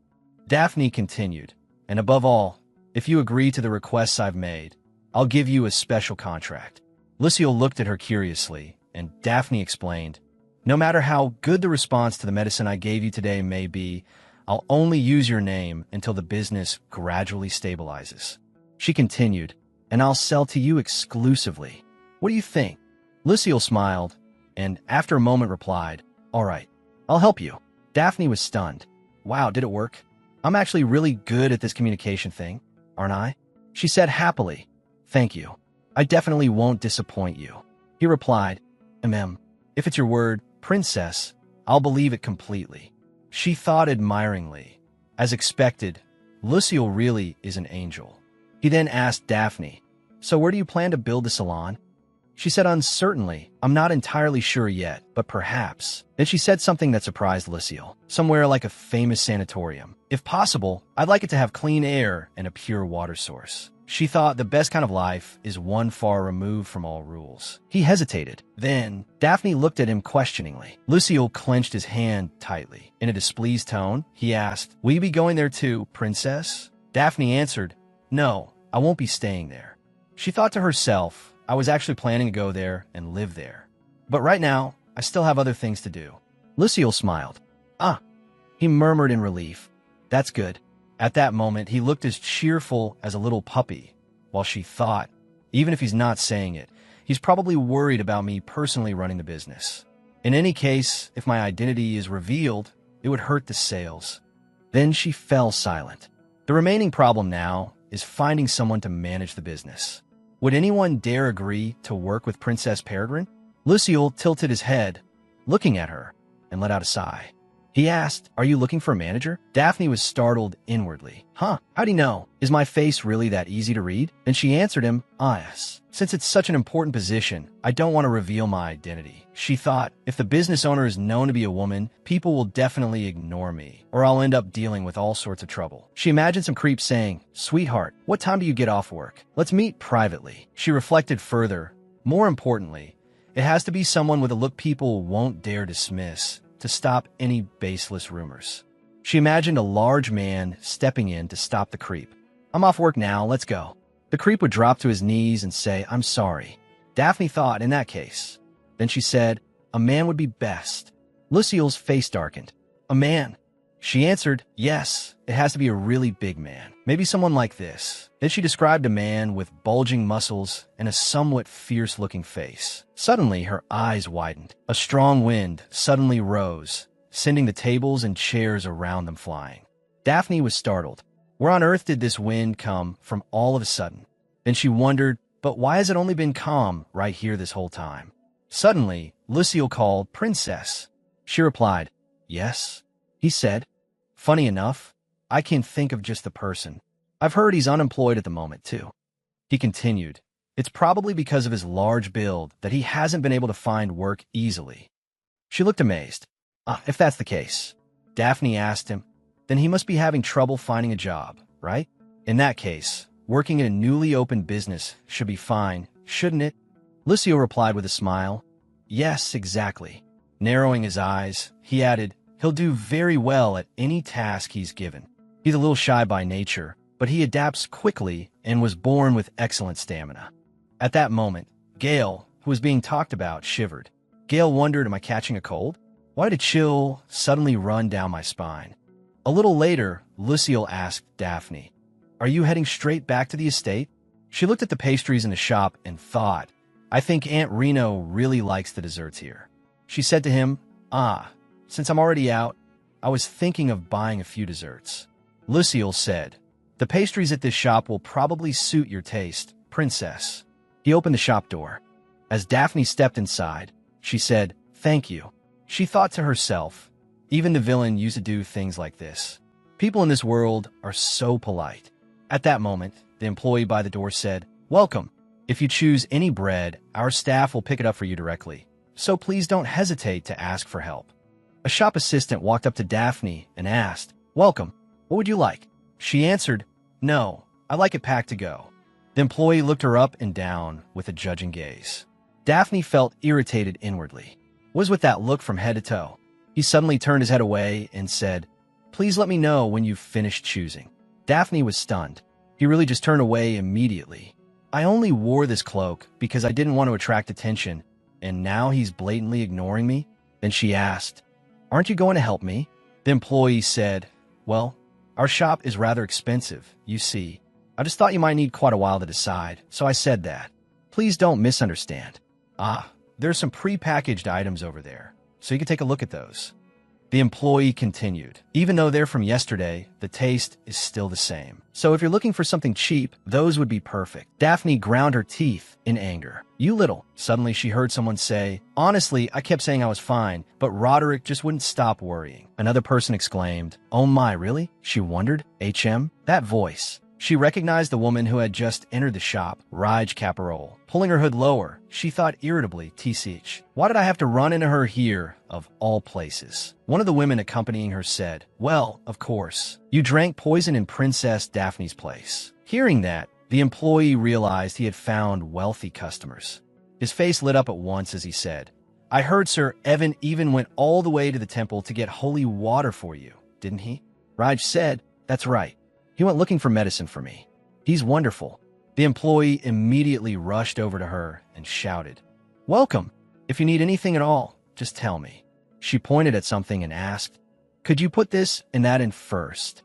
Daphne continued, "And above all, if you agree to the requests I've made, I'll give you a special contract." Lucille looked at her curiously, and Daphne explained, "No matter how good the response to the medicine I gave you today may be, I'll only use your name until the business gradually stabilizes." She continued, "And I'll sell to you exclusively. What do you think?" Lucille smiled, and after a moment replied, "All right, I'll help you." Daphne was stunned. "Wow, did it work? I'm actually really good at this communication thing, aren't I?" She said happily, "Thank you. I definitely won't disappoint you." He replied, If it's your word, Princess, I'll believe it completely." She thought admiringly. As expected, Lucille really is an angel. He then asked Daphne, "So where do you plan to build the salon?" She said uncertainly, "I'm not entirely sure yet, but perhaps." Then she said something that surprised Lucille. "Somewhere like a famous sanatorium. If possible, I'd like it to have clean air and a pure water source." She thought the best kind of life is one far removed from all rules. He hesitated. Then, Daphne looked at him questioningly. Lucille clenched his hand tightly. In a displeased tone, he asked, "Will you be going there too, Princess?" Daphne answered, "No, I won't be staying there." She thought to herself, "I was actually planning to go there and live there. But right now, I still have other things to do." Lucille smiled. "Ah," he murmured in relief. "That's good." At that moment, he looked as cheerful as a little puppy, while she thought, even if he's not saying it, he's probably worried about me personally running the business. In any case, if my identity is revealed, it would hurt the sales. Then she fell silent. The remaining problem now is finding someone to manage the business. Would anyone dare agree to work with Princess Peregrine? Lucille tilted his head, looking at her, and let out a sigh. He asked, "Are you looking for a manager?" Daphne was startled inwardly. "Huh, how'd he know? Is my face really that easy to read?" Then she answered him, "Yes. Since it's such an important position, I don't want to reveal my identity." She thought, if the business owner is known to be a woman, people will definitely ignore me, or I'll end up dealing with all sorts of trouble. She imagined some creep saying, "Sweetheart, what time do you get off work? Let's meet privately." She reflected further. More importantly, it has to be someone with a look people won't dare dismiss, to stop any baseless rumors. She imagined a large man stepping in to stop the creep. "I'm off work now, let's go." The creep would drop to his knees and say, "I'm sorry." Daphne thought in that case. Then she said, "A man would be best." Lucille's face darkened. "A man?" She answered, "Yes, it has to be a really big man. Maybe someone like this." Then she described a man with bulging muscles and a somewhat fierce-looking face. Suddenly, her eyes widened. A strong wind suddenly rose, sending the tables and chairs around them flying. Daphne was startled. Where on earth did this wind come from all of a sudden? Then she wondered, But why has it only been calm right here this whole time? Suddenly, Lucille called, Princess. She replied, Yes, he said. Funny enough, I can think of just the person. I've heard he's unemployed at the moment, too. He continued, It's probably because of his large build that he hasn't been able to find work easily. She looked amazed. If that's the case, Daphne asked him, then he must be having trouble finding a job, right? In that case, working in a newly opened business should be fine, shouldn't it? Lucio replied with a smile. Yes, exactly. Narrowing his eyes, he added, He'll do very well at any task he's given. He's a little shy by nature, but he adapts quickly and was born with excellent stamina. At that moment, Gale, who was being talked about, shivered. Gale wondered, am I catching a cold? Why did a chill suddenly run down my spine? A little later, Lucille asked Daphne, Are you heading straight back to the estate? She looked at the pastries in the shop and thought, I think Aunt Reno really likes the desserts here. She said to him, Since I'm already out, I was thinking of buying a few desserts. Lucille said, The pastries at this shop will probably suit your taste, Princess. He opened the shop door. As Daphne stepped inside, she said, Thank you. She thought to herself, even the villain used to do things like this. People in this world are so polite. At that moment, the employee by the door said, Welcome. If you choose any bread, our staff will pick it up for you directly. So please don't hesitate to ask for help. A shop assistant walked up to Daphne and asked, Welcome. What would you like? She answered, No, I like it packed to go. The employee looked her up and down with a judging gaze. Daphne felt irritated inwardly. What was with that look from head to toe? He suddenly turned his head away and said, Please let me know when you've finished choosing. Daphne was stunned. He really just turned away immediately. I only wore this cloak because I didn't want to attract attention, and now he's blatantly ignoring me? Then she asked, Aren't you going to help me? The employee said, Well, our shop is rather expensive, you see. I just thought you might need quite a while to decide, so I said that. Please don't misunderstand. There's some pre-packaged items over there, so you can take a look at those. The employee continued, Even though they're from yesterday, the taste is still the same. So if you're looking for something cheap, those would be perfect. Daphne ground her teeth in anger. You little. Suddenly she heard someone say, Honestly, I kept saying I was fine, but Roderick just wouldn't stop worrying. Another person exclaimed, Oh my, really? She wondered. That voice. She recognized the woman who had just entered the shop, Raj Caparol. Pulling her hood lower, she thought irritably, TCH. Why did I have to run into her here, of all places? One of the women accompanying her said, Well, of course. You drank poison in Princess Daphne's place. Hearing that, the employee realized he had found wealthy customers. His face lit up at once as he said, I heard Sir Evan even went all the way to the temple to get holy water for you, didn't he? Raj said, That's right. He went looking for medicine for me. He's wonderful. The employee immediately rushed over to her and shouted, Welcome. If you need anything at all, just tell me. She pointed at something and asked, Could you put this and that in first?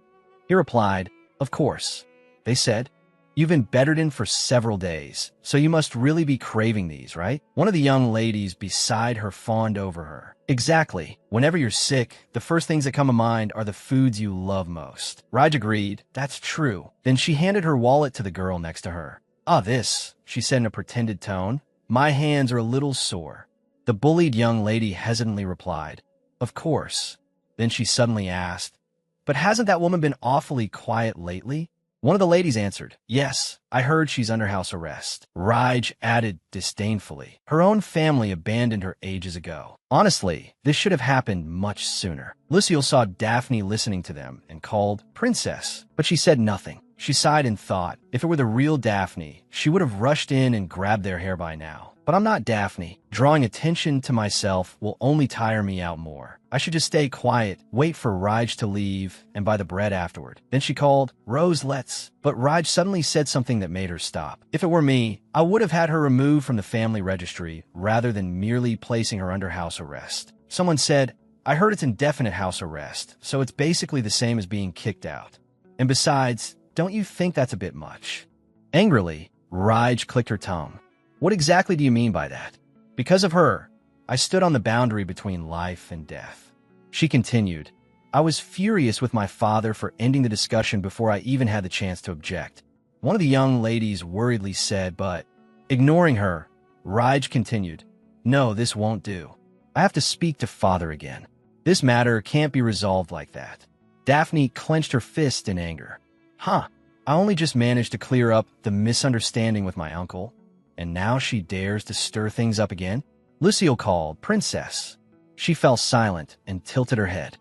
He replied, Of course. They said, You've been bedridden for several days, so you must really be craving these, right? One of the young ladies beside her fawned over her. Exactly. Whenever you're sick, the first things that come to mind are the foods you love most. Raj agreed. That's true. Then she handed her wallet to the girl next to her. This, she said in a pretended tone. My hands are a little sore. The bullied young lady hesitantly replied, Of course. Then she suddenly asked, But hasn't that woman been awfully quiet lately? One of the ladies answered, Yes, I heard she's under house arrest. Raj added disdainfully, Her own family abandoned her ages ago. Honestly, this should have happened much sooner. Lucille saw Daphne listening to them and called, Princess, but she said nothing. She sighed and thought, if it were the real Daphne, she would have rushed in and grabbed their hair by now. But I'm not Daphne. Drawing attention to myself will only tire me out more. I should just stay quiet, wait for Raj to leave, and buy the bread afterward. Then she called, Rose, let's. But Raj suddenly said something that made her stop. If it were me, I would have had her removed from the family registry rather than merely placing her under house arrest. Someone said, I heard it's indefinite house arrest, so it's basically the same as being kicked out. And besides, don't you think that's a bit much? Angrily, Raj clicked her tongue. What exactly do you mean by that? Because of her, I stood on the boundary between life and death. She continued, I was furious with my father for ending the discussion before I even had the chance to object. One of the young ladies worriedly said, But Ignoring her, Raj continued, "No, this won't do. I have to speak to father again. This matter can't be resolved like that." Daphne clenched her fist in anger. Huh, I only just managed to clear up the misunderstanding with my uncle, and now she dares to stir things up again? Lucille called, "Princess." She fell silent and tilted her head.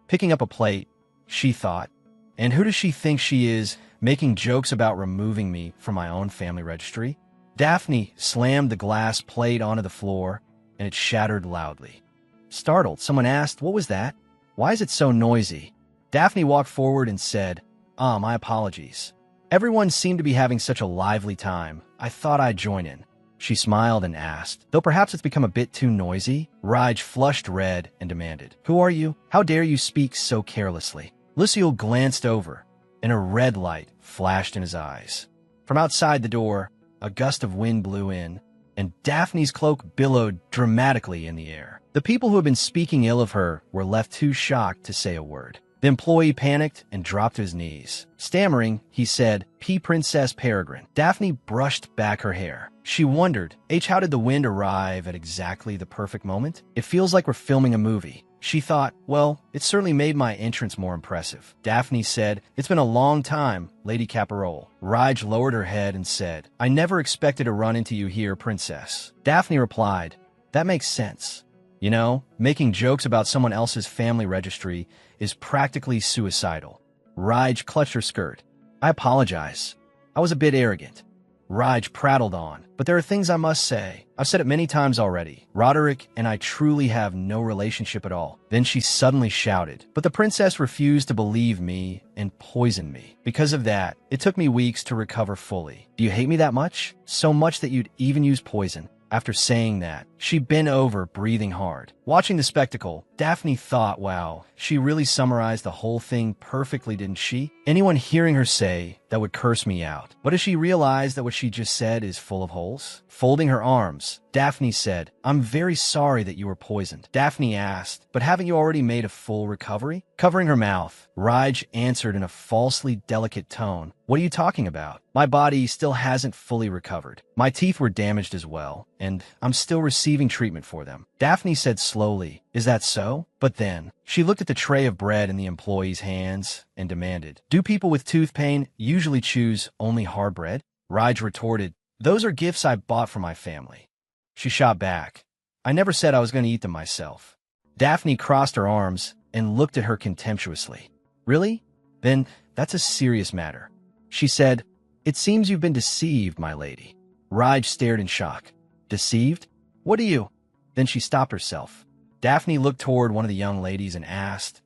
Picking up a plate, she thought, and who does she think she is, making jokes about removing me from my own family registry? Daphne slammed the glass plate onto the floor, and it shattered loudly. Startled, someone asked, "What was that? Why is it so noisy?" Daphne walked forward and said, My apologies. Everyone seemed to be having such a lively time. I thought I'd join in." She smiled and asked, "Though perhaps it's become a bit too noisy?" Raj flushed red and demanded, "Who are you? How dare you speak so carelessly?" Lucille glanced over, and a red light flashed in his eyes. From outside the door, a gust of wind blew in, and Daphne's cloak billowed dramatically in the air. The people who had been speaking ill of her were left too shocked to say a word. The employee panicked and dropped to his knees. Stammering, he said, "P. Princess Peregrine." Daphne brushed back her hair. She wondered, how did the wind arrive at exactly the perfect moment? It feels like we're filming a movie. She thought, well, it certainly made my entrance more impressive. Daphne said, "It's been a long time, Lady Caparol." Raj lowered her head and said, "I never expected to run into you here, Princess." Daphne replied, "That makes sense. You know, making jokes about someone else's family registry is practically suicidal." Raj clutched her skirt. "I apologize. I was a bit arrogant." Raj prattled on, "But there are things I must say. I've said it many times already. Roderick and I truly have no relationship at all." Then she suddenly shouted, "But the princess refused to believe me and poisoned me. Because of that, it took me weeks to recover fully. Do you hate me that much? So much that you'd even use poison?" After saying that, she bent over, breathing hard. Watching the spectacle, Daphne thought, wow, she really summarized the whole thing perfectly, didn't she? Anyone hearing her say that would curse me out. But as she realized that what she just said is full of holes? Folding her arms, Daphne said, "I'm very sorry that you were poisoned." Daphne asked, "But haven't you already made a full recovery?" Covering her mouth, Raj answered in a falsely delicate tone, "What are you talking about? My body still hasn't fully recovered. My teeth were damaged as well, and I'm still receiving treatment for them." Daphne said slowly, "Is that so?" But then, she looked at the tray of bread in the employee's hands and demanded, "Do people with tooth pain usually choose only hard bread?" Raj retorted, "Those are gifts I bought for my family." She shot back, "I never said I was going to eat them myself." Daphne crossed her arms and looked at her contemptuously. "Really? Then that's a serious matter." She said, "It seems you've been deceived, my lady." Raj stared in shock. "Deceived? What do you—" Then she stopped herself. Daphne looked toward one of the young ladies and asked,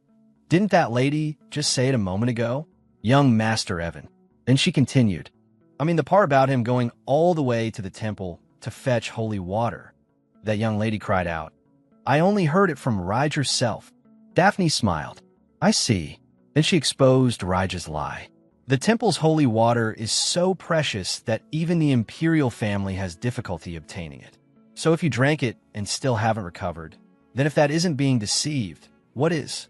"Didn't that lady just say it a moment ago?" "Young Master Evan." Then she continued, "I mean the part about him going all the way to the temple to fetch holy water." That young lady cried out, "I only heard it from Raj herself." Daphne smiled. "I see." Then she exposed Raj's lie. The temple's holy water is so precious that even the imperial family has difficulty obtaining it. So if you drank it and still haven't recovered, then if that isn't being deceived, what is?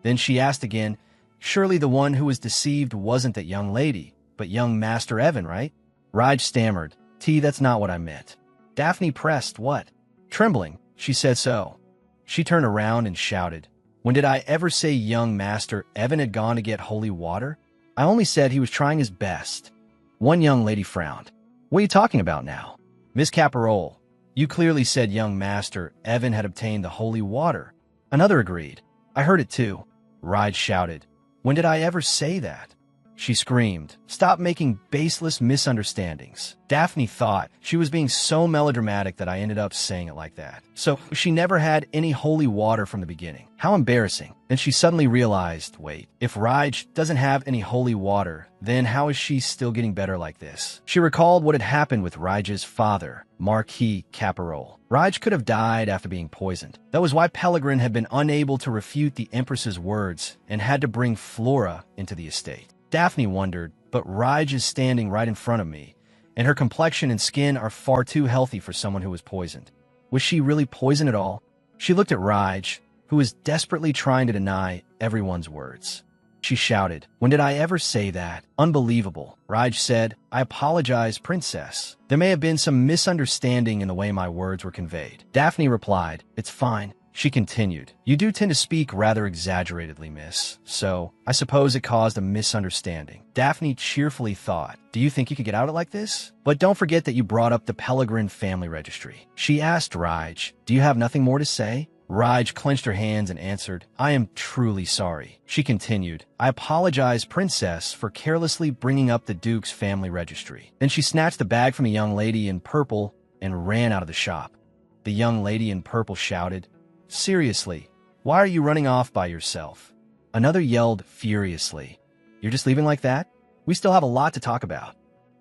Then she asked again, "Surely the one who was deceived wasn't that young lady, but young Master Evan, right?" Raj stammered, "That's not what I meant." Daphne pressed, "What?" Trembling, she said so. She turned around and shouted, "When did I ever say young Master Evan had gone to get holy water? I only said he was trying his best." One young lady frowned. "What are you talking about now?" "Miss Caparol, you clearly said young Master Evan had obtained the holy water." Another agreed. "I heard it too." Raj shouted, "When did I ever say that?" She screamed, "Stop making baseless misunderstandings." Daphne thought she was being so melodramatic that I ended up saying it like that. So she never had any holy water from the beginning. How embarrassing. Then she suddenly realized, wait, if Raj doesn't have any holy water, then how is she still getting better like this? She recalled what had happened with Raj's father, Marquis Caparol. Raj could have died after being poisoned. That was why Pellegrin had been unable to refute the Empress's words and had to bring Flora into the estate. Daphne wondered, but Raj is standing right in front of me, and her complexion and skin are far too healthy for someone who was poisoned. Was she really poisoned at all? She looked at Raj, who was desperately trying to deny everyone's words. She shouted. When did I ever say that? Unbelievable. Raj said, I apologize, princess. There may have been some misunderstanding in the way my words were conveyed. Daphne replied, It's fine. She continued, You do tend to speak rather exaggeratedly, miss, so I suppose it caused a misunderstanding. Daphne cheerfully thought, Do you think you could get out of it like this? But don't forget that you brought up the Pellegrin family registry. She asked Raj, Do you have nothing more to say? Raj clenched her hands and answered, I am truly sorry. She continued, I apologize, princess, for carelessly bringing up the Duke's family registry. Then she snatched the bag from a young lady in purple and ran out of the shop. The young lady in purple shouted, Seriously, why are you running off by yourself? Another yelled furiously, You're just leaving like that? We still have a lot to talk about.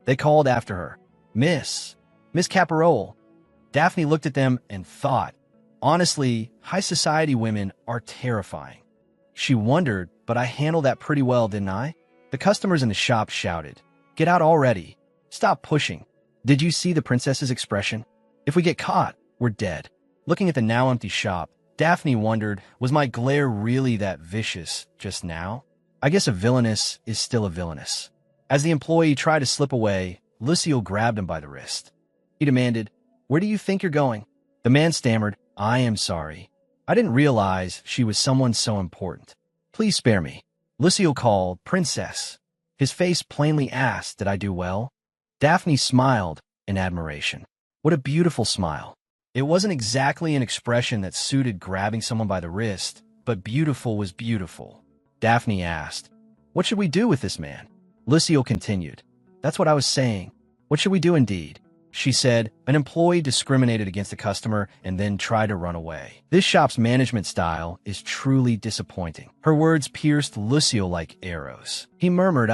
They called after her, Miss Caparole. Daphne looked at them and thought, Honestly, high society women are terrifying. She wondered, but I handled that pretty well, didn't I? The customers in the shop shouted, Get out already. Stop pushing. Did you see the princess's expression? If we get caught, we're dead. Looking at the now empty shop, Daphne wondered, was my glare really that vicious just now? I guess a villainess is still a villainess. As the employee tried to slip away, Lucille grabbed him by the wrist. He demanded, Where do you think you're going? The man stammered, I am sorry. I didn't realize she was someone so important. Please spare me. Lucille called, Princess. His face plainly asked, Did I do well? Daphne smiled in admiration. What a beautiful smile. It wasn't exactly an expression that suited grabbing someone by the wrist, but beautiful was beautiful. Daphne asked, What should we do with this man? Lucille continued, That's what I was saying. What should we do indeed? She said, An employee discriminated against a customer and then tried to run away. This shop's management style is truly disappointing. Her words pierced Lucille like arrows. He murmured,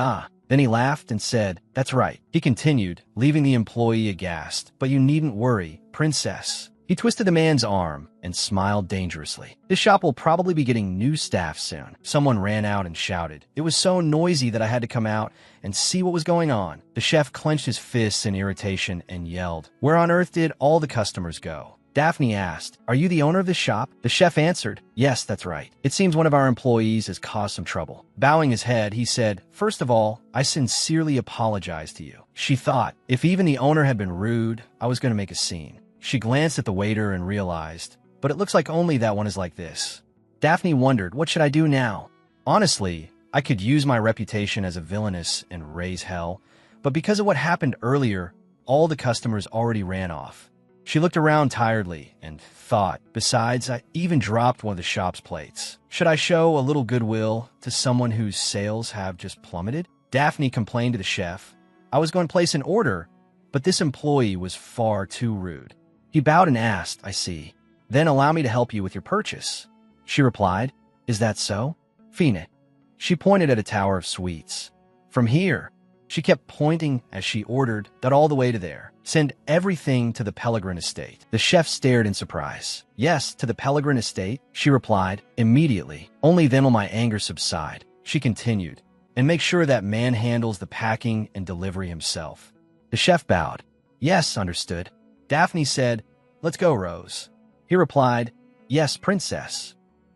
Then he laughed and said, That's right. He continued, leaving the employee aghast. But you needn't worry, princess. He twisted the man's arm and smiled dangerously. This shop will probably be getting new staff soon. Someone ran out and shouted. It was so noisy that I had to come out and see what was going on. The chef clenched his fists in irritation and yelled, Where on earth did all the customers go? Daphne asked, Are you the owner of this shop? The chef answered, Yes, that's right. It seems one of our employees has caused some trouble. Bowing his head, he said, First of all, I sincerely apologize to you. She thought, if even the owner had been rude, I was going to make a scene. She glanced at the waiter and realized, but it looks like only that one is like this. Daphne wondered, what should I do now? Honestly, I could use my reputation as a villainess and raise hell, but because of what happened earlier, all the customers already ran off. She looked around tiredly and thought, besides, I even dropped one of the shop's plates. Should I show a little goodwill to someone whose sales have just plummeted? Daphne complained to the chef, I was going to place an order, but this employee was far too rude. He bowed and asked, I see. Then allow me to help you with your purchase. She replied, Is that so? Fine. She pointed at a tower of sweets. From here. She kept pointing as she ordered that all the way to there. Send everything to the Pellegrin estate. The chef stared in surprise. Yes, to the Pellegrin estate, she replied, immediately. Only then will my anger subside. She continued, and make sure that man handles the packing and delivery himself. The chef bowed. Yes, understood. Daphne said, Let's go, Rose. He replied, Yes, princess.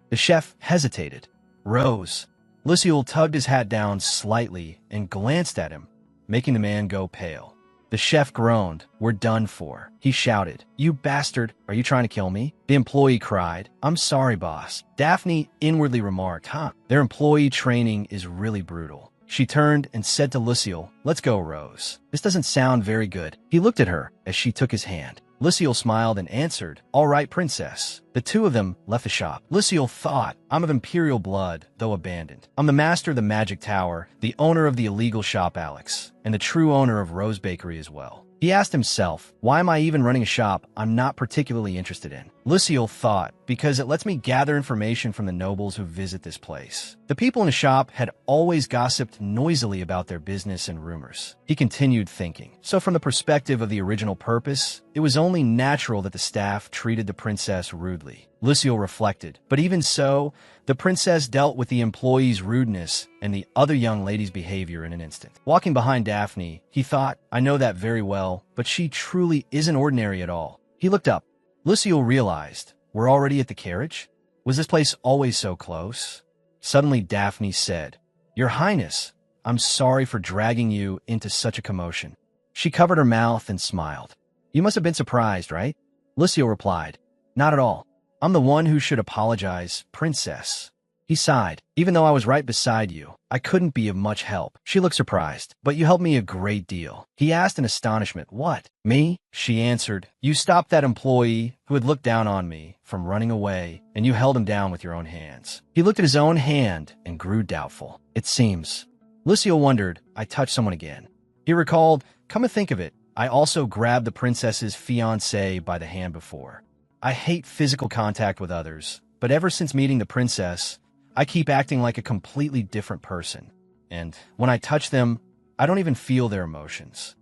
The chef hesitated. Rose. Lucille tugged his hat down slightly and glanced at him, making the man go pale. The chef groaned. We're done for. He shouted, You bastard, are you trying to kill me? The employee cried, I'm sorry, boss. Daphne inwardly remarked, Their employee training is really brutal. She turned and said to Lucille, Let's go, Rose. This doesn't sound very good. He looked at her as she took his hand. Lucille smiled and answered, All right, princess. The two of them left the shop. Lucille thought, I'm of imperial blood, though abandoned. I'm the master of the magic tower, the owner of the illegal shop Alex, and the true owner of Rose Bakery as well. He asked himself, why am I even running a shop I'm not particularly interested in? Lucille thought, because it lets me gather information from the nobles who visit this place. The people in the shop had always gossiped noisily about their business and rumors. He continued thinking. So from the perspective of the original purpose, it was only natural that the staff treated the princess rudely. Lucille reflected, but even so, the princess dealt with the employee's rudeness and the other young lady's behavior in an instant. Walking behind Daphne, he thought, I know that very well, but she truly isn't ordinary at all. He looked up. Lucille realized, we're already at the carriage? Was this place always so close? Suddenly Daphne said, Your Highness, I'm sorry for dragging you into such a commotion. She covered her mouth and smiled. You must have been surprised, right? Lucio replied. Not at all. I'm the one who should apologize, Princess. He sighed. Even though I was right beside you, I couldn't be of much help. She looked surprised. But you helped me a great deal. He asked in astonishment. What? Me? She answered. You stopped that employee who had looked down on me from running away, and you held him down with your own hands. He looked at his own hand and grew doubtful. It seems. Lucio wondered, I touched someone again. He recalled, come to think of it, I also grabbed the princess's fiancé by the hand before. I hate physical contact with others, but ever since meeting the princess, I keep acting like a completely different person. And when I touch them, I don't even feel their emotions.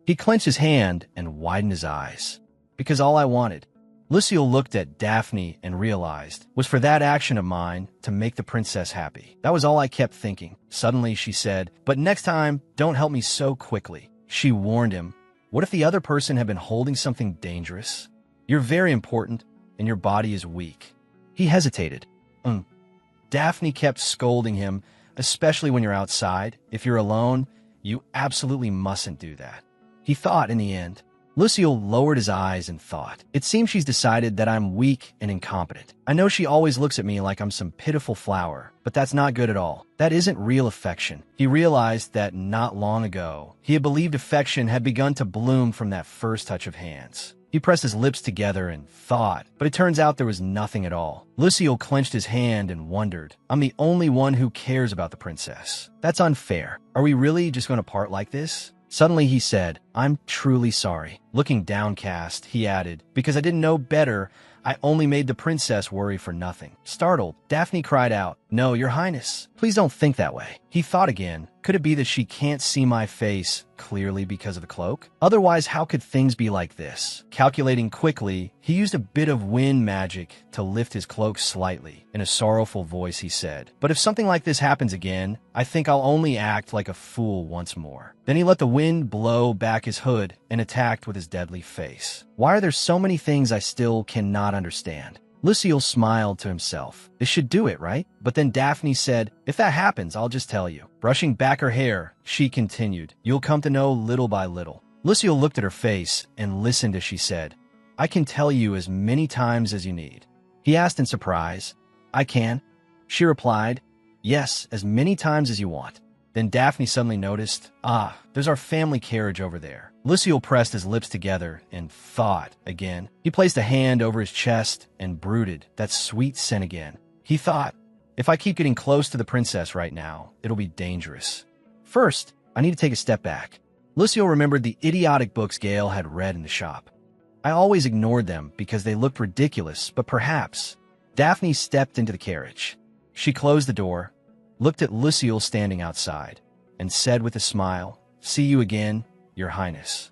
He clenched his hand and widened his eyes. Because all I wanted, Lucio looked at Daphne and realized, was for that action of mine to make the princess happy. That was all I kept thinking. Suddenly she said, but next time, don't help me so quickly. She warned him. What if the other person had been holding something dangerous? You're very important, and your body is weak. He hesitated. Daphne kept scolding him, especially when you're outside. If you're alone, you absolutely mustn't do that. He thought in the end. Lucio lowered his eyes and thought. It seems she's decided that I'm weak and incompetent. I know she always looks at me like I'm some pitiful flower, but that's not good at all. That isn't real affection. He realized that not long ago, he had believed affection had begun to bloom from that first touch of hands. He pressed his lips together and thought, but it turns out there was nothing at all. Lucio clenched his hand and wondered, I'm the only one who cares about the princess. That's unfair. Are we really just going to part like this? Suddenly he said, I'm truly sorry. Looking downcast, he added, because I didn't know better, I only made the princess worry for nothing. Startled, Daphne cried out, No, Your Highness, please don't think that way. He thought again, could it be that she can't see my face clearly because of the cloak? Otherwise, how could things be like this? Calculating quickly, he used a bit of wind magic to lift his cloak slightly. In a sorrowful voice, he said, but if something like this happens again, I think I'll only act like a fool once more. Then he let the wind blow back his hood and attacked with his deadly face. Why are there so many things I still cannot understand? Lucille smiled to himself. This should do it, right? But then Daphne said, if that happens, I'll just tell you. Brushing back her hair, she continued, you'll come to know little by little. Lucille looked at her face and listened as she said, I can tell you as many times as you need. He asked in surprise, I can? She replied, yes, as many times as you want. Then Daphne suddenly noticed, there's our family carriage over there. Lucille pressed his lips together and thought again. He placed a hand over his chest and brooded that sweet scent again. He thought, if I keep getting close to the princess right now, it'll be dangerous. First, I need to take a step back. Lucille remembered the idiotic books Gale had read in the shop. I always ignored them because they looked ridiculous, but perhaps. Daphne stepped into the carriage. She closed the door, looked at Lucille standing outside, and said with a smile, see you again, Your Highness.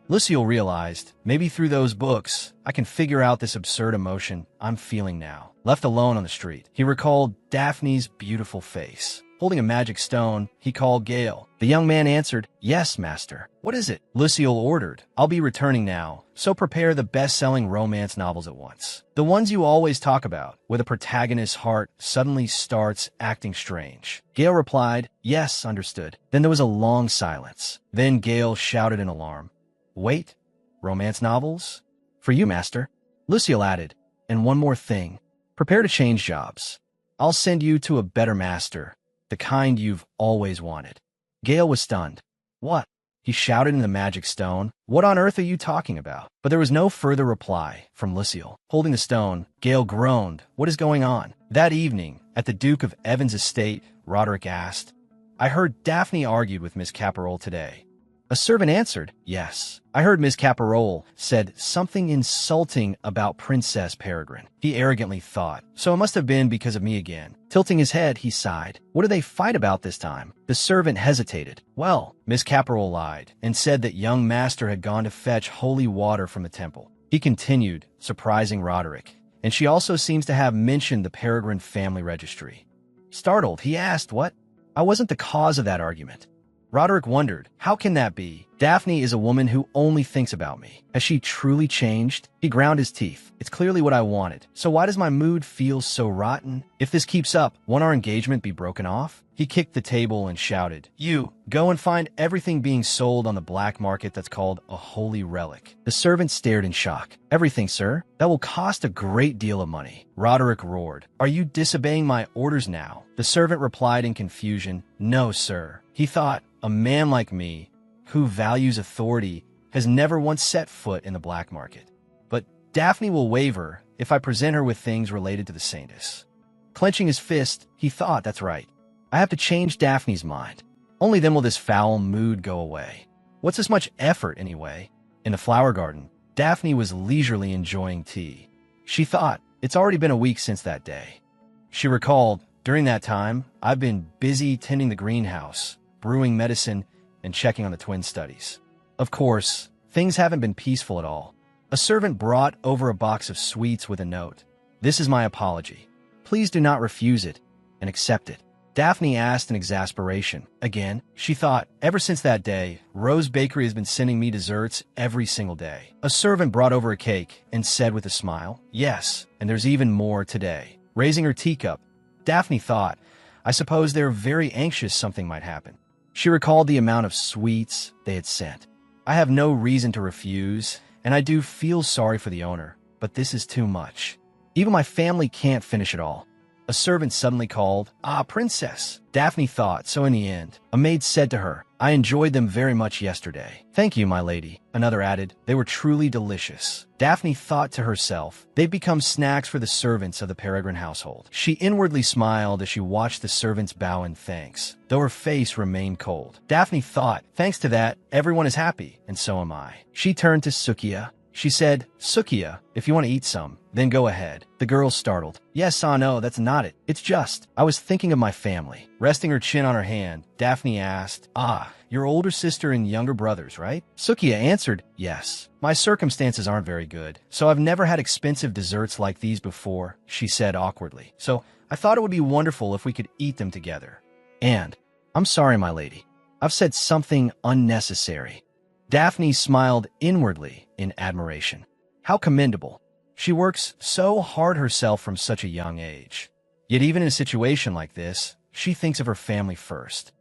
Lucille realized, maybe through those books, I can figure out this absurd emotion I'm feeling now. Left alone on the street, he recalled Daphne's beautiful face. Holding a magic stone, he called Gale. The young man answered, yes, master. What is it? Lucille ordered, I'll be returning now, so prepare the best-selling romance novels at once. The ones you always talk about, where the protagonist's heart suddenly starts acting strange. Gale replied, yes, understood. Then there was a long silence. Then Gale shouted in alarm, wait, romance novels? For you, master. Lucille added, and one more thing. Prepare to change jobs. I'll send you to a better master, the kind you've always wanted. Gale was stunned. What? He shouted in the magic stone. What on earth are you talking about? But there was no further reply from Lucille. Holding the stone, Gale groaned. What is going on? That evening, at the Duke of Evans' estate, Roderick asked, I heard Daphne argued with Miss Caparol today. A servant answered, yes. I heard Miss Caparol said something insulting about Princess Peregrine. He arrogantly thought, so it must have been because of me again. Tilting his head, he sighed. What do they fight about this time? The servant hesitated. Well, Miss Caparol lied and said that young master had gone to fetch holy water from the temple. He continued, surprising Roderick, and she also seems to have mentioned the Peregrine family registry. Startled, he asked, what? I wasn't the cause of that argument. Roderick wondered, how can that be? Daphne is a woman who only thinks about me. Has she truly changed? He ground his teeth. It's clearly what I wanted. So why does my mood feel so rotten? If this keeps up, won't our engagement be broken off? He kicked the table and shouted, "You, go and find everything being sold on the black market that's called a holy relic." The servant stared in shock. "Everything, sir? That will cost a great deal of money." Roderick roared, "Are you disobeying my orders now?" The servant replied in confusion, "No, sir." He thought, a man like me, who values authority, has never once set foot in the black market. But Daphne will waver if I present her with things related to the saintess. Clenching his fist, he thought, that's right. I have to change Daphne's mind. Only then will this foul mood go away. What's this much effort, anyway? In the flower garden, Daphne was leisurely enjoying tea. She thought, it's already been a week since that day. She recalled, during that time, I've been busy tending the greenhouse, brewing medicine, and checking on the twin studies. Of course, things haven't been peaceful at all. A servant brought over a box of sweets with a note. "This is my apology. Please do not refuse it and accept it." Daphne asked in exasperation. Again, she thought, ever since that day, Rose Bakery has been sending me desserts every single day. A servant brought over a cake and said with a smile, "Yes, and there's even more today." Raising her teacup, Daphne thought, I suppose they're very anxious something might happen. She recalled the amount of sweets they had sent. "I have no reason to refuse, and I do feel sorry for the owner, but this is too much. Even my family can't finish it all." A servant suddenly called, "Ah, princess." Daphne thought, so in the end, a maid said to her, "I enjoyed them very much yesterday." "Thank you, my lady." Another added, "They were truly delicious." Daphne thought to herself, they've become snacks for the servants of the Peregrine household. She inwardly smiled as she watched the servants bow in thanks, though her face remained cold. Daphne thought, thanks to that, everyone is happy, and so am I. She turned to Sukiya. She said, "Sukiya, if you want to eat some, then go ahead." The girl startled. "Yes, no, that's not it. It's just, I was thinking of my family." Resting her chin on her hand, Daphne asked, "Ah, your older sister and younger brothers, right?" Sukiya answered, "Yes. My circumstances aren't very good, so I've never had expensive desserts like these before," she said awkwardly. "So I thought it would be wonderful if we could eat them together. And, I'm sorry, my lady, I've said something unnecessary." Daphne smiled inwardly in admiration. How commendable. She works so hard herself from such a young age. Yet even in a situation like this, she thinks of her family first.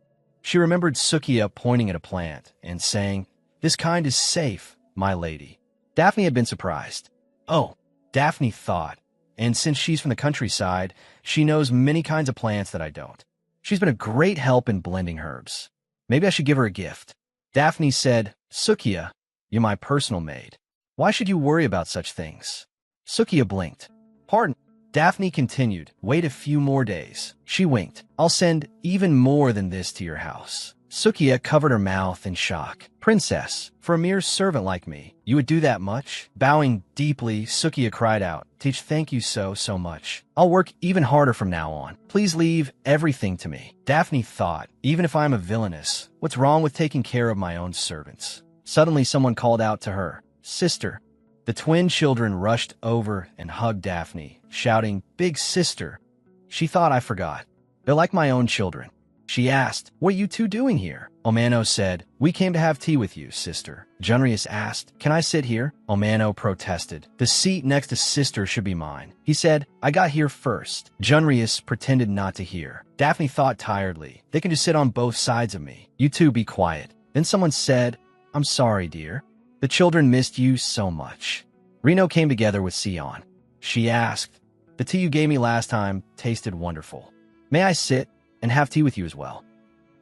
She remembered Sukiya pointing at a plant and saying, "This kind is safe, my lady." Daphne had been surprised. Oh, Daphne thought, and since she's from the countryside, she knows many kinds of plants that I don't. She's been a great help in blending herbs. Maybe I should give her a gift. Daphne said, "Sukiya, you're my personal maid. Why should you worry about such things?" Sukiya blinked. "Pardon." Daphne continued, "Wait a few more days." She winked. "I'll send even more than this to your house." Sukiya covered her mouth in shock. "Princess, for a mere servant like me, you would do that much?" Bowing deeply, Sukiya cried out, "Teach, thank you so much. I'll work even harder from now on. Please leave everything to me." Daphne thought, even if I'm a villainess, what's wrong with taking care of my own servants? Suddenly someone called out to her, "Sister." The twin children rushed over and hugged Daphne, shouting, "Big sister." She thought, I forgot. They're like my own children. She asked, "What are you two doing here?" Omano said, "We came to have tea with you, sister." Junrius asked, "Can I sit here?" Omano protested. "The seat next to sister should be mine." He said, "I got here first." Junrius pretended not to hear. Daphne thought tiredly, "They can just sit on both sides of me. You two be quiet." Then someone said, "I'm sorry, dear. The children missed you so much." Reno came together with Sion. She asked, "The tea you gave me last time tasted wonderful. May I sit and have tea with you as well?"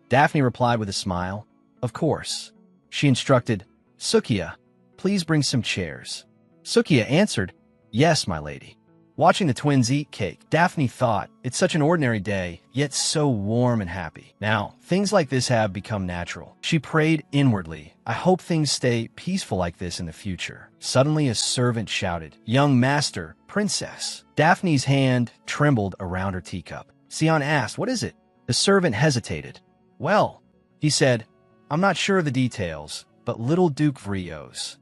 Daphne replied with a smile, "Of course." She instructed, "Sukiya, please bring some chairs." Sukiya answered, "Yes, my lady." Watching the twins eat cake, Daphne thought, it's such an ordinary day, yet so warm and happy. Now, things like this have become natural. She prayed inwardly, I hope things stay peaceful like this in the future. Suddenly a servant shouted, "Young master, princess." Daphne's hand trembled around her teacup. Sion asked, "What is it?" The servant hesitated. "Well," he said, "I'm not sure of the details, but little Duke Vrios."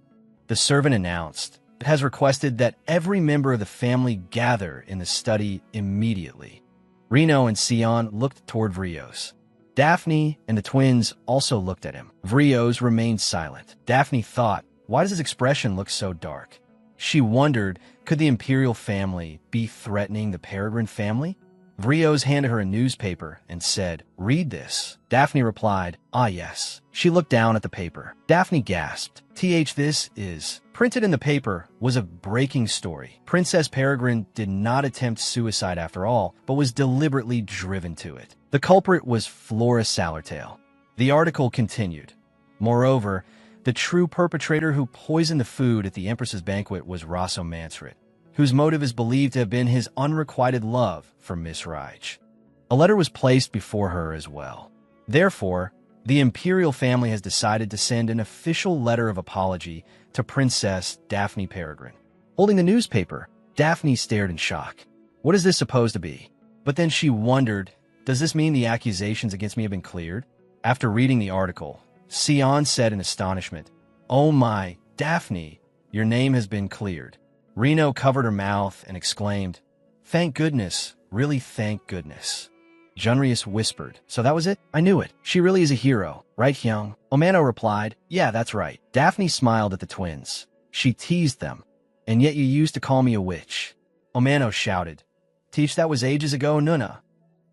The servant announced, has requested that every member of the family gather in the study immediately. Reno and Sion looked toward Vrios. Daphne and the twins also looked at him. Vrios remained silent. Daphne thought, why does his expression look so dark? She wondered, could the imperial family be threatening the Peregrine family? Vrios handed her a newspaper and said, read this. Daphne replied, ah yes. She looked down at the paper. Daphne gasped. This is... Printed in the paper was a breaking story. Princess Peregrine did not attempt suicide after all, but was deliberately driven to it. The culprit was Flora Sallertail. The article continued. Moreover, the true perpetrator who poisoned the food at the Empress's banquet was Rosso Mansrit, whose motive is believed to have been his unrequited love for Miss Rige. A letter was placed before her as well. Therefore, the imperial family has decided to send an official letter of apology to Princess Daphne Peregrine. Holding the newspaper, Daphne stared in shock. What is this supposed to be? But then she wondered, does this mean the accusations against me have been cleared? After reading the article, Sion said in astonishment, oh my, Daphne, your name has been cleared. Reno covered her mouth and exclaimed, thank goodness, really thank goodness. Junrius whispered, so that was it? I knew it. She really is a hero, right, Hyung? Omano replied, yeah, that's right. Daphne smiled at the twins. She teased them. And yet you used to call me a witch. Omano shouted, Teach, that was ages ago, Nuna.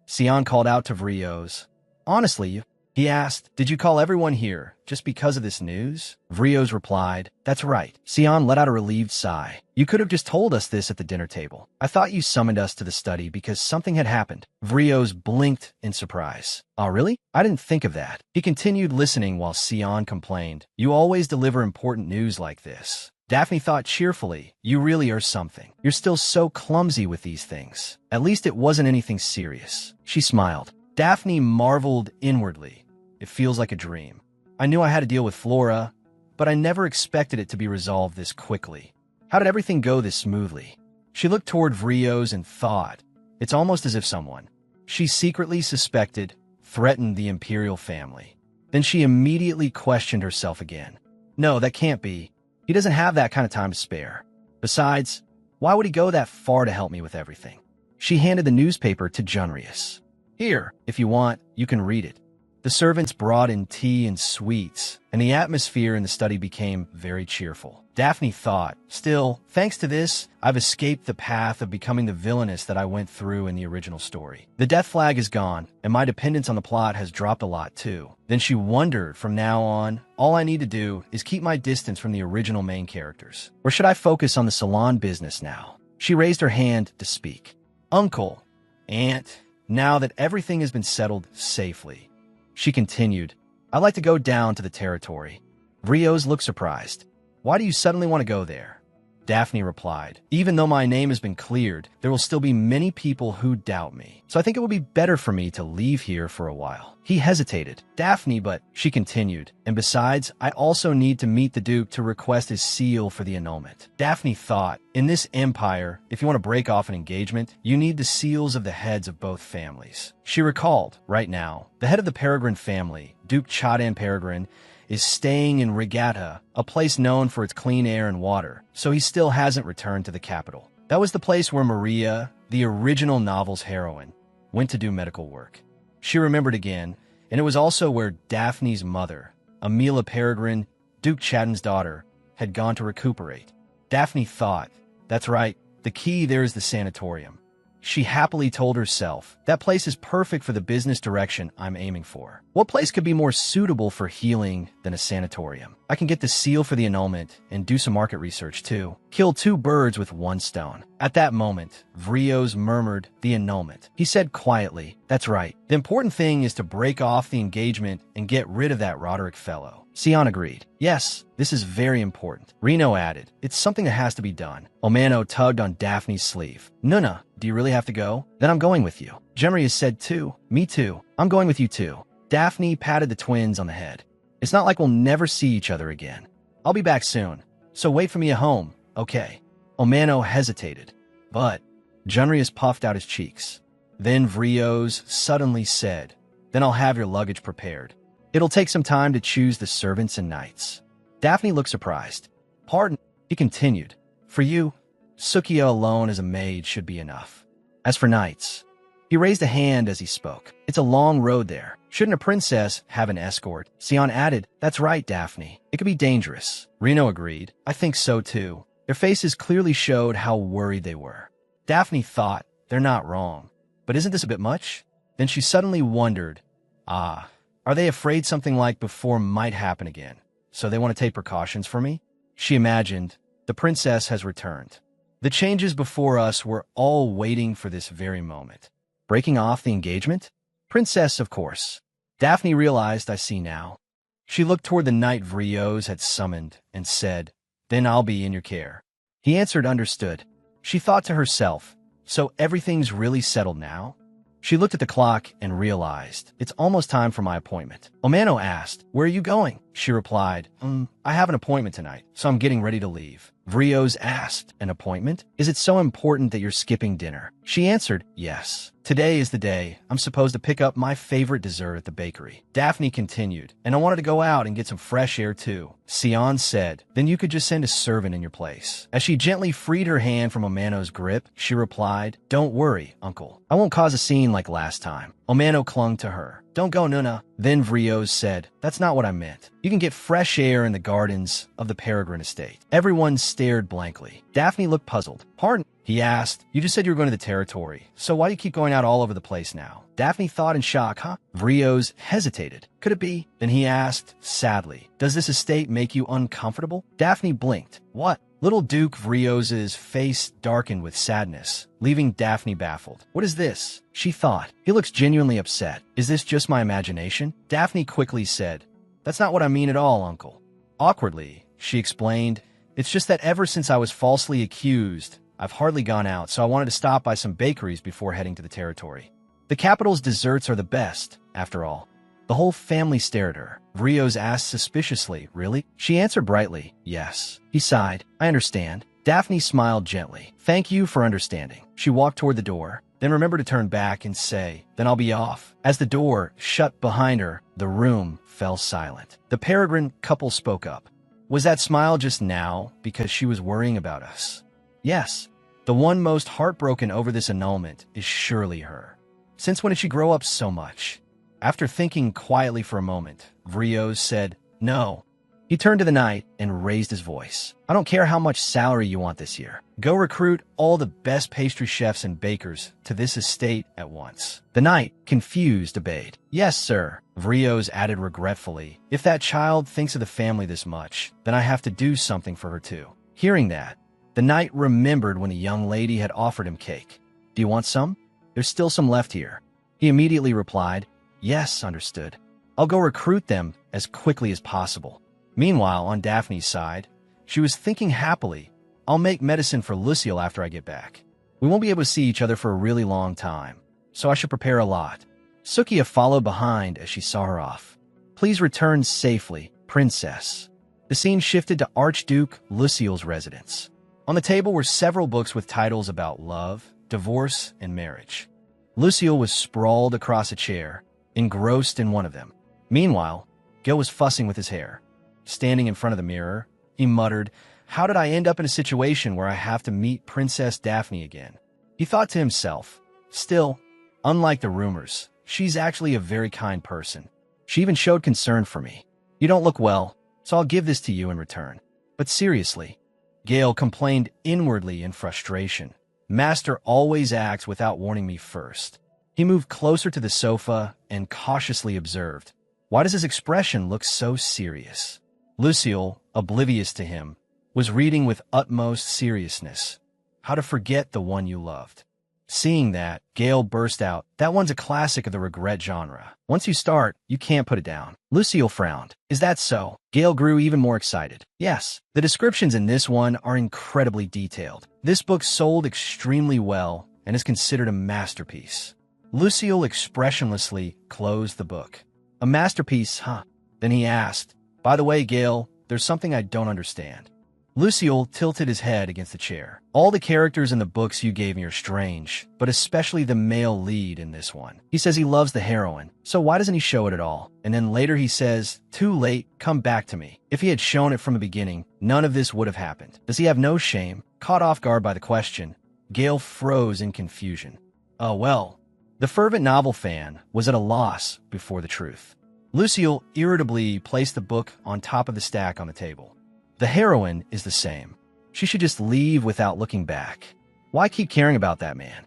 Sion called out to Vrios. Honestly, he asked, did you call everyone here just because of this news? Vrios replied, that's right. Sion let out a relieved sigh. You could have just told us this at the dinner table. I thought you summoned us to the study because something had happened. Vrios blinked in surprise. Oh, really? I didn't think of that. He continued listening while Sion complained. You always deliver important news like this. Daphne thought cheerfully, you really are something. You're still so clumsy with these things. At least it wasn't anything serious. She smiled. Daphne marveled inwardly. It feels like a dream. I knew I had to deal with Flora, but I never expected it to be resolved this quickly. How did everything go this smoothly? She looked toward Vrios and thought, it's almost as if someone she secretly suspected threatened the imperial family. Then she immediately questioned herself again. No, that can't be. He doesn't have that kind of time to spare. Besides, why would he go that far to help me with everything? She handed the newspaper to Junrius. Here, if you want, you can read it. The servants brought in tea and sweets, and the atmosphere in the study became very cheerful. Daphne thought, still, thanks to this, I've escaped the path of becoming the villainess that I went through in the original story. The death flag is gone, and my dependence on the plot has dropped a lot too. Then she wondered, from now on, all I need to do is keep my distance from the original main characters. Or should I focus on the salon business now? She raised her hand to speak. Uncle, Aunt, now that everything has been settled safely, she continued, I'd like to go down to the territory. Vrios looked surprised. Why do you suddenly want to go there? Daphne replied, even though my name has been cleared, there will still be many people who doubt me. So I think it would be better for me to leave here for a while. He hesitated. Daphne, but she continued, and besides, I also need to meet the Duke to request his seal for the annulment. Daphne thought, in this empire, if you want to break off an engagement, you need the seals of the heads of both families. She recalled, right now, the head of the Peregrine family, Duke Chadan Peregrine, is staying in Regatta, a place known for its clean air and water, so he still hasn't returned to the capital. That was the place where Maria, the original novel's heroine, went to do medical work. She remembered again, and it was also where Daphne's mother, Amelia Peregrine, Duke Chadan's daughter, had gone to recuperate. Daphne thought, that's right, the key there is the sanatorium. She happily told herself, that place is perfect for the business direction I'm aiming for. What place could be more suitable for healing than a sanatorium? I can get the seal for the annulment and do some market research too. Kill two birds with one stone. At that moment, Vrios murmured the annulment. He said quietly, that's right. The important thing is to break off the engagement and get rid of that Roderick fellow. Sion agreed. Yes, this is very important. Reno added, it's something that has to be done. Omano tugged on Daphne's sleeve. Nuna, do you really have to go? Then I'm going with you. Gemrius said too. Me too. I'm going with you too. Daphne patted the twins on the head. It's not like we'll never see each other again. I'll be back soon, so wait for me at home, okay? Omano hesitated, but Junrius puffed out his cheeks. Then Vrios suddenly said, then I'll have your luggage prepared. It'll take some time to choose the servants and knights. Daphne looked surprised. Pardon, he continued. For you, Sukiya alone as a maid should be enough. As for knights, He raised a hand as he spoke. It's a long road there. Shouldn't a princess have an escort? Sion added, That's right, Daphne. It could be dangerous. Reno agreed. I think so too. Their faces clearly showed how worried they were. Daphne thought, they're not wrong. But isn't this a bit much? Then she suddenly wondered, are they afraid something like before might happen again? So they want to take precautions for me? She imagined, the princess has returned. The changes before us were all waiting for this very moment. Breaking off the engagement? Princess, of course. Daphne realized, I see now. She looked toward the knight Vrios had summoned and said, Then I'll be in your care. He answered, Understood. She thought to herself, So everything's really settled now? She looked at the clock and realized, It's almost time for my appointment. Omano asked, Where are you going? She replied, I have an appointment tonight, so I'm getting ready to leave. Vrios asked, An appointment? Is it so important that you're skipping dinner? She answered, Yes. Today is the day I'm supposed to pick up my favorite dessert at the bakery. Daphne continued, And I wanted to go out and get some fresh air too. Sion said, Then you could just send a servant in your place. As she gently freed her hand from Omano's grip, she replied, Don't worry, uncle. I won't cause a scene like last time. Omano clung to her. Don't go, Nuna. Then Vrios said, That's not what I meant. You can get fresh air in the gardens of the Peregrine estate. Everyone stared blankly. Daphne looked puzzled. Pardon? He asked, You just said you were going to the territory, so why do you keep going out all over the place now? Daphne thought in shock, Vrios hesitated. Could it be? Then he asked, sadly, Does this estate make you uncomfortable? Daphne blinked. What? Little Duke Vrios's face darkened with sadness, leaving Daphne baffled. What is this? She thought. He looks genuinely upset. Is this just my imagination? Daphne quickly said, That's not what I mean at all, uncle. Awkwardly, she explained, It's just that ever since I was falsely accused, I've hardly gone out, so I wanted to stop by some bakeries before heading to the territory. The capital's desserts are the best, after all. The whole family stared at her. Vrios asked suspiciously, Really? She answered brightly, Yes. He sighed. I understand. Daphne smiled gently. Thank you for understanding. She walked toward the door, then remembered to turn back and say, Then I'll be off. As the door shut behind her, the room fell silent. The Peregrine couple spoke up. Was that smile just now because she was worrying about us? Yes. The one most heartbroken over this annulment is surely her. Since when did she grow up so much? After thinking quietly for a moment, Vrios said, No. He turned to the knight and raised his voice. I don't care how much salary you want this year. Go recruit all the best pastry chefs and bakers to this estate at once. The knight, confused, obeyed. Yes, sir. Vrios added regretfully, If that child thinks of the family this much, then I have to do something for her too. Hearing that, the knight remembered when a young lady had offered him cake. Do you want some? There's still some left here. He immediately replied, Yes, understood. I'll go recruit them as quickly as possible. Meanwhile, on Daphne's side, she was thinking happily, I'll make medicine for Lucille after I get back. We won't be able to see each other for a really long time, so I should prepare a lot. Sukiya followed behind as she saw her off. Please return safely, princess. The scene shifted to Archduke Lucille's residence. On the table were several books with titles about love, divorce, and marriage. Lucille was sprawled across a chair, engrossed in one of them. Meanwhile, Gil was fussing with his hair. Standing in front of the mirror, he muttered, How did I end up in a situation where I have to meet Princess Daphne again? He thought to himself, Still, unlike the rumors, she's actually a very kind person. She even showed concern for me. You don't look well, so I'll give this to you in return. But seriously, Gale complained inwardly in frustration. Master always acts without warning me first. He moved closer to the sofa and cautiously observed, Why does his expression look so serious? Lucille, oblivious to him, was reading with utmost seriousness, How to Forget the One You Loved. Seeing that, Gale burst out, That one's a classic of the regret genre. Once you start, you can't put it down. Lucille frowned. Is that so? Gale grew even more excited. Yes, the descriptions in this one are incredibly detailed. This book sold extremely well and is considered a masterpiece. Lucille expressionlessly closed the book. A masterpiece, huh? Then he asked, By the way, Gale, there's something I don't understand. Lucille tilted his head against the chair. All the characters in the books you gave me are strange, but especially the male lead in this one. He says he loves the heroine, so why doesn't he show it at all? And then later he says, Too late, come back to me. If he had shown it from the beginning, none of this would have happened. Does he have no shame? Caught off guard by the question, Gale froze in confusion. Oh well, The fervent novel fan was at a loss before the truth. Lucille irritably placed the book on top of the stack on the table. The heroine is the same. She should just leave without looking back. Why keep caring about that man?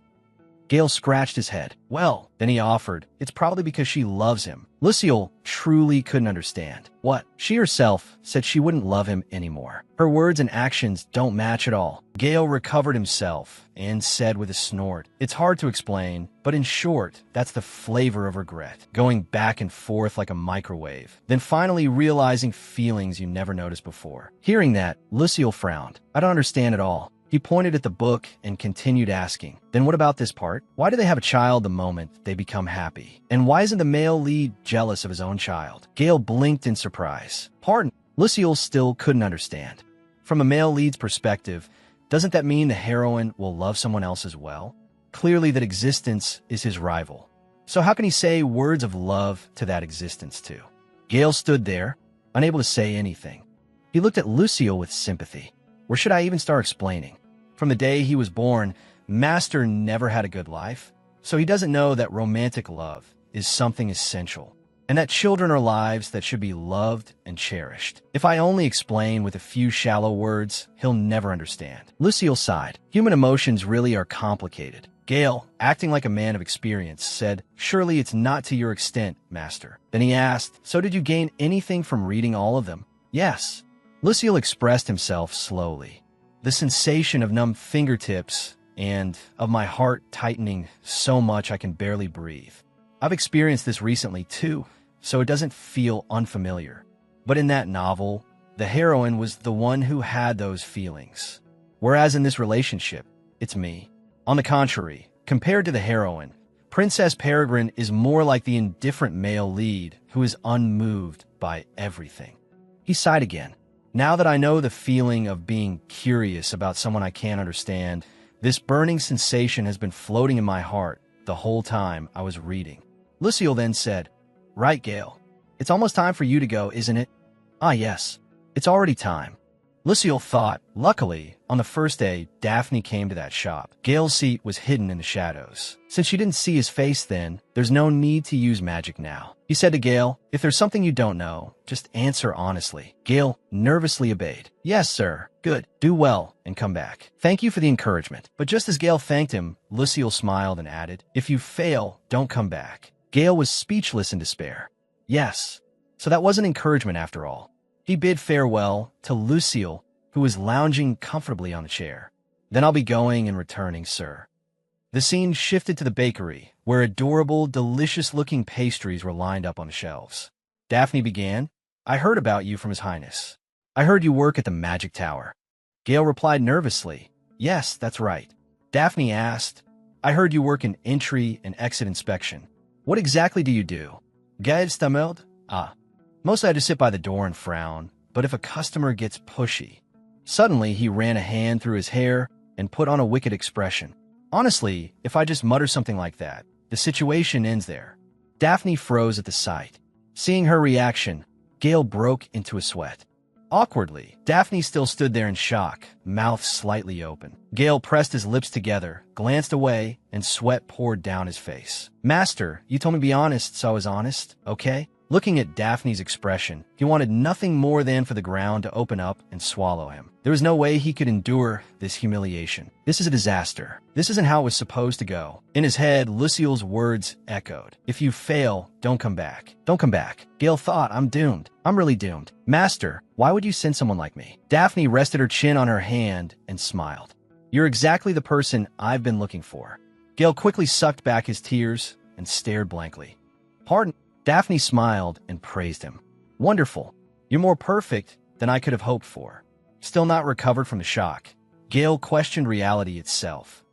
Gale scratched his head. Well, then he offered, it's probably because she loves him. Lucille truly couldn't understand. What? She herself said she wouldn't love him anymore. Her words and actions don't match at all. Gale recovered himself and said with a snort, it's hard to explain, but in short, that's the flavor of regret. Going back and forth like a microwave. Then finally realizing feelings you never noticed before. Hearing that, Lucille frowned. I don't understand at all. He pointed at the book and continued asking, then what about this part? Why do they have a child the moment they become happy? And why isn't the male lead jealous of his own child? Gale blinked in surprise. Pardon? Lucille still couldn't understand. From a male lead's perspective, doesn't that mean the heroine will love someone else as well? Clearly that existence is his rival. So how can he say words of love to that existence too? Gale stood there, unable to say anything. He looked at Lucille with sympathy. Where should I even start explaining? From the day he was born, Master never had a good life, so he doesn't know that romantic love is something essential, and that children are lives that should be loved and cherished. If I only explain with a few shallow words, he'll never understand. Lucille sighed. Human emotions really are complicated. Gale, acting like a man of experience, said, surely it's not to your extent, Master. Then he asked, so did you gain anything from reading all of them? Yes. Lucille expressed himself slowly. The sensation of numb fingertips and of my heart tightening so much I can barely breathe. I've experienced this recently too, so it doesn't feel unfamiliar. But in that novel, the heroine was the one who had those feelings. Whereas in this relationship, it's me. On the contrary, compared to the heroine, Princess Peregrine is more like the indifferent male lead who is unmoved by everything. He sighed again. Now that I know the feeling of being curious about someone I can't understand, this burning sensation has been floating in my heart the whole time I was reading. Lucille then said, right, Gale. It's almost time for you to go, isn't it? Ah, yes. It's already time. Lucille thought, luckily, on the first day, Daphne came to that shop. Gale's seat was hidden in the shadows. Since she didn't see his face then, there's no need to use magic now. He said to Gale, if there's something you don't know, just answer honestly. Gale nervously obeyed. Yes, sir. Good. Do well and come back. Thank you for the encouragement. But just as Gale thanked him, Lucille smiled and added, if you fail, don't come back. Gale was speechless in despair. Yes. So that wasn't encouragement after all. He bid farewell to Lucille, who was lounging comfortably on the chair. Then I'll be going and returning, sir. The scene shifted to the bakery, where adorable, delicious-looking pastries were lined up on the shelves. Daphne began, I heard about you from His Highness. I heard you work at the Magic Tower. Gale replied nervously, yes, that's right. Daphne asked, I heard you work in entry and exit inspection. What exactly do you do? Guide stameld? Ah. Mostly I just sit by the door and frown, but if a customer gets pushy. Suddenly, he ran a hand through his hair and put on a wicked expression. Honestly, if I just mutter something like that, the situation ends there. Daphne froze at the sight. Seeing her reaction, Gale broke into a sweat. Awkwardly, Daphne still stood there in shock, mouth slightly open. Gale pressed his lips together, glanced away, and sweat poured down his face. Master, you told me to be honest, so I was honest, okay? Looking at Daphne's expression, he wanted nothing more than for the ground to open up and swallow him. There was no way he could endure this humiliation. This is a disaster. This isn't how it was supposed to go. In his head, Lucille's words echoed. If you fail, don't come back. Don't come back. Gale thought, I'm doomed. I'm really doomed. Master, why would you send someone like me? Daphne rested her chin on her hand and smiled. You're exactly the person I've been looking for. Gale quickly sucked back his tears and stared blankly. Pardon? Daphne smiled and praised him. Wonderful. You're more perfect than I could have hoped for. Still not recovered from the shock, Gale questioned reality itself.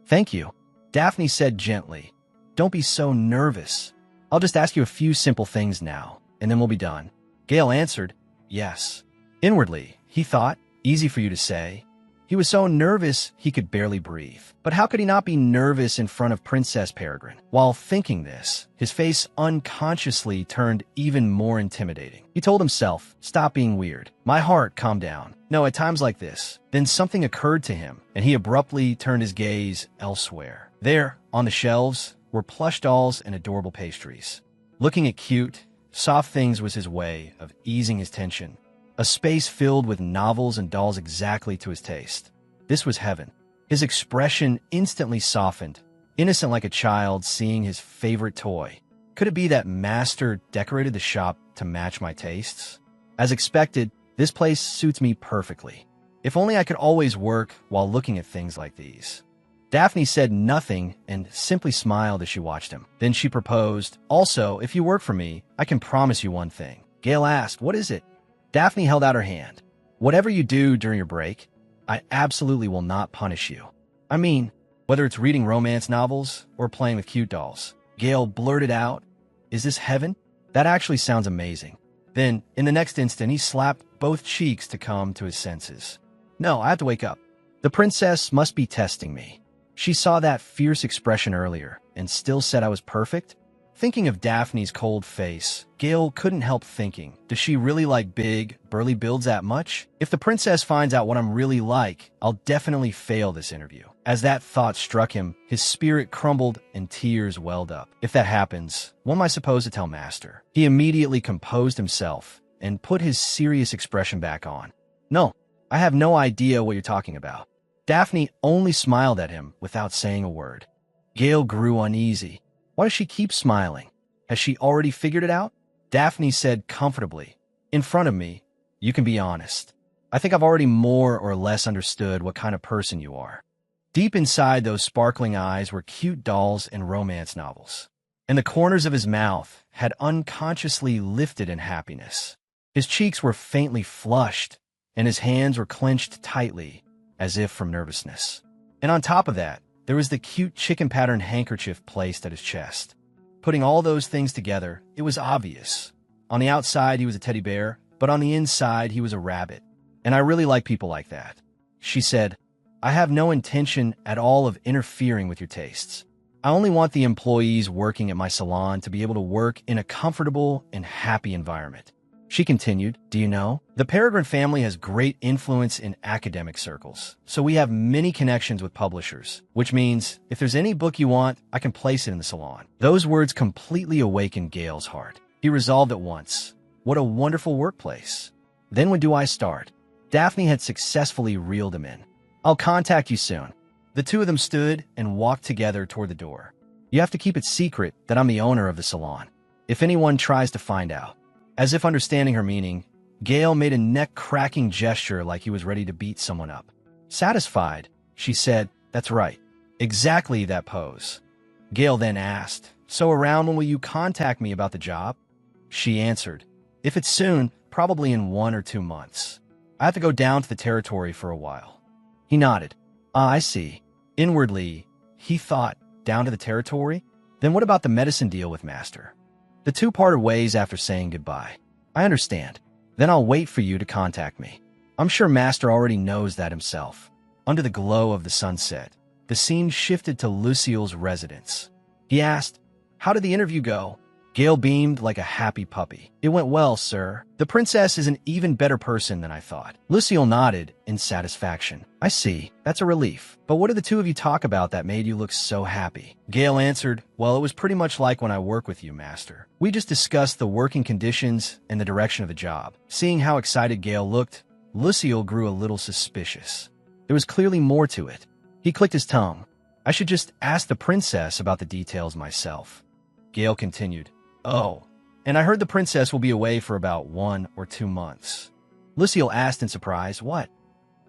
Thank you. Daphne said gently. Don't be so nervous. I'll just ask you a few simple things now, and then we'll be done. Gale answered, yes. Inwardly, he thought, easy for you to say. He was so nervous he could barely breathe. But how could he not be nervous in front of Princess Peregrine? While thinking this, his face unconsciously turned even more intimidating. He told himself, stop being weird. My heart, calm down. No, at times like this. Then something occurred to him, and he abruptly turned his gaze elsewhere. There, on the shelves, were plush dolls and adorable pastries. Looking at cute, soft things was his way of easing his tension. A space filled with novels and dolls exactly to his taste. This was heaven. His expression instantly softened, innocent like a child seeing his favorite toy. Could it be that Master decorated the shop to match my tastes? As expected, this place suits me perfectly. If only I could always work while looking at things like these. Daphne said nothing and simply smiled as she watched him. Then she proposed, "Also, if you work for me, I can promise you one thing." Gale asked, "What is it?" Daphne held out her hand. "Whatever you do during your break, I absolutely will not punish you. I mean, whether it's reading romance novels or playing with cute dolls." Gale blurted out, "Is this heaven? That actually sounds amazing." Then, in the next instant, he slapped both cheeks to come to his senses. "No, I have to wake up. The princess must be testing me. She saw that fierce expression earlier and still said I was perfect." Thinking of Daphne's cold face, Gale couldn't help thinking, does she really like big, burly builds that much? If the princess finds out what I'm really like, I'll definitely fail this interview. As that thought struck him, his spirit crumbled and tears welled up. If that happens, what am I supposed to tell Master? He immediately composed himself and put his serious expression back on. "No, I have no idea what you're talking about." Daphne only smiled at him without saying a word. Gale grew uneasy. Why does she keep smiling? Has she already figured it out? Daphne said comfortably, "In front of me, you can be honest. I think I've already more or less understood what kind of person you are." Deep inside those sparkling eyes were cute dolls and romance novels, and the corners of his mouth had unconsciously lifted in happiness. His cheeks were faintly flushed, and his hands were clenched tightly, as if from nervousness. And on top of that, there was the cute chicken-patterned handkerchief placed at his chest. Putting all those things together, it was obvious. On the outside, he was a teddy bear, but on the inside, he was a rabbit. And I really like people like that. She said, "I have no intention at all of interfering with your tastes. I only want the employees working at my salon to be able to work in a comfortable and happy environment." She continued, "Do you know? The Peregrine family has great influence in academic circles, so we have many connections with publishers, which means if there's any book you want, I can place it in the salon." Those words completely awakened Gale's heart. He resolved at once, what a wonderful workplace. Then when do I start? Daphne had successfully reeled him in. "I'll contact you soon." The two of them stood and walked together toward the door. "You have to keep it secret that I'm the owner of the salon. If anyone tries to find out." As if understanding her meaning, Gale made a neck-cracking gesture like he was ready to beat someone up. Satisfied, she said, "That's right. Exactly that pose." Gale then asked, "So around when will you contact me about the job?" She answered, "If it's soon, probably in 1 or 2 months. I have to go down to the territory for a while." He nodded. "Ah, I see." Inwardly, he thought, down to the territory? Then what about the medicine deal with Master? The two parted ways after saying goodbye. "I understand. Then I'll wait for you to contact me. I'm sure Master already knows that himself." Under the glow of the sunset, the scene shifted to Lucille's residence. He asked, "How did the interview go?" Gale beamed like a happy puppy. "It went well, sir. The princess is an even better person than I thought." Lucille nodded in satisfaction. "I see. That's a relief. But what did the two of you talk about that made you look so happy?" Gale answered, "Well, it was pretty much like when I work with you, Master. We just discussed the working conditions and the direction of the job." Seeing how excited Gale looked, Lucille grew a little suspicious. There was clearly more to it. He clicked his tongue. "I should just ask the princess about the details myself." Gale continued, "Oh, and I heard the princess will be away for about 1 or 2 months. Lucille asked in surprise, "What?"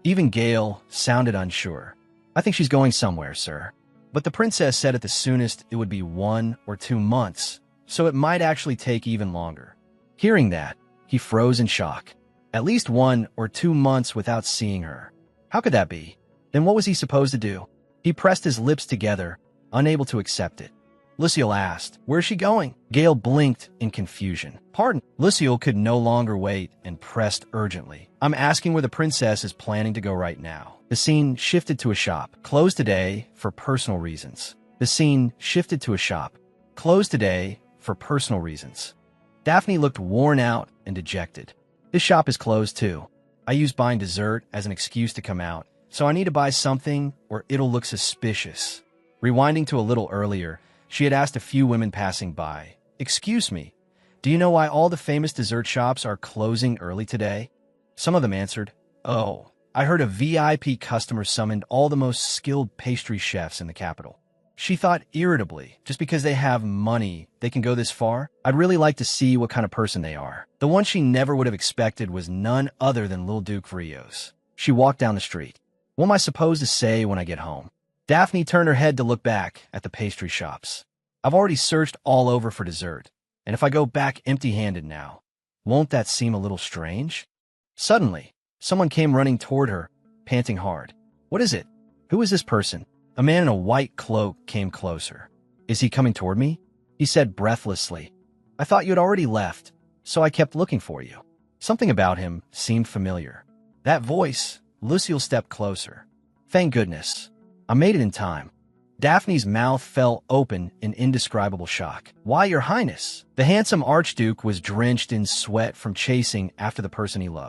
Even Gale sounded unsure. "I think she's going somewhere, sir. But the princess said at the soonest it would be 1 or 2 months, so it might actually take even longer." Hearing that, he froze in shock. At least 1 or 2 months without seeing her. How could that be? Then what was he supposed to do? He pressed his lips together, unable to accept it. Lucille asked, "Where's she going?" Gale blinked in confusion. "Pardon?" Lucille could no longer wait and pressed urgently. "I'm asking where the princess is planning to go right now." The scene shifted to a shop. "Closed today for personal reasons." The scene shifted to a shop. "Closed today for personal reasons." Daphne looked worn out and dejected. "This shop is closed too. I use buying dessert as an excuse to come out, so I need to buy something or it'll look suspicious." Rewinding to a little earlier, she had asked a few women passing by, "Excuse me, do you know why all the famous dessert shops are closing early today?" Some of them answered, "Oh, I heard a VIP customer summoned all the most skilled pastry chefs in the capital." She thought irritably, just because they have money, they can go this far? I'd really like to see what kind of person they are. The one she never would have expected was none other than Lil Duke Rios. She walked down the street. What am I supposed to say when I get home? Daphne turned her head to look back at the pastry shops. I've already searched all over for dessert, and if I go back empty-handed now, won't that seem a little strange? Suddenly, someone came running toward her, panting hard. What is it? Who is this person? A man in a white cloak came closer. Is he coming toward me? He said breathlessly. I thought you had already left, so I kept looking for you. Something about him seemed familiar. That voice, Lucille stepped closer. Thank goodness. I made it in time. Daphne's mouth fell open in indescribable shock. Why, Your Highness? The handsome Archduke was drenched in sweat from chasing after the person he loved.